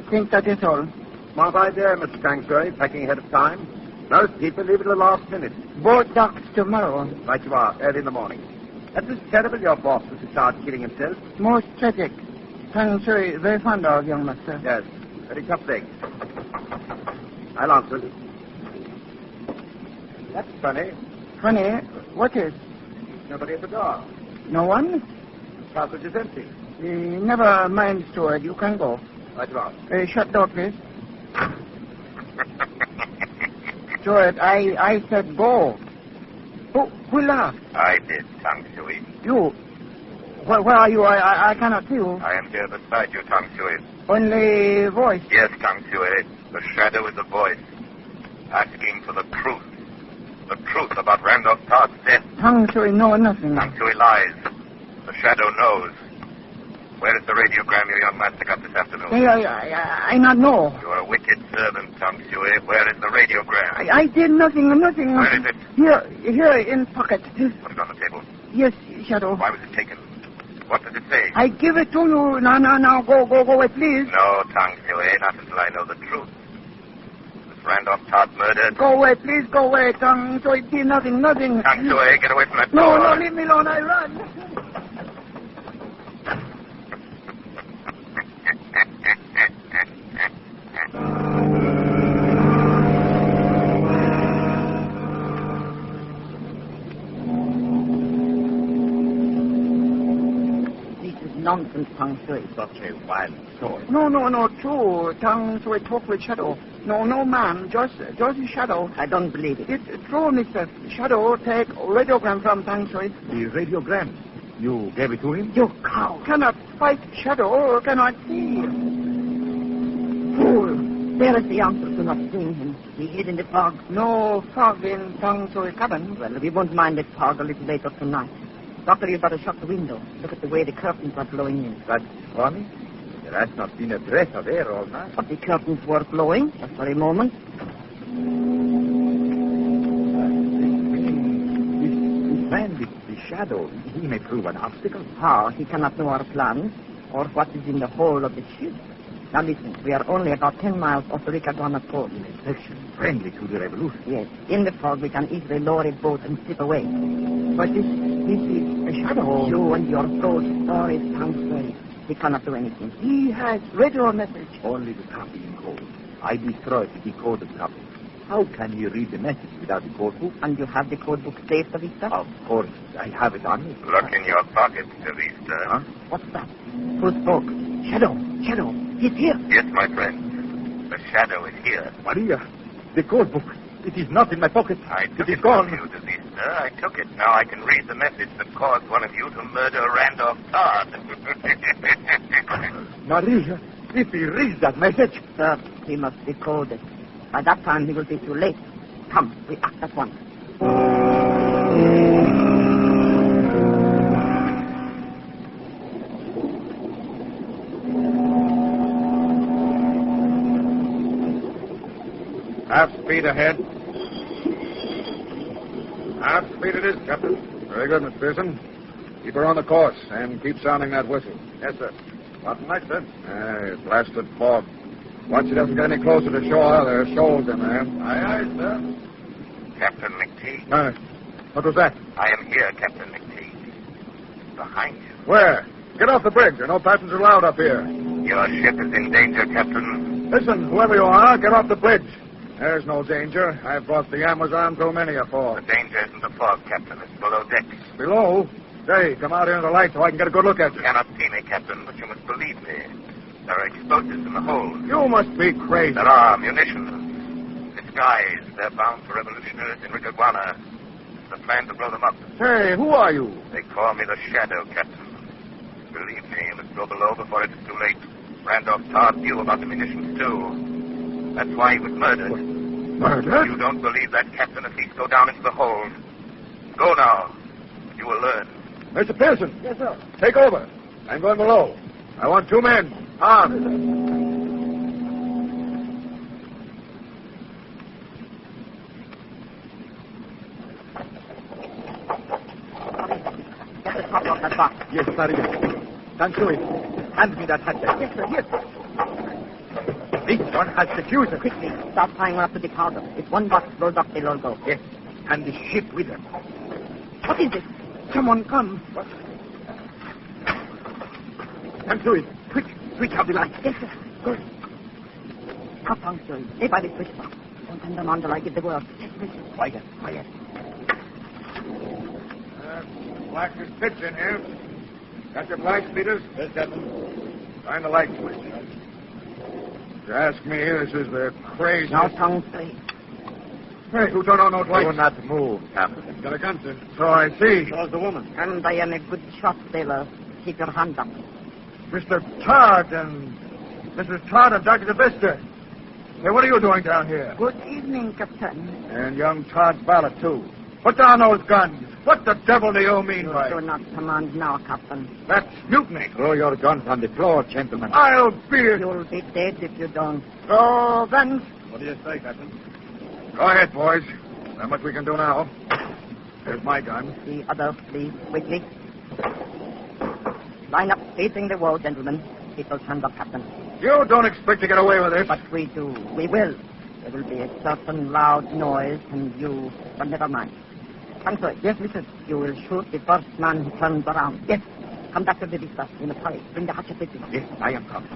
Think that is all. Smart idea, Mr. Sanctuary, packing ahead of time. Most people leave it to the last minute. Board docks tomorrow. Right you are, early in the morning. That was terrible, your boss was in charge of killing himself. Most tragic. Tang Shui, very fond of young master. Yes, very tough leg. I'll answer. That's funny. Funny, what is? Nobody at the door. No one? The passage is empty. Never mind, steward. You can go. Right you are. Shut door, please. Steward, I said go. Who laughed? I did, Tang Shui. You. Where are you? I cannot see you. I am here beside you, Tang Shui. Only voice. Yes, Tang Shui. The shadow is a voice. Asking for the truth. The truth about Randolph Todd's death. Tang Shui know nothing. Tang Shui lies. The shadow knows. Where is the radiogram your young master got this afternoon? I not know. You are a wicked servant, Tang Shui. Where is the radiogram? I did nothing. Where is it? Here in pocket. Put it on the table. Yes, Shadow. Why was it taken? What does it say? I give it to you. Now, go away, please. No, Tang Shui, not until I know the truth. Was Randolph Todd murdered? Go away, please, go away. Tang Shui, did nothing. Tang Shui, get away from that door. No, leave me alone. I run. Nonsense, Tang Shui. Such a wild story. No, true. Tang Shui talk with Shadow. No, ma'am. Just Shadow. I don't believe it. It's true, mister. Shadow take radiogram from Tang Shui. The radiogram? You gave it to him? You cow. Cannot fight Shadow. Cannot see. Fool. There is the answer to not seeing him. He hid in the fog. No fog in Tang Shui cabin. Well, we won't mind that fog a little later tonight. Doctor, you'd better shut the window. Look at the way the curtains are blowing in. That's funny. There has not been a breath of air all night. But the curtains were blowing just for a moment. This man with the shadow, he may prove an obstacle. How? He cannot know our plans or what is in the hold of the ship. Now listen, we are only about 10 miles off the Ricaguana port. In a section friendly to the revolution. Yes. In the fog, we can easily lower a boat and slip away. But this is a shadow. You and your ghost stories, Tang Shui. He cannot do anything. He has radio message. Only the copy in code. I destroyed the decoded copy. How can you read the message without the code book? And you have the code book saved, Vista? Of course, I have it on me. Look in your pocket, Vista. Huh? What's that? Who spoke? Shadow. He's here. Yes, my friend. The shadow is here. Maria, the code book. It is not in my pocket. It is gone. You, Vista. I took it. Now I can read the message that caused one of you to murder Randolph Todd. Maria, if he reads that message... Sir, he must decode it. By that time, he will be too late. Come, we act at once. Half speed ahead. Half speed it is, Captain. Very good, Miss Pearson. Keep her on the course and keep sounding that whistle. Yes, sir. Nothing like that. Blasted fog. Watch it doesn't get any closer to shore. There are shoals in there. Aye, sir. Captain McTeague. What was that? I am here, Captain McTeague. Behind you. Where? Get off the brig. There are no passengers allowed up here. Your ship is in danger, Captain. Listen, whoever you are, get off the bridge. There's no danger. I've brought the Amazon through many a fall. The danger isn't the fog, Captain. It's below decks. Below? Say, come out here in the light so I can get a good look at you. You cannot see me, Captain, but you must believe me. There are explosives in the hold. You must be crazy. There are munitions. Disguised. They're bound for revolutionaries in Ricaguana. The plan to blow them up. Hey, who are you? They call me the Shadow, Captain. Believe me, you must go below before it is too late. Randolph Todd knew about the munitions, too. That's why he was murdered. Murdered? If you don't believe that, Captain, at least go down into the hold. Go now. You will learn. Mr. Pearson. Yes, sir. Take over. I'm going below. I want 2 men. Armed. Get the top off that box. Yes, Maria. Tang Shui, hand me that hatchet. Yes, sir. Yes. This one has the fuse. Quickly, start tying one up to the powder. If one box blows up, they'll all go. Yes, and the ship with her. What is it? Someone come. What? Tang Shui, Quick, switch out the light. Yes, sir. Good. Now, Punctual, stay by the switch box. Don't turn them on till I give the word. Yes, Richard. Quiet. Quiet. Black as pitch in here. Got your flash speeders? Yes, Captain. Find the light switch. If you ask me, this is the craziest... Now, Punctual. Hey, who turned on those lights? Do not move, Captain. Got a gun, sir. So I see. How's the woman? And I am a good shot, sailor. Keep your hand up. Mr. Todd and Mrs. Todd and Dr. DeVista. Hey, what are you doing down here? Good evening, Captain. And young Todd's valet, too. Put down those guns. What the devil do you mean by... Do not command now, Captain. That's mutiny. Throw your guns on the floor, gentlemen. I'll be... You'll be dead if you don't. Throw guns. What do you say, Captain? Go ahead, boys. Not much we can do now. Here's my gun. The other, please, quickly. Line up facing the wall, gentlemen. Keep those hands up, Captain. You don't expect to get away with this. But we do. We will. There will be a certain loud noise, and you... But never mind. Punctual. Yes, listen. You will shoot the first man who turns around. Yes. Come back to the vista in a hurry. Bring the hatchet with you. Yes, I am coming.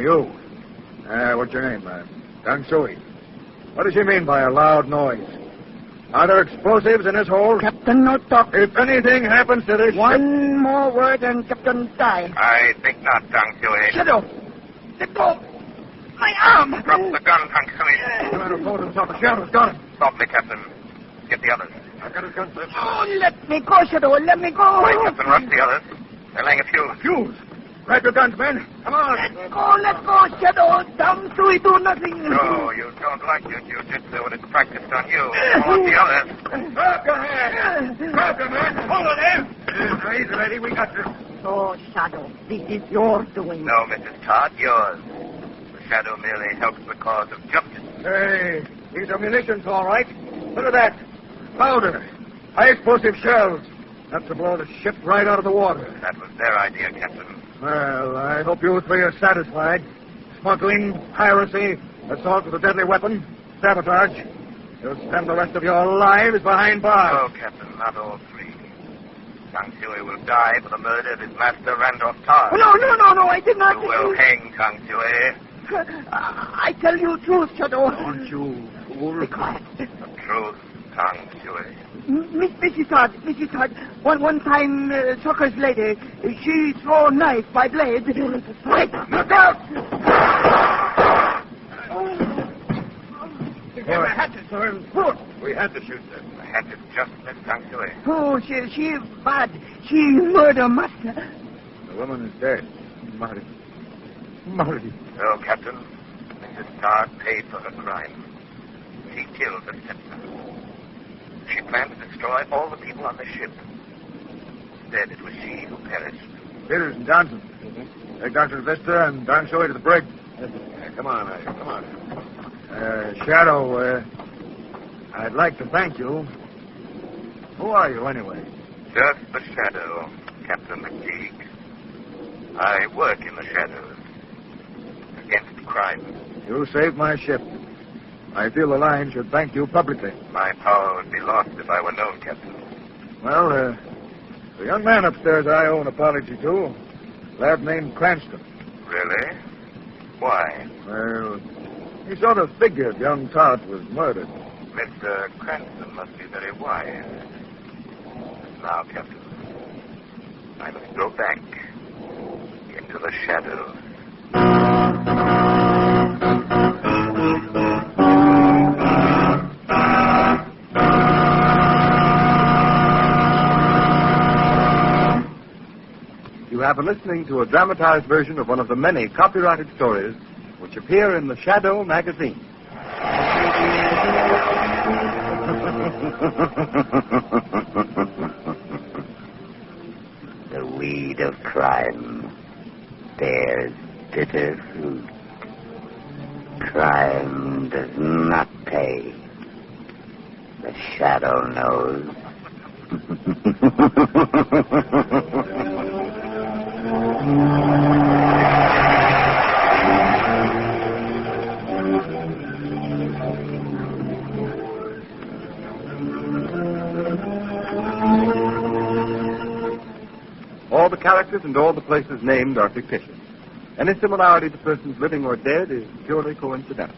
You. What's your name, Dang Sui. What does she mean by a loud noise? Are there explosives in this hole? Captain, no talk. If anything happens to this One more word and Captain die. I think not, Tang Sui. Shadow! Let go! My arm! Drop the gun, Tang Sui. The man who told himself a shadow's got him. Softly, Captain. Get the others. I've got his gun, sir. Oh, let me go, Shadow. Let me go. Wait, Captain. Rush the others. They're laying a fuse. Fuse? Grab your guns, men. Come on. Let go, Shadow. Down to it, do nothing. No, you don't like your jiu-jitsu when it's practiced on you. I want the others. Drop your hand. Drop your man. Hold it there. Easy, lady. We got you. Oh, Shadow, this is your doing. No, Mrs. Todd, yours. The shadow merely helps the cause of justice. Hey, these are munitions, all right. Look at that. Powder. High explosive shells. That's to blow the ship right out of the water. That was their idea, Captain. Well, I hope you three are satisfied. Smuggling, piracy, assault with a deadly weapon, sabotage. You'll spend the rest of your lives behind bars. Oh, Captain, not all three. Tang Sui will die for the murder of his master, Randolph Todd. No, I did not. You will hang Tang Sui. I tell you truth, Shadow. Don't you fool. Be quiet. The truth, Tang Sui. Mrs. Todd, one time, Soccer's lady, she throw knife by blade. Wait, look out! Give a hatchet, sir. We had to shoot them. The hatchet just missed Tang Sui. Oh, she bad. She murder master. The woman is dead. Marty. No, Captain. Mrs. Todd paid for her crime. She killed her stepson. She planned to destroy all the people on the ship. Instead, it was she who perished. Peters and Johnson. Take Dr. Vista and Don Shui to the brig. Come on. Shadow, I'd like to thank you. Who are you, anyway? Just the shadow, Captain McTeague. I work in the shadows. Against crime. You saved my ship. I feel the line should thank you publicly. My power would be lost if I were known, Captain. Well, the young man upstairs I owe an apology to. Lad named Cranston. Really? Why? Well, he sort of figured young Todd was murdered. Mr. Cranston must be very wise. Now, Captain, I must go back into the shadows. You have been listening to a dramatized version of one of the many copyrighted stories which appear in the Shadow magazine. The weed of crime bears bitter fruit. Crime does not pay. The shadow knows. All the characters factors and all the places named are fictitious. Any similarity to persons living or dead is purely coincidental.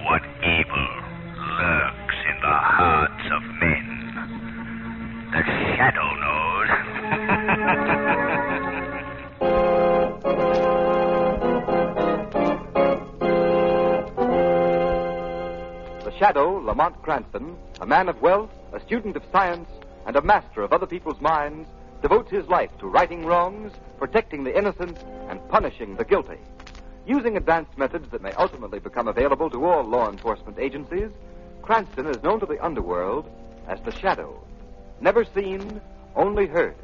What evil lurks in the hearts of men? The Shadow knows. The Shadow, Lamont Cranston, a man of wealth, a student of science, and a master of other people's minds, devotes his life to righting wrongs, protecting the innocent, and punishing the guilty. Using advanced methods that may ultimately become available to all law enforcement agencies, Cranston is known to the underworld as the Shadow. Never seen, only heard.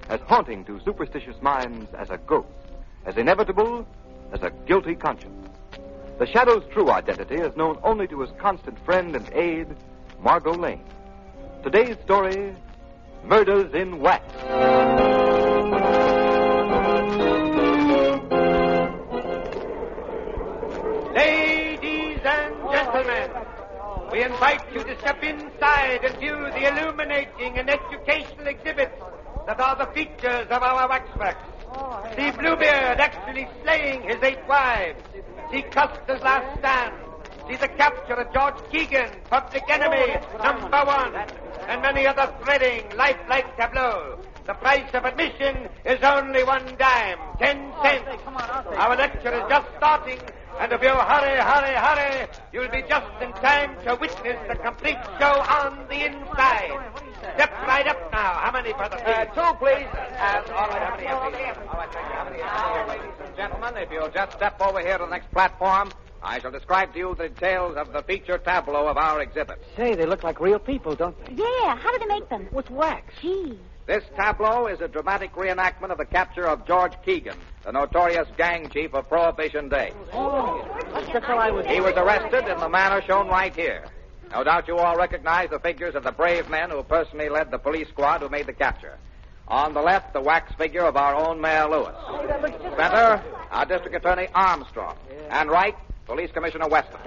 As haunting to superstitious minds as a ghost. As inevitable as a guilty conscience. The Shadow's true identity is known only to his constant friend and aide, Margot Lane. Today's story, Murders in Wax. Ladies and gentlemen, we invite you to step inside and view the illuminating and educational exhibits that are the features of our waxworks. See Bluebeard actually slaying his 8 wives. See Custer's last stand. See the capture of George Keegan, public enemy #1, and many other thrilling, lifelike tableaux. The price of admission is only 1 dime, 10 cents. Our lecture is just starting, and if you hurry, you'll be just in time to witness the complete show on the inside. Step right up now. How many for the fees? 2, please. All right, how many of these? Ladies and gentlemen, if you'll just step over here to the next platform, I shall describe to you the details of the feature tableau of our exhibit. Say, they look like real people, don't they? Yeah, how do they make them? With wax. Gee. This tableau is a dramatic reenactment of the capture of George Keegan, the notorious gang chief of Prohibition Day. Oh, that's the fellow I was... He was arrested in the manner shown right here. No doubt you all recognize the figures of the brave men who personally led the police squad who made the capture. On the left, the wax figure of our own Mayor Lewis. Center, our District Attorney Armstrong. And right, Police Commissioner Weston.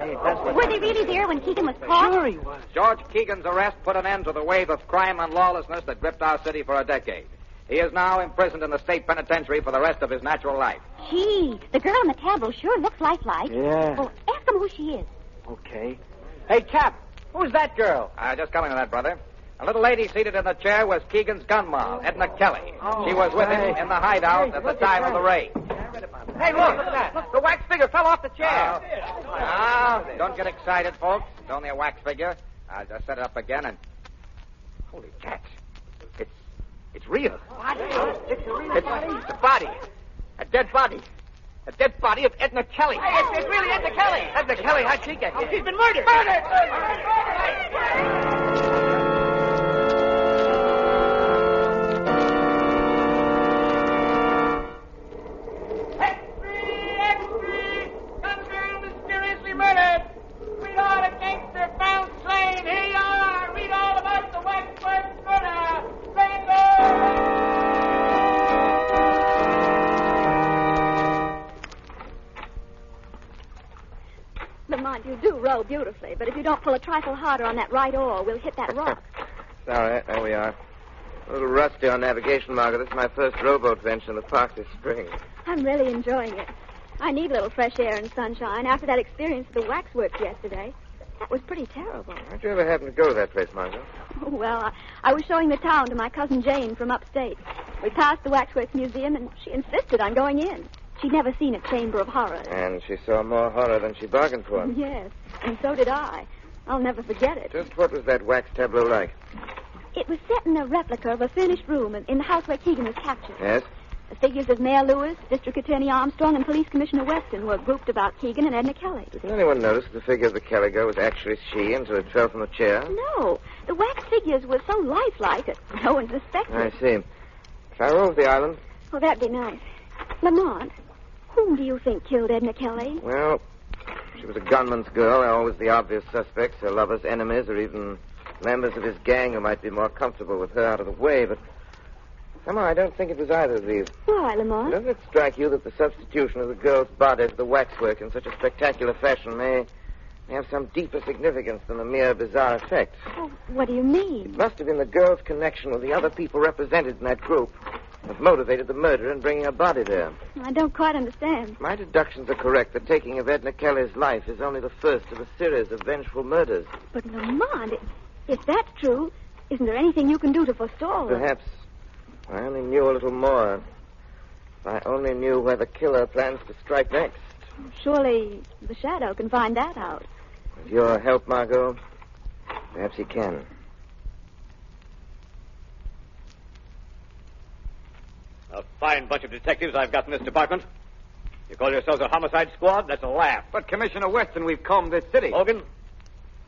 Were they really there when Keegan was caught? Sure he was. George Keegan's arrest put an end to the wave of crime and lawlessness that gripped our city for a decade. He is now imprisoned in the state penitentiary for the rest of his natural life. Gee, the girl in the tableau sure looks lifelike. Yeah. Well, ask him who she is. Okay. Hey, Cap, who's that girl? Just coming to that, brother. A little lady seated in the chair was Keegan's gun moll, Edna Kelly. She was with him in the hideout at the time of the raid. Hey, look at that. The wax figure fell off the chair. Now, don't get excited, folks. It's only a wax figure. I'll just set it up again and... Holy cats. It's real. It's a body. A dead body. A dead body of Edna Kelly. Hey, it's really Edna Kelly. Edna Kelly, how'd she get here? She's been murdered. Lamont, you do row beautifully, but if you don't pull a trifle harder on that right oar, we'll hit that rock. It's all right. There we are. A little rusty on navigation, Margaret. This is my first rowboat venture in the park this spring. I'm really enjoying it. I need a little fresh air and sunshine after that experience at the waxworks yesterday. That was pretty terrible. How'd you ever happen to go to that place, Margaret? Well, I was showing the town to my cousin Jane from upstate. We passed the Waxworks Museum, and she insisted on going in. She'd never seen a chamber of horrors. And she saw more horror than she bargained for. Yes, and so did I. I'll never forget it. Just what was that wax tableau like? It was set in a replica of a furnished room in the house where Keegan was captured. Yes? The figures of Mayor Lewis, District Attorney Armstrong, and Police Commissioner Weston were grouped about Keegan and Edna Kelly. Didn't anyone notice that the figure of the Kelly girl was actually she until it fell from the chair? No. The wax figures were so lifelike that no one suspected. I see. Shall I row off the island? Oh, that'd be nice. Lamont, whom do you think killed Edna Kelly? Well, she was a gunman's girl. Always the obvious suspects, her lovers, enemies, or even members of his gang who might be more comfortable with her out of the way. But Somehow I don't think it was either of these. Why, Lamont? Doesn't it strike you that the substitution of the girl's body for the waxwork in such a spectacular fashion may have some deeper significance than a mere bizarre effect? Oh, what do you mean? It must have been the girl's connection with the other people represented in that group that motivated the murderer in bringing her body there. I don't quite understand. My deductions are correct. The taking of Edna Kelly's life is only the first of a series of vengeful murders. But, Lamont, if that's true, isn't there anything you can do to forestall her? Perhaps I only knew a little more. If I only knew where the killer plans to strike next. Surely the Shadow can find that out. With your help, Margot, perhaps he can. A fine bunch of detectives I've got in this department. You call yourselves a homicide squad? That's a laugh. But, Commissioner Weston, we've combed this city. Hogan,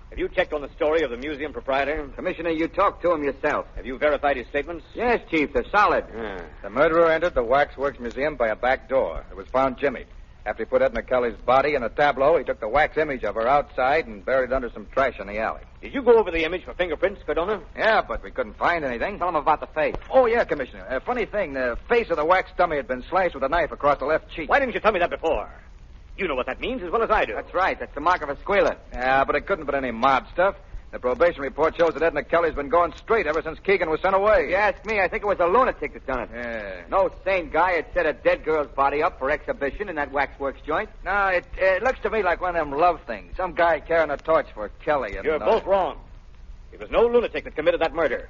have you checked on the story of the museum proprietor? Commissioner, you talked to him yourself. Have you verified his statements? Yes, Chief, they're solid. The murderer entered the Waxworks Museum by a back door. It was found jimmied. After he put Edna Kelly's body in a tableau, he took the wax image of her outside and buried it under some trash in the alley. Did you go over the image for fingerprints, Cardona? Yeah, but we couldn't find anything. Tell him about the face. Oh, yeah, Commissioner. Funny thing, the face of the wax dummy had been slashed with a knife across the left cheek. Why didn't you tell me that before? You know what that means as well as I do. That's right. That's the mark of a squealer. Yeah, but it couldn't have been any mob stuff. The probation report shows that Edna Kelly's been going straight ever since Keegan was sent away. If you ask me, I think it was a lunatic that done it. Yeah. No sane guy had set a dead girl's body up for exhibition in that waxworks joint. No, it looks to me like one of them love things. Some guy carrying a torch for Kelly. And, You're both wrong. It was no lunatic that committed that murder.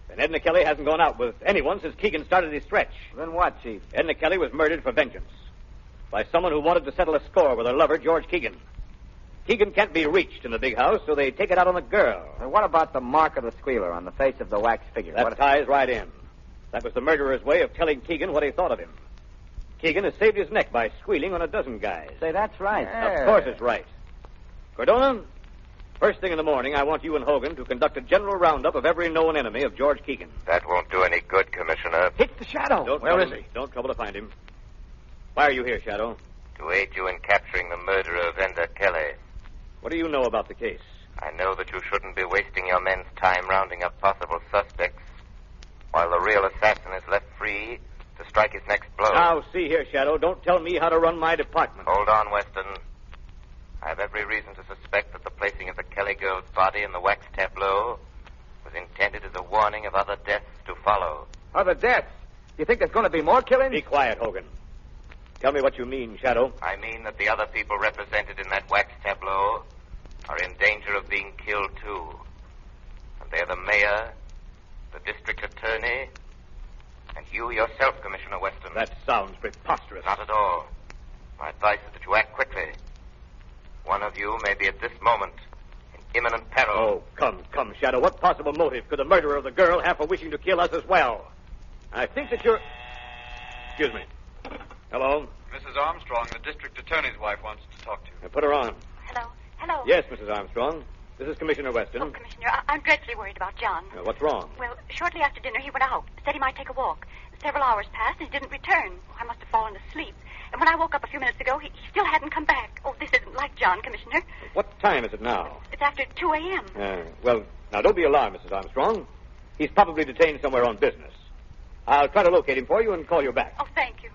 And Edna Kelly hasn't gone out with anyone since Keegan started his stretch. Then what, Chief? Edna Kelly was murdered for vengeance by someone who wanted to settle a score with her lover, George Keegan. Keegan can't be reached in the big house, so they take it out on the girl. And what about the mark of the squealer on the face of the wax figure? That ties right in. That was the murderer's way of telling Keegan what he thought of him. Keegan has saved his neck by squealing on a dozen guys. Say, that's right. Of course it's right. Cardona, first thing in the morning, I want you and Hogan to conduct a general roundup of every known enemy of George Keegan. That won't do any good, Commissioner. It's the Shadow. Where is he? Don't trouble to find him. Why are you here, Shadow? To aid you in capturing the murderer of Edna Kelly. What do you know about the case? I know that you shouldn't be wasting your men's time rounding up possible suspects while the real assassin is left free to strike his next blow. Now, see here, Shadow. Don't tell me how to run my department. Hold on, Weston. I have every reason to suspect that the placing of the Kelly girl's body in the wax tableau was intended as a warning of other deaths to follow. Other deaths? You think there's going to be more killings? Be quiet, Hogan. Tell me what you mean, Shadow. I mean that the other people represented in that wax tableau are in danger of being killed, too. And they're the mayor, the district attorney, and you yourself, Commissioner Weston. That sounds preposterous. Not at all. My advice is that you act quickly. One of you may be at this moment in imminent peril. Oh, come, Shadow. What possible motive could the murderer of the girl have for wishing to kill us as well? I think that you're... Excuse me. Hello? Mrs. Armstrong, the district attorney's wife, wants to talk to you. Put her on. Hello. Yes, Mrs. Armstrong. This is Commissioner Weston. Oh, Commissioner, I'm dreadfully worried about John. What's wrong? Well, shortly after dinner, he went out. Said he might take a walk. Several hours passed, and he didn't return. I must have fallen asleep. And when I woke up a few minutes ago, he still hadn't come back. Oh, this isn't like John, Commissioner. What time is it now? It's after 2 a.m. Well, now, don't be alarmed, Mrs. Armstrong. He's probably detained somewhere on business. I'll try to locate him for you and call you back. Oh, thank you.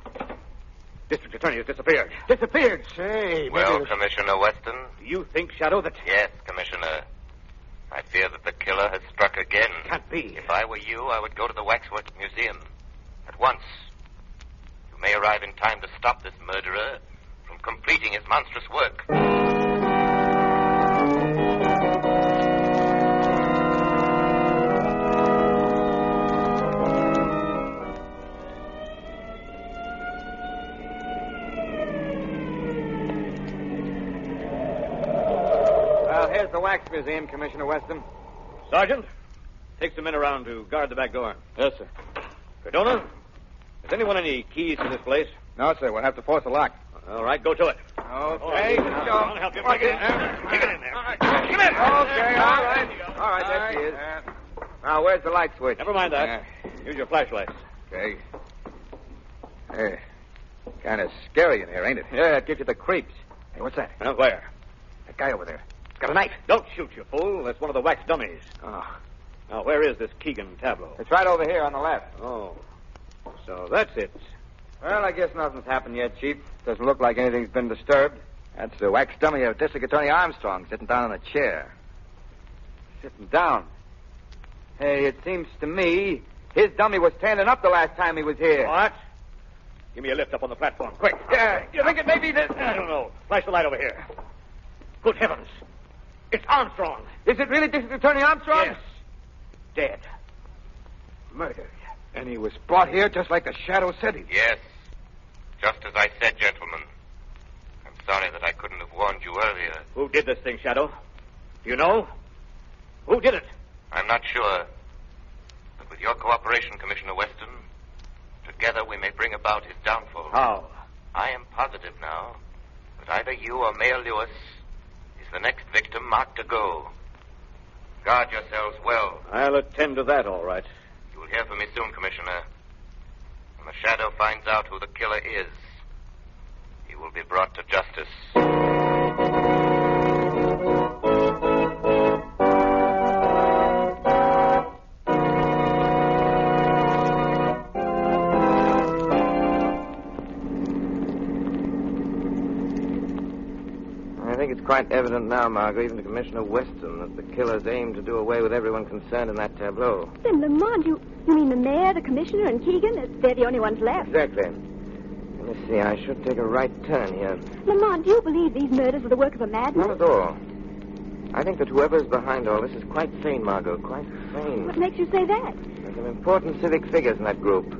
District attorney has disappeared. Disappeared? Say, Well, Commissioner Weston? Do you think, Shadow, that... Yes, Commissioner. I fear that the killer has struck again. Can't be. If I were you, I would go to the Waxworks Museum. At once. You may arrive in time to stop this murderer from completing his monstrous work. Here's the Wax Museum, Commissioner Weston. Sergeant, take some men around to guard the back door. Yes, sir. Cardona, has anyone any keys to this place? No, sir. We'll have to force a lock. All right, go to it. Okay. I'll help you. Get in there. Get in there. Get in. Okay, all right. All right, there she is. Now, where's the light switch? Never mind that. Use your flashlights. Okay. Hey, kind of scary in here, ain't it? Yeah, it gives you the creeps. Hey, what's that? Where? That guy over there. He's got a knife. Don't shoot, you fool. That's one of the wax dummies. Oh. Now, where is this Keegan tableau? It's right over here on the left. Oh. So that's it. Well, I guess nothing's happened yet, Chief. Doesn't look like anything's been disturbed. That's the wax dummy of District Attorney Armstrong sitting down in a chair. Sitting down? Hey, it seems to me his dummy was standing up the last time he was here. What? Give me a lift up on the platform, quick. You think it may be this? I don't know. Flash the light over here. Good heavens. It's Armstrong. Is it really District Attorney Armstrong? Yes. Dead. Murdered. And he was brought here just like the Shadow said he was. Yes. Just as I said, gentlemen. I'm sorry that I couldn't have warned you earlier. Who did this thing, Shadow? Do you know? Who did it? I'm not sure. But with your cooperation, Commissioner Weston, together we may bring about his downfall. How? I am positive now that either you or Mayor Lewis is the next victim marked to go. Guard yourselves well. I'll attend to that, all right. You will hear from me soon, Commissioner. When the Shadow finds out who the killer is, he will be brought to justice. I think it's quite evident now, Margot, even to Commissioner Weston, that the killers aim to do away with everyone concerned in that tableau. Then, Lamont, you mean the mayor, the commissioner, and Keegan? They're the only ones left. Exactly. Let me see, I should take a right turn here. Lamont, do you believe these murders are the work of a madman? Not at all. I think that whoever's behind all this is quite sane, Margot, quite sane. What makes you say that? There's some important civic figures in that group.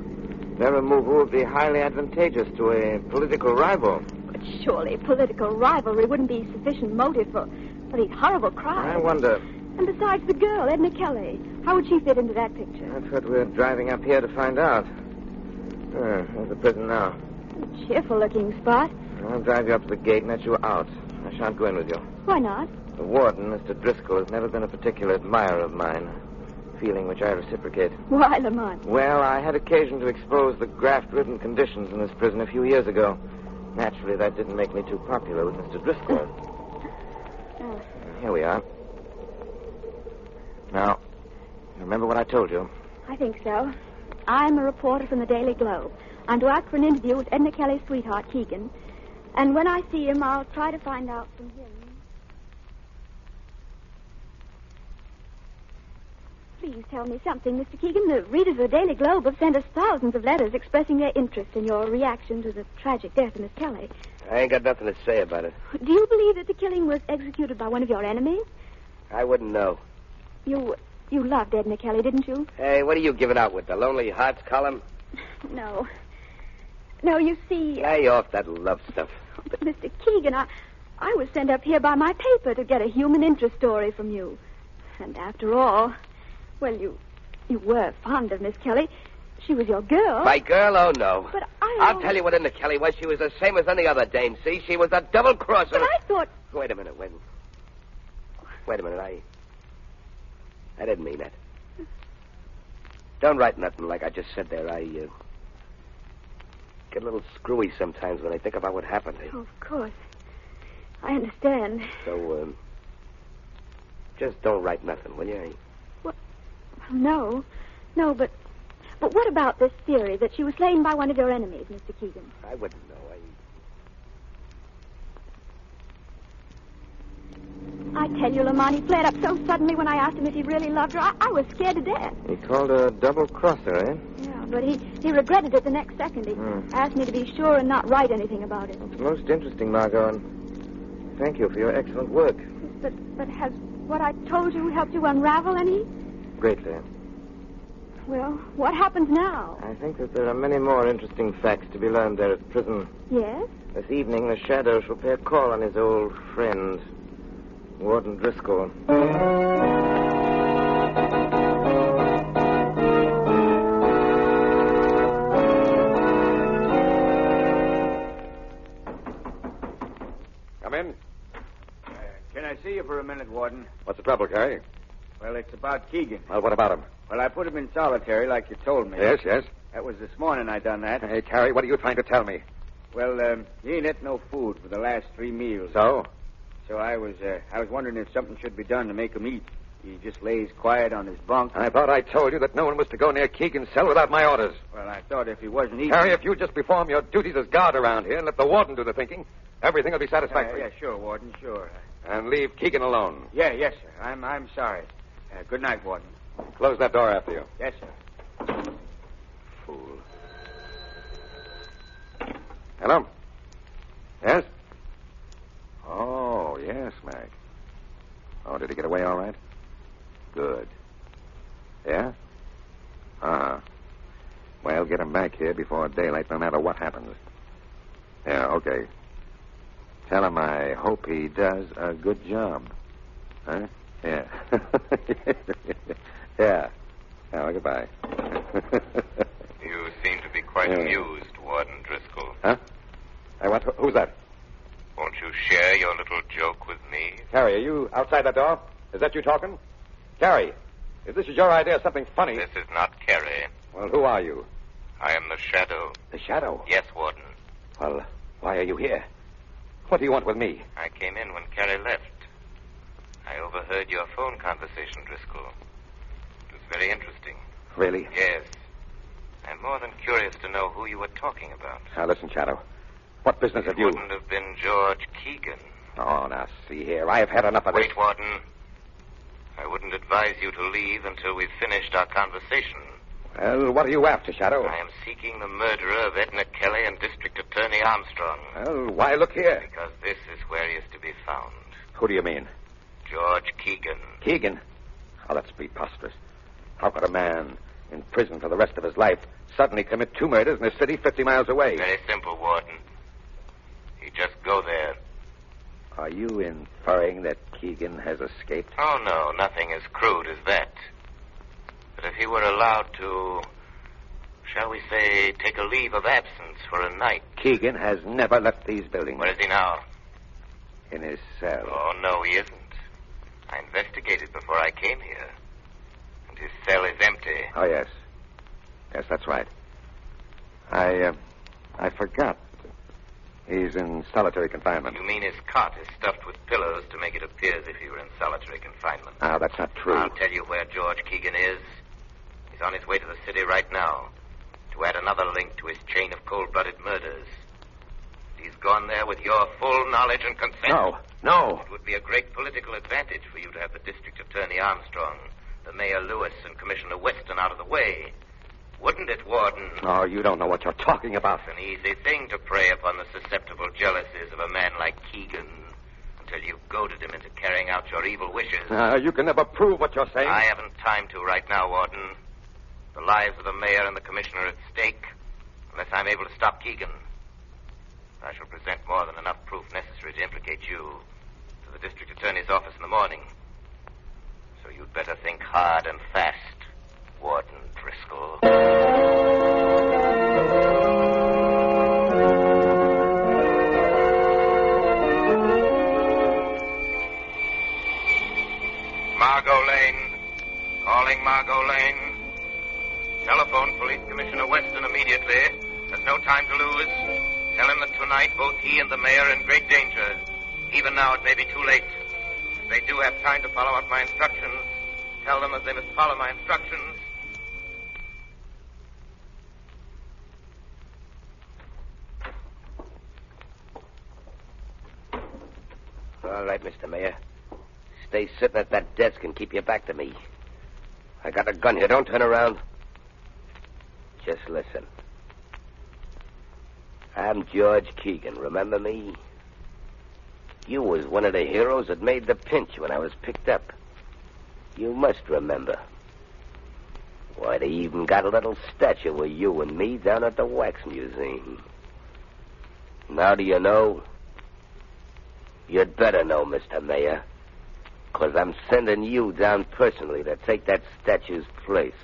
Their removal would be highly advantageous to a political rival. But surely political rivalry wouldn't be sufficient motive for these horrible crimes. I wonder. And besides the girl, Edna Kelly, how would she fit into that picture? That's what we're driving up here to find out. There's the prison now. A cheerful-looking spot. I'll drive you up to the gate and let you out. I shan't go in with you. Why not? The warden, Mr. Driscoll, has never been a particular admirer of mine. Feeling which I reciprocate. Why, Lamont? Well, I had occasion to expose the graft-ridden conditions in this prison a few years ago. Naturally, that didn't make me too popular with Mr. Driscoll. Here we are. Now, remember what I told you? I think so. I'm a reporter from the Daily Globe. I'm to act for an interview with Edna Kelly's sweetheart, Keegan. And when I see him, I'll try to find out from him. Please tell me something, Mr. Keegan. The readers of the Daily Globe have sent us thousands of letters expressing their interest in your reaction to the tragic death of Miss Kelly. I ain't got nothing to say about it. Do you believe that the killing was executed by one of your enemies? I wouldn't know. You loved Edna Kelly, didn't you? Hey, what are you giving out with, the Lonely Hearts column? No. No, you see... Lay off that love stuff. But, Mr. Keegan, I was sent up here by my paper to get a human interest story from you. And after all... Well, you were fond of Miss Kelly. She was your girl. My girl? Oh, no. But I'll tell you what Edna Kelly was. She was the same as any other dame, see? She was a double-crosser. But I thought... Wait a minute. Wait a minute. I didn't mean that. Don't write nothing like I just said there. I get a little screwy sometimes when I think about what happened. Oh, of course. I understand. So, just don't write nothing, will you? No, but what about this theory that she was slain by one of your enemies, Mr. Keegan? I wouldn't know. I tell you, Lamont, he flared up so suddenly when I asked him if he really loved her. I was scared to death. He called her a double-crosser, eh? Yeah, but he regretted it the next second. He asked me to be sure and not write anything about it. It's most interesting, Margot, and thank you for your excellent work. But has what I told you helped you unravel any? Greatly. Well, what happens now? I think that there are many more interesting facts to be learned there at the prison. Yes? This evening, the Shadow shall pay a call on his old friend, Warden Driscoll. Come in. Can I see you for a minute, Warden? What's the trouble, Carrie? Well, it's about Keegan. Well, what about him? Well, I put him in solitary like you told me. Yes, yes. That was this morning I done that. Hey, Carrie, what are you trying to tell me? Well, he ain't ate no food for the last 3 meals. So? So I was wondering if something should be done to make him eat. He just lays quiet on his bunk. I thought I told you that no one was to go near Keegan's cell without my orders. Well, I thought if he wasn't eating... Harry, if you just perform your duties as guard around here and let the warden do the thinking, everything will be satisfactory. Yeah, sure, Warden, sure. And leave Keegan alone. Yes, sir. I'm sorry. Good night, Warden. Close that door after you. Yes, sir. Fool. Hello? Yes? Oh, yes, Mac. Oh, did he get away all right? Good. Yeah? Uh-huh. Well, get him back here before daylight, no matter what happens. Yeah, okay. Tell him I hope he does a good job. Huh? Yeah. Yeah. Oh, goodbye. You seem to be quite amused, Warden Driscoll. Huh? What? Who's that? Won't you share your little joke with me? Carrie, are you outside that door? Is that you talking? Carrie, if this is your idea of something funny... This is not Carrie. Well, who are you? I am the Shadow. The Shadow? Yes, Warden. Well, why are you here? What do you want with me? I came in when Carrie left. I overheard your phone conversation, Driscoll. It was very interesting. Really? Yes. I'm more than curious to know who you were talking about. Now, listen, Shadow. What business have you... It wouldn't have been George Keegan. Oh, now, see here. I have had enough of this. Wait, Warden. I wouldn't advise you to leave until we've finished our conversation. Well, what are you after, Shadow? I am seeking the murderer of Edna Kelly and District Attorney Armstrong. Well, why look here? Because this is where he is to be found. Who do you mean? George Keegan. Keegan? Oh, that's preposterous. How could a man in prison for the rest of his life suddenly commit 2 murders in a city 50 miles away? Very simple, Warden. You just go there. Are you inferring that Keegan has escaped? Oh, no, nothing as crude as that. But if he were allowed to, shall we say, take a leave of absence for a night. Keegan has never left these buildings. Where is he now? In his cell. Oh, no, he isn't. I investigated before I came here. And his cell is empty. Oh, yes. Yes, that's right. I forgot. He's in solitary confinement. You mean his cot is stuffed with pillows to make it appear as if he were in solitary confinement? Ah, that's not true. I'll tell you where George Keegan is. He's on his way to the city right now to add another link to his chain of cold-blooded murders. He's gone there with your full knowledge and consent. No. It would be a great political advantage for you to have the District Attorney Armstrong, the Mayor Lewis, and Commissioner Weston out of the way. Wouldn't it, Warden? Oh, you don't know what you're talking about. It's an easy thing to prey upon the susceptible jealousies of a man like Keegan until you've goaded him into carrying out your evil wishes. You can never prove what you're saying. I haven't time to right now, Warden. The lives of the mayor and the commissioner are at stake unless I'm able to stop Keegan. I shall present more than enough proof necessary to implicate you to the district attorney's office in the morning. So you'd better think hard and fast, Warden Driscoll. Margot Lane. Calling Margot Lane. Telephone Police Commissioner Weston immediately. There's no time to lose. Tell him that tonight both he and the mayor are in great danger. Even now it may be too late. If they do have time to follow out my instructions, tell them that they must follow my instructions. All right, Mr. Mayor. Stay sitting at that desk and keep your back to me. I got a gun here. Don't turn around. Just listen. I'm George Keegan. Remember me? You was one of the heroes that made the pinch when I was picked up. You must remember. Why, they even got a little statue of you and me down at the Wax Museum. Now do you know? You'd better know, Mr. Mayor, because I'm sending you down personally to take that statue's place.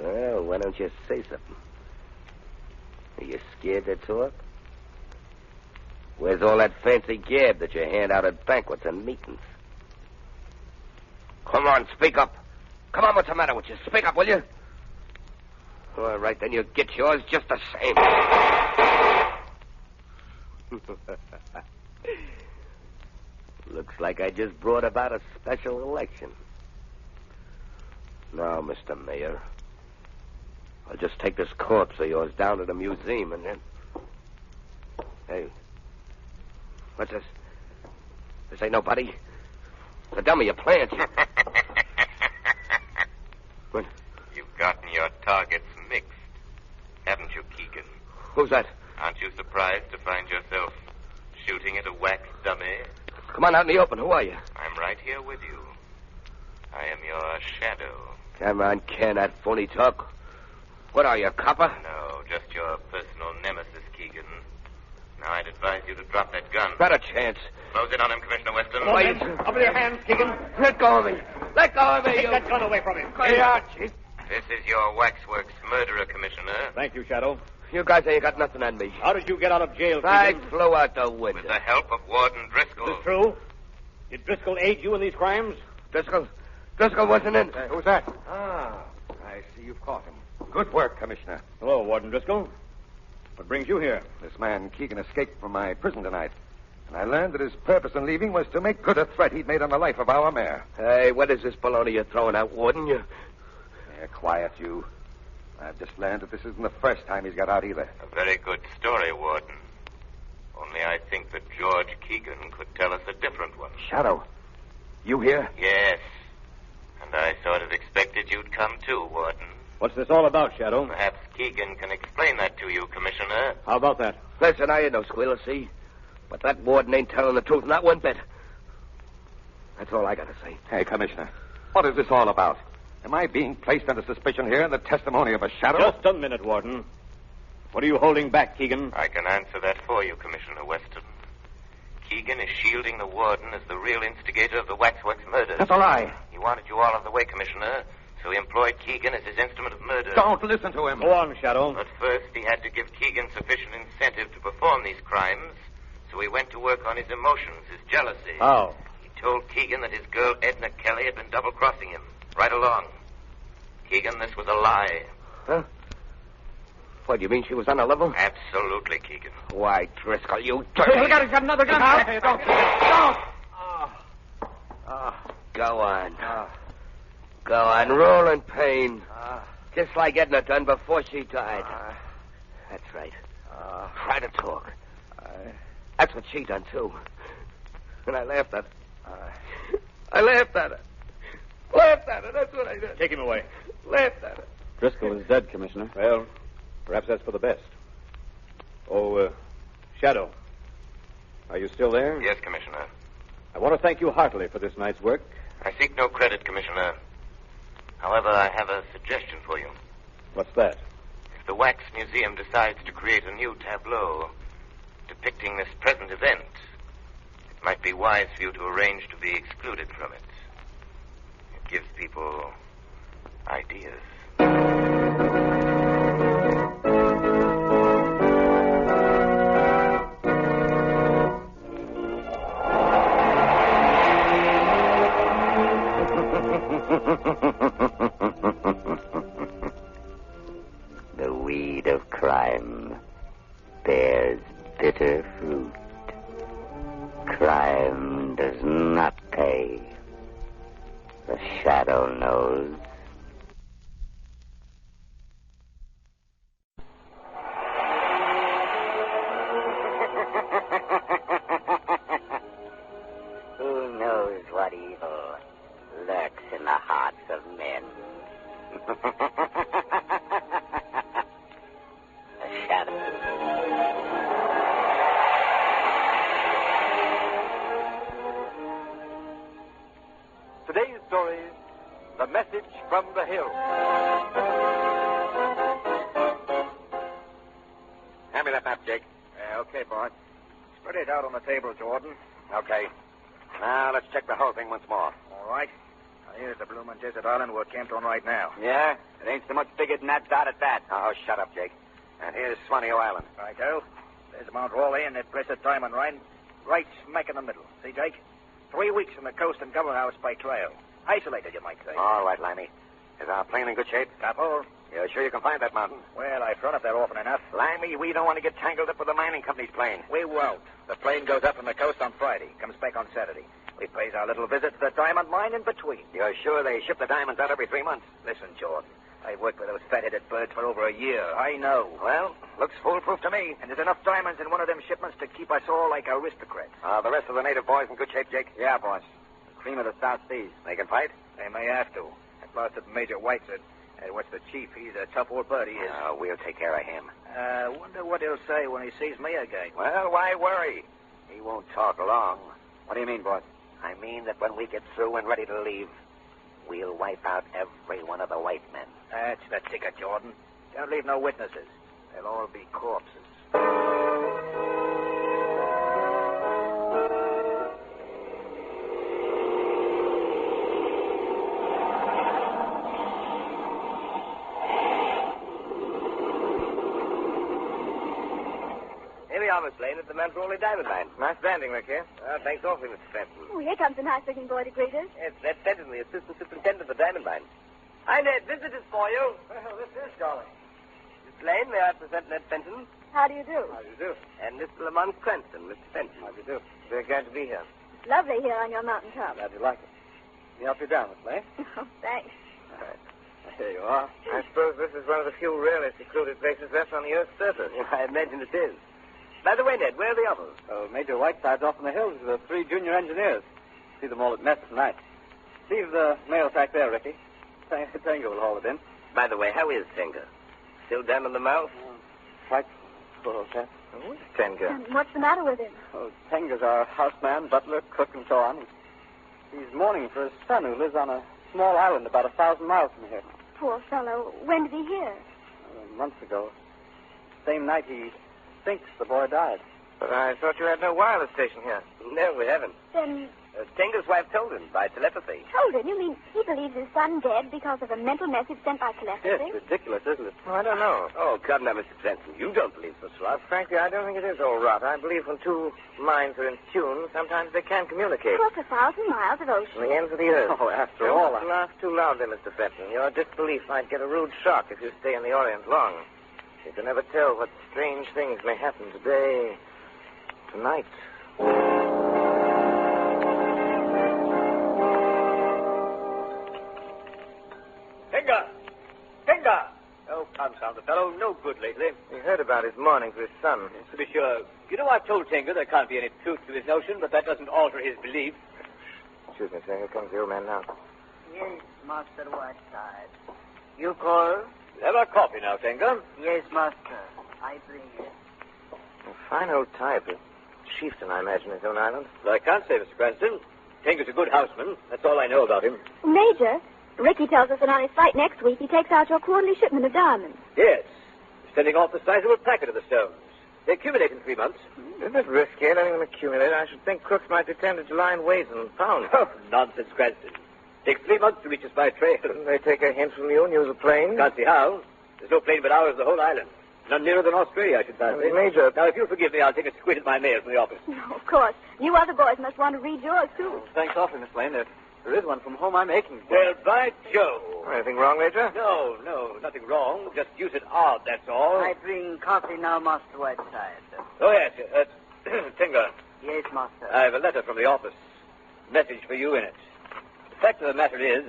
Well, why don't you say something? Are you scared to talk? Where's all that fancy gab that you hand out at banquets and meetings? Come on, speak up. Come on, what's the matter with you? Speak up, will you? All right, then you get yours just the same. Looks like I just brought about a special election. Now, Mr. Mayor, I'll just take this corpse of yours down to the museum and then... Hey, what's this? This ain't nobody. It's a dummy, a plant. What? You've gotten your targets mixed, haven't you, Keegan? Who's that? Aren't you surprised to find yourself shooting at a wax dummy? Come on out in the open. Who are you? I'm right here with you. I am your shadow. Come on, can that phony talk? What are you, a copper? No, just your personal nemesis, Keegan. Now, I'd advise you to drop that gun. Not a chance. Close in on him, Commissioner Weston. Up with your hands, Keegan. Let go of me. Let go of me. Take that gun away from him. Here you are, Chief. This is your waxworks murderer, Commissioner. Thank you, Shadow. You guys ain't got nothing on me. How did you get out of jail, I Keegan? flew out the window. With the help of Warden Driscoll. Is this true? Did Driscoll aid you in these crimes? Driscoll wasn't in. Who's that? Ah, I see you've caught him. Good work, Commissioner. Hello, Warden Driscoll. What brings you here? This man, Keegan, escaped from my prison tonight. And I learned that his purpose in leaving was to make good a threat he'd made on the life of our mayor. Hey, what is this baloney you're throwing out, Warden? Yeah, quiet, you. I've just learned that this isn't the first time he's got out either. A very good story, Warden. Only I think that George Keegan could tell us a different one. Shadow, you here? Yes. And I sort of expected you'd come too, Warden. What's this all about, Shadow? Perhaps Keegan can explain that to you, Commissioner. How about that? Listen, I ain't no squealer, see? But that warden ain't telling the truth, not one bit. That's all I gotta say. Hey, Commissioner, what is this all about? Am I being placed under suspicion here in the testimony of a shadow? Just a minute, Warden. What are you holding back, Keegan? I can answer that for you, Commissioner Weston. Keegan is shielding the warden as the real instigator of the Waxworks murder. That's a lie. He wanted you all out of the way, Commissioner, so he employed Keegan as his instrument of murder. Don't listen to him. Go on, Shadow. But first, he had to give Keegan sufficient incentive to perform these crimes, so he went to work on his emotions, his jealousy. How? He told Keegan that his girl Edna Kelly had been double-crossing him, right along. Keegan, this was a lie. Huh? What, you mean she was on a level? Absolutely, Keegan. Why, Driscoll, you dirty... Hey, look out, he's got another gun. Hey, don't. Don't! Go on. Go on, roll in pain. Just like Edna done before she died. That's right. Try to talk. That's what she done, too. And I laughed at her. I laughed at her. Laughed at her, that's what I did. Take him away. Laughed at her. Driscoll is dead, Commissioner. Well, perhaps that's for the best. Oh, Shadow. Are you still there? Yes, Commissioner. I want to thank you heartily for this night's work. I seek no credit, Commissioner. However, I have a suggestion for you. What's that? If the Wax Museum decides to create a new tableau depicting this present event, it might be wise for you to arrange to be excluded from it. It gives people ideas. The weed of crime bears bitter fruit. Crime does not pay. The shadow knows. Who knows what evil lurks in the hearts of men? The shadow. Today's story, The Message from the Hills. Hand me that map, Jake. Okay, boss. Spread it out on the table, Jordan. Okay. Now, let's check the whole thing once more. All right. Now, here's the bloomin' desert island we're camped on right now. Yeah? It ain't so much bigger than that dot at that. Oh, shut up, Jake. And here's Swanee Island. Righto. There's Mount Raleigh and that blessed diamond line right smack in the middle. See, Jake? 3 weeks from the coast and Governor House by trail. Isolated, you might say. All right, Limey. Is our plane in good shape? Capo? You're sure you can find that mountain? Well, I've thrown up there often enough. Limey, we don't want to get tangled up with the mining company's plane. We won't. The plane goes up from the coast on Friday, comes back on Saturday. We pays our little visit to the diamond mine in between. You're sure they ship the diamonds out every 3 months? Listen, Jordan, I've worked with those fat-headed birds for over a year. I know. Well, looks foolproof to me. And there's enough diamonds in one of them shipments to keep us all like aristocrats. Are the rest of the native boys in good shape, Jake? Yeah, boss. The cream of the South Seas. They can fight? They may have to. At last, Major White said, what's the chief? He's a tough old bird, he is. We'll take care of him. Wonder what he'll say when he sees me again. Well, why worry? He won't talk long. What do you mean, boss? I mean that when we get through and ready to leave, we'll wipe out every one of the white men. That's the ticket, Jordan. Don't leave no witnesses. They'll all be corpses. Miss Lane at the Manfroli Diamond Mine. Nice landing, Rick, here. Thanks awfully, Mr. Fenton. Oh, here comes a nice-looking boy to greet us. It's Ned Fenton, the assistant superintendent of the Diamond Mine. Hi, Ned. Visitors for you. Well, this is jolly. Miss Lane, may I present Ned Fenton? How do you do? How do you do? And Mr. Lamont Cranston, Mr. Fenton. How do you do? We're glad to be here. It's lovely here on your mountain top. Glad you like it. Can you help you down, Miss Lane? Oh, thanks. All right. Here you are. I suppose this is one of the few rarely secluded places left on the Earth's surface. I imagine it is. By the way, Ned, where are the others? Oh, Major Whiteside's off in the hills with the 3 junior engineers. See them all at mess tonight. Leave the mail sack there, Ricky. Tenga will haul it in. By the way, how is Tenga? Still down in the mouth? Quite poor old chap. Oh, Tenga. And what's the matter with him? Oh, Tenga's our houseman, butler, cook, and so on. He's mourning for his son who lives on a small island about 1,000 miles from here. Poor fellow. When did he hear? Months ago. Same night he thinks the boy died. But I thought you had no wireless station here. No, we haven't. Then... Tenga's wife told him by telepathy. Told him? You mean he believes his son dead because of a mental message sent by telepathy? Yes, ridiculous, isn't it? Oh, I don't know. Oh, come now, Mr. Cranston. You don't believe such rot. Frankly, I don't think it is all rot. I believe when two minds are in tune, sometimes they can communicate. Across 1,000 miles of ocean. The ends of the earth. Oh, after all... Don't laugh too loudly, Mr. Fenton. Your disbelief might get a rude shock if you stay in the Orient long. You can never tell what strange things may happen today, tonight. Tenga! Oh, confound the fellow. No good lately. We heard about his mourning for his son. Yes, to be sure. You know, I've told Tenga there can't be any truth to his notion, but that doesn't alter his belief. Excuse me, sir. Here comes the old man now. Yes, Master Whiteside. You call? Have our coffee now, Tenga. Yes, Master. I bring it. A fine old type. A chieftain, I imagine, his own island. Well, I can't say, Mr. Cranston. Tenga's a good houseman. That's all I know about him. Major, Ricky tells us that on his flight next week he takes out your quarterly shipment of diamonds. Yes. Sending off the sizable packet of the stones. They accumulate in 3 months. Isn't it risky letting them accumulate? I should think crooks might be tempted to lie in weights and pounds. Oh, nonsense, Cranston. Takes 3 months to reach us by trail. Couldn't they take a hint from you and use a plane? Can't see how. There's no plane but ours the whole island. None nearer than Australia, I should fancy. Major. Now, if you'll forgive me, I'll take a squint at my mail from the office. No, of course. You other boys must want to read yours, too. Thanks awfully, Miss Lane. There is one from home I'm making. Well, by Jove. Anything wrong, Major? No, nothing wrong. Just use it odd, that's all. I bring coffee now, Master Whiteside. Oh, yes. Tenga. Yes, Master. I have a letter from the office. Message for you in it. The fact of the matter is,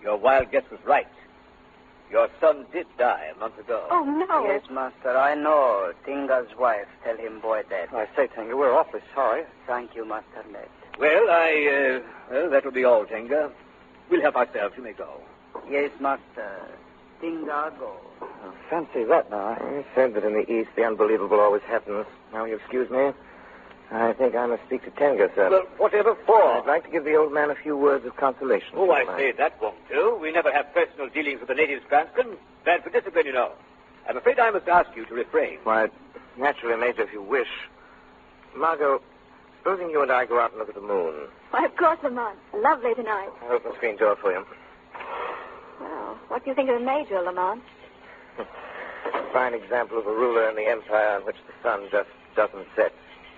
your wild guess was right. Your son did die a month ago. Oh, no. Yes, Master, I know. Tinga's wife tell him boy dead. I say, Tinga, we're awfully sorry. Thank you, Master Ned. Well, that'll be all, Tenga. We'll help ourselves. You may go. Yes, Master. Tinga, go. Oh, fancy that now. I said that in the East the unbelievable always happens. Now, you excuse me? I think I must speak to Tenga, sir. Well, whatever for? I'd like to give the old man a few words of consolation. Oh, I say that won't do. We never have personal dealings with the natives, Cranston. Bad for discipline, you know. I'm afraid I must ask you to refrain. Why, naturally, Major, if you wish. Margot, supposing you and I go out and look at the moon. Why, of course, Lamont. Lovely tonight. I'll open the screen door for you. Well, what do you think of the Major, Lamont? A fine example of a ruler in the empire on which the sun just doesn't set.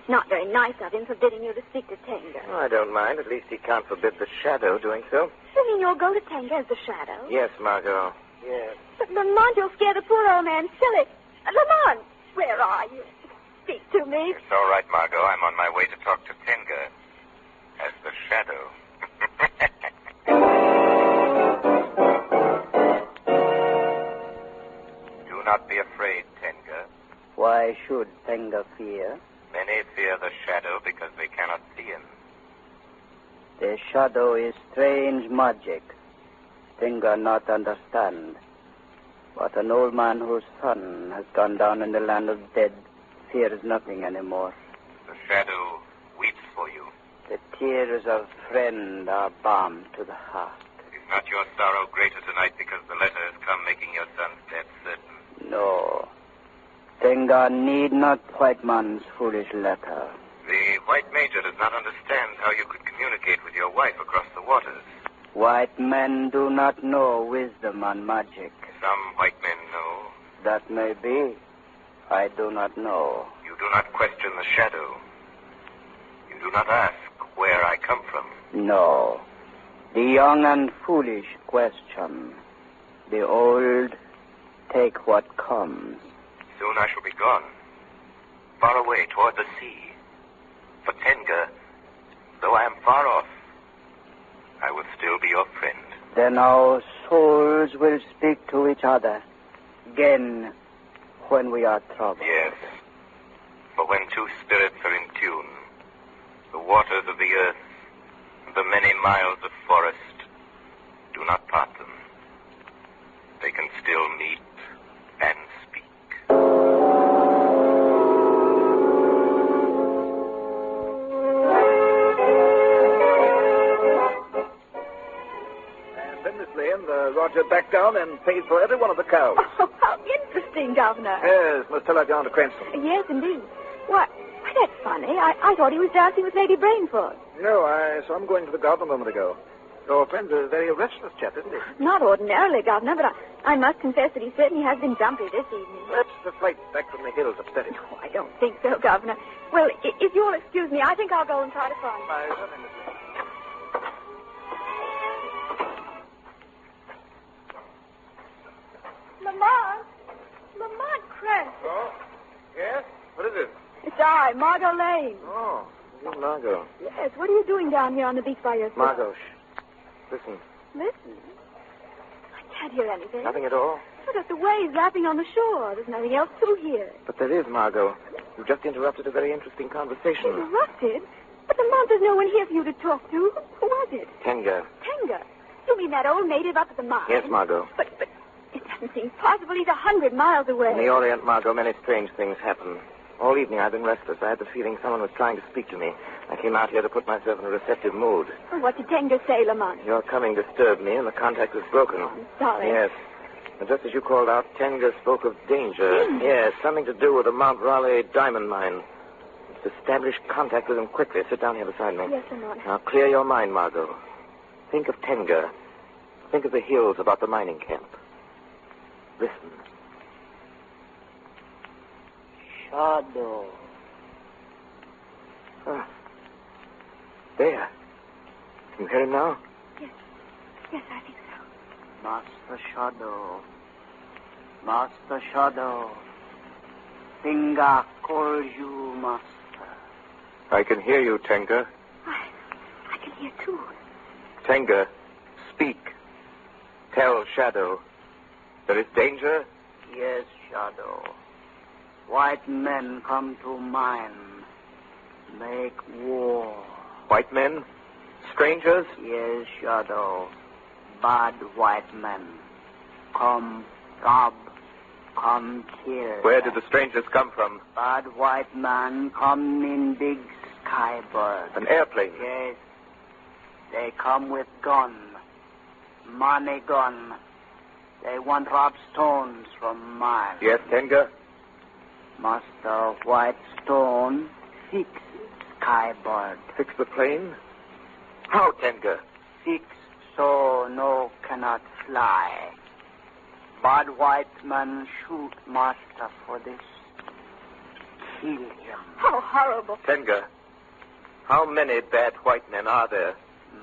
Not very nice of him forbidding you to speak to Tenga. Oh, I don't mind. At least he can't forbid the Shadow doing so. You mean you'll go to Tenga as the Shadow? Yes, Margot. Yes. But Lamont, you'll scare the poor old man silly. Lamont, where are you? Speak to me. It's all right, Margot. I'm on my way to talk to Tenga as the Shadow. Do not be afraid, Tenga. Why should Tenga fear? Many fear the Shadow because they cannot see him. The Shadow is strange magic. Tenga not understand. But an old man whose son has gone down in the land of dead fears nothing anymore. The Shadow weeps for you. The tears of friend are balm to the heart. Is not your sorrow greater tonight because the letter has come making your son's death certain? No. Tenga need not white man's foolish letter. The White Major does not understand how you could communicate with your wife across the waters. White men do not know wisdom and magic. Some white men know. That may be. I do not know. You do not question the Shadow. You do not ask where I come from. No. The young and foolish question. The old take what comes. Soon I shall be gone. Far away toward the sea. For Tenga, though I am far off, I will still be your friend. Then our souls will speak to each other again when we are troubled. Yes. For when two spirits are in tune, the waters of the earth, the many miles of forest, do not part them. They can still meet and speak. Roger backed down and paid for every one of the cows. Oh, how interesting, Governor. Yes, must tell that down to Cranston. Yes, indeed. Why, that's funny. I thought he was dancing with Lady Brainford. No, I saw him going to the garden a moment ago. Your friend's a very restless chap, isn't he? Not ordinarily, Governor, but I must confess that he certainly has been dumpy this evening. Perhaps the flight back from the hills upset him. No, I don't think so, Governor. Well, if you'll excuse me, I think I'll go and try to find him. Lamont Cranston. Oh? Yes? What is it? It's I, Margot Lane. Oh, you, Margot. Yes, what are you doing down here on the beach by yourself? Margot, shh. Listen. Listen? I can't hear anything. Nothing at all? Look at the waves lapping on the shore. There's nothing else to hear. But there is, Margot. You just interrupted a very interesting conversation. Interrupted? But Lamont, there's no one here for you to talk to. Who was it? Tenga. Tenga? You mean that old native up at the mine? Yes, Margot. But it doesn't seem possible. He's 100 miles away. In the Orient, Margot, many strange things happen. All evening I've been restless. I had the feeling someone was trying to speak to me. I came out here to put myself in a receptive mood. Well, what did Tenga say, Lamont? Your coming disturbed me, and the contact was broken. Oh, I'm sorry. Yes. And just as you called out, Tenga spoke of danger. Yes, something to do with the Mount Raleigh diamond mine. Let's establish contact with him quickly. Sit down here beside me. Yes, Lamont. Now, clear your mind, Margot. Think of Tenga. Think of the hills about the mining camp. Listen. Shadow. Ah. There. Can you hear him now? Yes. Yes, I think so. Master Shadow. Master Shadow. Tenga calls you, Master. I can hear you, Tenga. I can hear, too. Tenga, speak. Tell Shadow. There is danger? Yes, Shadow. White men come to mine. Make war. White men? Strangers? Yes, Shadow. Bad white men. Come rob. Come kill. Where did the strangers come from? Bad white man come in big skybird. An airplane? Yes. They come with gun. Money gun. They want rob stones from mine. Yes, Tenga? Master White Stone, fix skybird. Fix the plane? How, Tenga? Fix so no cannot fly. Bad white man shoot master for this. kill him. How horrible. Tenga, how many bad white men are there?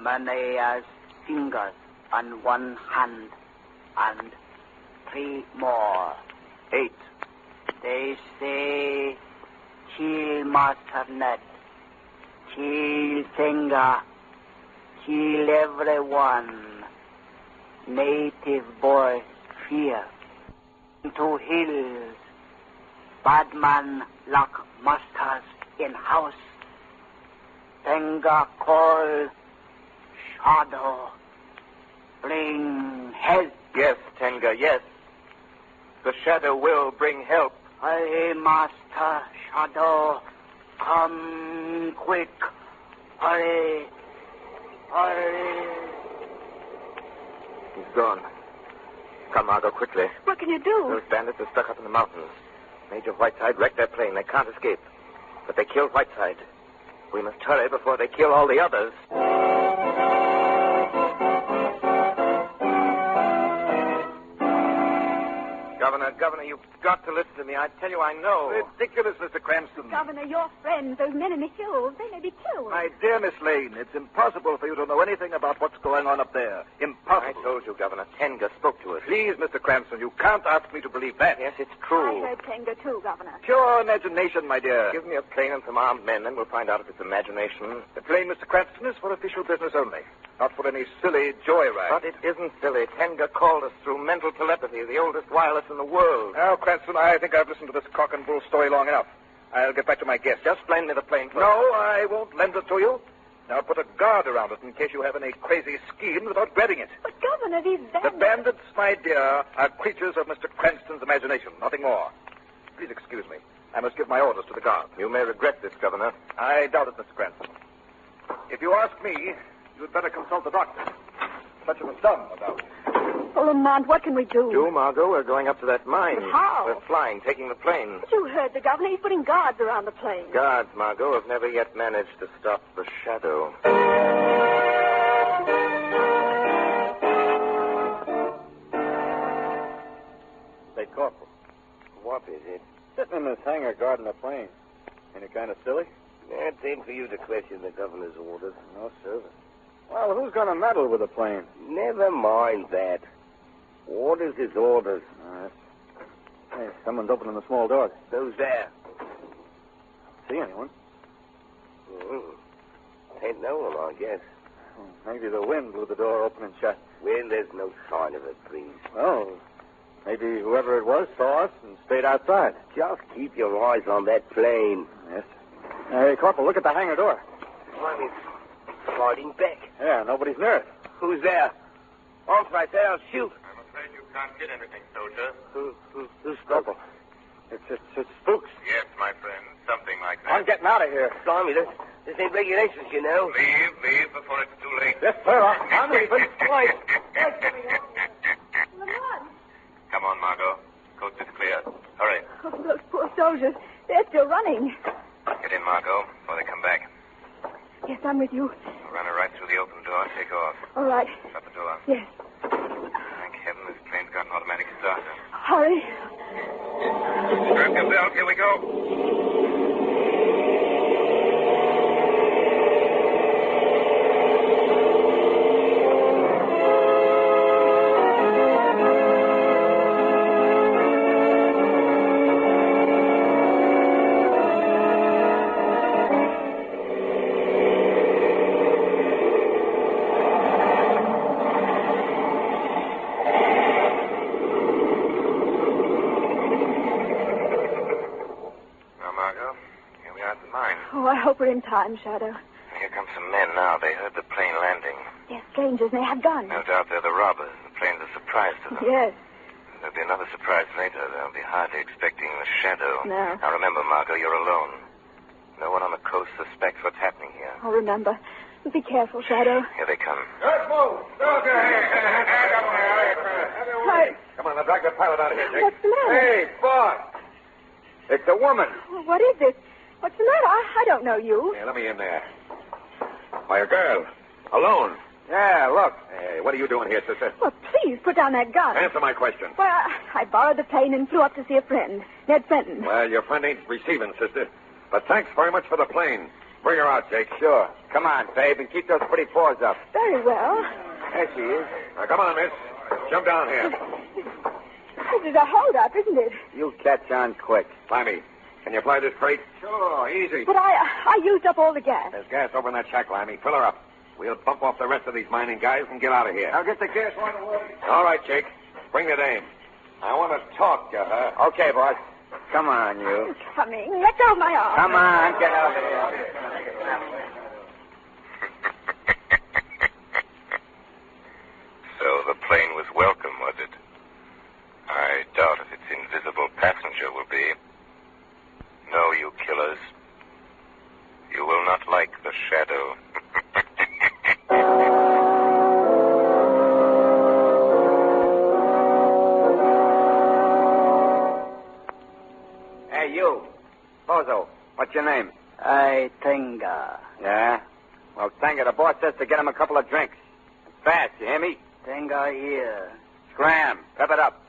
Many as fingers on one hand, and 3 more. 8. They say, kill Master Ned, kill Tenga, kill everyone. Native boys fear. To hills, bad man lock masters in house. Tenga call, shadow, bring help. Yes, Tenga, yes. The shadow will bring help. Hurry, Master Shadow. Come quick. Hurry. Hurry. He's gone. Come, Margot, quickly. What can you do? Those bandits are stuck up in the mountains. Major Whiteside wrecked their plane. They can't escape. But they killed Whiteside. We must hurry before they kill all the others. Governor, you've got to listen to me. I tell you, I know. Ridiculous, Mr. Cranston. Governor, your friends, those men in the hills, they may be killed. My dear Miss Lane, it's impossible for you to know anything about what's going on up there. Impossible. I told you, Governor. Tenga spoke to us. Please, Mr. Cranston, you can't ask me to believe that. Yes, it's true. I heard Tenga, too, Governor. Pure imagination, my dear. Give me a plane and some armed men, then we'll find out if it's imagination. The plane, Mr. Cranston, is for official business only. Not for any silly joyride. But it isn't silly. Tenga called us through mental telepathy, the oldest wireless in the world. Now, Cranston, I think I've listened to this cock and bull story long enough. I'll get back to my guest. Just lend me the plane first. No, I won't lend it to you. Now put a guard around it in case you have any crazy schemes about grabbing it. But, Governor, these bandits... The bandits, my dear, are creatures of Mr. Cranston's imagination, nothing more. Please excuse me. I must give my orders to the guard. You may regret this, Governor. I doubt it, Mr. Cranston. If you ask me, you'd better consult the doctor. Such a dumb about it. Oh, Lamont, what can we do? Do, Margot? We're going up to that mine. But how? We're flying, taking the plane. But you heard the governor. He's putting guards around the plane. Guards, Margot, have never yet managed to stop the shadow. Say, Corporal. What is it? Sitting in this hangar guarding the plane. Any kind of silly? It ain't for you to question the governor's orders. No, sir. Well, who's going to meddle with the plane? Never mind that. Orders is orders. All right. Hey, someone's opening the small door. Who's there? See anyone? Ain't no one, I guess. Maybe the wind blew the door open and shut. Well, there's no sign of it, please. Oh, maybe whoever it was saw us and stayed outside. Just keep your eyes on that plane. Yes. Hey, Corporal, look at the hangar door. Why, it's sliding back. Yeah, nobody's near it. Who's there? On right there, I'll shoot. I'm afraid you can't get anything, soldier. Who's Corporal? It's spooks. Yes, my friend, something like that. I'm getting out of here. Blimey, this ain't regulations, you know. Leave before it's too late. Yes, sir, I'm leaving. Lamont! Come on, Margot. Coast is clear. Hurry. Oh, those poor soldiers. They're still running. Get in, Margot, before they come back. Yes, I'm with you. We'll run her right through the open door. Take off. All right. Shut the door. Yes. Thank heaven this plane's got an automatic starter. Hurry. Strap your belt. Here we go. Oh, I hope we're in time, Shadow. Here come some men now. They heard the plane landing. They're strangers, and they have guns. No doubt they're the robbers. The plane's a surprise to them. Yes. There'll be another surprise later. They'll be hardly expecting the shadow. No. Now remember, Margot, you're alone. No one on the coast suspects what's happening here. I'll remember. Be careful, Shadow. Here they come. Let's move. Hi. Come on, now drag the pilot out of here, Dick. What's the matter? Hey, boss. It's a woman. Well, what is it? What's the matter? I don't know you. Yeah, let me in there. Why, a girl. Alone. Yeah, look. Hey, what are you doing here, sister? Well, please, put down that gun. Answer my question. Well, I borrowed the plane and flew up to see a friend, Ned Fenton. Well, your friend ain't receiving, sister. But thanks very much for the plane. Bring her out, Jake. Sure. Come on, Babe, and keep those pretty paws up. Very well. There she is. Now, come on, miss. Jump down here. This is a hold-up, isn't it? You'll catch on quick. Limey, can you fly this crate? Sure, easy. But I used up all the gas. There's gas over in that shack, Limey. Fill her up. We'll bump off the rest of these mining guys and get out of here. I'll get the gas on the way. All right, Jake. Bring the dame. I want to talk to her. Okay, boss. Come on, you. Coming. Let go of my arm. Come on, get out of here. So the plane was welcome, was it? I doubt if its invisible passenger will be. No, you killers. You will not like the shadow. Hey, you. Bozo, what's your name? Tenga. Yeah? Well, Tenga, the boss says to get him a couple of drinks. Fast, you hear me? Tenga here. Scram. Pep it up.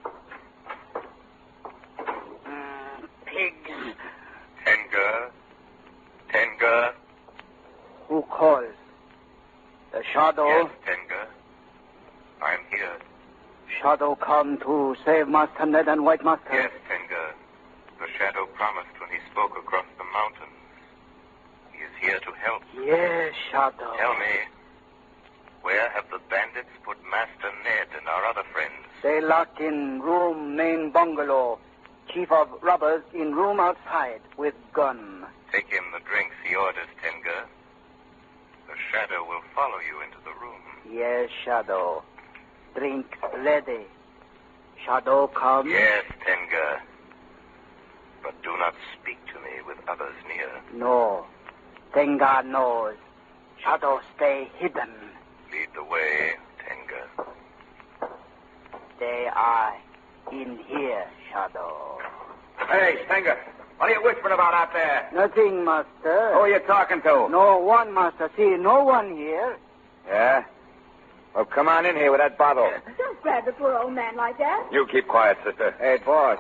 Pigs. Tenga. Who calls? The Shadow? Yes, Tenga. I'm here. Shadow come to save Master Ned and White Master? Yes, Tenga. The Shadow promised when he spoke across the mountains. He is here to help. Yes, Shadow. Tell me, where have the bandits put Master Ned and our other friends? They locked in room main bungalow. Chief of robbers in room outside with gun. Take him the drinks he orders, Tenga. The Shadow will follow you into the room. Yes, Shadow. Drink ready. Shadow come? Yes, Tenga. But do not speak to me with others near. No. Tenga knows. Shadow stay hidden. Lead the way, Tenga. They are in here, Shadow. Hey, Tenga. What are you whispering about out there? Nothing, Master. Who are you talking to? No one, Master. See, no one here. Yeah? Well, come on in here with that bottle. Don't grab the poor old man like that. You keep quiet, sister. Hey, boss.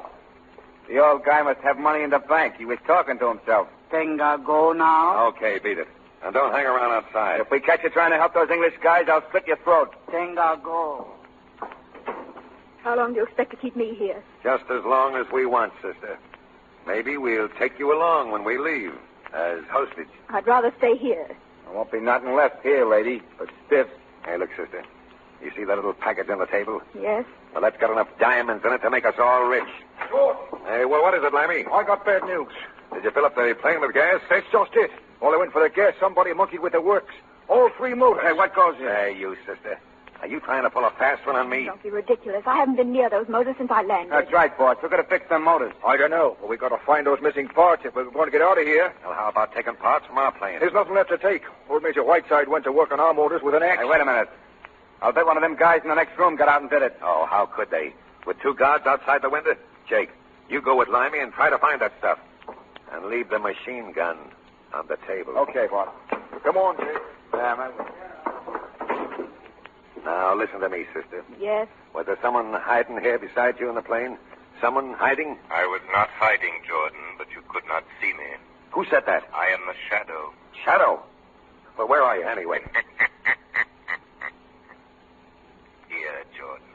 The old guy must have money in the bank. He was talking to himself. Tenga go now? Okay, beat it. And don't hang around outside. If we catch you trying to help those English guys, I'll slit your throat. Tenga go. How long do you expect to keep me here? Just as long as we want, sister. Maybe we'll take you along when we leave, as hostage. I'd rather stay here. There won't be nothing left here, lady, but stiff. Hey, look, sister. You see that little package on the table? Yes? Well, that's got enough diamonds in it to make us all rich. Hey, well, what is it, Lammy? I got bad news. Did you fill up the plane with gas? That's just it. While I went for the gas, somebody monkeyed with the works. All three motors. Hey, what goes here? Hey, you, sister. Are you trying to pull a fast one on me? Don't be ridiculous. I haven't been near those motors since I landed. That's right, boss. We're going to fix them motors. I don't know, but we got to find those missing parts if we're going to get out of here. Well, how about taking parts from our plane? There's nothing left to take. Old Major Whiteside went to work on our motors with an axe. Hey, wait a minute. I'll bet one of them guys in the next room got out and did it. Oh, how could they? With two guards outside the window? Jake, you go with Limey and try to find that stuff. And leave the machine gun on the table. Okay, boss. Come on, Jake. Now, listen to me, sister. Yes? Was there someone hiding here beside you in the plane? Someone hiding? I was not hiding, Jordan, but you could not see me. Who said that? I am the Shadow. Shadow? Well, where are you, anyway? Here, Jordan.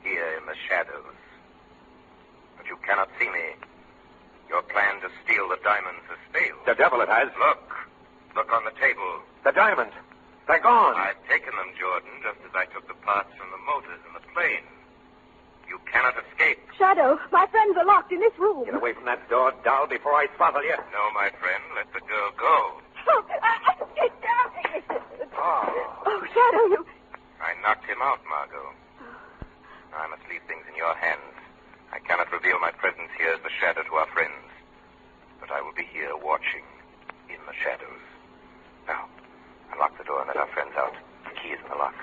Here in the shadows. But you cannot see me. Your plan to steal the diamonds has failed. The devil it has. Look. Look on the table. The diamonds. They're gone. I've taken them, Jordan, just as I took the parts from the motors in the plane. You cannot escape. Shadow, my friends are locked in this room. Get away from that door, doll, before I throttle you. No, my friend. Let the girl go. Get down. Oh, Shadow, you... I knocked him out, Margot. I must leave things in your hands. I cannot reveal my presence here as the shadow to our friends. But I will be here watching in the shadows. Now, unlock the door and let our friends out. The key is in the lock.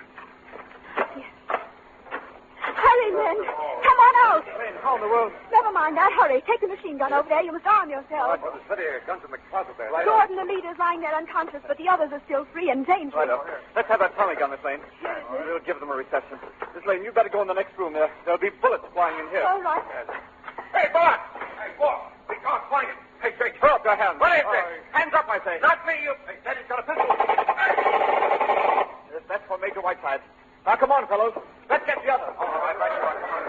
Hurry, men. Come on out. How in the world? Never mind that. Hurry. Take the machine gun over there. You must arm yourself. Right, well, the city guns in the closet there. Right Jordan, the leader's lying there unconscious, but the others are still free and dangerous. Right up. Let's have that Tommy gun, Miss Lane. We'll give them a reception. Miss Lane, you better go in the next room there. There'll be bullets flying in here. All right. Hey, boss! Hey, boss! We can't find him. Hey, Jake, throw up your hands. What is it? Hands up, I say. Not me, you... Hey, Daddy's got a pistol. Yes, that's for Major Whiteside. Now, come on, fellows. Let's get the other. All right, right you are. Come on.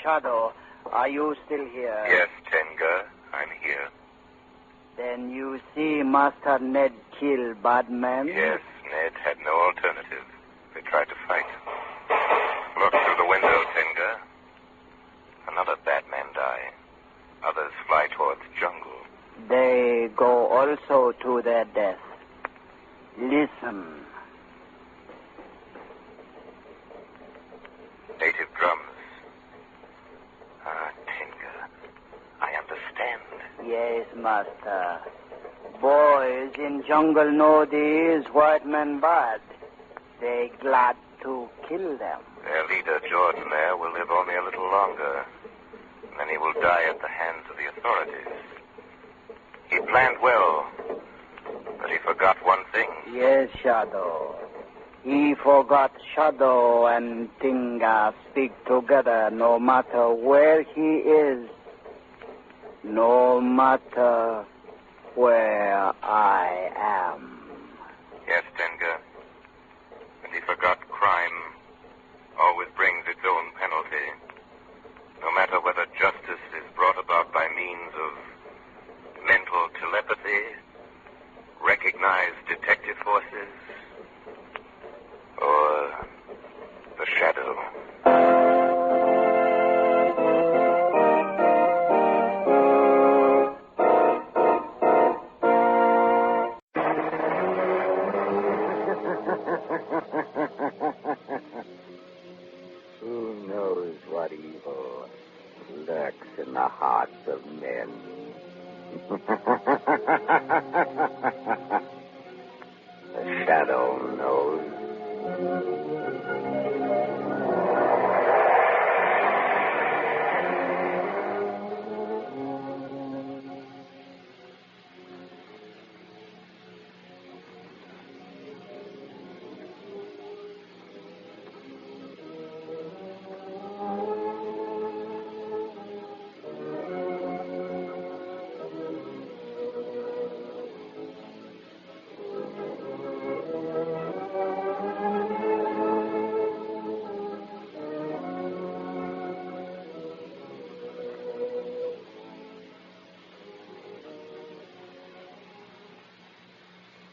Shadow, are you still here? Yes, Tenga, I'm here. Then you see Master Ned kill bad men? Yes, Ned had no alternative. They tried to fight. Look through the window, Tenga. Another bad man die. Others fly towards jungle. They go also to their death. Listen. Native drums. Ah, Tenga. I understand. Yes, Master. Boys in jungle know these white men bad. They glad to kill them. Their leader, Jordan, there, will live only a little longer. And then he will die at the hands of the authorities. He planned well, but he forgot one thing. Yes, Shadow. He forgot Shadow and Tinga speak together no matter where he is, no matter where I am. Yes, Tenga. And he forgot crime always brings its own penalty. No matter whether justice is brought about by means of mental telepathy, recognized detective forces, or the shadow. Who knows what evil lurks in the hearts of men? The shadow knows.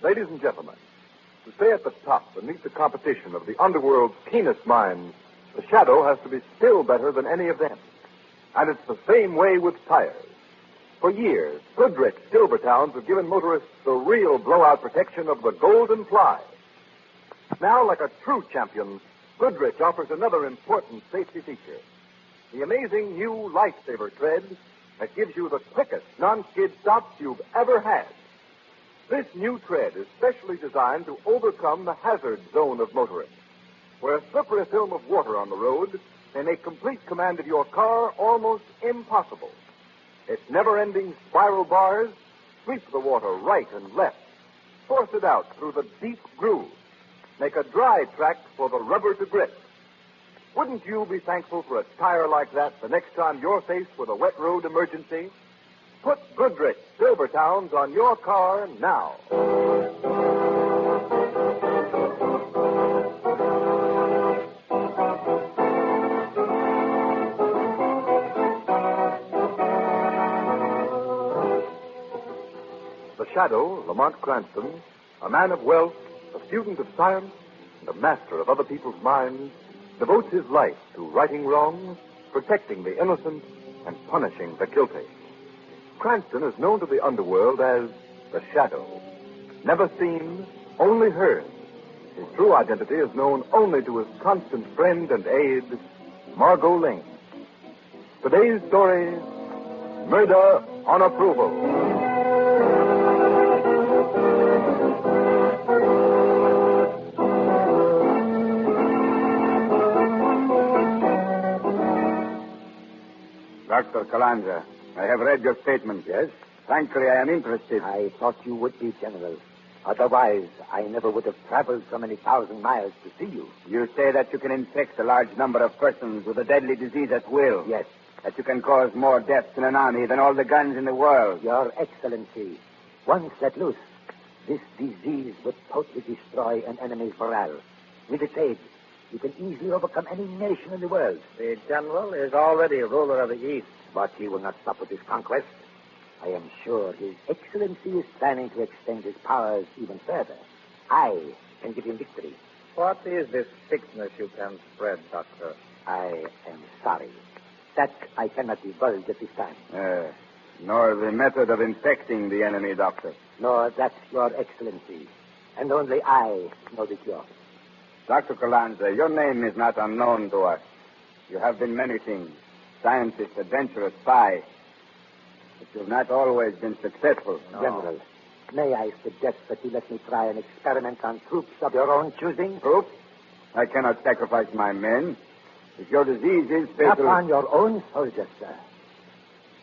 Ladies and gentlemen, to stay at the top and meet the competition of the underworld's keenest minds, the Shadow has to be still better than any of them. And it's the same way with tires. For years, Goodrich Silvertowns have given motorists the real blowout protection of the Golden Fly. Now, like a true champion, Goodrich offers another important safety feature. The amazing new Lifesaver tread that gives you the quickest non-skid stops you've ever had. This new tread is specially designed to overcome the hazard zone of motorists, where a slippery film of water on the road may make complete command of your car almost impossible. Its never-ending spiral bars sweep the water right and left, force it out through the deep grooves, make a dry track for the rubber to grip. Wouldn't you be thankful for a tire like that the next time you're faced with a wet road emergency? Put Goodrich Silvertowns on your car now. The Shadow, Lamont Cranston, a man of wealth, a student of science, and a master of other people's minds, devotes his life to righting wrongs, protecting the innocent, and punishing the guilty. Cranston is known to the underworld as the Shadow. Never seen, only heard. His true identity is known only to his constant friend and aide, Margot Lane. Today's story, Murder on Approval. Dr. Calandra. I have read your statement. Yes? Frankly, I am interested. I thought you would be, General. Otherwise, I never would have traveled so many thousand miles to see you. You say that you can infect a large number of persons with a deadly disease at will. Yes. That you can cause more deaths in an army than all the guns in the world. Your Excellency, once let loose, this disease would totally destroy an enemy's morale. With its aid, you can easily overcome any nation in the world. The general is already ruler of the East. But he will not stop with his conquest. I am sure His Excellency is planning to extend his powers even further. I can give him victory. What is this sickness you can spread, Doctor? I am sorry. That I cannot divulge at this time. Nor the method of infecting the enemy, Doctor. Nor that, Your Excellency. And only I know the cure. Dr. Calandra, your name is not unknown to us. You have been many things. Scientist, adventurer, spy. But you've not always been successful. No. General, may I suggest that you let me try an experiment on troops of your own choosing? Troops? I cannot sacrifice my men. If your disease is fatal... Upon your own soldiers, sir.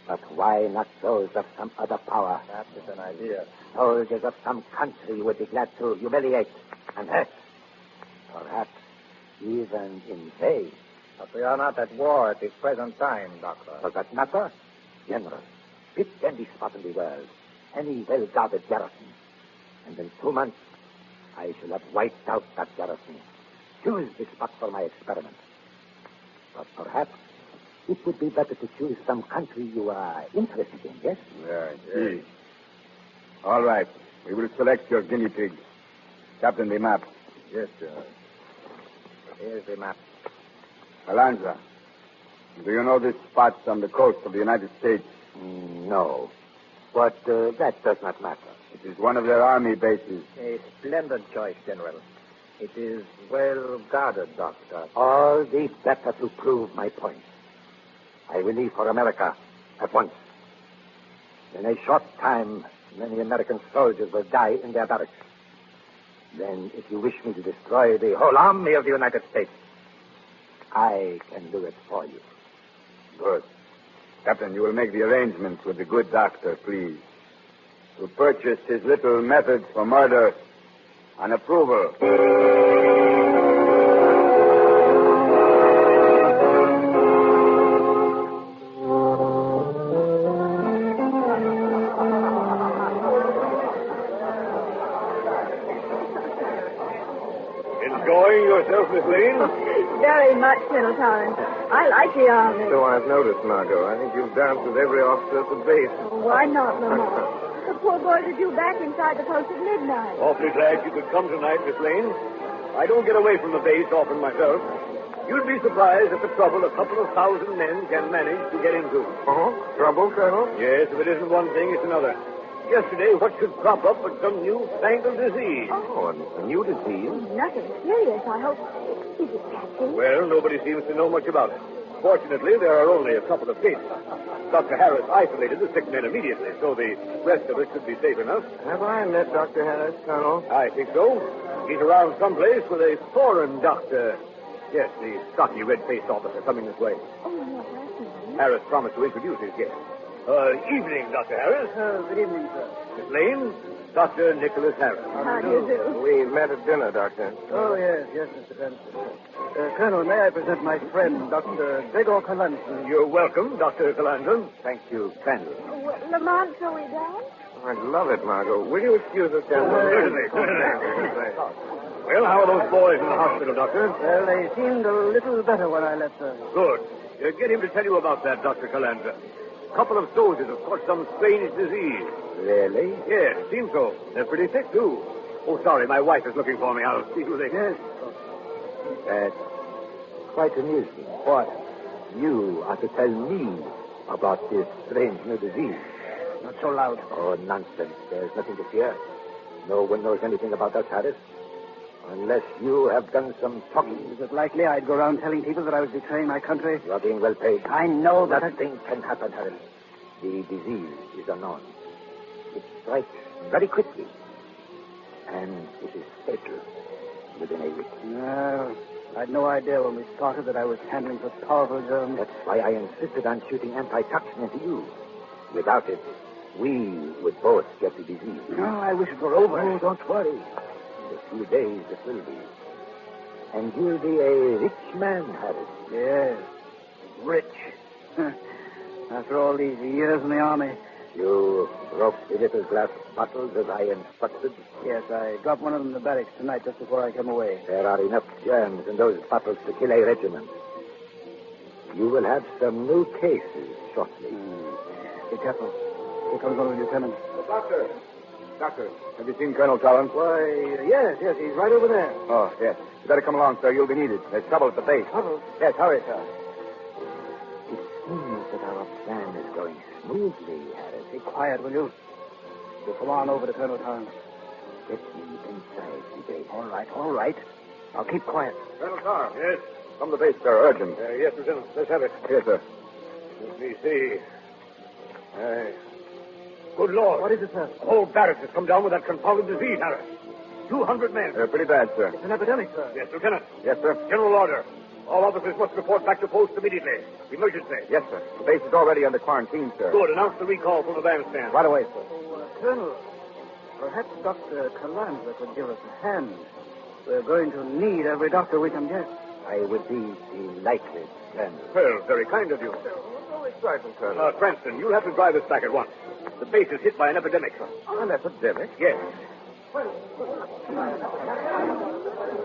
But why not those of some other power? That is an idea. Soldiers of some country you would be glad to humiliate and hurt. Perhaps even invade. But we are not at war at this present time, Doctor. Does that matter? General, pick any spot in the world, any well-guarded garrison, and in 2 months, I shall have wiped out that garrison. Choose the spot for my experiment. But perhaps it would be better to choose some country you are interested in, yes? Yes. All right. We will select your guinea pig. Captain, the map. Yes, sir. Here's the map. Calandra, do you know this spot on the coast of the United States? No. But that does not matter. It is one of their army bases. A splendid choice, General. It is well guarded, Doctor. All the better to prove my point. I will leave for America at once. In a short time, many American soldiers will die in their barracks. Then, if you wish me to destroy the whole army of the United States, I can do it for you. Good. Captain, you will make the arrangements with the good doctor, please. To purchase his little methods for murder on approval. Enjoying yourself, Miss Lane? Very much, Colonel Torrance. I like the army. So I've noticed, Margot. I think you've danced with every officer at the base. Why not, Lamont? The poor boys are due back inside the post at midnight. Awfully glad you could come tonight, Miss Lane. I don't get away from the base often myself. You'd be surprised at the trouble a couple of thousand men can manage to get into. Oh, trouble, Colonel? Yes, if it isn't one thing, it's another. Yesterday, what should crop up but some new-fangled disease? Oh, a new disease? Nothing serious, I hope. Is it catching? Well, nobody seems to know much about it. Fortunately, there are only a couple of cases. Dr. Harris isolated the sick men immediately, so the rest of us should be safe enough. Have I met Dr. Harris, Colonel? I think so. He's around someplace with a foreign doctor. Yes, the stocky, red-faced officer coming this way. Oh, no, that's nice. Harris promised to introduce his guest. Evening, Dr. Harris. Good evening, sir. Miss Lane, Dr. Nicholas Harris. How do you do? We met at dinner, Doctor. Oh, yes, Mr. Cranston. Colonel, may I present my friend, Dr. Gregor Calandra? You're welcome, Dr. Calandra. Thank you, kindly. Lamont, shall we dance? I'd love it, Margot. Will you excuse us, Certainly. Well, how are those boys in the hospital, Doctor? Well, they seemed a little better when I left them. Good. Get him to tell you about that, Dr. Calandra. A couple of soldiers have caught some strange disease. Really? Yes, it seems so. They're pretty sick, too. Oh, sorry, my wife is looking for me. I'll see you later. Yes. That's quite amusing. What? You are to tell me about this strange new disease. Not so loud. Oh, nonsense. There's nothing to fear. No one knows anything about us, Harris. Unless you have done some talking. Is it likely I'd go around telling people that I was betraying my country? You are being well paid. I know that. Nothing can happen, Harris. The disease is unknown. It strikes very quickly. And it is fatal within a week. Well, I had no idea when we started that I was handling such powerful germs. That's why I insisted on shooting antitoxin into you. Without it, we would both get the disease. No, I wish it were over. Oh, don't worry. In a few days it will be. And you'll be a rich man, Harris. Yes, rich. After all these years in the army. You broke the little glass bottles as I instructed? Yes, I dropped one of them in the barracks tonight just before I came away. There are enough germs in those bottles to kill a regiment. You will have some new cases shortly. Be careful. Here comes one of the lieutenants. Doctor. Doctor, have you seen Colonel Collins? Why, yes, he's right over there. Oh, yes. You better come along, sir. You'll be needed. There's trouble at the base. Trouble? Yes, hurry, sir. It seems that our plan is going smoothly, Harris. Be quiet, will you? We'll come on over to Colonel Collins. Get me inside the base. All right. I'll keep quiet. Colonel Carr. Yes? From the base, sir. Urgent. Yes, Lieutenant. Let's have it. Yes, sir. Let me see. Good Lord. What is it, sir? The whole barracks has come down with that confounded disease, Harris. 200 men. Pretty bad, sir. It's an epidemic, sir. Yes, Lieutenant. Yes, sir. General order. All officers must report back to post immediately. Emergency. Yes, sir. The base is already under quarantine, sir. Good. Announce the recall from the bandstand. Right away, sir. Colonel, perhaps Dr. Calanza could give us a hand. We're going to need every doctor we can get. I would be delighted, Colonel. Well, very kind of you. No excitement, Colonel. Cranston, you'll have to drive us back at once. The base is hit by an epidemic. An epidemic? Yes.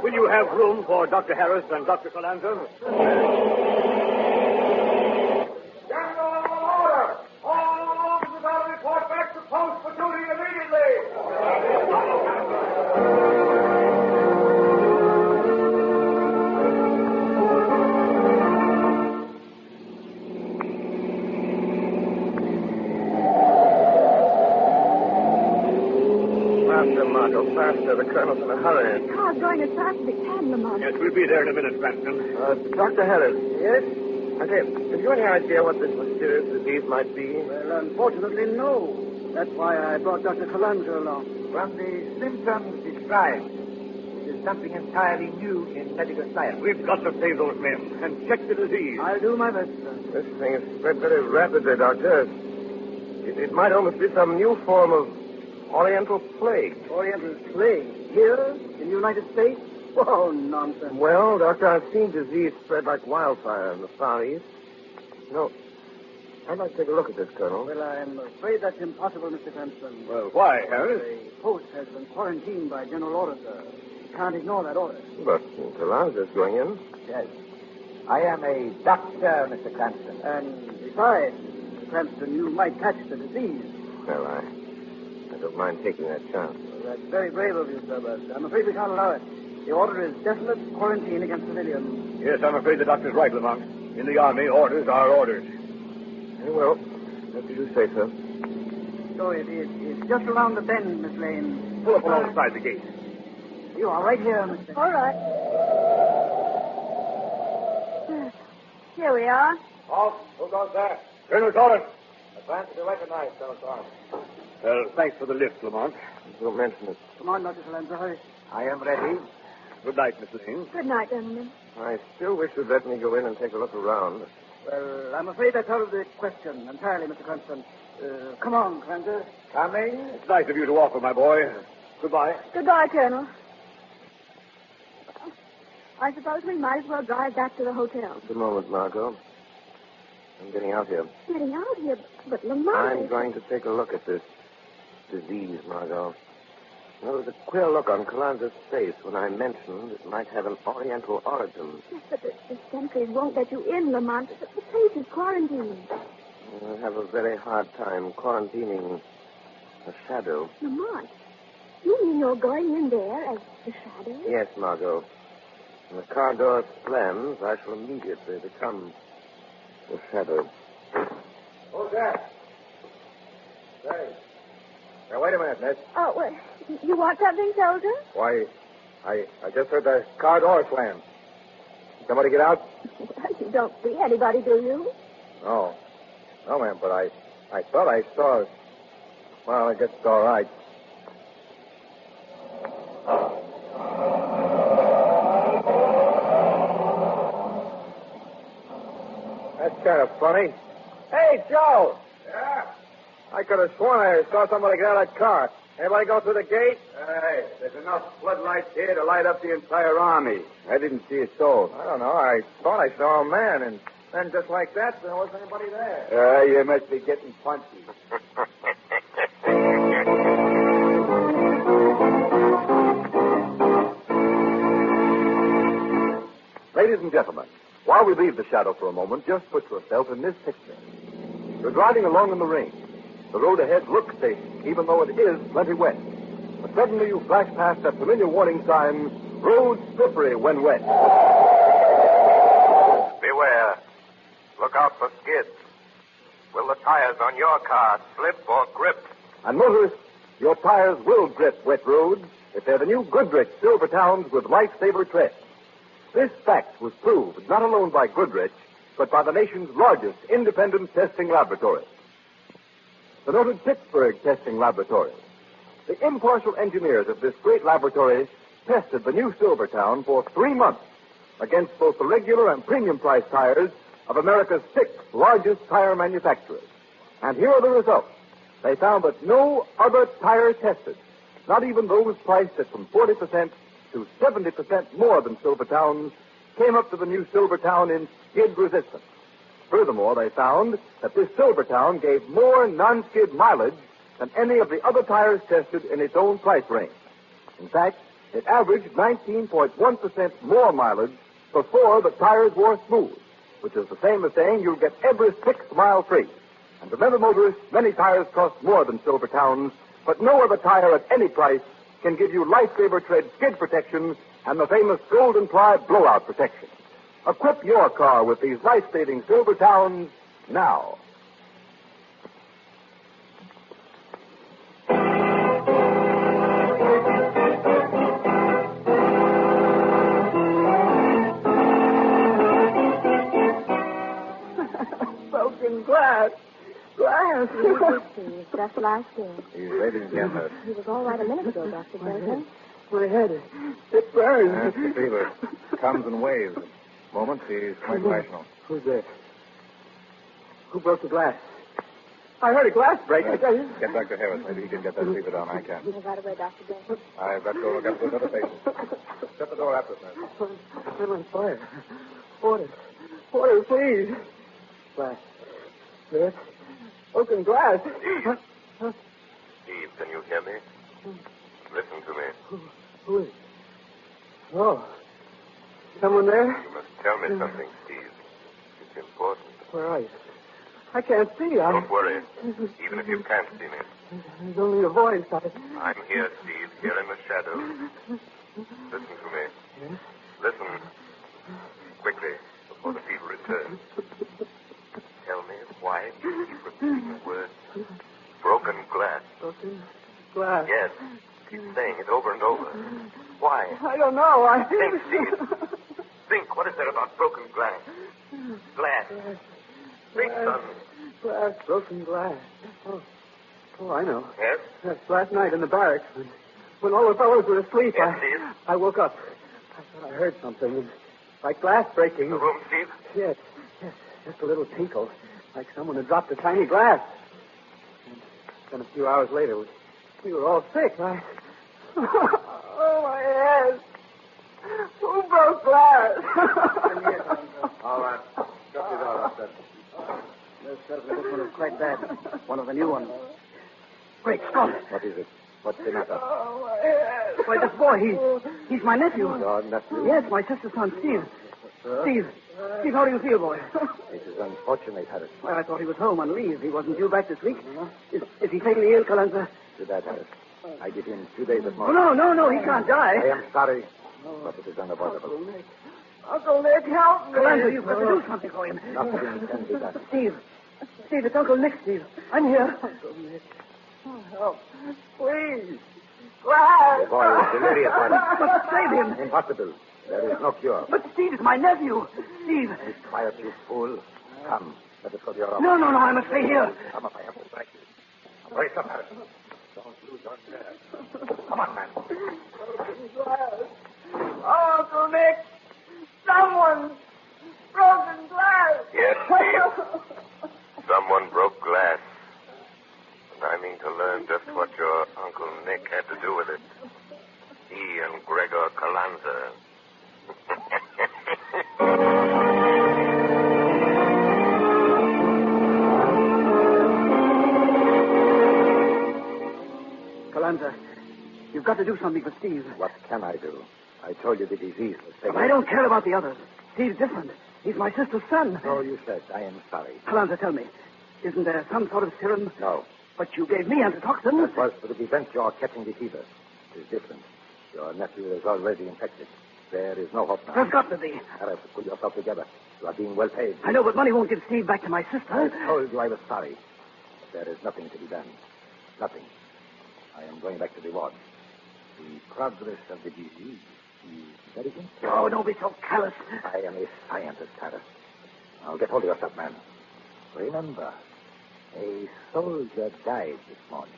Will you have room for Dr. Harris and Dr. Calanza? General order! All officers are to report back to post for duty immediately! Faster, Margot, faster. The colonel's in a hurry. The car's going as fast as it can, Lamont. Yes, we'll be there in a minute, Cranston. Dr. Harris. Yes? I say, have you any idea what this mysterious disease might be? Well, unfortunately, no. That's why I brought Dr. Calanza along. From the symptoms described, it is something entirely new in medical science. We've got to save those men and check the disease. I'll do my best, sir. This thing has spread very rapidly, Doctor. It might almost be some new form of Oriental plague. Oriental plague? Here? In the United States? Oh, nonsense. Well, Doctor, I've seen disease spread like wildfire in the Far East. No. I'd like to take a look at this, Colonel. Well, I'm afraid that's impossible, Mr. Cranston. Well, why, Harris? The post has been quarantined by general order, sir. You can't ignore that order. But Calanza's going in. Yes. I am a doctor, Mr. Cranston. And besides, Mr. Cranston, you might catch the disease. Well, I don't mind taking that chance. Well, that's very brave of you, sir, but I'm afraid we can't allow it. The order is definite quarantine against civilians. Yes, I'm afraid the doctor's right, Lamont. In the Army, orders are orders. Very well. What do you say, sir? So it's just around the bend, Miss Lane. Pull up alongside the gate. You are right here, Mr. All right. Here we are. Halt. Who goes there? Colonel Collins. Advance to be recognized, Colonel Collins. Well, thanks for the lift, Lamont. Don't mention it. Come on, Dr. Calanza, hurry. I am ready. Good night, Miss Lane. Good night, gentlemen. I still wish you'd let me go in and take a look around. Well, I'm afraid that's out of the question entirely, Mr. Cranston. Come on, Calanza. Coming. It's nice of you to offer, my boy. Goodbye. Goodbye, Colonel. I suppose we might as well drive back to the hotel. Just a moment, Margot. I'm getting out here. Getting out here? But Lamont... I'm going to take a look at this disease, Margot. There was a queer look on Calanza's face when I mentioned it might have an Oriental origin. Yes, but the sentries won't let you in, Lamont. The place is quarantined. I have a very hard time quarantining a shadow. Lamont, you mean you're going in there as the shadow? Yes, Margot. When the car door slams, I shall immediately become the shadow. Who's that? Say. Now, wait a minute, Miss. Oh, well, you want something, soldier? Why, I just heard the car door slam. Somebody get out? Well, you don't see anybody, do you? No. No, ma'am, but I thought I saw... Well, I guess it's all right. kind of funny. Hey, Joe! Yeah? I could have sworn I saw somebody get out of that car. Anybody go through the gate? Hey, there's enough floodlights here to light up the entire army. I didn't see a soul. I don't know. I thought I saw a man, and then just like that, there wasn't anybody there. You must be getting punchy. Ladies and gentlemen, while we leave the shadow for a moment, just put yourself in this picture. You're driving along in the rain. The road ahead looks safe, even though it is plenty wet. But suddenly you flash past that familiar warning sign, road slippery when wet. Beware. Look out for skids. Will the tires on your car slip or grip? And motorists, your tires will grip wet roads if they're the new Goodrich Silvertowns with Lifesaver tread. This fact was proved not alone by Goodrich, but by the nation's largest independent testing laboratory, the noted Pittsburgh Testing Laboratory. The impartial engineers of this great laboratory tested the new Silvertown for 3 months against both the regular and premium price tires of America's 6 largest tire manufacturers. And here are the results. They found that no other tire tested, not even those priced at from 40% to 70% more than Silvertown's, came up to the new Silvertown in skid resistance. Furthermore, they found that this Silvertown gave more non-skid mileage than any of the other tires tested in its own price range. In fact, it averaged 19.1% more mileage before the tires wore smooth, which is the same as saying you'll get every 6th mile free. And remember, motorists, many tires cost more than Silvertown's, but no other tire at any price can give you Lifesaver tread skid protection and the famous Golden Ply blowout protection. Equip your car with these life-saving Silvertowns now. Broken glass. Glass. It's just like him. He's ready to get hurt. He was all right a minute ago, Dr. Bergen. My head, it burns. That's the fever. Comes in waves. Moments, he's quite rational. Who's there? Who broke the glass? I heard a glass break. I tell you. Get Dr. Harris. Maybe he can get that fever down. I can. Right away, Dr. Bergen. I've got to go look up those other patients. Shut the door after us, man. I'm on fire. Water. Water, please. Glass. Yes. Broken glass. Steve, can you hear me? Listen to me. Who is it? Oh. Someone there? You must tell me something, Steve. It's important. Where are you? I can't see. Don't worry. Even if you can't see me. There's only a voice. I'm here, Steve, here in the shadows. Listen to me. Yes? Listen. Quickly, before the fever returns. Tell me why you keep repeating the word broken glass. Broken glass? Yes. Keep saying it over and over. Why? I don't know. Think, Steve. Think. What is there about broken glass? Glass. Think, son. Glass. Broken glass. Oh, I know. Yes? Yes, last night in the barracks, when all the fellows were asleep, Yes, Steve? I woke up. I thought I heard something. Like glass breaking. The room, Steve? Yes. Just a little tinkle. Like someone had dropped a tiny glass. And then a few hours later, we were all sick. Oh, my head. Who broke glass? All right. Shut the door up, This one is quite bad. One of the new ones. Great Scott. What is it? What's the matter? Oh, my head. Why, this boy, he's my nephew. Your nephew? Yes, my sister's son, Steve. Steve, how do you feel, boy? It is unfortunate, Harris. Well, I thought he was home on leave. He wasn't due back this week. Is he taking the ill, Calenza? To that, Harris. I give him 2 days at most. Oh, no, he can't die. I am sorry, but it is unavoidable. Uncle Nick, help me. Calenza, you've got to do something for him. Nothing can be done. Steve, it's Uncle Nick, Steve. I'm here. Uncle Nick. Oh, help. Please. Glass. The boy is delirious, Harris. But save him. Impossible. There is no cure. But Steve is my nephew. Steve. Be quiet, you fool. Come, let us go to your office. No, I must stay here. Come up, I have to strike you. Brace up, Harris. Don't lose your nerve. Come on, man. Oh, Uncle Nick. Someone. broken glass. Yes, Steve. Someone broke glass. And I mean to learn just what your Uncle Nick had to do with it. He and Gregor Calanza. Calanza, you've got to do something for Steve. What can I do? I told you the disease was taken. I don't care about the others. Steve's different. He's my sister's son. So you said. I am sorry. Calanza, tell me, isn't there some sort of serum? No. But you gave me antitoxin. That was to prevent your catching the fever. It is different. Your nephew is already infected. There is no hope now. There's got to be. Harris, pull yourself together. You are being well paid. I know, but money won't give Steve back to my sister. I told you I was sorry. But there is nothing to be done. Nothing. I am going back to the ward. The progress of the disease is very interesting. Oh, don't be so callous. I am a scientist, Harris. I'll get hold of yourself, man. Remember, a soldier died this morning.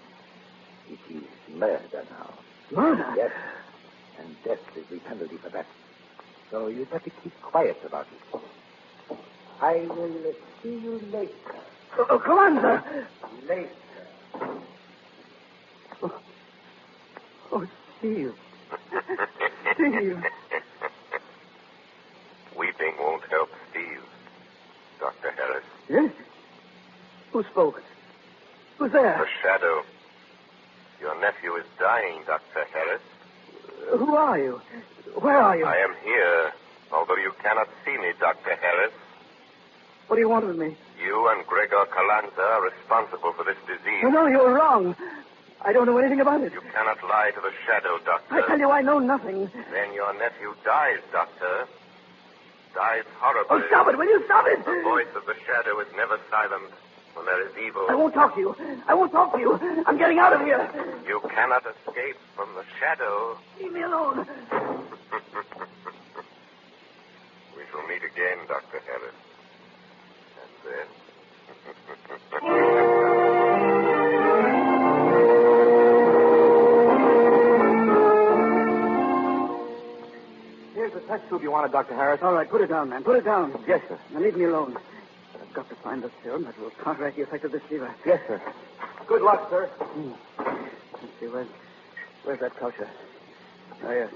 It is murder now. Murder? Yes. And death is the penalty for that. So you'd better keep quiet about it. I will see you later. Oh, Calanza! Later. Oh, Steve. Steve. Weeping won't help Steve, Dr. Harris. Yes? Who spoke? Who's there? The shadow. Your nephew is dying, Dr. Harris. Who are you? Where are you? I am here, although you cannot see me, Dr. Harris. What do you want with me? You and Gregor Calanza are responsible for this disease. No, you're wrong. I don't know anything about it. You cannot lie to the shadow, Doctor. I tell you, I know nothing. Then your nephew dies, Doctor. Dies horribly. Oh, stop it. Will you stop it? The voice of the shadow is never silent when there is evil. I won't talk to you. I won't talk to you. I'm getting out of here. You cannot escape from the shadow. Leave me alone. We shall meet again, Dr. Harris. And then... Here's the test tube you wanted, Dr. Harris. All right, put it down, man. Put it down. Yes, sir. Now leave me alone. I've got to find the serum that will counteract the effect of this fever. Yes, sir. Good luck, sir. Let's see, where's that culture? Oh, yes.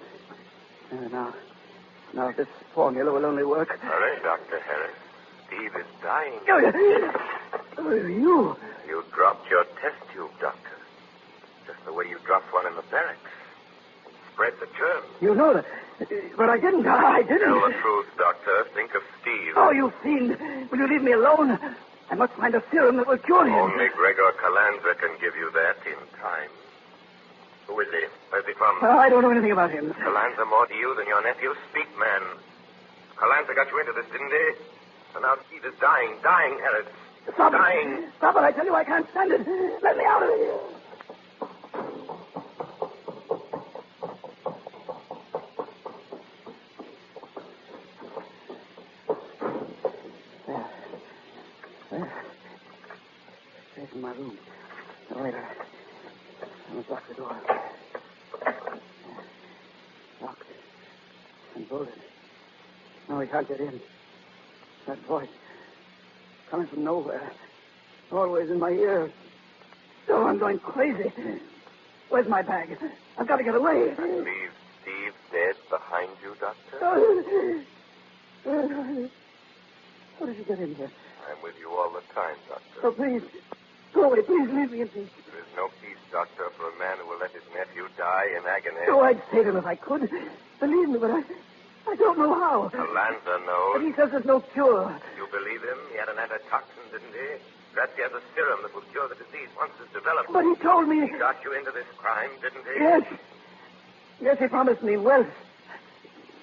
Now this formula will only work. Hurry, Dr. Harris. Steve is dying. Oh, you. You dropped your test tube, Doctor. Just the way you dropped one in the barracks. Spread the germ. You know that. But I didn't. I didn't. Tell the truth, Doctor. Think of Steve. Oh, you fiend. Will you leave me alone? I must find a serum that will cure him. Only Gregor Calanza can give you that in time. Who is he? Where's he from? I don't know anything about him. Calanza more to you than your nephew? Speak, man. Calanza got you into this, didn't he? And now Steve is dying. Dying, Harris. Stop dying. it. Stop it. I tell you, I can't stand it. Let me out of here. There's in my room. Later. I must lock the door. Locked. And bolted. No, he can't get in. That voice. Coming from nowhere. Always in my ears. Oh, I'm going crazy. Where's my bag? I've got to get away. Leave Steve dead behind you, Doctor? How did you get in here? I'm with you all the time, Doctor. Oh, please. Go away. Please leave me in peace. There is no peace, Doctor, for a man who will let his nephew die in agony. Oh, I'd save him if I could. Believe me, but I don't know how. Calanza knows. But he says there's no cure. You believe him? He had an antitoxin, didn't he? Perhaps he has a serum that will cure the disease once it's developed. But he told me... He got you into this crime, didn't he? Yes. Yes, he promised me wealth.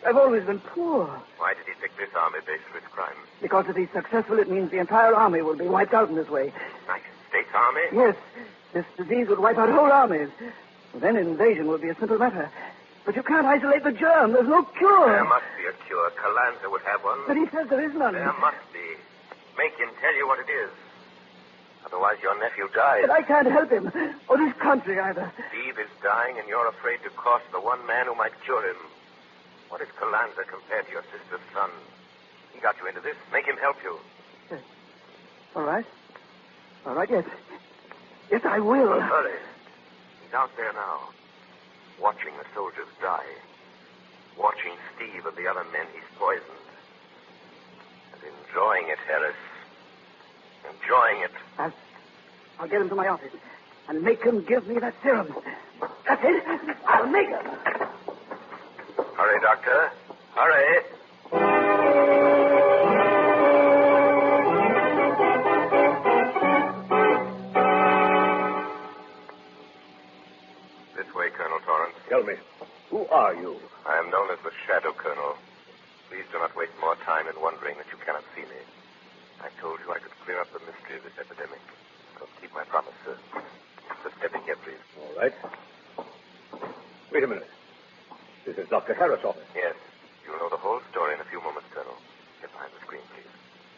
I've always been poor. Why did he pick this army base for his crime? Because if he's successful, it means the entire army will be wiped out in this way. United States Army? Yes. This disease would wipe out whole armies. Then invasion will be a simple matter. But you can't isolate the germ. There's no cure. There must be a cure. Calanza would have one. But he says there is none. There must be. Make him tell you what it is. Otherwise, your nephew dies. But I can't help him. Or this country either. Steve is dying, and you're afraid to cost the one man who might cure him. What is Calanza compared to your sister's son? He got you into this. Make him help you. Yes. All right. All right, yes. Yes, I will. Hurry. He's out there now, watching the soldiers die. Watching Steve and the other men he's poisoned. And enjoying it, Harris. Enjoying it. I'll get him to my office and make him give me that serum. That's it. I'll make him. Hurry, Doctor. Hurry. This way, Colonel Torrance. Tell me, who are you? I am known as the Shadow, Colonel. Please do not waste more time in wondering that you cannot see me. I told you I could clear up the mystery of this epidemic. I'll keep my promise, sir. Just step in here, please. All right. Wait a minute. This is Dr. Harris' office. Yes. You'll know the whole story in a few moments, Colonel. Get behind the screen, please.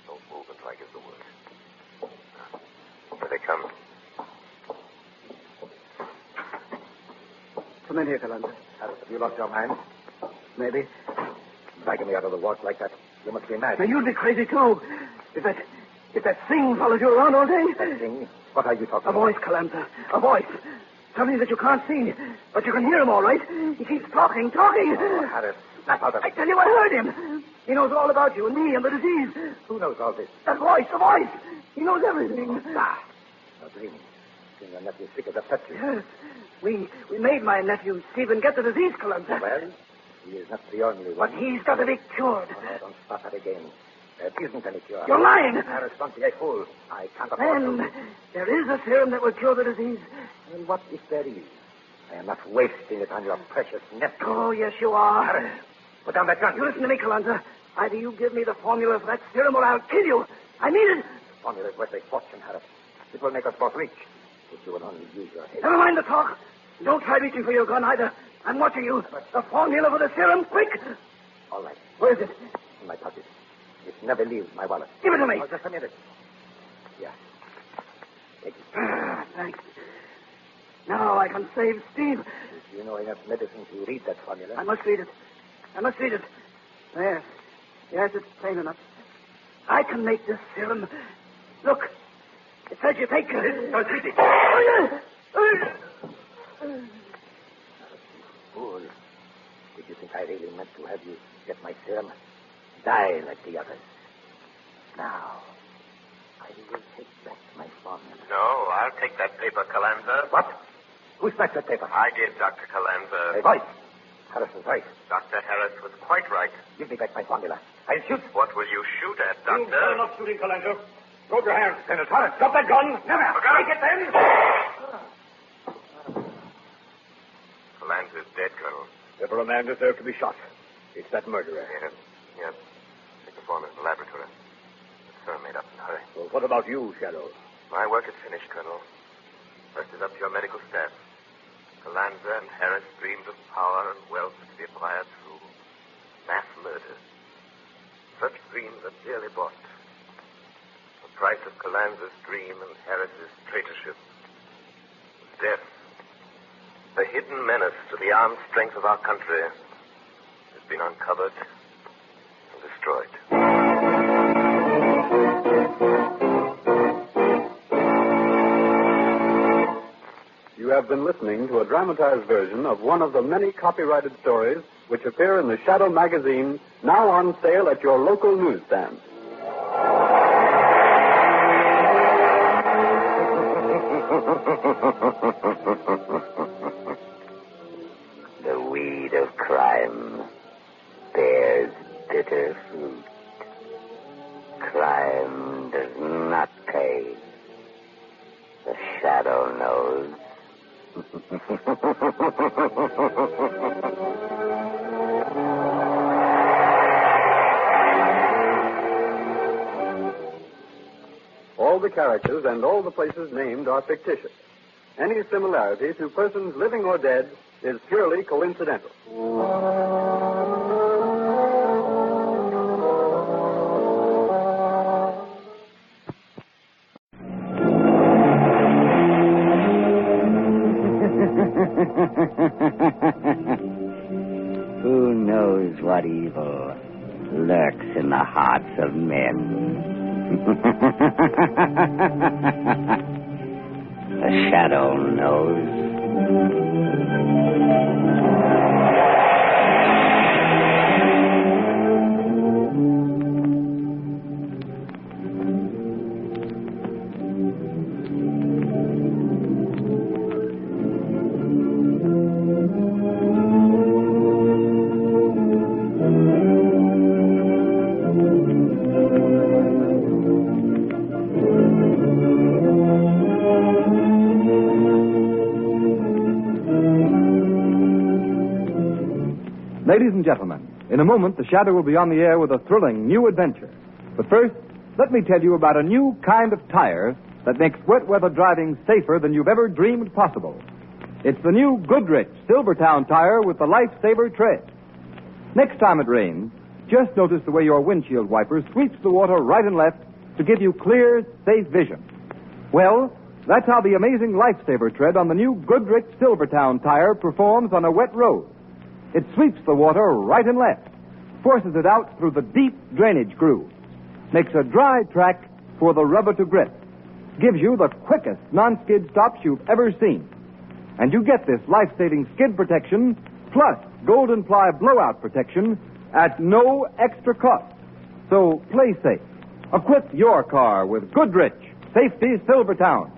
Don't move until I give the word. Here they come. Come in here, Calendar. Harris, have you lost your mind? Maybe. Dragging me out of the vault like that. You must be mad. Now, you'd be crazy, too. If that thing followed you around all day. That thing? What are you talking A about? voice, Calamza. A voice. Something that you can't see. But you can hear him all right. He keeps talking. Oh, Harris, snap out of I it. tell you, I heard him. He knows all about you and me and the disease. Who knows all this? That voice, the voice. He knows everything. Ah, no dreaming. Seeing your nephew sick as a petri. Yes. We made my nephew Stephen get the disease, Calamza. Well, he is not the only one. But he's got to be cured. Oh, no, don't start that again. There isn't any cure. You're lying. Harris, don't be a fool. I can't afford Then to. there is a serum that will cure the disease. And what if there is? I am not wasting it on your precious nephew. Oh, yes, you are. Harris, put down that gun. You listen to me, Calanza. Either you give me the formula for that serum or I'll kill you. I mean it. The formula is worth a fortune, Harris. It will make us both rich. If you will only use your head. Never mind the talk. Don't try reaching for your gun either. I'm watching you. The formula for the serum, quick. All right. Where is it? In my pocket. It never leaves my wallet. Give it to me. Oh, just a minute. Yeah. Take it. Thanks. Now I can save Steve. If you know enough medicine to read that formula. I must read it. There. Yes, it's plain enough. I can make this serum. Look. It says you take it. Don't treat it. Fool. Did you think I really meant to have you get my serum? Die like the others. Now, I will take back my formula. No, I'll take that paper, Calanza. What? Who snatched that paper? I did, Dr. Calanza. Hey, voice. Harris was right. Dr. Harris was quite right. Give me back my formula. I'll shoot. What will you shoot at, You Doctor? better not shooting, Calanza. Drop your hands. Colonel Torrance, drop that gun. Never. Take it then. Calanza's dead, Colonel. If a man deserved to be shot, it's that murderer. Yes. Take the formula in the laboratory. The serum made up in a hurry. Well, what about you, Shadow? My work is finished, Colonel. Rest is up to your medical staff. Calanza and Harris dreamed of power and wealth to be acquired through mass murder. Such dreams are dearly bought. The price of Calanza's dream and Harris's traitorship was death. The hidden menace to the armed strength of our country has been uncovered and destroyed. You have been listening to a dramatized version of one of the many copyrighted stories which appear in the Shadow magazine, now on sale at your local newsstand. The weed of crime bears bitter fruit. Crime does not pay. The Shadow knows. All the characters and all the places named are fictitious. Any similarity to persons living or dead is purely coincidental. Who knows what evil lurks in the hearts of men. The shadow knows. Ladies and gentlemen, in a moment, the Shadow will be on the air with a thrilling new adventure. But first, let me tell you about a new kind of tire that makes wet weather driving safer than you've ever dreamed possible. It's the new Goodrich Silvertown tire with the Lifesaver tread. Next time it rains, just notice the way your windshield wiper sweeps the water right and left to give you clear, safe vision. Well, that's how the amazing Lifesaver tread on the new Goodrich Silvertown tire performs on a wet road. It sweeps the water right and left, forces it out through the deep drainage grooves, makes a dry track for the rubber to grip, gives you the quickest non-skid stops you've ever seen. And you get this life-saving skid protection plus golden ply blowout protection at no extra cost. So play safe. Equip your car with Goodrich Safety Silvertown.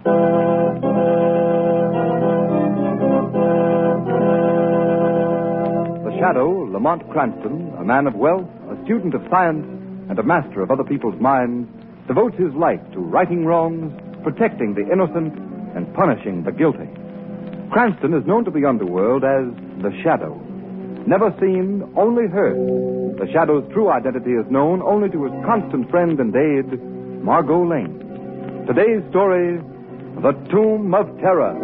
Shadow, Lamont Cranston, a man of wealth, a student of science, and a master of other people's minds, devotes his life to righting wrongs, protecting the innocent, and punishing the guilty. Cranston is known to the underworld as the Shadow. Never seen, only heard. The Shadow's true identity is known only to his constant friend and aide, Margot Lane. Today's story, The Tomb of Terror.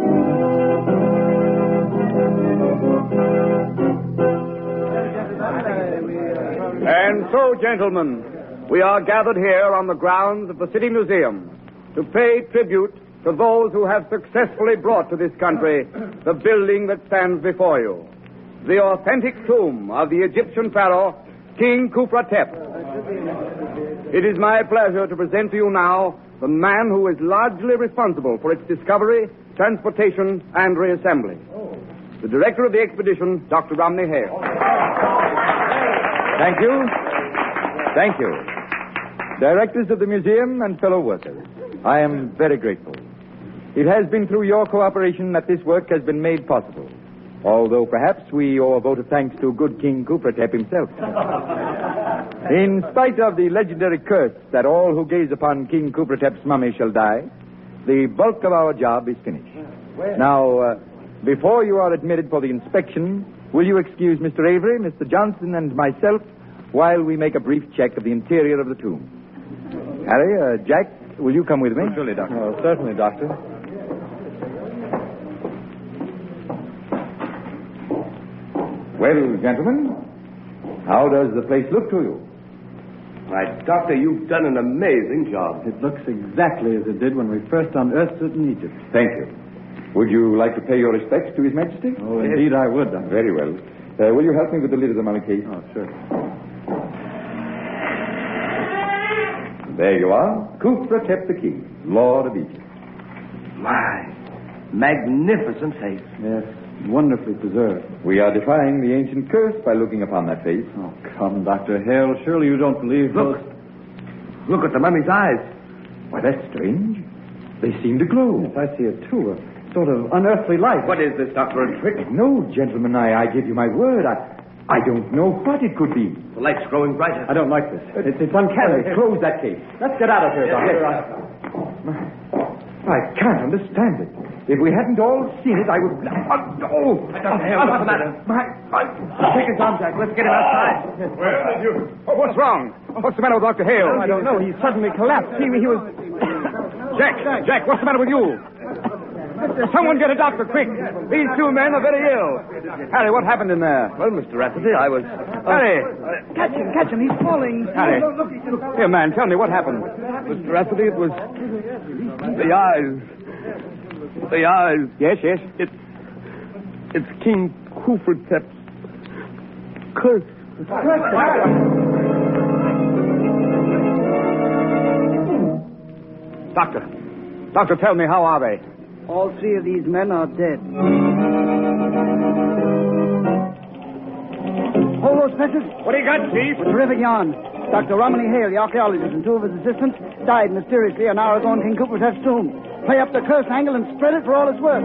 And so, gentlemen, we are gathered here on the grounds of the City Museum to pay tribute to those who have successfully brought to this country the building that stands before you, the authentic tomb of the Egyptian pharaoh, King Khufra-Tep. It is my pleasure to present to you now the man who is largely responsible for its discovery, transportation, and reassembly. The director of the expedition, Dr. Romney Hale. Thank you. Thank you. Directors of the museum and fellow workers, I am very grateful. It has been through your cooperation that this work has been made possible, although perhaps we owe a vote of thanks to good King Khufra-Tep himself. In spite of the legendary curse that all who gaze upon King Khufra-Tep's mummy shall die, the bulk of our job is finished. Now, before you are admitted for the inspection, will you excuse Mr. Avery, Mr. Johnson, and myself while we make a brief check of the interior of the tomb? Harry, Jack, will you come with me? Surely, Doctor. Oh, certainly, Doctor. Well, gentlemen, how does the place look to you? Why, Doctor, you've done an amazing job. It looks exactly as it did when we first unearthed it in Egypt. Thank you. Would you like to pay your respects to His Majesty? Oh, indeed I would, Doctor. Very well. Will you help me with the lid of the mummy case? Oh, sure. There you are. Khufra-Tep the King, Lord of Egypt. My, magnificent face. Yes, wonderfully preserved. We are defying the ancient curse by looking upon that face. Oh, come, Dr. Hale. Surely you don't believe... Look at the mummy's eyes. Why, that's strange. They seem to glow. Yes, I see it, too. A sort of unearthly light. What is this, Doctor, a trick? No, gentlemen, I give you my word. I don't know what it could be. The light's growing brighter. I don't like this. It's uncanny. Close that case. Let's get out of here, Doctor. I can't understand it. If we hadn't all seen it, I would... Dr. Hale, what's the matter? Take his arm, Jack. Let's get him outside. Where did you... What's wrong? What's the matter with Dr. Hale? I don't know. He suddenly collapsed. He was... Jack, what's the matter with you? Someone get a doctor, quick. These two men are very ill. Harry, what happened in there? Well, Mr. Rafferty, I was... Harry! Catch him. He's falling. Harry. Here, man, tell me what happened. Mr. Rafferty, it was... The eyes. The eyes. Yes. It's King Khufra-Tep's curse. Doctor, tell me, how are they? All three of these men are dead. Hold those fetches. What do you got, Chief? A terrific yarn. Dr. Romney Hale, the archaeologist, and two of his assistants died mysteriously an hour ago in King Cooper's tomb. Play up the curse angle and spread it for all it's worth.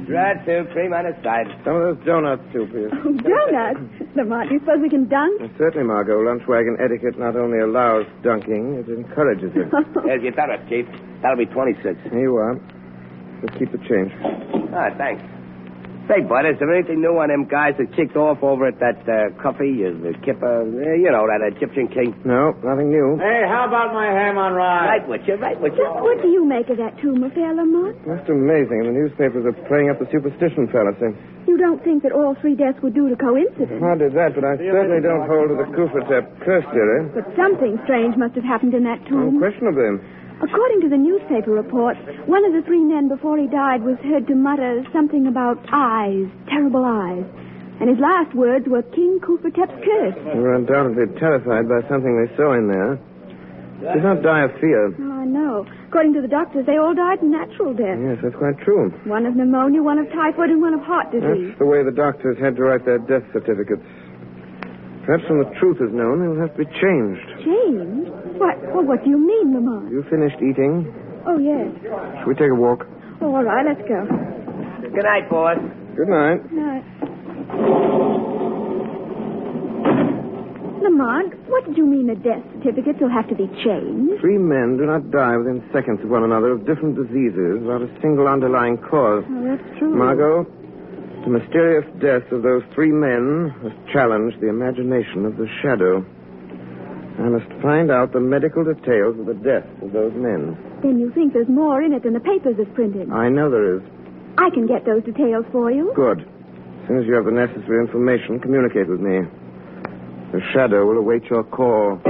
Dry soup, cream on the side. Some of those donuts, too, please. Oh, donuts? Lamont, do you suppose we can dunk? Certainly, Margot. Lunch wagon etiquette not only allows dunking, it encourages it. Here's your donut, Chief. That'll be 26. Here you are. Let's keep the change. Thanks. Say, Bud, is there anything new on them guys that kicked off over at that coffee, the Kipper, that Egyptian king? No, nothing new. Hey, how about my ham on rye? Right with you. What do you make of that tomb affair, Lamont? Just amazing. The newspapers are playing up the superstition fallacy. You don't think that all three deaths were due to coincidence? Hardly that, but I certainly don't hold to the Kufatep curse theory. But something strange must have happened in that tomb. Unquestionably. According to the newspaper reports, one of the three men before he died was heard to mutter something about eyes, terrible eyes. And his last words were King Kufatep's curse. They were undoubtedly terrified by something they saw in there. He did not die of fear. Oh, I know. According to the doctors, they all died natural death. Yes, that's quite true. One of pneumonia, one of typhoid, and one of heart disease. That's the way the doctors had to write their death certificates. Perhaps when the truth is known, it will have to be changed. Changed? What do you mean, Lamont? You finished eating? Oh, yes. Should we take a walk? Oh, all right, let's go. Good night, boss. Good night. Night. Lamont, what did you mean the death certificates will have to be changed? Three men do not die within seconds of one another of different diseases without a single underlying cause. Oh, that's true. Margot, the mysterious death of those three men has challenged the imagination of the shadow. I must find out the medical details of the death of those men. Then you think there's more in it than the papers have printed? I know there is. I can get those details for you. Good. As soon as you have the necessary information, communicate with me. The shadow will await your call.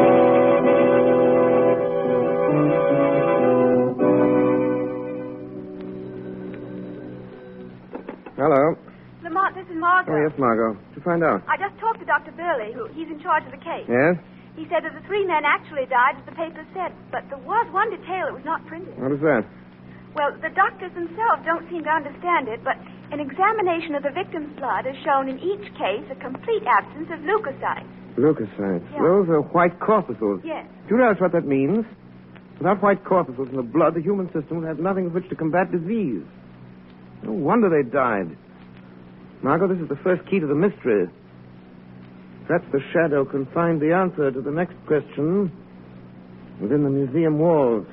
Hello. Lamont, this is Margot. Oh, yes, Margot. What did you find out? I just talked to Dr. Burley, he's in charge of the case. Yes? He said that the three men actually died, as the paper said, but there was one detail that was not printed. What is that? Well, the doctors themselves don't seem to understand it, but an examination of the victim's blood has shown in each case a complete absence of leukocytes. Leukocytes. Yeah. Those are white corpuscles. Yes. Do you realize what that means? Without white corpuscles in the blood, the human system will have nothing with which to combat disease. No wonder they died. Margot, this is the first key to the mystery. Perhaps the shadow can find the answer to the next question within the museum walls.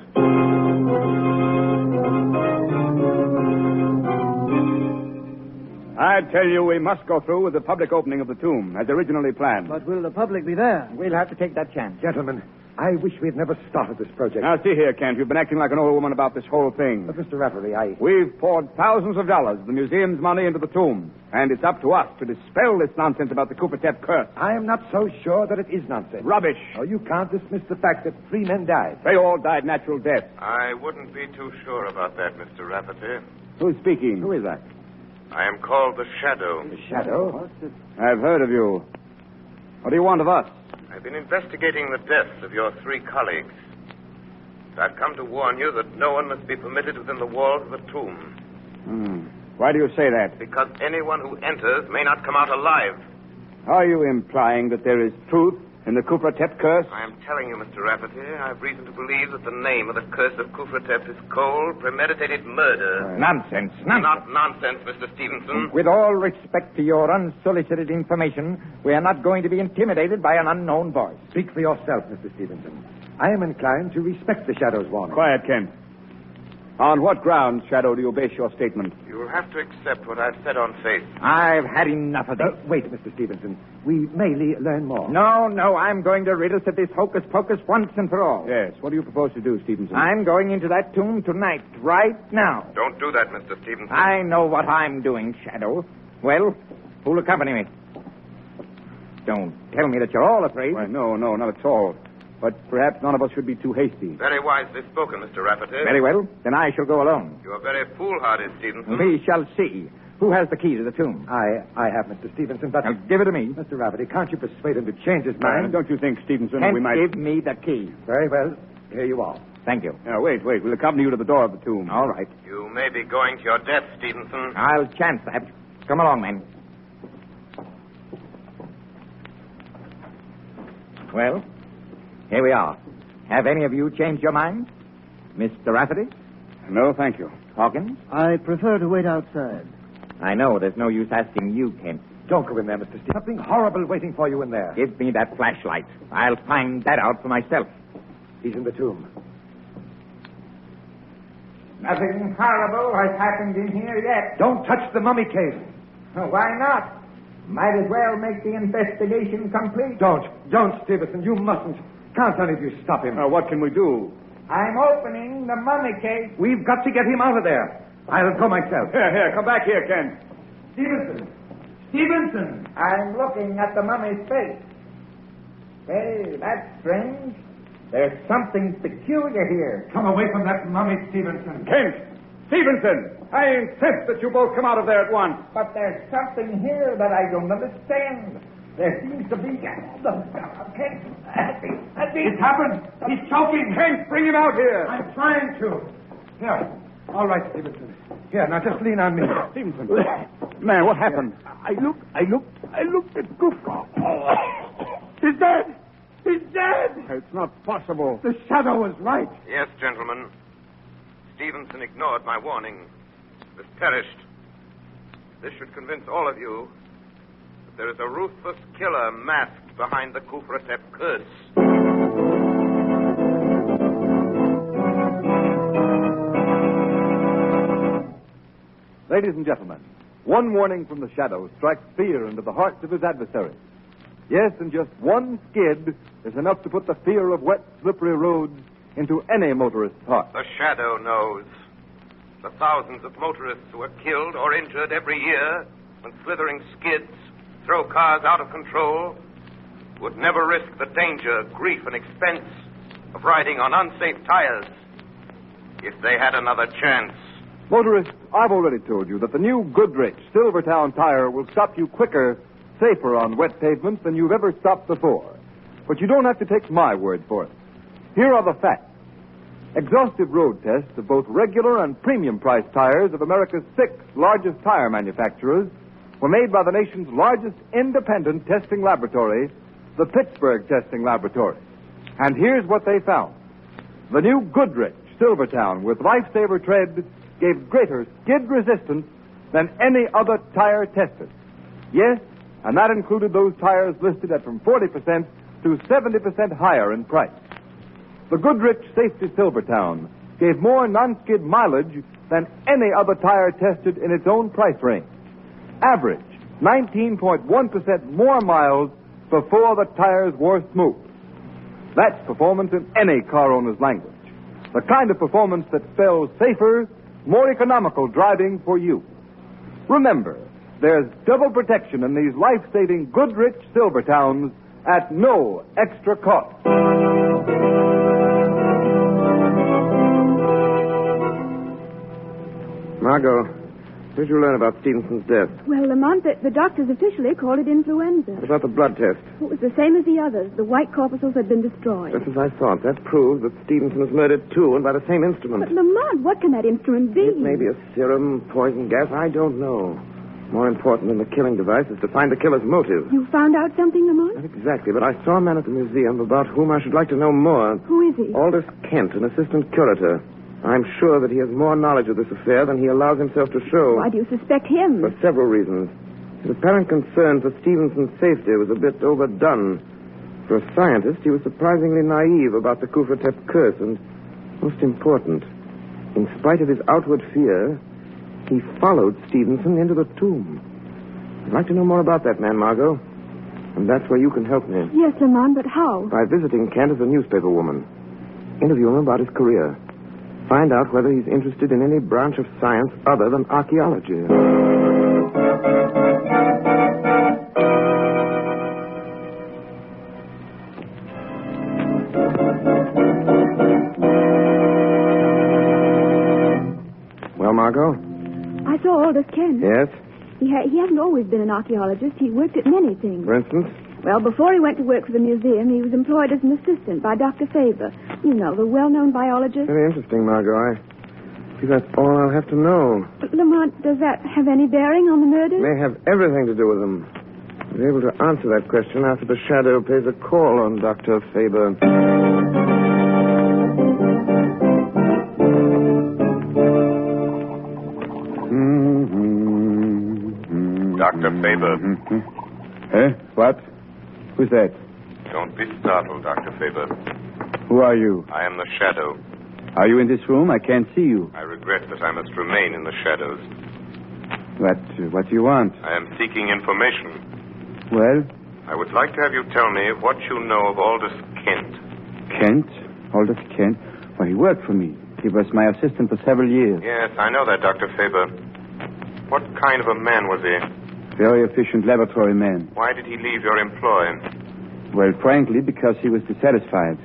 I tell you, we must go through with the public opening of the tomb, as originally planned. But will the public be there? We'll have to take that chance. Gentlemen, I wish we had never started this project. Now, see here, Kent. You've been acting like an old woman about this whole thing. But, Mr. Rafferty, We've poured thousands of dollars of the museum's money into the tomb, and it's up to us to dispel this nonsense about the Kufatep curse. I am not so sure that it is nonsense. Rubbish. Oh, you can't dismiss the fact that three men died. They all died natural death. I wouldn't be too sure about that, Mr. Rafferty. Who's speaking? Who is that? I am called the Shadow. The Shadow? I've heard of you. What do you want of us? I've been investigating the deaths of your three colleagues. I've come to warn you that no one must be permitted within the walls of the tomb. Why do you say that? Because anyone who enters may not come out alive. Are you implying that there is truth in the Kufatep curse? I am telling you, Mr. Rafferty, I have reason to believe that the name of the curse of Kufatep is cold, premeditated murder. Nonsense. Not nonsense, Mr. Stevenson. With all respect to your unsolicited information, we are not going to be intimidated by an unknown voice. Speak for yourself, Mr. Stevenson. I am inclined to respect the Shadow's warning. Quiet, Kent. On what grounds, Shadow, do you base your statement? You will have to accept what I've said on faith. I've had enough of this. Wait, Mr. Stevenson. We may learn more. No, I'm going to rid us of this hocus-pocus once and for all. Yes, what do you propose to do, Stevenson? I'm going into that tomb tonight, right now. Don't do that, Mr. Stevenson. I know what I'm doing, Shadow. Well, who'll accompany me? Don't tell me that you're all afraid. Why, no, not at all. But perhaps none of us should be too hasty. Very wisely spoken, Mr. Rafferty. Very well. Then I shall go alone. You are very foolhardy, Stevenson. We shall see. Who has the key to the tomb? I have, Mr. Stevenson, but... Now, give it to me. Mr. Rafferty, can't you persuade him to change his mind? Don't you think, Stevenson, Kent, we might... give me the key. Very well. Here you are. Thank you. Now, wait. We'll accompany you to the door of the tomb. All right. You may be going to your death, Stevenson. I'll chance that. Come along, men. Well, here we are. Have any of you changed your mind? Mr. Rafferty? No, thank you. Hawkins? I prefer to wait outside. I know there's no use asking you, Kent. Don't go in there, Mr. Stevenson. Something horrible waiting for you in there. Give me that flashlight. I'll find that out for myself. He's in the tomb. Nothing horrible has happened in here yet. Don't touch the mummy case. Why not? Might as well make the investigation complete. Don't, Stevenson. You mustn't. Can't any of you stop him? What can we do? I'm opening the mummy case. We've got to get him out of there. I'll go myself. Here, come back here, Ken. Stevenson! I'm looking at the mummy's face. Hey, that's strange. There's something peculiar here. Come away from that mummy, Stevenson. Kent! Stevenson! I insist that you both come out of there at once. But there's something here that I don't understand. There seems to be... Kent! It's happened! He's choking! Kent, bring him out here! I'm trying to. Here. All right, Stevenson. Here, now just lean on me. Stevenson. Man, what happened? I looked at Guffaw. He's dead! He's dead! It's not possible. The shadow was right. Yes, gentlemen. Stevenson ignored my warning. Has perished. This should convince all of you that there is a ruthless killer masked behind the Kufratep curse. Ladies and gentlemen, one warning from the shadow strikes fear into the hearts of his adversaries. Yes, and just one skid is enough to put the fear of wet, slippery roads into any motorist's heart. The shadow knows. The thousands of motorists who are killed or injured every year when slithering skids throw cars out of control would never risk the danger, grief, and expense of riding on unsafe tires if they had another chance. Motorists, I've already told you that the new Goodrich Silvertown tire will stop you quicker, safer on wet pavements than you've ever stopped before. But you don't have to take my word for it. Here are the facts. Exhaustive road tests of both regular and premium price tires of America's 6 largest tire manufacturers were made by the nation's largest independent testing laboratory, the Pittsburgh Testing Laboratory. And here's what they found. The new Goodrich Silvertown with Lifesaver tread gave greater skid resistance than any other tire tested. Yes, and that included those tires listed at from 40% to 70% higher in price. The Goodrich Safety Silvertown gave more non-skid mileage than any other tire tested in its own price range. Average 19.1% more miles before the tires wore smooth. That's performance in any car owner's language. The kind of performance that spells safer, more economical driving for you. Remember, there's double protection in these life-saving Goodrich Silvertowns at no extra cost. Margot, what did you learn about Stevenson's death? Well, Lamont, the doctors officially called it influenza. What about the blood test? It was the same as the others. The white corpuscles had been destroyed. Just as I thought. That proves that Stevenson was murdered, too, and by the same instrument. But, Lamont, what can that instrument be? It may be a serum, poison gas. I don't know. More important than the killing device is to find the killer's motive. You found out something, Lamont? Not exactly, but I saw a man at the museum about whom I should like to know more. Who is he? Aldous Kent, an assistant curator. I'm sure that he has more knowledge of this affair than he allows himself to show. Why do you suspect him? For several reasons. His apparent concern for Stevenson's safety was a bit overdone. For a scientist, he was surprisingly naive about the Kufratep curse, and most important, in spite of his outward fear, he followed Stevenson into the tomb. I'd like to know more about that man, Margot. And that's where you can help me. Yes, Lamont, but how? By visiting Kent as a newspaper woman. Interview him about his career. Find out whether he's interested in any branch of science other than archaeology. Well, Margot? I saw Aldous Kent. Yes? He hasn't always been an archaeologist. He worked at many things. For instance? Well, before he went to work for the museum, he was employed as an assistant by Dr. Faber. You know, the well-known biologist. Very interesting, Margot. I see that's all I'll have to know. But, Lamont, does that have any bearing on the murder? May have everything to do with them. I'll be able to answer that question after the Shadow pays a call on Dr. Faber. Dr. Faber. Eh? What? Who's that? Don't be startled, Dr. Faber. Who are you? I am the Shadow. Are you in this room? I can't see you. I regret that I must remain in the shadows. What do you want? I am seeking information. Well? I would like to have you tell me what you know of Aldous Kent. Kent? Aldous Kent? Well, he worked for me. He was my assistant for several years. Yes, I know that, Dr. Faber. What kind of a man was he? Very efficient laboratory man. Why did he leave your employ? Well, frankly, because he was dissatisfied.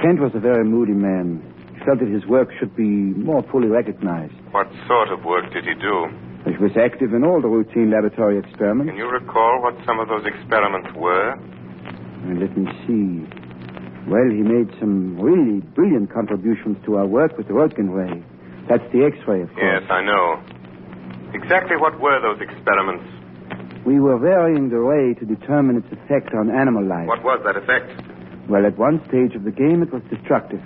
Kent was a very moody man. He felt that his work should be more fully recognized. What sort of work did he do? He was active in all the routine laboratory experiments. Can you recall what some of those experiments were? Let me see. Well, he made some really brilliant contributions to our work with the Röntgen ray. That's the X-ray, of course. Yes, I know. Exactly what were those experiments? We were varying the ray to determine its effect on animal life. What was that effect? Well, at one stage of the game, it was destructive.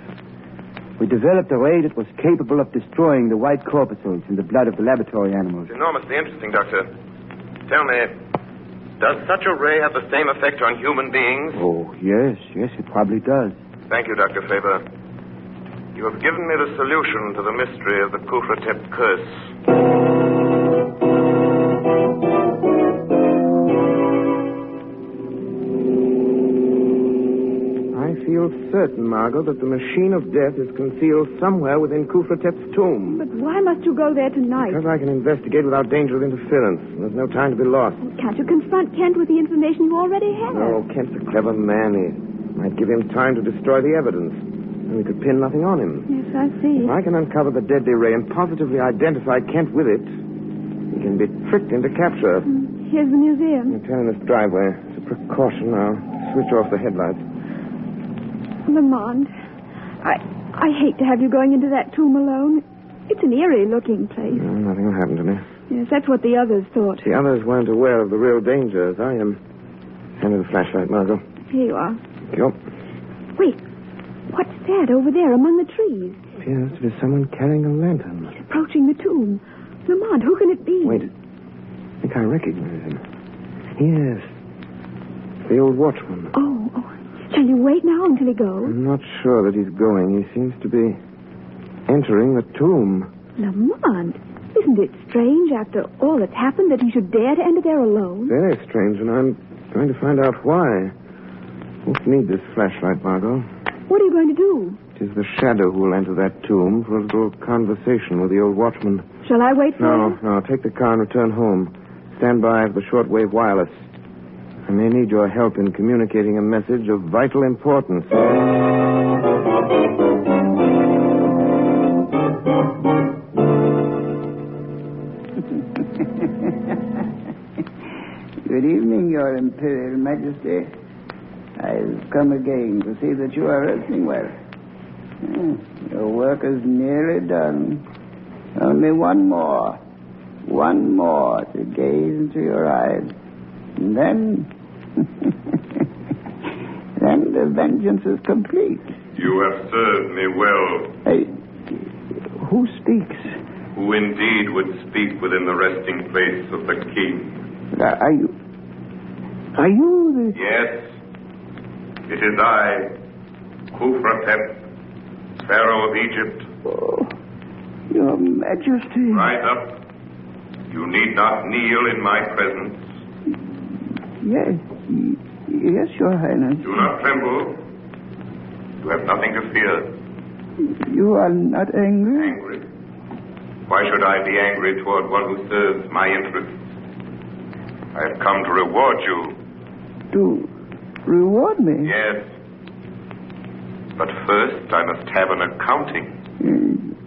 We developed a ray that was capable of destroying the white corpuscles in the blood of the laboratory animals. It's enormously interesting, Doctor. Tell me, does such a ray have the same effect on human beings? Oh, yes, it probably does. Thank you, Dr. Faber. You have given me the solution to the mystery of the Kufratep curse. I feel certain, Margot, that the machine of death is concealed somewhere within Kufratep's tomb. But why must you go there tonight? Because I can investigate without danger of interference. There's no time to be lost. Can't you confront Kent with the information you already have? No, Kent's a clever man. He might give him time to destroy the evidence. And we could pin nothing on him. Yes, I see. If I can uncover the deadly ray and positively identify Kent with it, he can be tricked into capture. Here's the museum. I'll turn in this driveway. As a precaution, I'll switch off the headlights. Lamont, I hate to have you going into that tomb alone. It's an eerie-looking place. No, nothing will happen to me. Yes, that's what the others thought. The others weren't aware of the real danger as I am. Hand me the flashlight, Margot. Here you are. Thank you. Wait, what's that over there among the trees? Appears to be someone carrying a lantern. He's approaching the tomb. Lamont, who can it be? Wait. I think I recognize him. Yes. The old watchman. Oh. Shall you wait now until he goes? I'm not sure that he's going. He seems to be entering the tomb. Lamont, isn't it strange after all that's happened that he should dare to enter there alone? Very strange, and I'm going to find out why. Won't need this flashlight, Margot. What are you going to do? It is the Shadow who will enter that tomb for a little conversation with the old watchman. Shall I wait for you? No. Take the car and return home. Stand by for the shortwave wireless. I may need your help in communicating a message of vital importance. Good evening, Your Imperial Majesty. I've come again to see that you are resting well. Your work is nearly done. Only one more to gaze into your eyes. And then the vengeance is complete. You have served me well. Who speaks? Who indeed would speak within the resting place of the king. Are you the... Yes. It is I, Kufratep, Pharaoh of Egypt. Oh, Your Majesty. Rise up. You need not kneel in my presence. Yes, Your Highness. Do not tremble. You have nothing to fear. You are not angry? Angry? Why should I be angry toward one who serves my interests? I have come to reward you. To reward me? Yes. But first, I must have an accounting.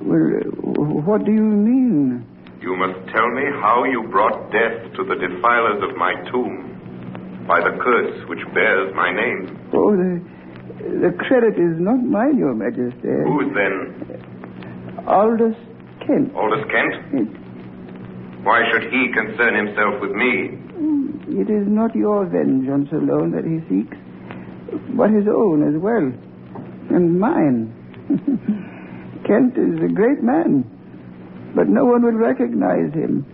Well, what do you mean? You You must tell me how you brought death to the defilers of my tomb by the curse which bears my name. Oh, the credit is not mine, Your Majesty. Whose then? Aldous Kent. Aldous Kent? Why should he concern himself with me? It is not your vengeance alone that he seeks, but his own as well, and mine. Kent is a great man, but no one will recognize him.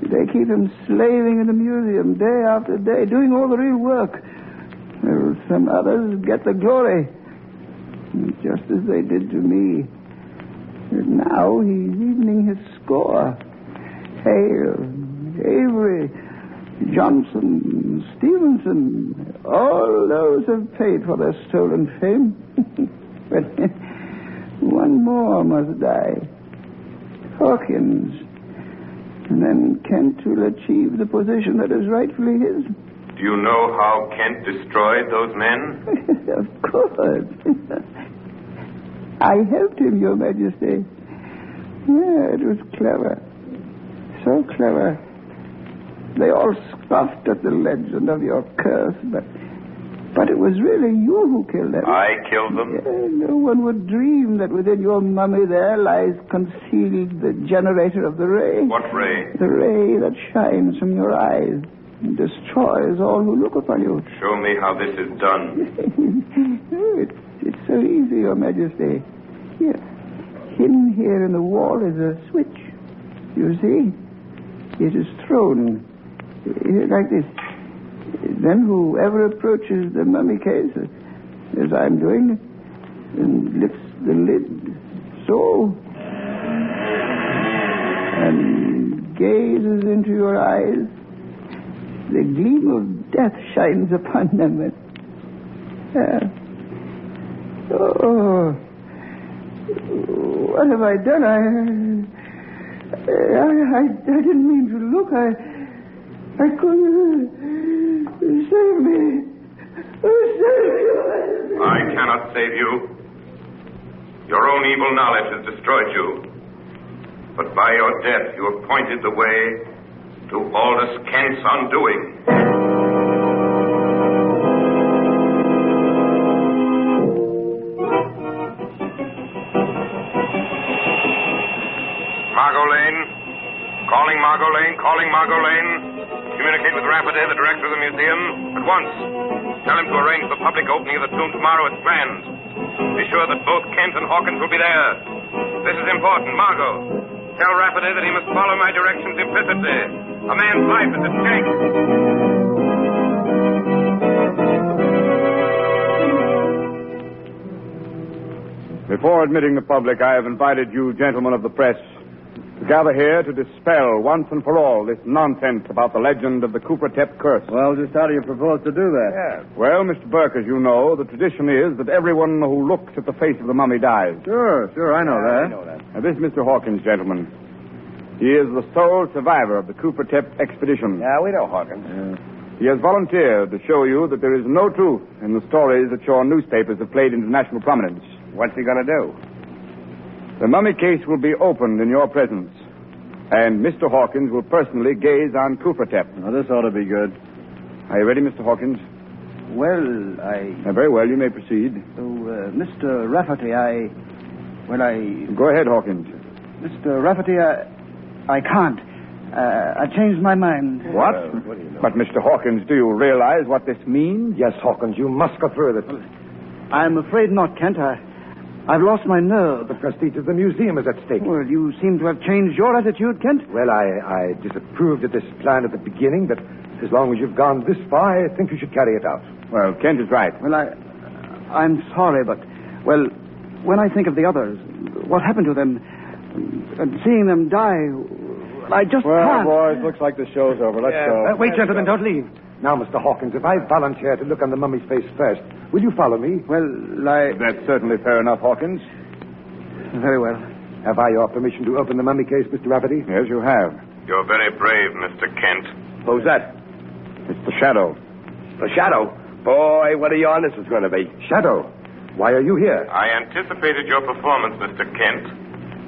They keep him slaving in the museum day after day, doing all the real work. Well, some others get the glory, just as they did to me. And now he's evening his score. Hale, Avery, Johnson, Stevenson, all those have paid for their stolen fame. But one more must die. Hawkins. And then Kent will achieve the position that is rightfully his. Do you know how Kent destroyed those men? Of course. I helped him, Your Majesty. Yeah, it was clever. So clever. They all scoffed at the legend of your curse, but it was really you who killed them. I killed them? Yeah, no one would dream that within your mummy there lies concealed the generator of the ray. What ray? The ray that shines from your eyes and destroys all who look upon you. Show me how this is done. It's so easy, Your Majesty. Here. Hidden here in the wall is a switch. You see? It is thrown like this. Then whoever approaches the mummy case, as I'm doing, and lifts the lid, so, and gazes into your eyes, the gleam of death shines upon them. Oh, what have I done? I didn't mean to look. I couldn't. Save me. Save me. I cannot save you. Your own evil knowledge has destroyed you. But by your death, you have pointed the way to Aldous Kent's undoing. Margot Lane. Calling Margot Lane. Communicate with Rafferty, the director of the museum, at once. Tell him to arrange the public opening of the tomb tomorrow as planned. Be sure that both Kent and Hawkins will be there. This is important. Margot, tell Rafferty that he must follow my directions implicitly. A man's life is at stake. Before admitting the public, I have invited you, gentlemen of the press, to gather here to dispel once and for all this nonsense about the legend of the Cooper-Tep curse. Well, just how do you propose to do that? Yeah. Well, Mr. Burke, as you know, the tradition is that everyone who looks at the face of the mummy dies. Sure, I know that. I know that. Now, this is Mr. Hawkins, gentlemen. He is the sole survivor of the Cooper-Tep expedition. Yeah, we know Hawkins. He has volunteered to show you that there is no truth in the stories that your newspapers have played into national prominence. What's he going to do? The mummy case will be opened in your presence, and Mr. Hawkins will personally gaze on Cooper-Tep. Now, this ought to be good. Are you ready, Mr. Hawkins? Well, very well, you may proceed. So, Mr. Rafferty, Go ahead, Hawkins. Mr. Rafferty, I can't. I changed my mind. What? What do you know? But, Mr. Hawkins, do you realize what this means? Yes, Hawkins, you must go through with it. I'm afraid not, Kent. I've lost my nerve. The prestige of the museum is at stake. Well, you seem to have changed your attitude, Kent. Well, I disapproved of this plan at the beginning, but as long as you've gone this far, I think you should carry it out. Well, Kent is right. Well, I'm sorry, but, well, when I think of the others, what happened to them, and seeing them die, I just can't. Well, boys, looks like the show's over. Let's go. Wait, gentlemen, don't leave. Now, Mr. Hawkins, if I volunteer to look on the mummy's face first, will you follow me? Well, That's certainly fair enough, Hawkins. Very well. Have I your permission to open the mummy case, Mr. Rafferty? Yes, you have. You're very brave, Mr. Kent. Who's that? It's the Shadow. The Shadow? Boy, what a yarn this is going to be. Shadow, why are you here? I anticipated your performance, Mr. Kent.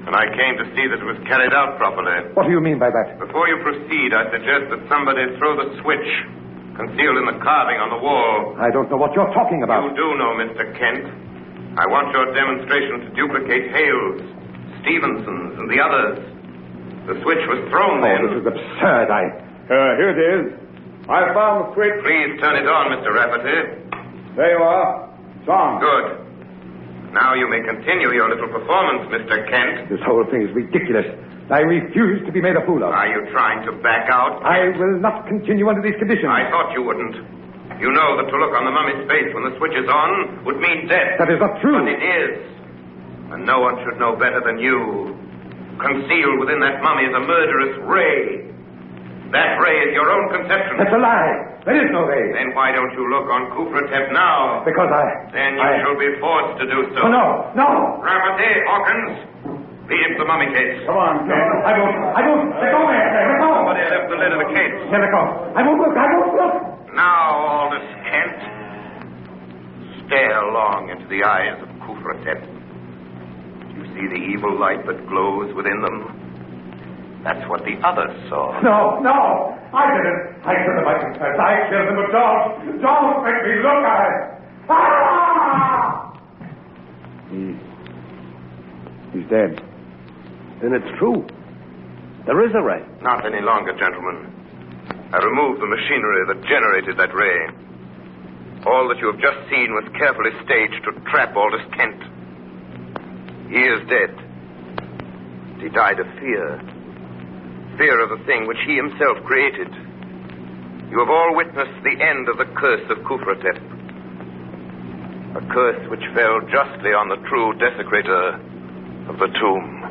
And I came to see that it was carried out properly. What do you mean by that? Before you proceed, I suggest that somebody throw the switch concealed in the carving on the wall. I don't know what you're talking about. You do know, Mr. Kent. I want your demonstration to duplicate Hale's, Stevenson's, and the others. The switch was thrown then. This is absurd. Here it is. I found the switch. Please turn it on, Mr. Rafferty. There you are. It's on. Good. Now you may continue your little performance, Mr. Kent. This whole thing is ridiculous. I refuse to be made a fool of. Are you trying to back out? I will not continue under these conditions. I thought you wouldn't. You know that to look on the mummy's face when the switch is on would mean death. That is not true. But it is. And no one should know better than you. Concealed within that mummy is a murderous ray. That ray is your own conception. That's a lie. There is no ray. Then why don't you look on Kufratep now? Because Then you shall be forced to do so. Oh, no. Rafferty, Hawkins, leave the mummy case. Come on, Ken. I won't. Let go, man. Let go. Somebody left the lid of the case. Let go. I won't look. Now, Aldous Kent, stare long into the eyes of Kufratep. You see the evil light that glows within them? That's what the others saw. No. I didn't. I confess. I killed him, but don't make me look at it. He's dead. Then it's true. There is a ray. Not any longer, gentlemen. I removed the machinery that generated that ray. All that you have just seen was carefully staged to trap Aldous Kent. He is dead. He died of fear. Fear of the thing which he himself created. You have all witnessed the end of the curse of Kufratep. A curse which fell justly on the true desecrator of the tomb.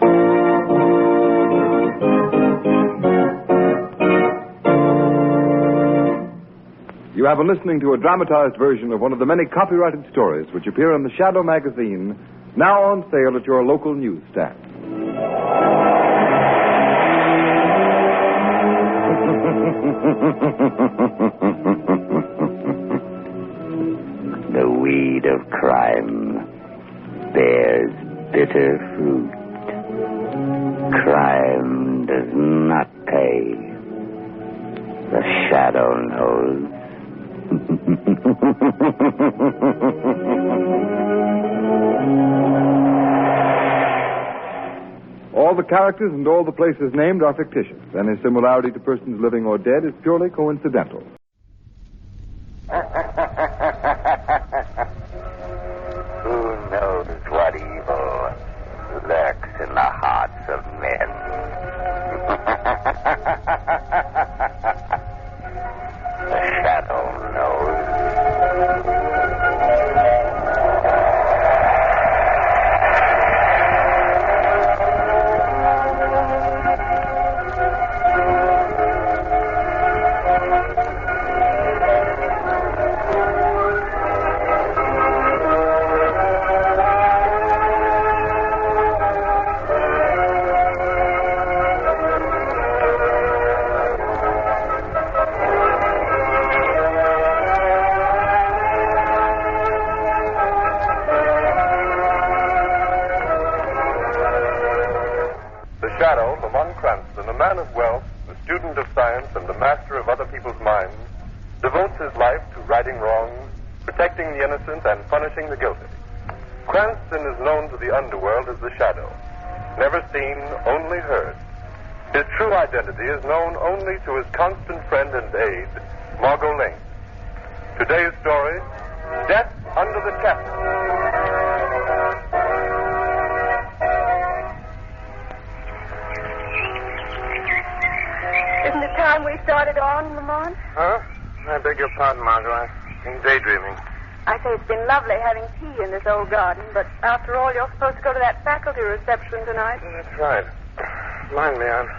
You have been listening to a dramatized version of one of the many copyrighted stories which appear in the Shadow magazine, now on sale at your local newsstand. The weed of crime bears bitter fruit. Crime does not pay. The shadow knows. All the characters and all the places named are fictitious. Any similarity to persons living or dead is purely coincidental. Who knows what evil lurks in the hearts of men? The shadow knows. Shadow, Lamont Cranston, a man of wealth, a student of science, and a master of other people's minds, devotes his life to righting wrongs, protecting the innocent, and punishing the guilty. Cranston is known to the underworld as the Shadow. Never seen, only heard. His true identity is known only to his constant friend and aide, Margot Lane. Today's story, Death Under the Chapel. Isn't it time we started on, Lamont? Huh? I beg your pardon, Margot. I've been daydreaming. I say it's been lovely having tea in this old garden, but after all, you're supposed to go to that faculty reception tonight. That's right. Mind me, I'm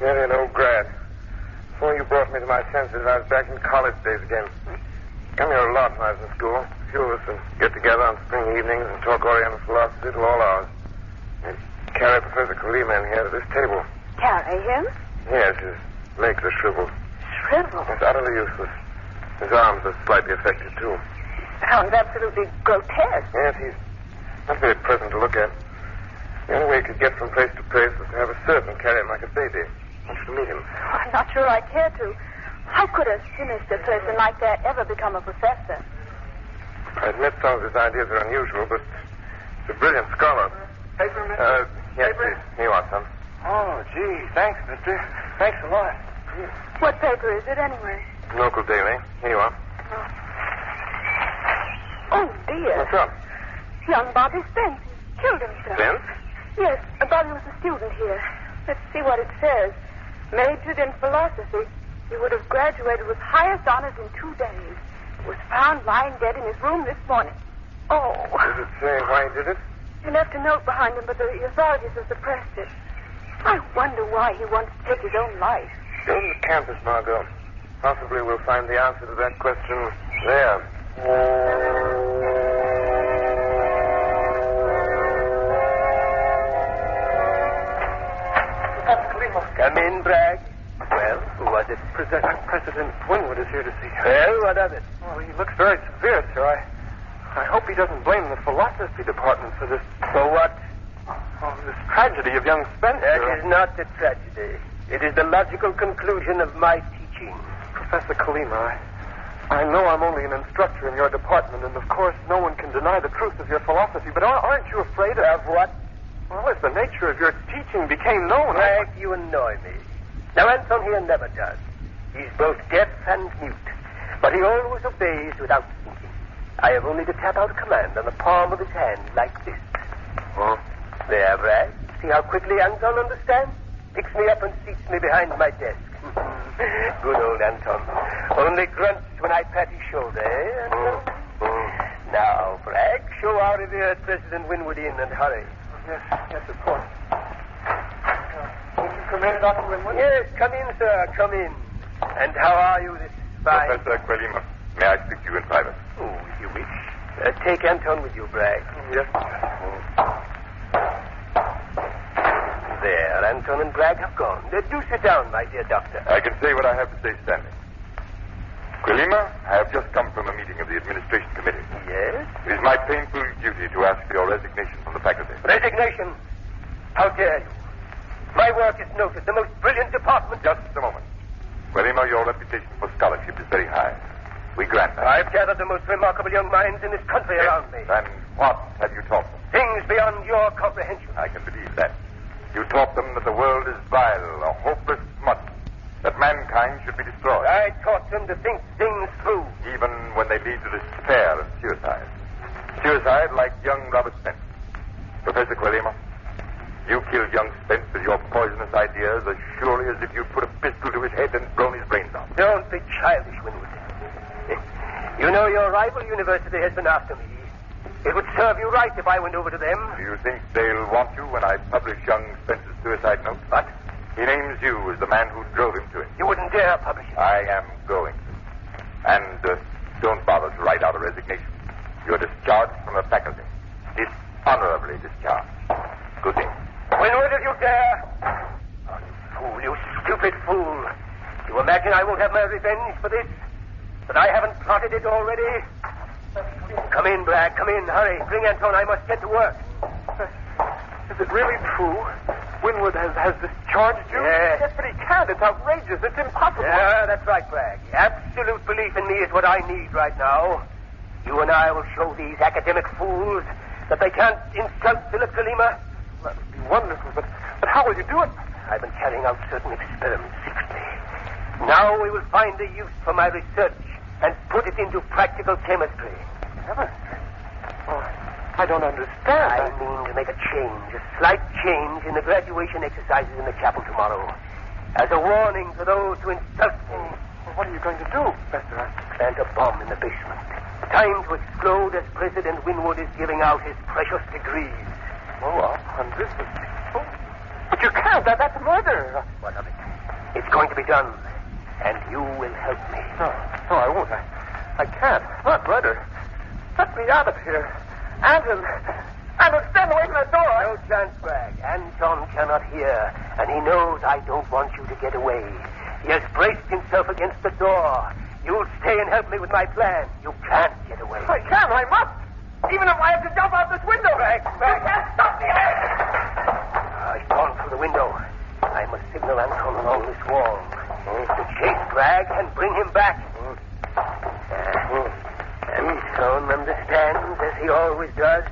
nearly an old grad. Before you brought me to my senses, I was back in college days again. Come here a lot when I was in school. A few of us would get together on spring evenings and talk Oriental philosophy till all hours. They'd carry Professor Kalima in here to this table. Carry him? Yes, his legs are shriveled. Shriveled? It's utterly useless. His arms are slightly affected, too. Sounds absolutely grotesque. Yes, he's not very pleasant to look at. The only way he could get from place to place was to have a servant carry him like a baby. I want you to meet him. I'm not sure I care to. How could a sinister person like that ever become a professor? I admit some of his ideas are unusual, but he's a brilliant scholar. Paper, mister? Yes, Paper? please. Here you are, son. Oh, gee, thanks, mister. Thanks a lot. What paper is it, anyway? Local daily. Here you are. Oh, dear. What's up? Young Bobby Spence. He killed himself. Spence? Yes, Bobby was a student here. Let's see what it says. Majored in philosophy. He would have graduated with highest honors in 2 days. Was found lying dead in his room this morning. Oh. Does it say why he did it? He left a note behind him, but the authorities have suppressed it. I wonder why he wants to take his own life. Go to the campus, Margot. Possibly we'll find the answer to that question there. Come in, Bragg. Well, who was it? President Winwood is here to see you. Well, what of it? Well, he looks very severe, sir. I hope he doesn't blame the philosophy department for this. For what? Oh, this tragedy of young Spencer. That is not a tragedy. It is the logical conclusion of my teaching. Professor Kalima, I know I'm only an instructor in your department, and of course no one can deny the truth of your philosophy, but aren't you afraid of what? Well, if the nature of your teaching became known... Bragg, you annoy me. Now, Anton here never does. He's both deaf and mute, but he always obeys without thinking. I have only to tap out a command on the palm of his hand like this. Oh? There, Bragg. See how quickly Anton understands? Picks me up and seats me behind my desk. Good old Anton. Only grunts when I pat his shoulder, eh, Anton? Now, Bragg, show our revered President Winwood in and hurry. Yes, of course. Won't you come in, Dr. Winwood? Yes, come in, sir, come in. And how are you this fine... Professor Quelima, may I speak to you in private? Oh, if you wish. Take Anton with you, Bragg. Yes. There, Anton and Bragg have gone. Do sit down, my dear doctor. I can say what I have to say standing. Quelima, I have just come from a meeting of the administration committee. Yes? It is my painful duty to ask for your resignation from the faculty. Resignation? How dare you? My work is noted. The most brilliant department... Just a moment. Quelima, your reputation for scholarship is very high. We grant that. I've gathered the most remarkable young minds in this country around me. And what have you taught them? Things beyond your comprehension. I can believe that. You taught them that the world is vile, a hopeless smut, that mankind should be destroyed. I taught them to think things through. Even when they lead to despair and suicide. Suicide like young Robert Spence. Professor Quelima, you killed young Spence with your poisonous ideas as surely as if you'd put a pistol to his head and blown his brains out. Don't be childish, Winwood. You know your rival university has been after me. It would serve you right if I went over to them. Do you think they'll want you when I publish young Spence's suicide note? What? He names you as the man who drove him to it. You wouldn't dare publish it. I am going to. And don't bother to write out a resignation. You're discharged from the faculty. Dishonorably discharged. Good day. Winwood, if you dare. Oh, you fool, you stupid fool. You imagine I won't have my revenge for this? That I haven't plotted it already? Come in, Bragg. Come in. Hurry. Bring Anton. I must get to work. Is it really true? Winwood has discharged you? Yes. Yes, but he can't. It's outrageous. It's impossible. Yeah, that's right, Bragg. Absolute belief in me is what I need right now. You and I will show these academic fools that they can't insult Philip Kalima. That would be wonderful, but how will you do it? I've been carrying out certain experiments secretly. Now we will find the use for my research and put it into practical chemistry. Chemistry? Oh, I don't understand. I mean to make a change, a slight change in the graduation exercises in the chapel tomorrow. As a warning to those who insult me. Well, what are you going to do, Professor? Plant a bomb in the basement. Time to explode as President Winwood is giving out his precious degrees. Oh, and this is... Oh, but you can't. That's murder. What of it? It's going to be done. And you will help me. No, I won't. I can't. It's not murder. Let me out of here. Anton, stand away from the door. No chance, Bragg. Anton cannot hear, and he knows I don't want you to get away. He has braced himself against the door. You'll stay and help me with my plan. You can't get away. I can. I must. Even if I have to jump out this window. Bragg. You can't stop me. gone through the window. I must signal Anton along this wall. To chase Bragg and bring him back. Anton understands, as he always does.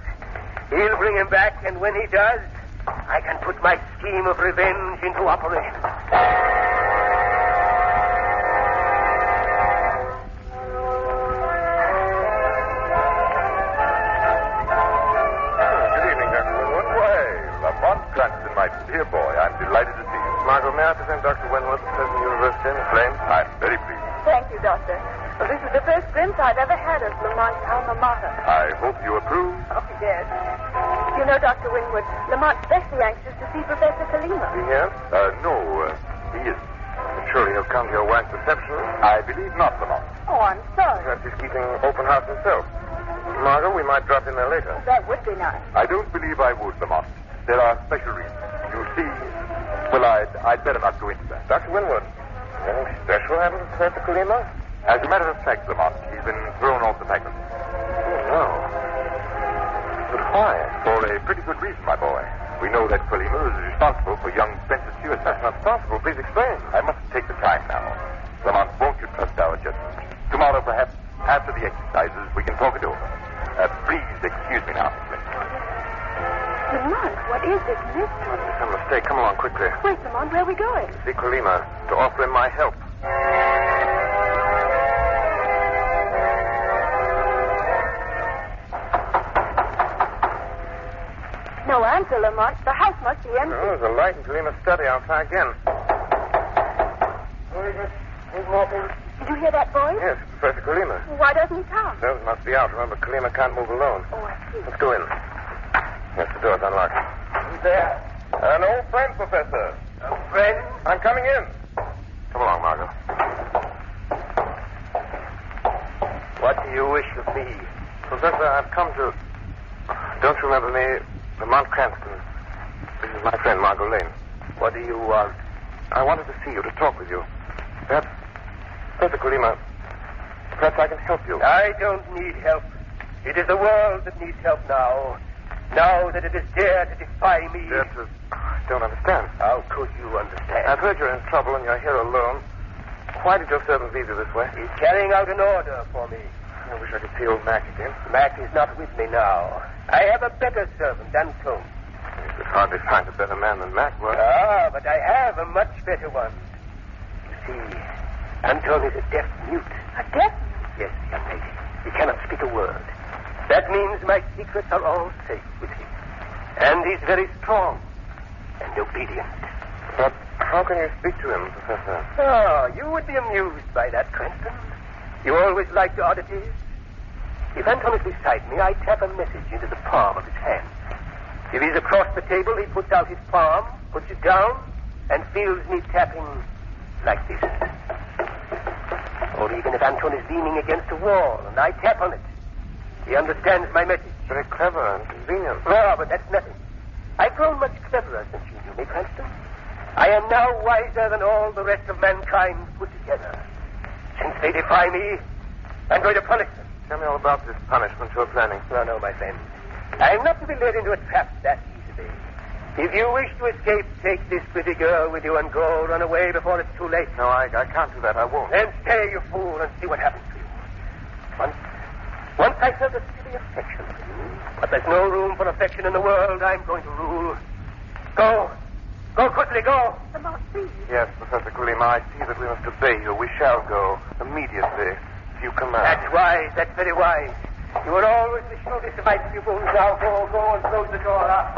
He'll bring him back, and when he does, I can put my scheme of revenge into operation. Good evening, Dr. Winwood. Why, Lamont Cranston, my dear boy, I'm delighted to see you. Margot, may I present Dr. Winwood, the President University in Flame? I'm very pleased. Thank you, Doctor. Well, this is the first glimpse I've ever had of Lamont's alma mater. I hope you approve. Oh, yes. You know, Dr. Winwood, Lamont's especially anxious to see Professor Kalima. Yes? No, he isn't. But surely he'll come to your wife's reception. I believe not, Lamont. Oh, I'm sorry. Perhaps he's keeping open house himself. Margot, we might drop in there later. That would be nice. I don't believe I would, Lamont. There are special reasons. You see, well, I'd better not go into that. Dr. Winwood, anything special happened to Professor Kalima? As a matter of fact, Lamont, he's been thrown off the faculty. Oh, no. But why? For a pretty good reason, my boy. We know that Kalima is responsible for young Spencer's suicide. That's not possible. Please explain. I mustn't take the time now. Lamont, won't you trust our judgment? Tomorrow, perhaps, after the exercises, we can talk it over. Please excuse me now. Lamont, what is this mystery? Some mistake. Come along quickly. Wait, Lamont, where are we going? See Kalima, to offer him my help. No answer, Lamont. The house must be empty. Oh, there's a light in Kalima's study. I'll try again. Where is it? Who's knocking? Did you hear that voice? Yes, Professor Kalima. Why doesn't he come? Those must be out. Remember, Kalima can't move alone. Oh, I see. Let's go in. Yes, the door's unlocked. Who's there? An old friend, Professor. A friend? I'm coming in. Come along, Margot. What do you wish of me? Professor, I've come to... Don't you remember me? Lamont Cranston. This is my friend, Margot Lane. What do you want? I wanted to see you, to talk with you. Perhaps, Professor Kalima, perhaps I can help you. I don't need help. It is the world that needs help now. Now that it has dared to defy me. I don't understand. How could you understand? I've heard you're in trouble and you're here alone. Why did your servant leave you this way? He's carrying out an order for me. I wish I could see old Mac again. Mac is not with me now. I have a better servant, Anton. You could hardly find a better man than Mac was. Ah, but I have a much better one. You see, Anton is a deaf mute. A deaf mute? Yes, young lady. He cannot speak a word. That means my secrets are all safe with him. And he's very strong and obedient. But how can you speak to him, Professor? Oh, you would be amused by that, Cranston. You always liked oddities. If Anton is beside me, I tap a message into the palm of his hand. If he's across the table, he puts out his palm, puts it down, and feels me tapping like this. Or even if Anton is leaning against a wall and I tap on it, he understands my message. Very clever and convenient. Oh, but that's nothing. I've grown much cleverer since you knew me, Cranston. I am now wiser than all the rest of mankind put together. Since they defy me, I'm going to punish them. Tell me all about this punishment you're planning. No, my friend. I'm not to be led into a trap that easily. If you wish to escape, take this pretty girl with you and go. Run away before it's too late. No, I can't do that. I won't. Then stay, you fool, and see what happens to you. Once I felt a silly affection for you, but there's no room for affection in the world. I'm going to rule. Go. Go quickly, go. Lamont, please. Yes, Professor Kalima, I see that we must obey you. We shall go immediately if you command. That's wise. That's very wise. You were always the shrewdest of my pupils. Now go and close the door up.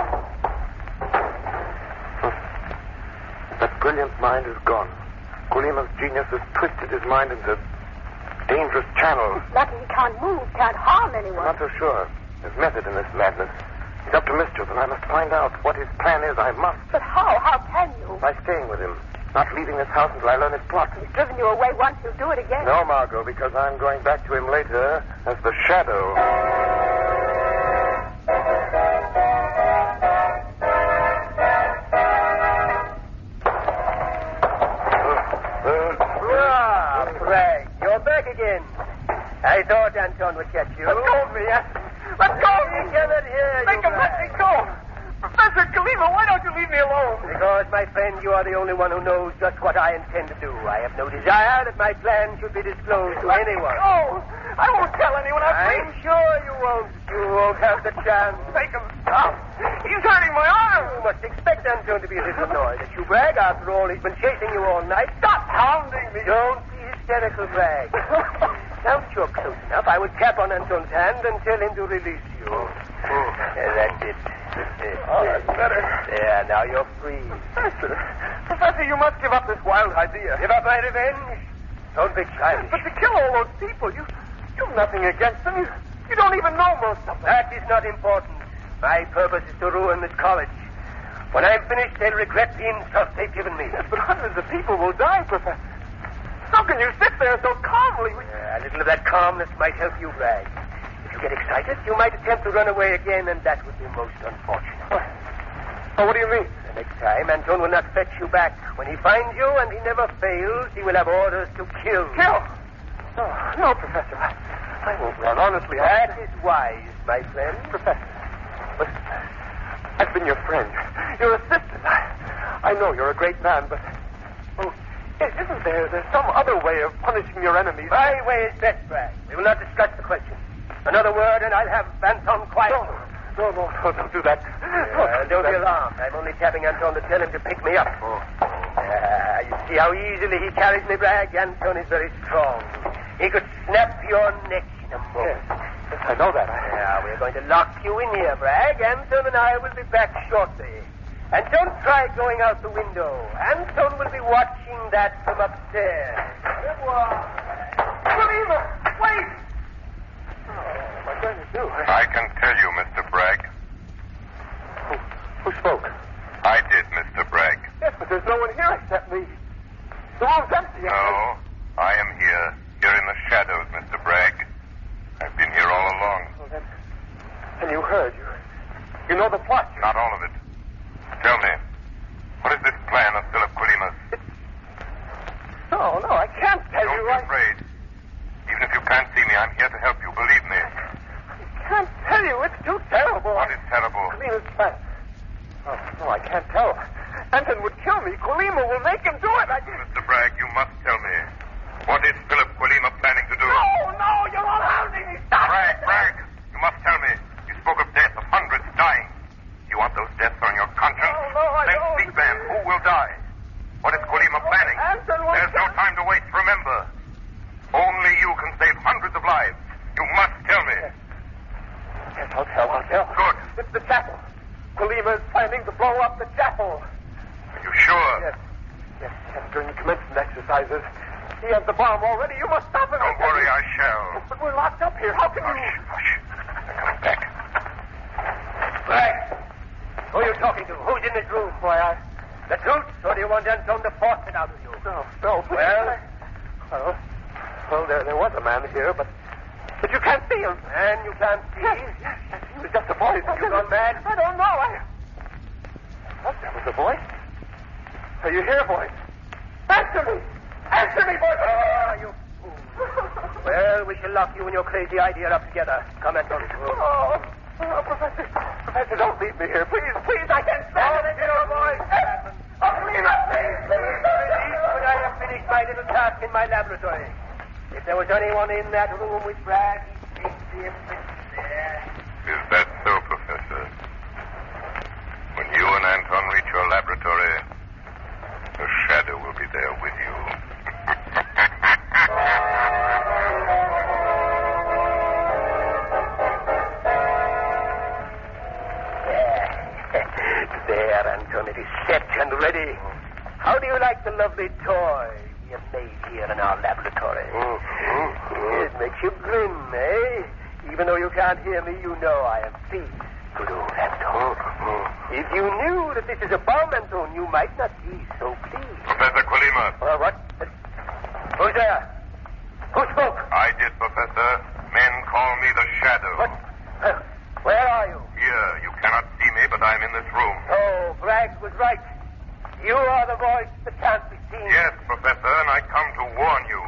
That brilliant mind is gone. Kulima's genius has twisted his mind into dangerous channels. Lucky he can't move, can't harm anyone. I'm not so sure. There's method in this madness. He's up to mischief, and I must find out what his plan is. I must. But how? How can you? By staying with him. Not leaving this house until I learn his plot. He's driven you away once, he'll do it again. No, Margot, because I'm going back to him later as the Shadow. Bragg, you're back again. I thought Anton would catch you. Let go of me, Let go of me. He cannot hear you. Let me go. Professor Colima, why don't you leave me alone? Because, my friend, you are the only one who knows just what I intend to do. I have no desire that my plan should be disclosed to anyone. Oh, I won't tell anyone. I'm sure you won't. You won't have the chance. Make him stop. He's hurting my arm. You must expect Anton to be a little annoyed at you, Bragg. After all, he's been chasing you all night. Stop hounding me. Don't be hysterical, Bragg. Now that you're close enough, I would tap on Anton's hand and tell him to release you. That's it. Oh, that's better. There, now you're free. Professor, you must give up this wild idea. Give up my revenge? Don't be childish. But to kill all those people, you've nothing against them. You don't even know most of them. That is not important. My purpose is to ruin this college. When I'm finished, they'll regret the insult they've given me. Yes, but hundreds of people will die, Professor. How can you sit there so calmly? A little of that calmness might help you, Bragg. If you get excited, you might attempt to run away again, and that would be most unfortunate. Oh, what do you mean? The next time, Anton will not fetch you back. When he finds you, and he never fails, he will have orders to kill. Kill? Oh, no, Professor. I won't run, honestly. That is wise, my friend. Professor, listen. I've been your friend, your assistant. I know you're a great man, but... Oh, isn't there some other way of punishing your enemies? My way is best, Bragg. We will not discuss the question. Another word, and I'll have Anton quiet. No, don't do that. Don't be alarmed. I'm only tapping Anton to tell him to pick me up. You see how easily he carries me, Bragg? Anton is very strong. He could snap your neck in a moment. Yes, I know that. We're going to lock you in here, Bragg. Anton and I will be back shortly. And don't try going out the window. Anton will be watching that from upstairs. Colima, wait! What am I going to do? I can tell you, Mr. Bragg. Who spoke? I did, Mr. Bragg. Yes, but there's no one here except me. The room's empty. No, I am here. You're in the shadows, Mr. Bragg. I've been here all along. Well, then you heard. You know the plot. Not all of it. Tell me, what is this plan of Philip Quilima's? No, I can't tell you. Don't be afraid. Even if you can't see me, I'm here to help you. Believe me. I can't tell you. It's too terrible. What is terrible? Quilima's plan. Oh, no, I can't tell. Anton would kill me. Quilima will make him do it. Mr. Bragg, you must tell me. What is Philip Quilima planning to do? No, you're all hounding me. Stop. Bragg, you must tell me. You spoke of death, of hundreds dying. You want those deaths on your conscience? No, I then don't. Speak then. Who will die? What is Quilima planning? Anton will... There's no time to waste. Remember, only you can save hundreds of lives. You must tell me. Yes, I'll tell. Good. It's the chapel. Quilima is planning to blow up the chapel. Are you sure? Yes, during the commencement exercises. He has the bomb already. You must stop him. Don't worry, I shall. But we're locked up here. How can you... Hush. They're coming back. Bragg, who are you talking to? Who's in this room? Why, The truth, or do you want Anton to force it out of you? No. Well, there was a man here, but you can't see him. And you can't see? Yes. He was just a voice. You gone mad? I don't know. I thought that was a voice. Are you here, voice? Answer me, voice! Oh, you fool. Well, we shall lock you and your crazy idea up together. Come, Anton. Oh, Professor, don't leave me here. Please, I can't stand it. When I have finished my little task in my laboratory. If there was anyone in that room with Bragg, he'd see him there. Is that so, Professor? When you and Anton reach your laboratory, the shadow will be there with you. There, Anton, it is set and ready. How do you like the lovely toy we have made here in our laboratory? It makes you grin, eh? Even though you can't hear me, you know I am pleased. Good old Anton. If you knew that this is a bomb, Anton, you might not be so pleased. Professor Quilima. What? Who's there? Who spoke? I did, Professor. Men call me the Shadow. What? Where are you? Here. You cannot see me, but I'm in this room. Oh, Bragg was right. You are the voice that can't be seen. Yes, Professor, and I come to warn you.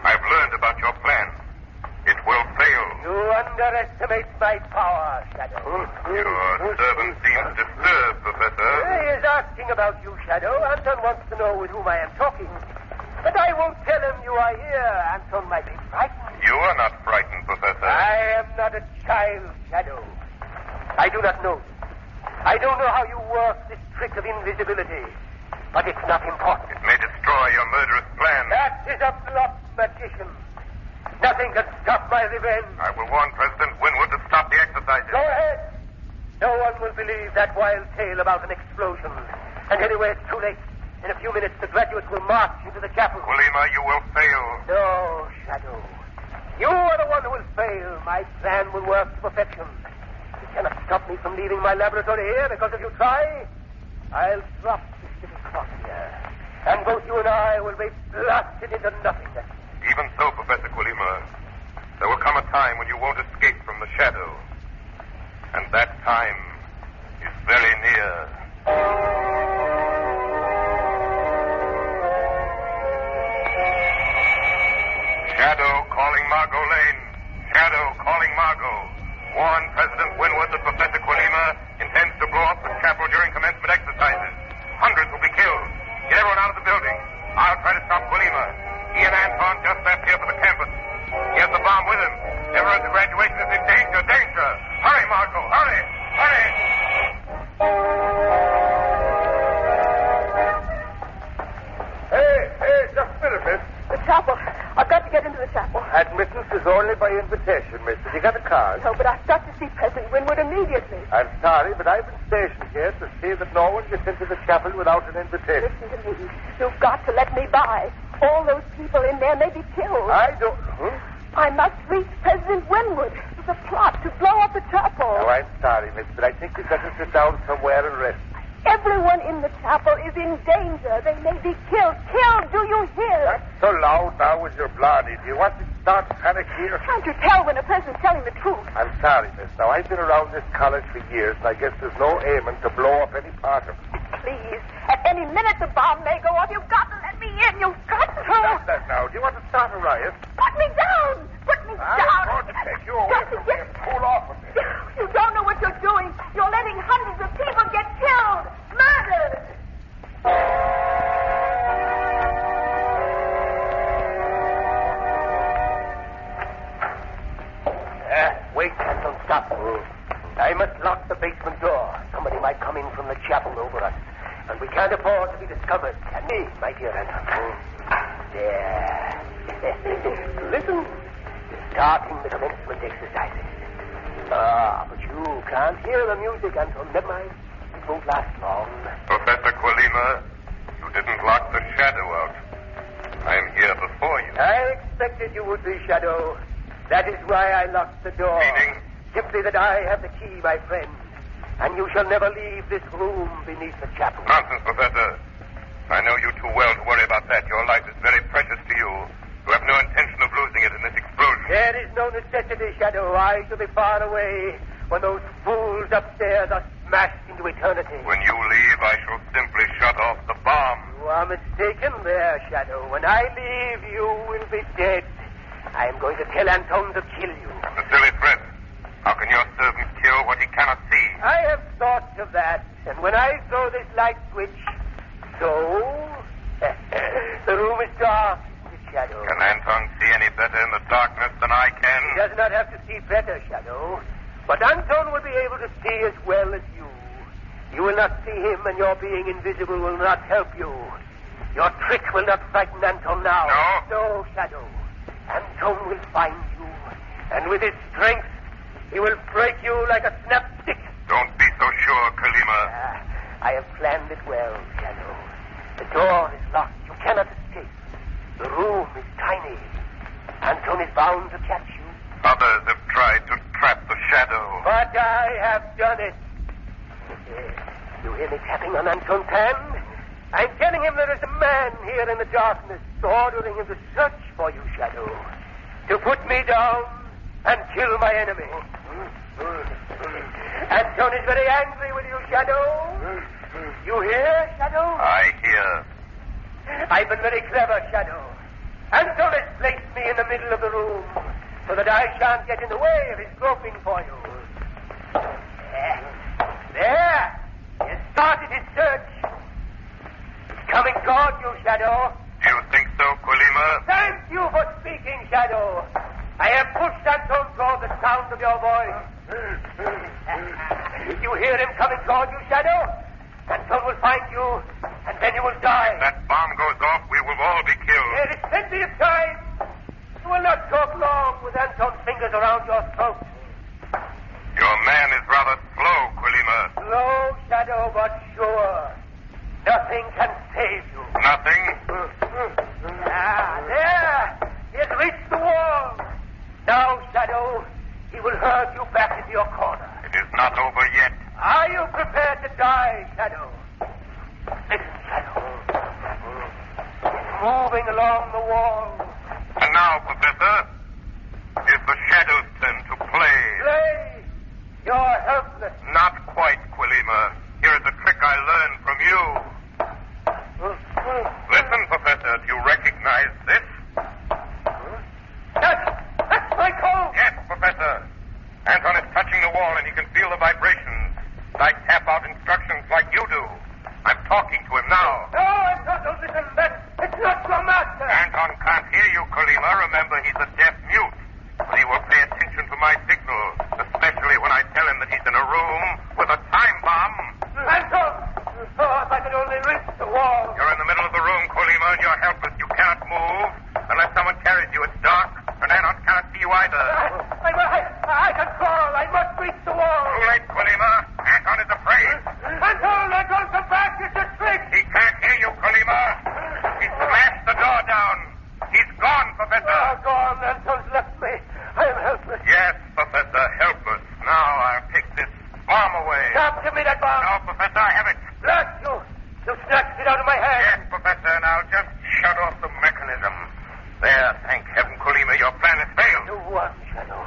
I've learned about your plan. It will fail. You underestimate my power, Shadow. Your servant seems disturbed, Professor. He is asking about you, Shadow. Anton wants to know with whom I am talking. But I won't tell him you are here. Anton might be frightened. You are not frightened, Professor. I am not a child, Shadow. I do not know. I don't know how you work this trick of invisibility. But it's not important. It may destroy your murderous plan. That is a bluff, magician. Nothing can stop my revenge. I will warn President Winwood to stop the exercises. Go ahead. No one will believe that wild tale about an explosion. And anyway, it's too late. In a few minutes, the graduates will march into the chapel. Quilima, you will fail. No, Shadow. You are the one who will fail. My plan will work to perfection. You cannot stop me from leaving my laboratory here because if you try, I'll drop this little cross here. And both you and I will be blasted into nothingness. Even so, Professor Quilima, there will come a time when you won't escape from the shadow. And that time is very near. Shadow calling Margot Lane. Shadow calling Margot. Warn President Winwood that Professor Quilima intends to blow up the chapel during commencement exercises. Hundreds will be killed. Get everyone out of the building. I'll try to stop Quilima. He and Anton just left here for the campus. He has the bomb with him. Everyone at the graduation is in danger. Danger! Hurry, Margot! Hurry! Hurry! Hey, just a minute, miss. The chapel. I've got to get into the chapel. Admittance is only by invitation, miss. Have you got a card? No, but I've got to see President Winwood immediately. I'm sorry, but I've been stationed here to see that no one gets into the chapel without an invitation. Listen to me. You've got to let me by. All those people in there may be killed. I don't... Huh? I must reach President Winwood. It's a plot to blow up the chapel. Oh, I'm sorry, miss, but I think you'd better sit down somewhere and rest. Everyone in the chapel is in danger. They may be killed. Killed, do you hear? Not so loud now with your bloody. Do you want to start panic here? Can't you tell when a person's telling the truth? I'm sorry, miss. Now, I've been around this college for years, and I guess there's no aiming to blow up any part of it. Please, at any minute the bomb may go off. You've got to let me in. You've got to. Stop that now. Do you want to start a riot? Put me down. Put me down. I'm going to take you away from me and cool off a bit. You don't know what you're doing. You're letting hundreds of people get killed. Murdered. Wait, Anton, stop. I must lock the basement door. Somebody might come in from the chapel over us. And we can't afford to be discovered. And me, my dear Anton. There. Listen. Starting the commencement exercises. But you can't hear the music, Anton. Never mind. It won't last long. Professor Quilima, you didn't lock the shadow out. I am here before you. I expected you would be, Shadow. That is why I locked the door. Meaning? Simply that I have the key, my friend. And you shall never leave this room beneath the chapel. Nonsense, Professor. I know you too well to worry about that. Your life is very precious to you. You have no intention of losing it in this explosion. There is no necessity, Shadow. I shall be far away when those fools upstairs are smashed into eternity. When you leave, I shall simply shut off the bomb. You are mistaken there, Shadow. When I leave, you will be dead. I am going to tell Anton to kill you. A silly threat. How can your servant kill what he cannot see? I have thought of that. And when I throw this light switch, so... the room is dark. Shadow. Can Anton see any better in the darkness than I can? He does not have to see better, Shadow. But Anton will be able to see as well as you. You will not see him, and your being invisible will not help you. Your trick will not frighten Anton now. No? No, Shadow. Anton will find you, and with his strength, he will break you like a snapstick. Don't be so sure, Quilima. I have planned it well, Shadow. The door is locked. You cannot escape. The room is tiny. Anton is bound to catch you. Others have tried to trap the shadow. But I have done it. You hear me tapping on Anton's hand? I'm telling him there is a man here in the darkness ordering him to search for you, Shadow. To put me down and kill my enemy. Anton is very angry with you, Shadow. You hear, Shadow? I hear. I've been very clever, Shadow. Anton has placed me in the middle of the room. so that I shan't get in the way of his groping for you. There! He has started his search. He's coming toward you, Shadow. Do you think so, Quilima? Thank you for speaking, Shadow. I have pushed Anton toward the sound of your voice. You hear him coming toward you, Shadow? Anton will find you, and then you will die. If that bomb goes off, we will all be killed. There is plenty of time. You will not talk long with Anton's fingers around your throat. Your man is rather slow, Quilima. Slow, Shadow, but sure. Nothing can save you. Nothing? There! He has reached the wall. Now, Shadow, he will herd you back into your corner. It is not over yet. Are you prepared to die, Shadow? Listen, Shadow. He's moving along the wall. And now, Professor, is the Shadow's turn to play. Play? You're helpless. Not quite, Quilima. Here is a trick I learned from you. Listen, Professor, do you recognize this? That's my code. Yes, Professor. Anton is touching the wall and he can feel the vibrations. I tap out instructions like you do. I'm talking to him now. No, Anton, don't listen. It's not your master. Anton can't hear you, Quilima. Remember, he's a deaf mute. But he will pay attention to my signal, especially when I tell him that he's in a room with a time bomb. Anton! Oh, if I could only reach the wall. You're in the middle of the room, Quilima, and you're helpless. You cannot move unless someone carries you. It's dark, and Anton cannot see you either. I can crawl. I must reach the wall. Too late, Quilima. Anton is afraid. Anton, come back. It's a trick. He can't hear you, Quilima. He smashed the door down. He's gone, Professor. Oh, gone. Anton's left me. I am helpless. Yes, Professor, helpless. Now I'll take this bomb away. Stop. Give me that bomb. No, Professor, I have it. Blast you. You snatched it out of my hand. Yes, Professor, and I'll just shut off the mechanism. There, thank heaven, Quilima, your plan has failed. You won, Shadow.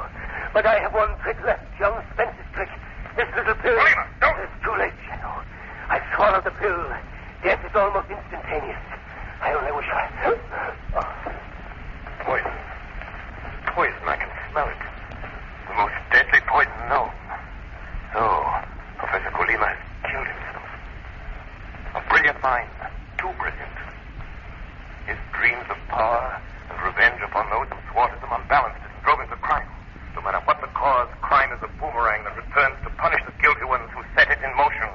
But I have one trick left, young Spence's trick. This little pill. Quilima, don't. It's too late, Shadow. I've swallowed the pill. Death is almost instantaneous. I only wish I... Poison. Poison, I can smell it. The most deadly poison known. So, Professor Quilima has killed himself. A brilliant mind. Too brilliant. His dreams of power and revenge upon those who thwarted them unbalanced and drove him to crime. No matter what the cause, crime is a boomerang that returns to punish the guilty ones who set it in motion.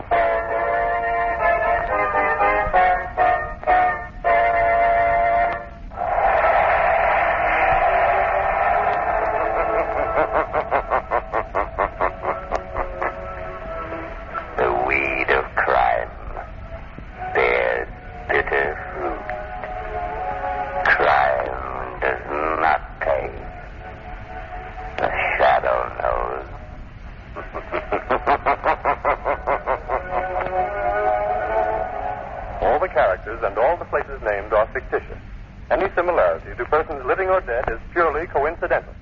The weed of crime bears bitter fruit. Crime does not pay. The Shadow knows. All the characters and all the places named are fictitious. Any similarity to persons living or dead is purely coincidental.